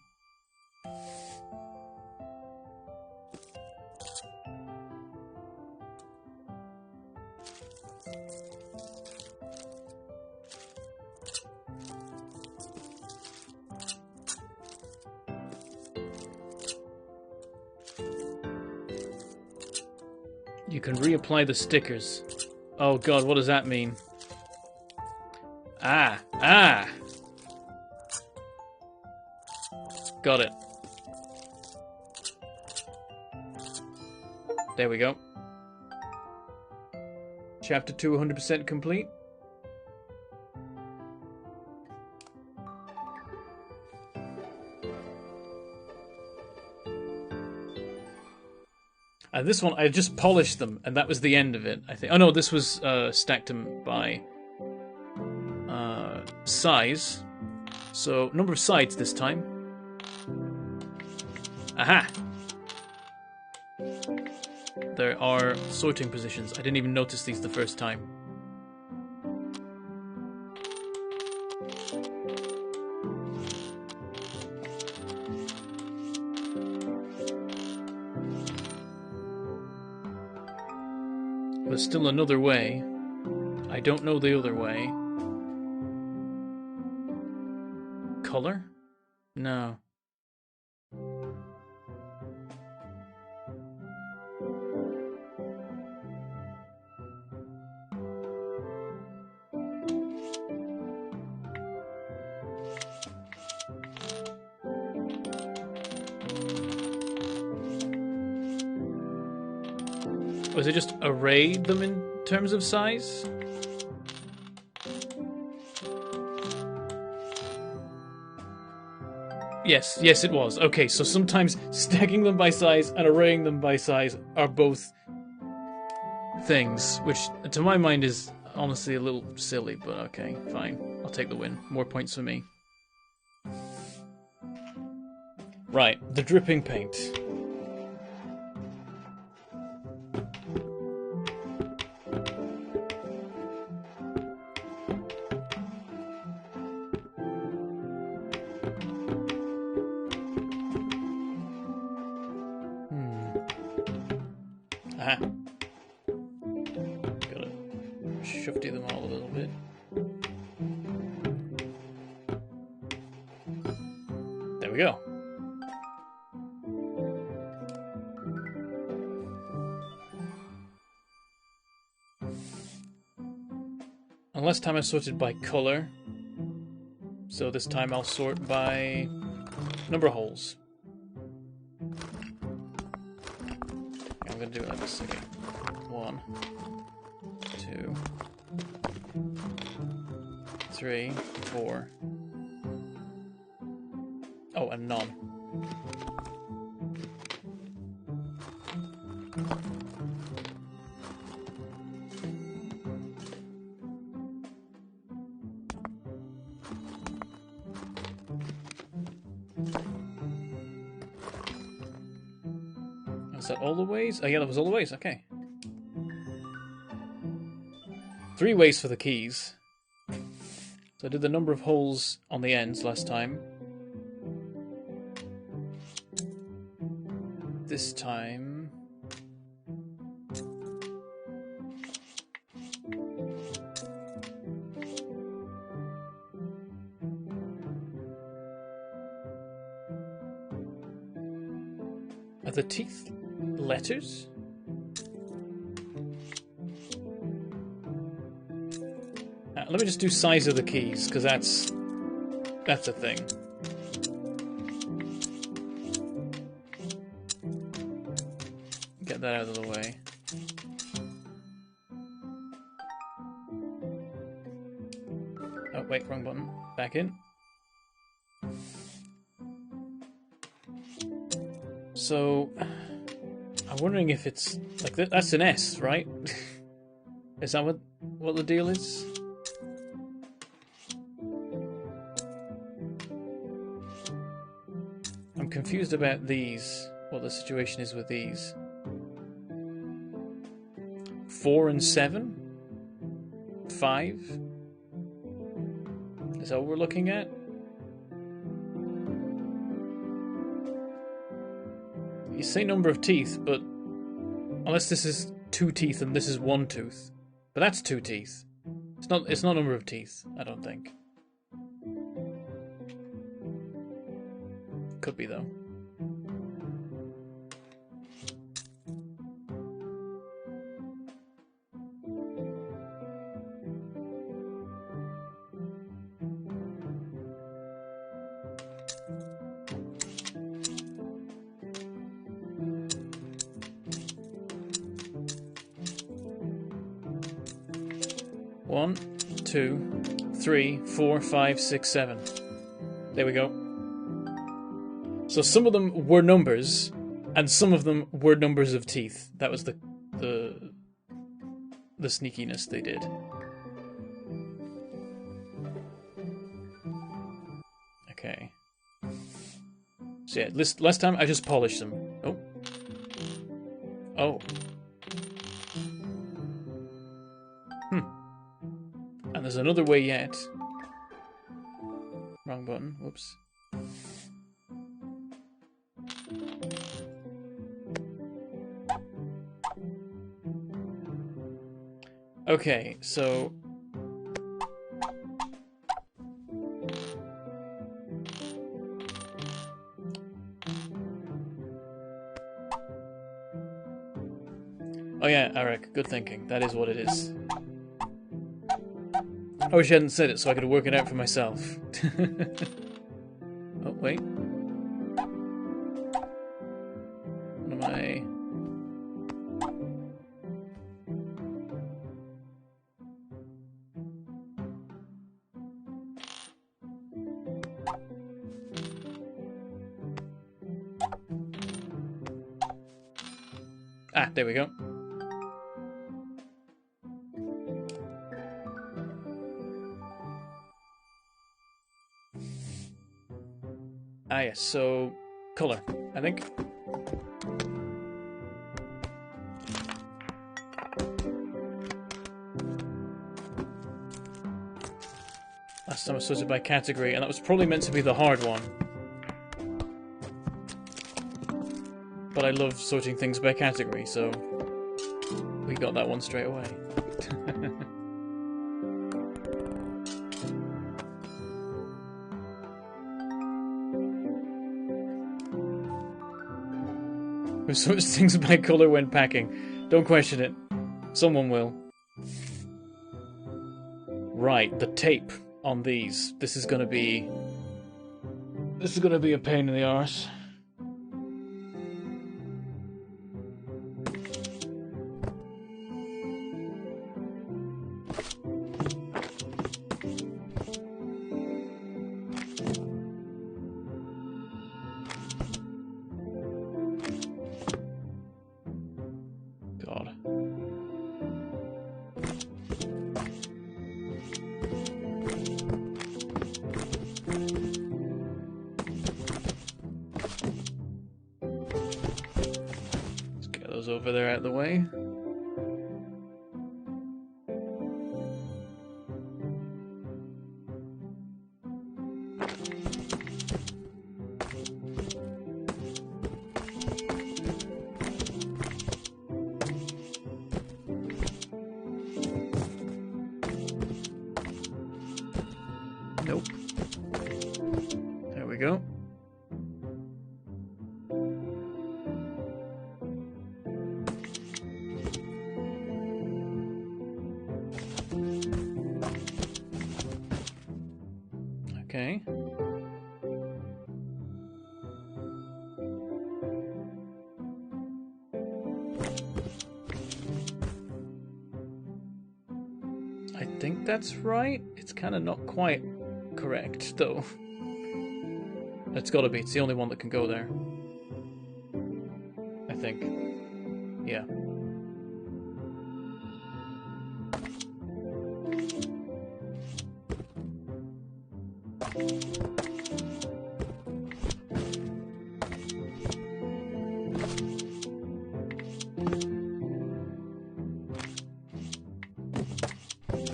You can reapply the stickers. Oh god, what does that mean? Ah! Got it. There we go. Chapter 2 100% complete. And this one, I just polished them, and that was the end of it, I think. Oh no, this was stacked them by size. So, number of sides this time. Aha! There are sorting positions. I didn't even notice these the first time. There's still another way. I don't know the other way. Color? No. Was it just array them in terms of size? Yes, yes it was. Okay, so sometimes stacking them by size and arraying them by size are both things, which to my mind is honestly a little silly, but okay, fine. I'll take the win. More points for me. Right, the dripping paint. Aha. Gotta shufty them all a little bit. There we go. And last time I sorted by color, so this time I'll sort by number of holes. I'm gonna do it like this again. 1, 2, 3, 4. Oh, and none. Is that all the ways? Oh yeah, that was all the ways, okay. 3 ways for the keys. So I did the number of holes on the ends last time. This time... Are the teeth letters? Let me just do size of the keys, because that's a thing. Get that out of the way. Oh, wait, wrong button. Back in. So, I'm wondering if it's like that's an S, right? Is that what the deal is? I'm confused about these. What the situation is with these. 4 and 7? 5? Is that what we're looking at? You say number of teeth, but unless this is 2 teeth and this is 1 tooth. But that's 2 teeth. It's not number of teeth, I don't think. Could be though. One, 2, 3, 4, 5, 6, 7. There we go. So some of them were numbers, and some of them were numbers of teeth. That was the sneakiness they did. Okay. So yeah, last time I just polished them. Oh. Oh. And there's another way yet. Wrong button. Whoops. Okay, so... Oh yeah, Eric, good thinking. That is what it is. I wish I hadn't said it so I could work it out for myself. Oh, wait. What am I... Ah, there we go. Ah, yes, so color, I think. Last time I sorted by category, and that was probably meant to be the hard one. But I love sorting things by category, so we got that one straight away. Who sorts things by colour when packing? Don't question it. Someone will. Right, the tape on these. This is gonna be a pain in the arse. God. Let's get those over there out of the way. Nope. There we go. Okay. I think that's right. It's kind of not quite correct, though. It's gotta be. It's the only one that can go there. I think. Yeah.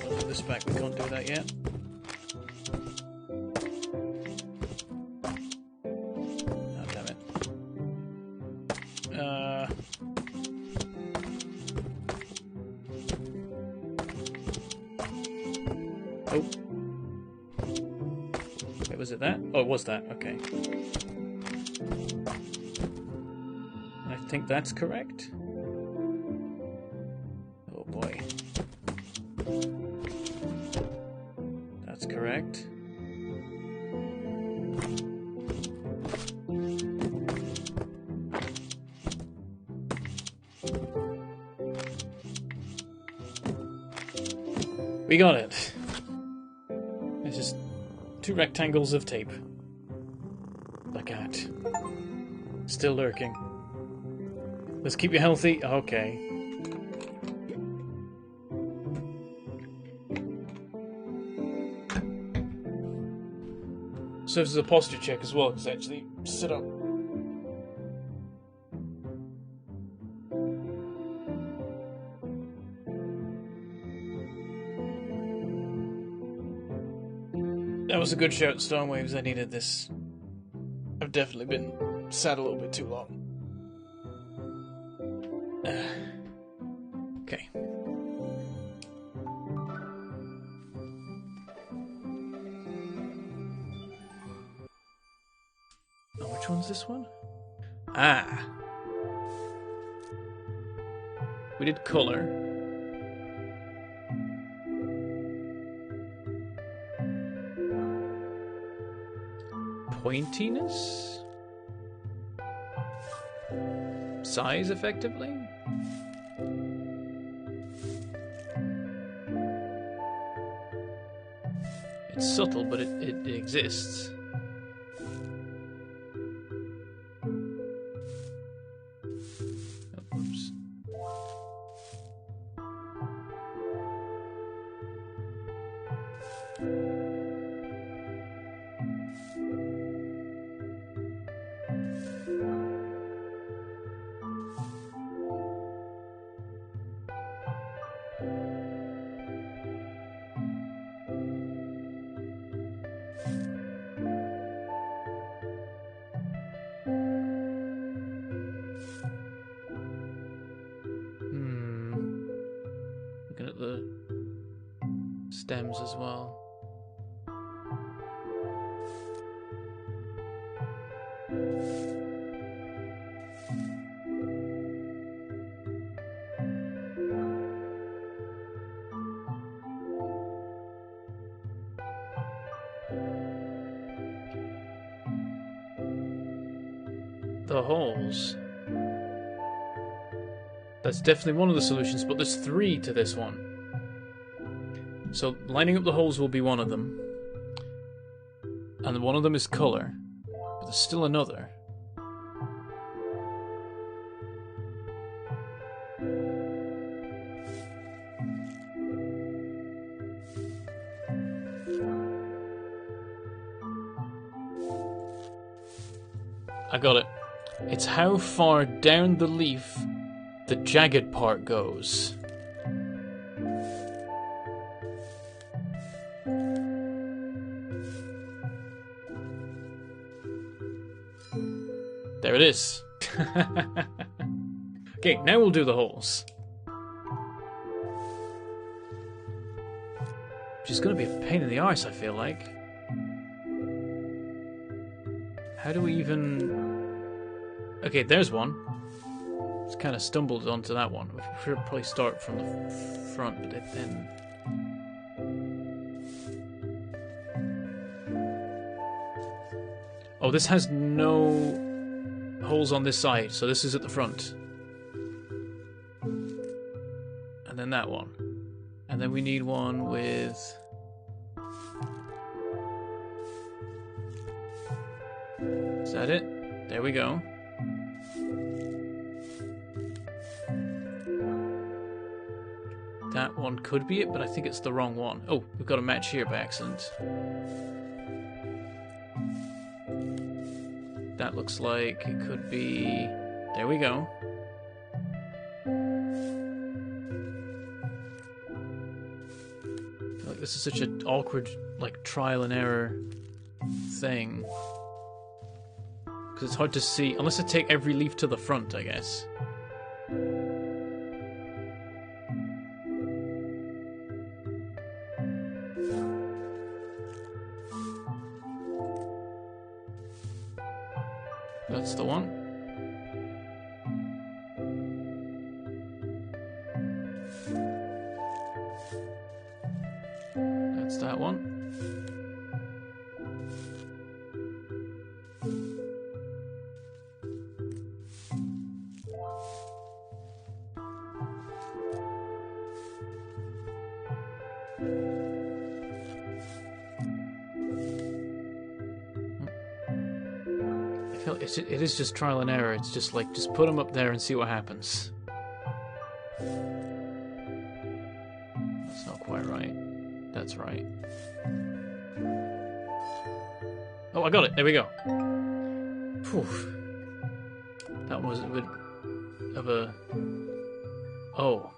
Put this back. We can't do that yet. Oh. Wait, was it that? Oh, it was that. Okay. I think that's correct. Oh boy. That's correct. We got it. It's just 2 rectangles of tape. The cat. Still lurking. Let's keep you healthy. Okay. Serves as a posture check as well, because actually sit up. That was a good shout, Stormwaves. I needed this. I've definitely been sat a little bit too long. Okay. Oh, which one's this one? Ah. We did color. Pointiness? Size, effectively? It's subtle, but it exists. Oh, oops. stems as well. The holes. That's definitely one of the solutions, but there's 3 to this one. So lining up the holes will be one of them. And one of them is colour. But there's still another. I got it. It's how far down the leaf the jagged part goes. There it is. Okay, now we'll do the holes. Which is going to be a pain in the arse, I feel like. How do we even... Okay, there's one. Just kind of stumbled onto that one. We should probably start from the front, but then... Oh, this has no holes on this side, so this is at the front. And then that one. And then we need one with... Is that it? There we go. That one could be it, but I think it's the wrong one. Oh, we've got a match here by accident. That looks like it could be... There we go. I feel like this is such an awkward, like, trial and error thing. Because it's hard to see, unless I take every leaf to the front, I guess. That's the one. That's that one. It is just trial and error. It's just like, just put them up there and see what happens. That's not quite right. That's right. Oh, I got it. There we go. Whew. That was a bit of a... Oh.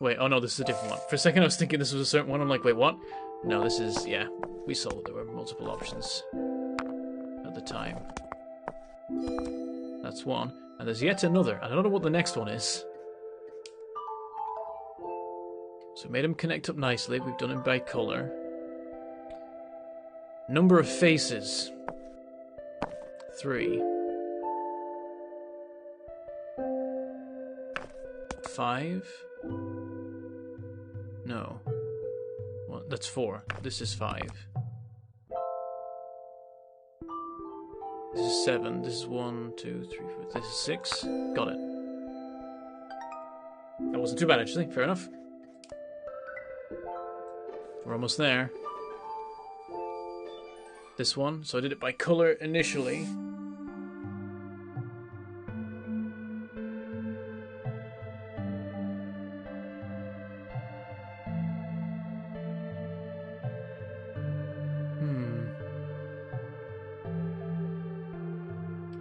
Wait, oh no, this is a different one. For a second I was thinking this was a certain one. I'm like, wait, what? No, this is... Yeah, we saw there were multiple options at the time. That's one. And there's yet another. I don't know what the next one is. So we made them connect up nicely. We've done it by colour. Number of faces. 3. 5. No. Well, that's 4. This is 5. This is 7. This is 1, 2, 3, 4. This is 6. Got it. That wasn't too bad, actually. Fair enough. We're almost there. This one. So I did it by colour initially.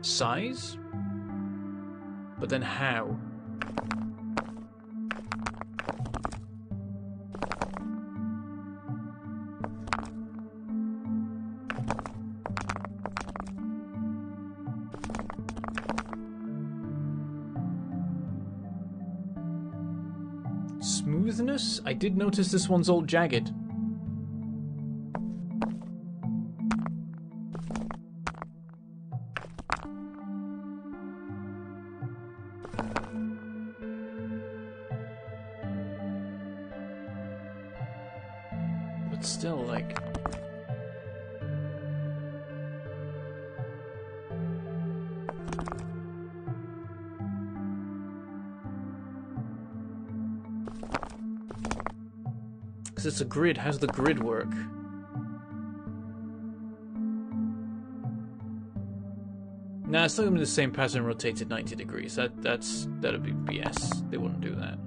Size? But then how? Smoothness? I did notice this one's all jagged. still, like... Because it's a grid. How's the grid work? Nah, it's not gonna be the same pattern rotated 90 degrees. That'd be BS. They wouldn't do that.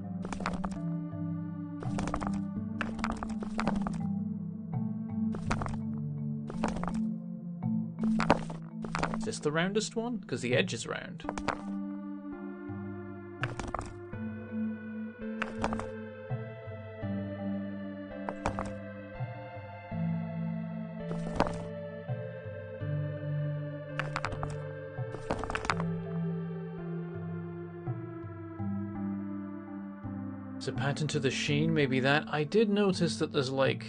Is this the roundest one? Because the edge is round. It's a pattern to the sheen, maybe that. I did notice that there's like...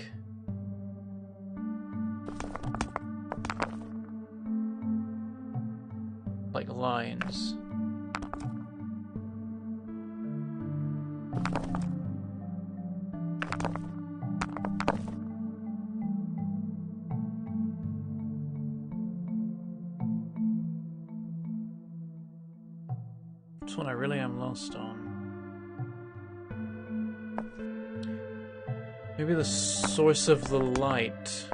lines. This one I really am lost on. Maybe the source of the light.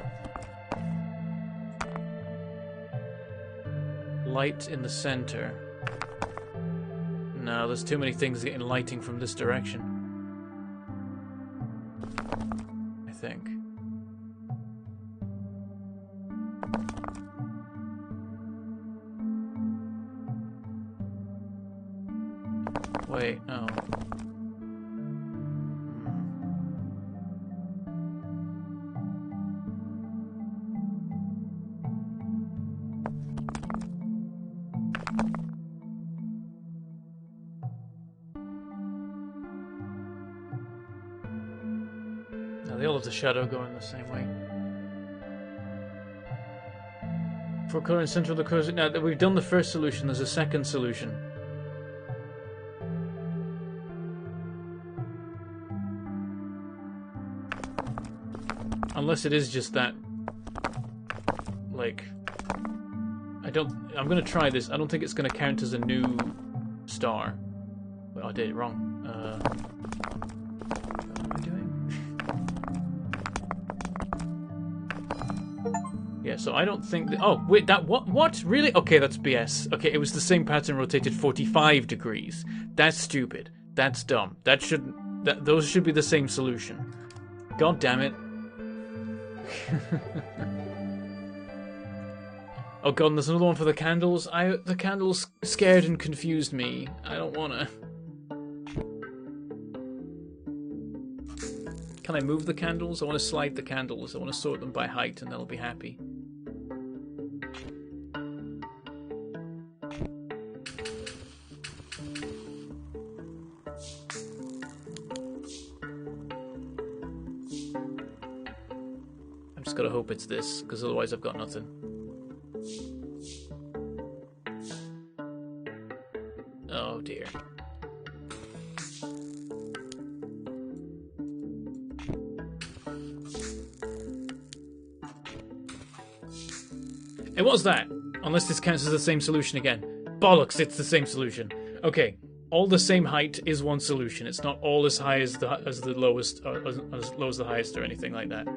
Light in the center. No, there's too many things getting lighting from this direction. I think. Wait, no. They all have the shadow going the same way. For color in center of the curve. Now that we've done the first solution, there's a second solution. Unless it is just that, like, I'm gonna try this. I don't think it's gonna count as a new star. Well, I did it wrong. Yeah, so I don't think that... Oh, wait, that... What? Really? Okay, that's BS. Okay, it was the same pattern rotated 45 degrees. That's stupid. That's dumb. That shouldn't... Those should be the same solution. God damn it. Oh god, and there's another one for the candles. The candles scared and confused me. I don't wanna... Can I move the candles? I want to slide the candles. I want to sort them by height and they'll be happy. I'm just gotta hope it's this, because otherwise I've got nothing. Oh dear. It was that! Unless this counts as the same solution again. Bollocks, it's the same solution. Okay, all the same height is one solution. It's not all as high as the lowest, as low as the highest or anything like that.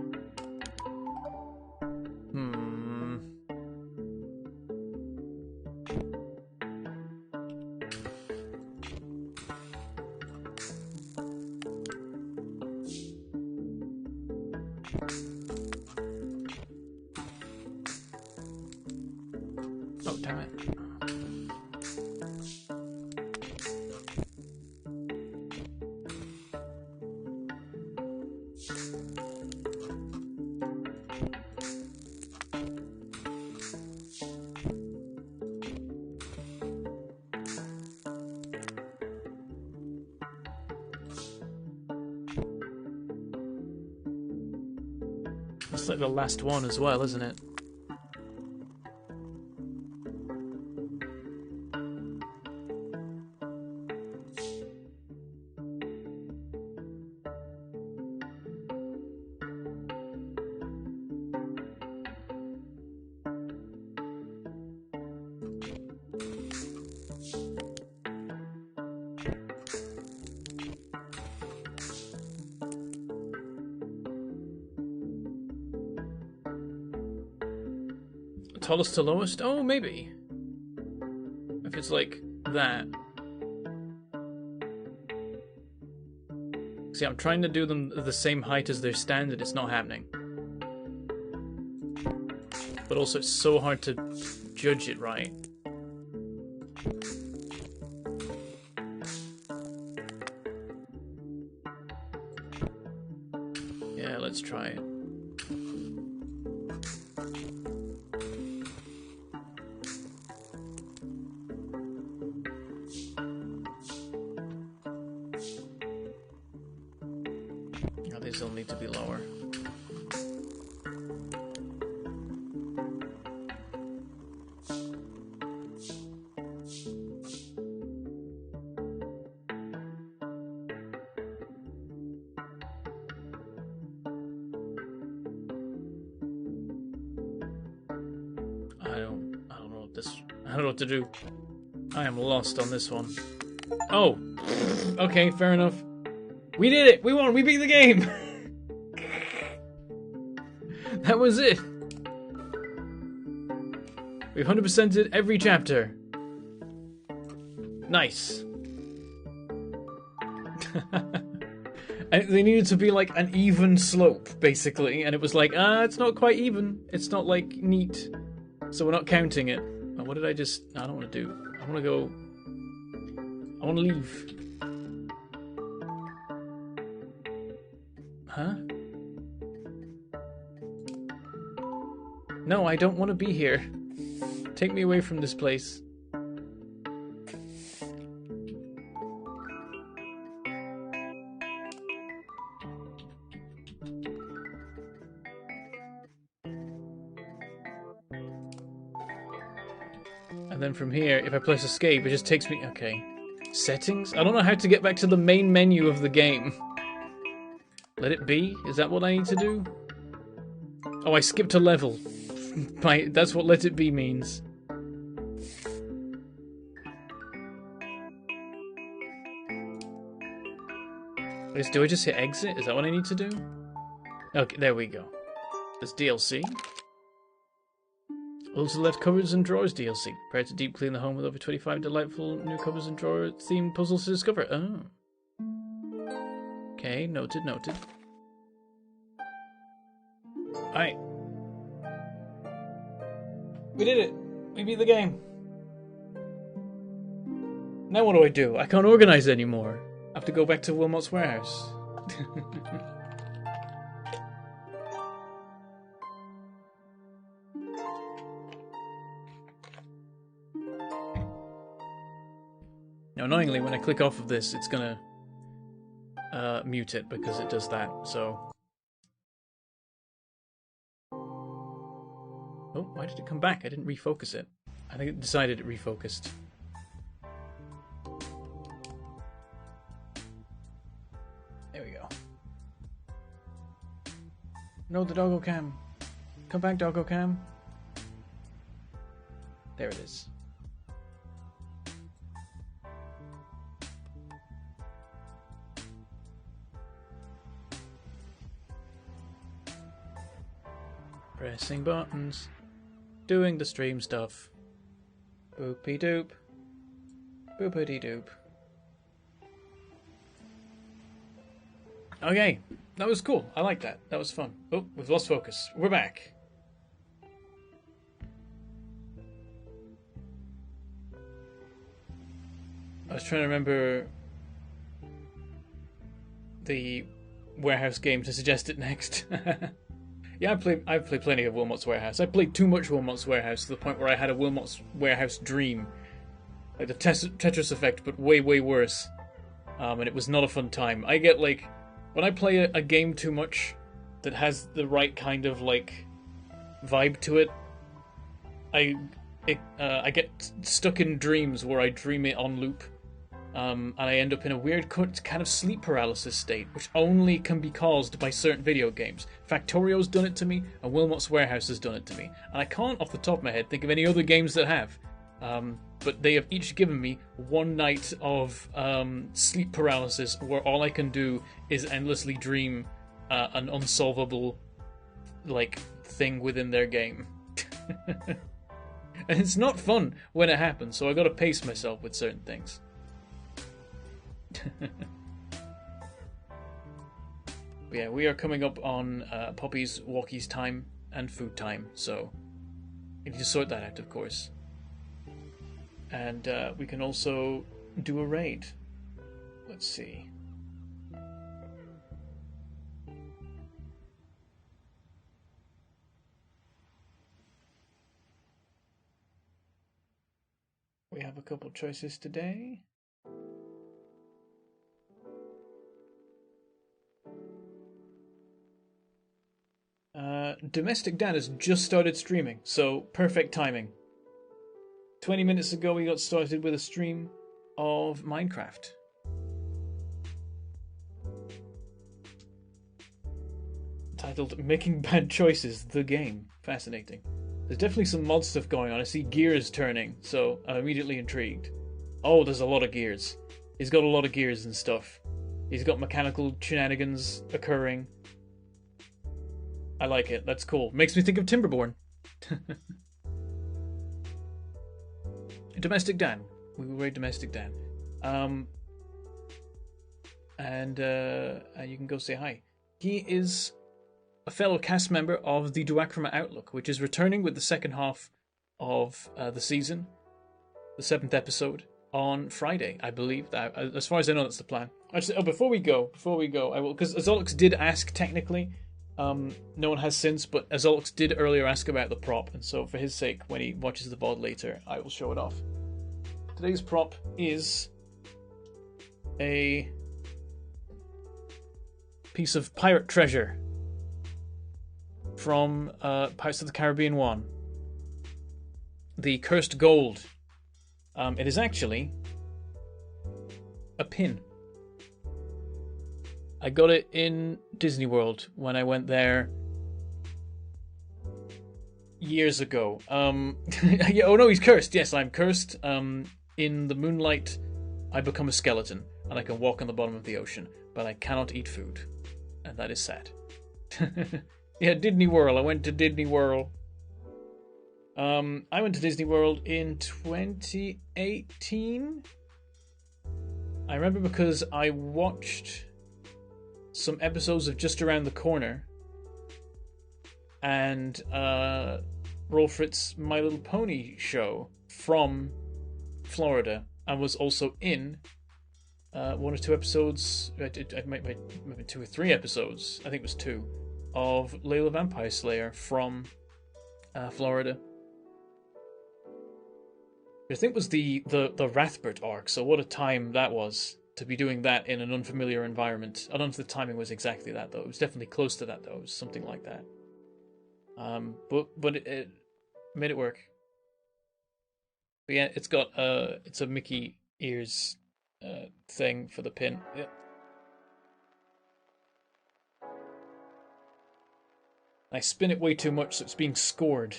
Oh, damn it. It's like the last one as well, isn't it? Tallest to lowest? Oh, maybe. If it's like that. See, I'm trying to do them the same height as their standard. It's not happening. But also, it's so hard to judge it right. Yeah, let's try it. Oh, these will need to be lower. I don't know what to do. I am lost on this one. Oh! Okay, fair enough. We did it! We won! We beat the game! That was it! We 100%ed every chapter. Nice. And they needed to be like an even slope, basically, and it was like, it's not quite even. It's not like neat. So we're not counting it. What did I just... I don't want to do. I want to go... I want to leave. Huh? No, I don't want to be here. Take me away from this place. And then from here, if I press escape, it just takes me... Okay. Settings? I don't know how to get back to the main menu of the game. Let it be? Is that what I need to do? Oh, I skipped a level. That's what let it be means. Do I just hit exit? Is that what I need to do? Okay, there we go. There's DLC. Also left covers and drawers DLC. Prepare to deep clean the home with over 25 delightful new covers and drawer themed puzzles to discover. Oh. Okay, noted, noted. Alright. We did it! We beat the game. Now what do I do? I can't organize anymore. I have to go back to Wilmot's warehouse. Now, annoyingly, when I click off of this, it's gonna mute it because it does that, so... Oh, why did it come back? I didn't refocus it. I think it decided it refocused. There we go. No, the doggo cam. Come back, doggo cam. There it is. Pressing buttons. Doing the stream stuff. Boopy doop. Boopity doop. Okay, that was cool. I like that. That was fun. Oh, we've lost focus. We're back. I was trying to remember the warehouse game to suggest it next. Yeah, I've played plenty of Wilmot's Warehouse. I played too much Wilmot's Warehouse to the point where I had a Wilmot's Warehouse dream. Like the Tetris effect, but way, way worse. And it was not a fun time. I get, like... When I play a game too much that has the right kind of, like, vibe to it, I get stuck in dreams where I dream it on loop. And I end up in a weird kind of sleep paralysis state, which only can be caused by certain video games. Factorio's done it to me, and Wilmot's Warehouse has done it to me. And I can't, off the top of my head, think of any other games that have. But they have each given me one night of sleep paralysis where all I can do is endlessly dream an unsolvable, like, thing within their game. And it's not fun when it happens, so I gotta pace myself with certain things. But yeah, we are coming up on Poppy's, Walkie's time and food time, so we need to sort that out, of course. And we can also do a raid. Let's see. We have a couple choices today. Domestic Dan has just started streaming, so perfect timing. 20 minutes ago we got started with a stream of Minecraft. Titled Making Bad Choices, the game. Fascinating. There's definitely some mod stuff going on. I see gears turning, so I'm immediately intrigued. Oh, there's a lot of gears. He's got a lot of gears and stuff. He's got mechanical shenanigans occurring. I like it. That's cool. Makes me think of Timberborn. Domestic Dan. We will raid Domestic Dan. And you can go say hi. He is a fellow cast member of the Duachroma Outlook, which is returning with the second half of the season, the 7th episode, on Friday, I believe. That, as far as I know, that's the plan. Actually, before we go, I will, because Azolix did ask technically. No one has since, but Azolix did earlier ask about the prop, and so for his sake, when he watches the VOD later, I will show it off. Today's prop is a piece of pirate treasure from Pirates of the Caribbean 1. The Cursed Gold. It is actually a pin. I got it in Disney World when I went there years ago. Yeah, oh no, he's cursed. Yes, I'm cursed. In the moonlight, I become a skeleton, and I can walk on the bottom of the ocean, but I cannot eat food. And that is sad. Yeah, Disney World. I went to Disney World. I went to Disney World in 2018. I remember because I watched some episodes of Just Around the Corner and Rolf-Ritz's My Little Pony show from Florida, and was also in one or two episodes, maybe 2 or 3 episodes, I think it was 2, of Layla Vampire Slayer from Florida. I think it was the Rathbert arc, so what a time that was to be doing that in an unfamiliar environment. I don't know if the timing was exactly that, though. It was definitely close to that, though. It was something like that. But it made it work. But yeah, it's got it's a Mickey ears thing for the pin. Yep. I spin it way too much, so it's being scored.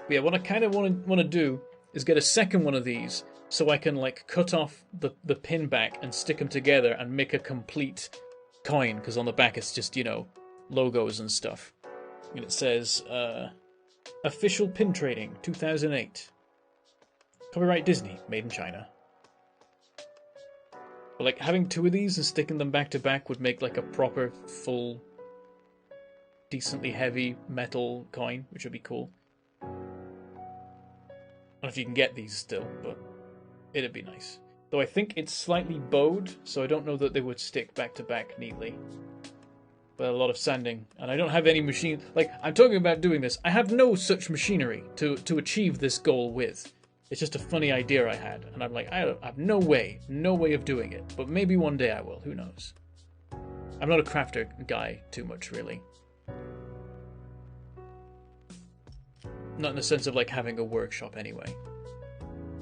But yeah, what I kind of want to do is get a second one of these, so I can like cut off the pin back and stick them together and make a complete coin, because on the back it's just, you know, logos and stuff. And it says, Official Pin Trading, 2008. Copyright Disney, made in China. But like, having 2 of these and sticking them back to back would make like a proper, full, decently heavy metal coin, which would be cool. I don't know if you can get these still, but it'd be nice. Though I think it's slightly bowed, so I don't know that they would stick back to back neatly. But a lot of sanding, and I don't have any machine. Like, I'm talking about doing this. I have no such machinery to achieve this goal with. It's just a funny idea I had, and I'm like, I have no way of doing it. But maybe one day I will. Who knows? I'm not a crafter guy too much, really. Not in the sense of like having a workshop anyway.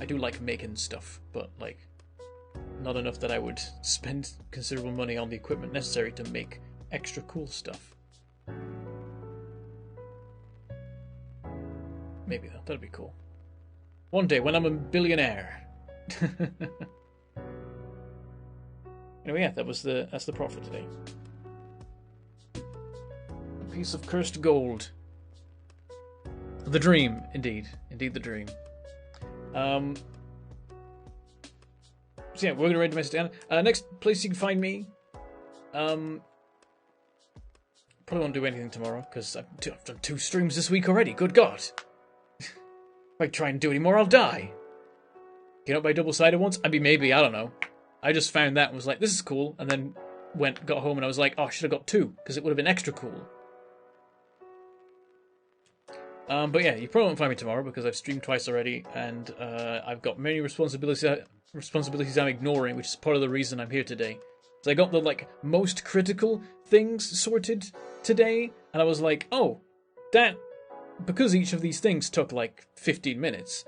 I do like making stuff, but like not enough that I would spend considerable money on the equipment necessary to make extra cool stuff. Maybe though, that'd be cool. One day when I'm a billionaire. Anyway, yeah, that's the prop for today. piece of cursed gold. The dream, indeed. Indeed the dream. So yeah, we're gonna raid Domestic Anna. Next place you can find me. Probably won't do anything tomorrow, because I've done 2 streams this week already, good god. If I try and do any more, I'll die. Get out by double-sided once? I mean, maybe, I don't know. I just found that and was like, this is cool, and then got home and I was like, oh, I should have got 2, because it would have been extra cool. But yeah, you probably won't find me tomorrow, because I've streamed twice already, and I've got many responsibilities I'm ignoring, which is part of the reason I'm here today. So I got the, most critical things sorted today, and I was like, oh, because each of these things took, 15 minutes,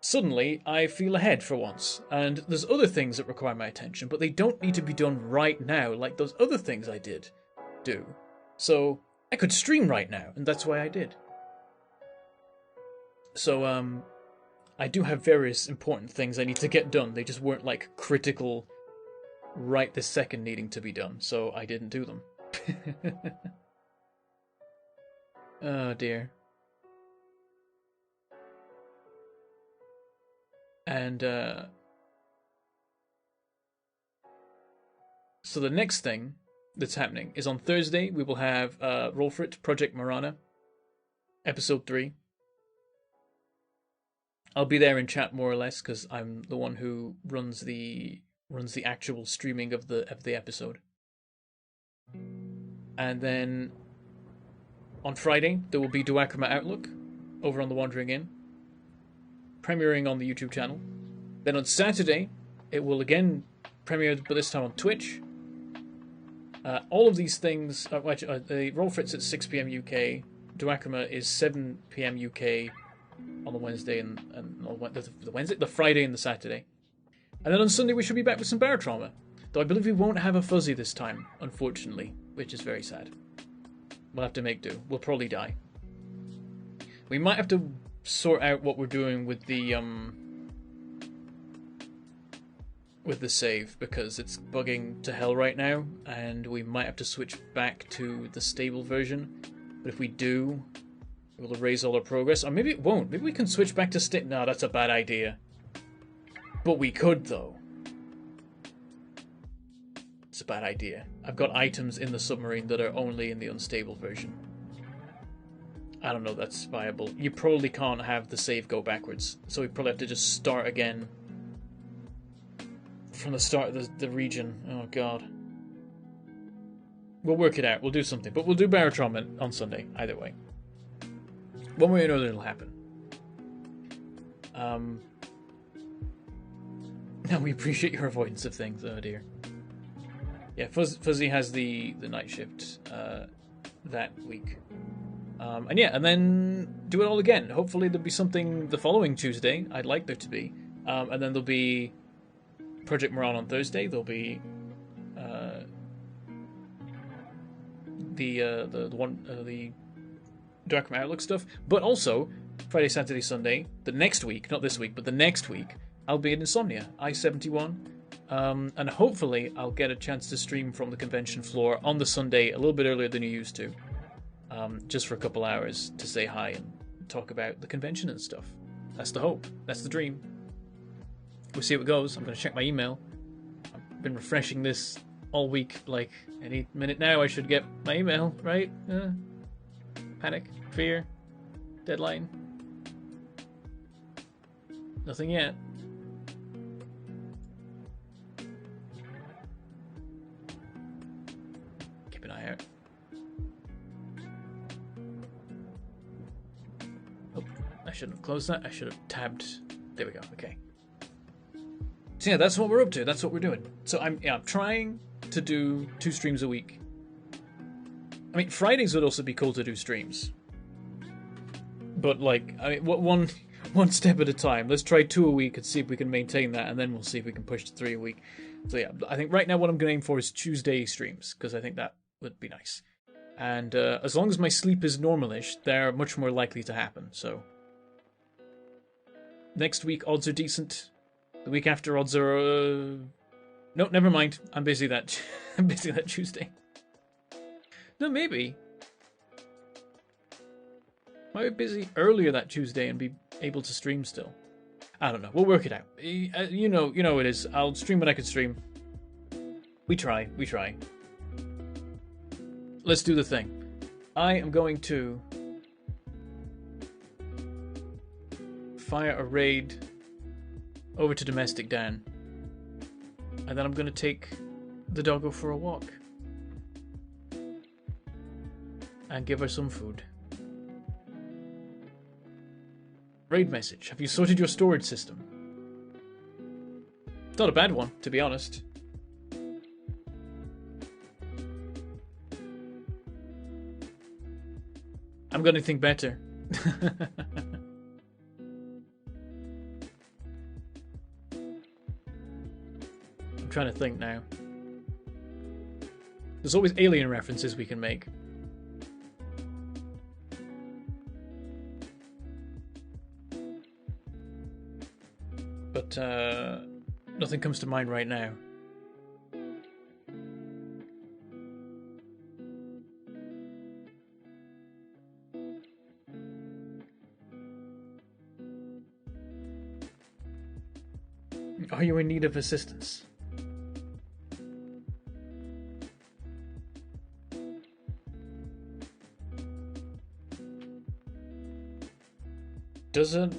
suddenly I feel ahead for once. And there's other things that require my attention, but they don't need to be done right now, like those other things I did do. So I could stream right now, and that's why I did. So, I do have various important things I need to get done. They just weren't, critical right this second needing to be done, so I didn't do them. Oh, dear. And, so the next thing that's happening is on Thursday, we will have, Roll For It, Project Marana, Episode 3. I'll be there in chat more or less because I'm the one who runs the actual streaming of the episode. And then on Friday there will be Duakrama Outlook over on the Wandering Inn, premiering on the YouTube channel. Then on Saturday it will again premiere, but this time on Twitch. All of these things, the Roll For It's at 6 PM UK. Duakrama is 7 PM UK. On the Wednesday and the Friday and the Saturday. And then on Sunday we should be back with some Barotrauma. Though I believe we won't have a Fuzzy this time, unfortunately, which is very sad. We'll have to make do. We'll probably die. We might have to sort out what we're doing with the save, because it's bugging to hell right now, and we might have to switch back to the stable version. But if we do, we'll erase all our progress. Or maybe it won't. Maybe we can switch back to No, that's a bad idea. But we could, though. It's a bad idea. I've got items in the submarine that are only in the unstable version. I don't know if that's viable. You probably can't have the save go backwards. So we probably have to just start again from the start of the region. Oh, God. We'll work it out. We'll do something. But we'll do Barotrauma on Sunday, either way. One way or another, it'll happen. No, we appreciate your avoidance of things. Oh dear. Yeah, Fuzzy has the night shift that week. And then do it all again. Hopefully there'll be something the following Tuesday. I'd like there to be. And then there'll be Project Moran on Thursday. There'll be the Duakrama Outlook stuff, but also Friday, Saturday, Sunday, the next week, not this week, but the next week, I'll be in Insomnia, I-71, and hopefully I'll get a chance to stream from the convention floor on the Sunday a little bit earlier than you used to, just for a couple hours to say hi and talk about the convention and stuff. That's the hope. That's the dream. We'll see how it goes. I'm going to check my email. I've been refreshing this all week, any minute now I should get my email, right? Panic, fear, deadline. Nothing yet. Keep an eye out. Oh, I shouldn't have closed that. I should have tabbed. There we go. Okay. So yeah, that's what we're up to. That's what we're doing. So I'm trying to do 2 streams a week. I mean, Fridays would also be cool to do streams. But, one step at a time. Let's try 2 a week and see if we can maintain that, and then we'll see if we can push to 3 a week. So, yeah, I think right now what I'm going to aim for is Tuesday streams, because I think that would be nice. And as long as my sleep is normalish, they're much more likely to happen, so. Next week, odds are decent. The week after, odds are... No, never mind. I'm busy that Tuesday. No, maybe. Might be busy earlier that Tuesday and be able to stream still. I don't know. We'll work it out. You know it is. I'll stream when I can stream. We try. Let's do the thing. I am going to fire a raid over to Domestic Dan. And then I'm going to take the doggo for a walk. And give her some food. Raid message. Have you sorted your storage system? Not a bad one, to be honest. I'm gonna think better. I'm trying to think now. There's always alien references we can make. But nothing comes to mind right now. Are you in need of assistance? Doesn't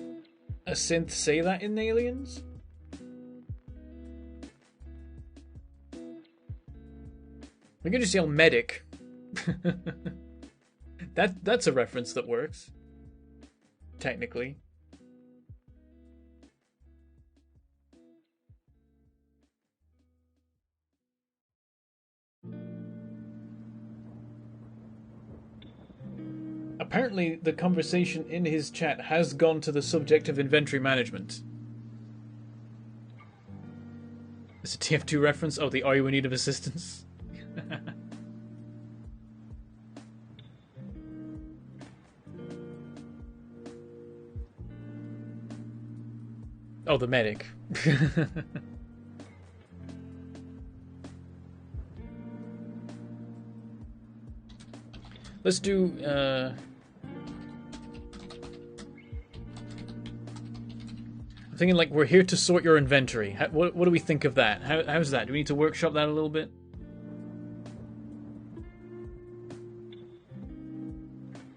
a synth say that in Aliens? We can just yell medic. That's a reference that works. Technically. Apparently, the conversation in his chat has gone to the subject of inventory management. It's a TF2 reference? Oh, the Are You in Need of Assistance? Oh, the medic. Let's do, I'm thinking like we're here to sort your inventory. What do we think of that? How's that? Do we need to workshop that a little bit?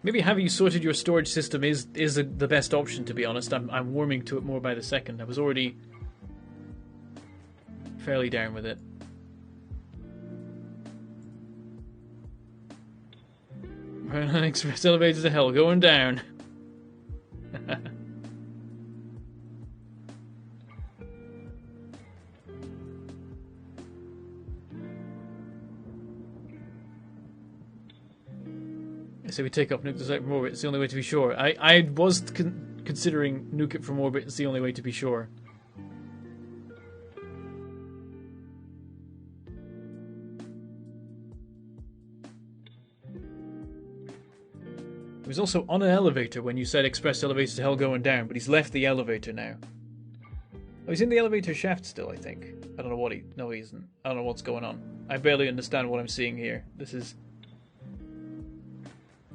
Maybe having you sorted your storage system is the best option, to be honest. I'm warming to it more by the second. I was already fairly down with it. Run on express elevators to hell, going down. So we take off nuke the site from orbit. It's the only way to be sure. I was considering nuke it from orbit. It's the only way to be sure. He was also on an elevator when you said express elevators to hell going down, but he's left the elevator now. Oh, he's in the elevator shaft still, I think. I don't know what No, he isn't. I don't know what's going on. I barely understand what I'm seeing here. This is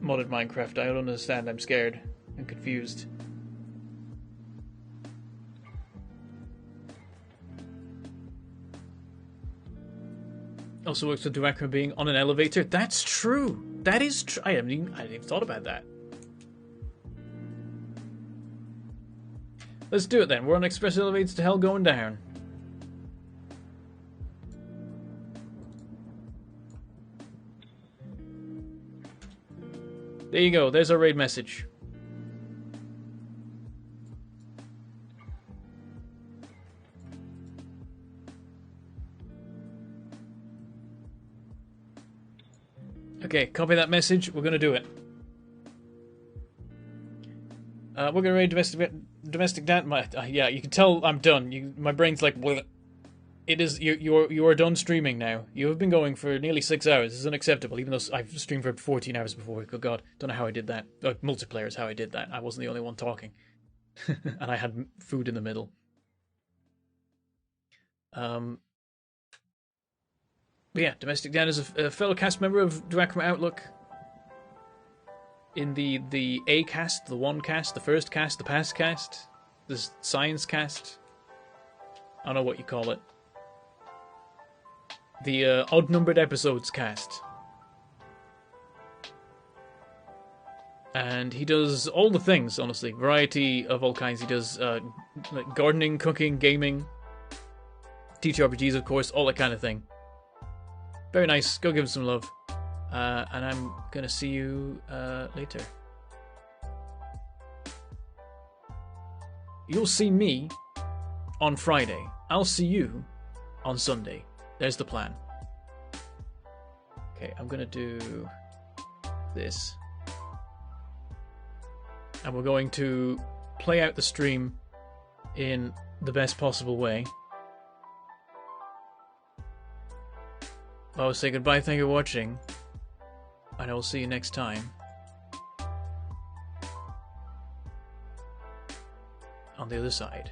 modded Minecraft. I don't understand. I'm scared and confused. Also works with Durakra being on an elevator. That's true. That is true. I hadn't even thought about that. Let's do it then. We're on express elevators to hell going down. There you go. There's our raid message. Okay, copy that message. We're going to do it. We're going to raid domestic Dan. Yeah, you can tell I'm done. My brain's like, bleh. It is. You are done streaming now. You have been going for nearly 6 hours. This is unacceptable. Even though I've streamed for 14 hours before. Good God, don't know how I did that. Multiplayer is how I did that. I wasn't the only one talking, and I had food in the middle. But yeah, Domestic Dan is a fellow cast member of Durakma Outlook. in the A cast, the one cast, the first cast, the past cast, the science cast. I don't know what you call it. The odd numbered episodes cast. And he does all the things, honestly. Variety of all kinds. He does like gardening, cooking, gaming, TTRPGs, of course, all that kind of thing. Very nice. Go give him some love. And I'm gonna see you later. You'll see me on Friday. I'll see you on Sunday. There's the plan. Okay, I'm gonna do this. And we're going to play out the stream in the best possible way. I'll say goodbye, thank you for watching. And I will see you next time. On the other side.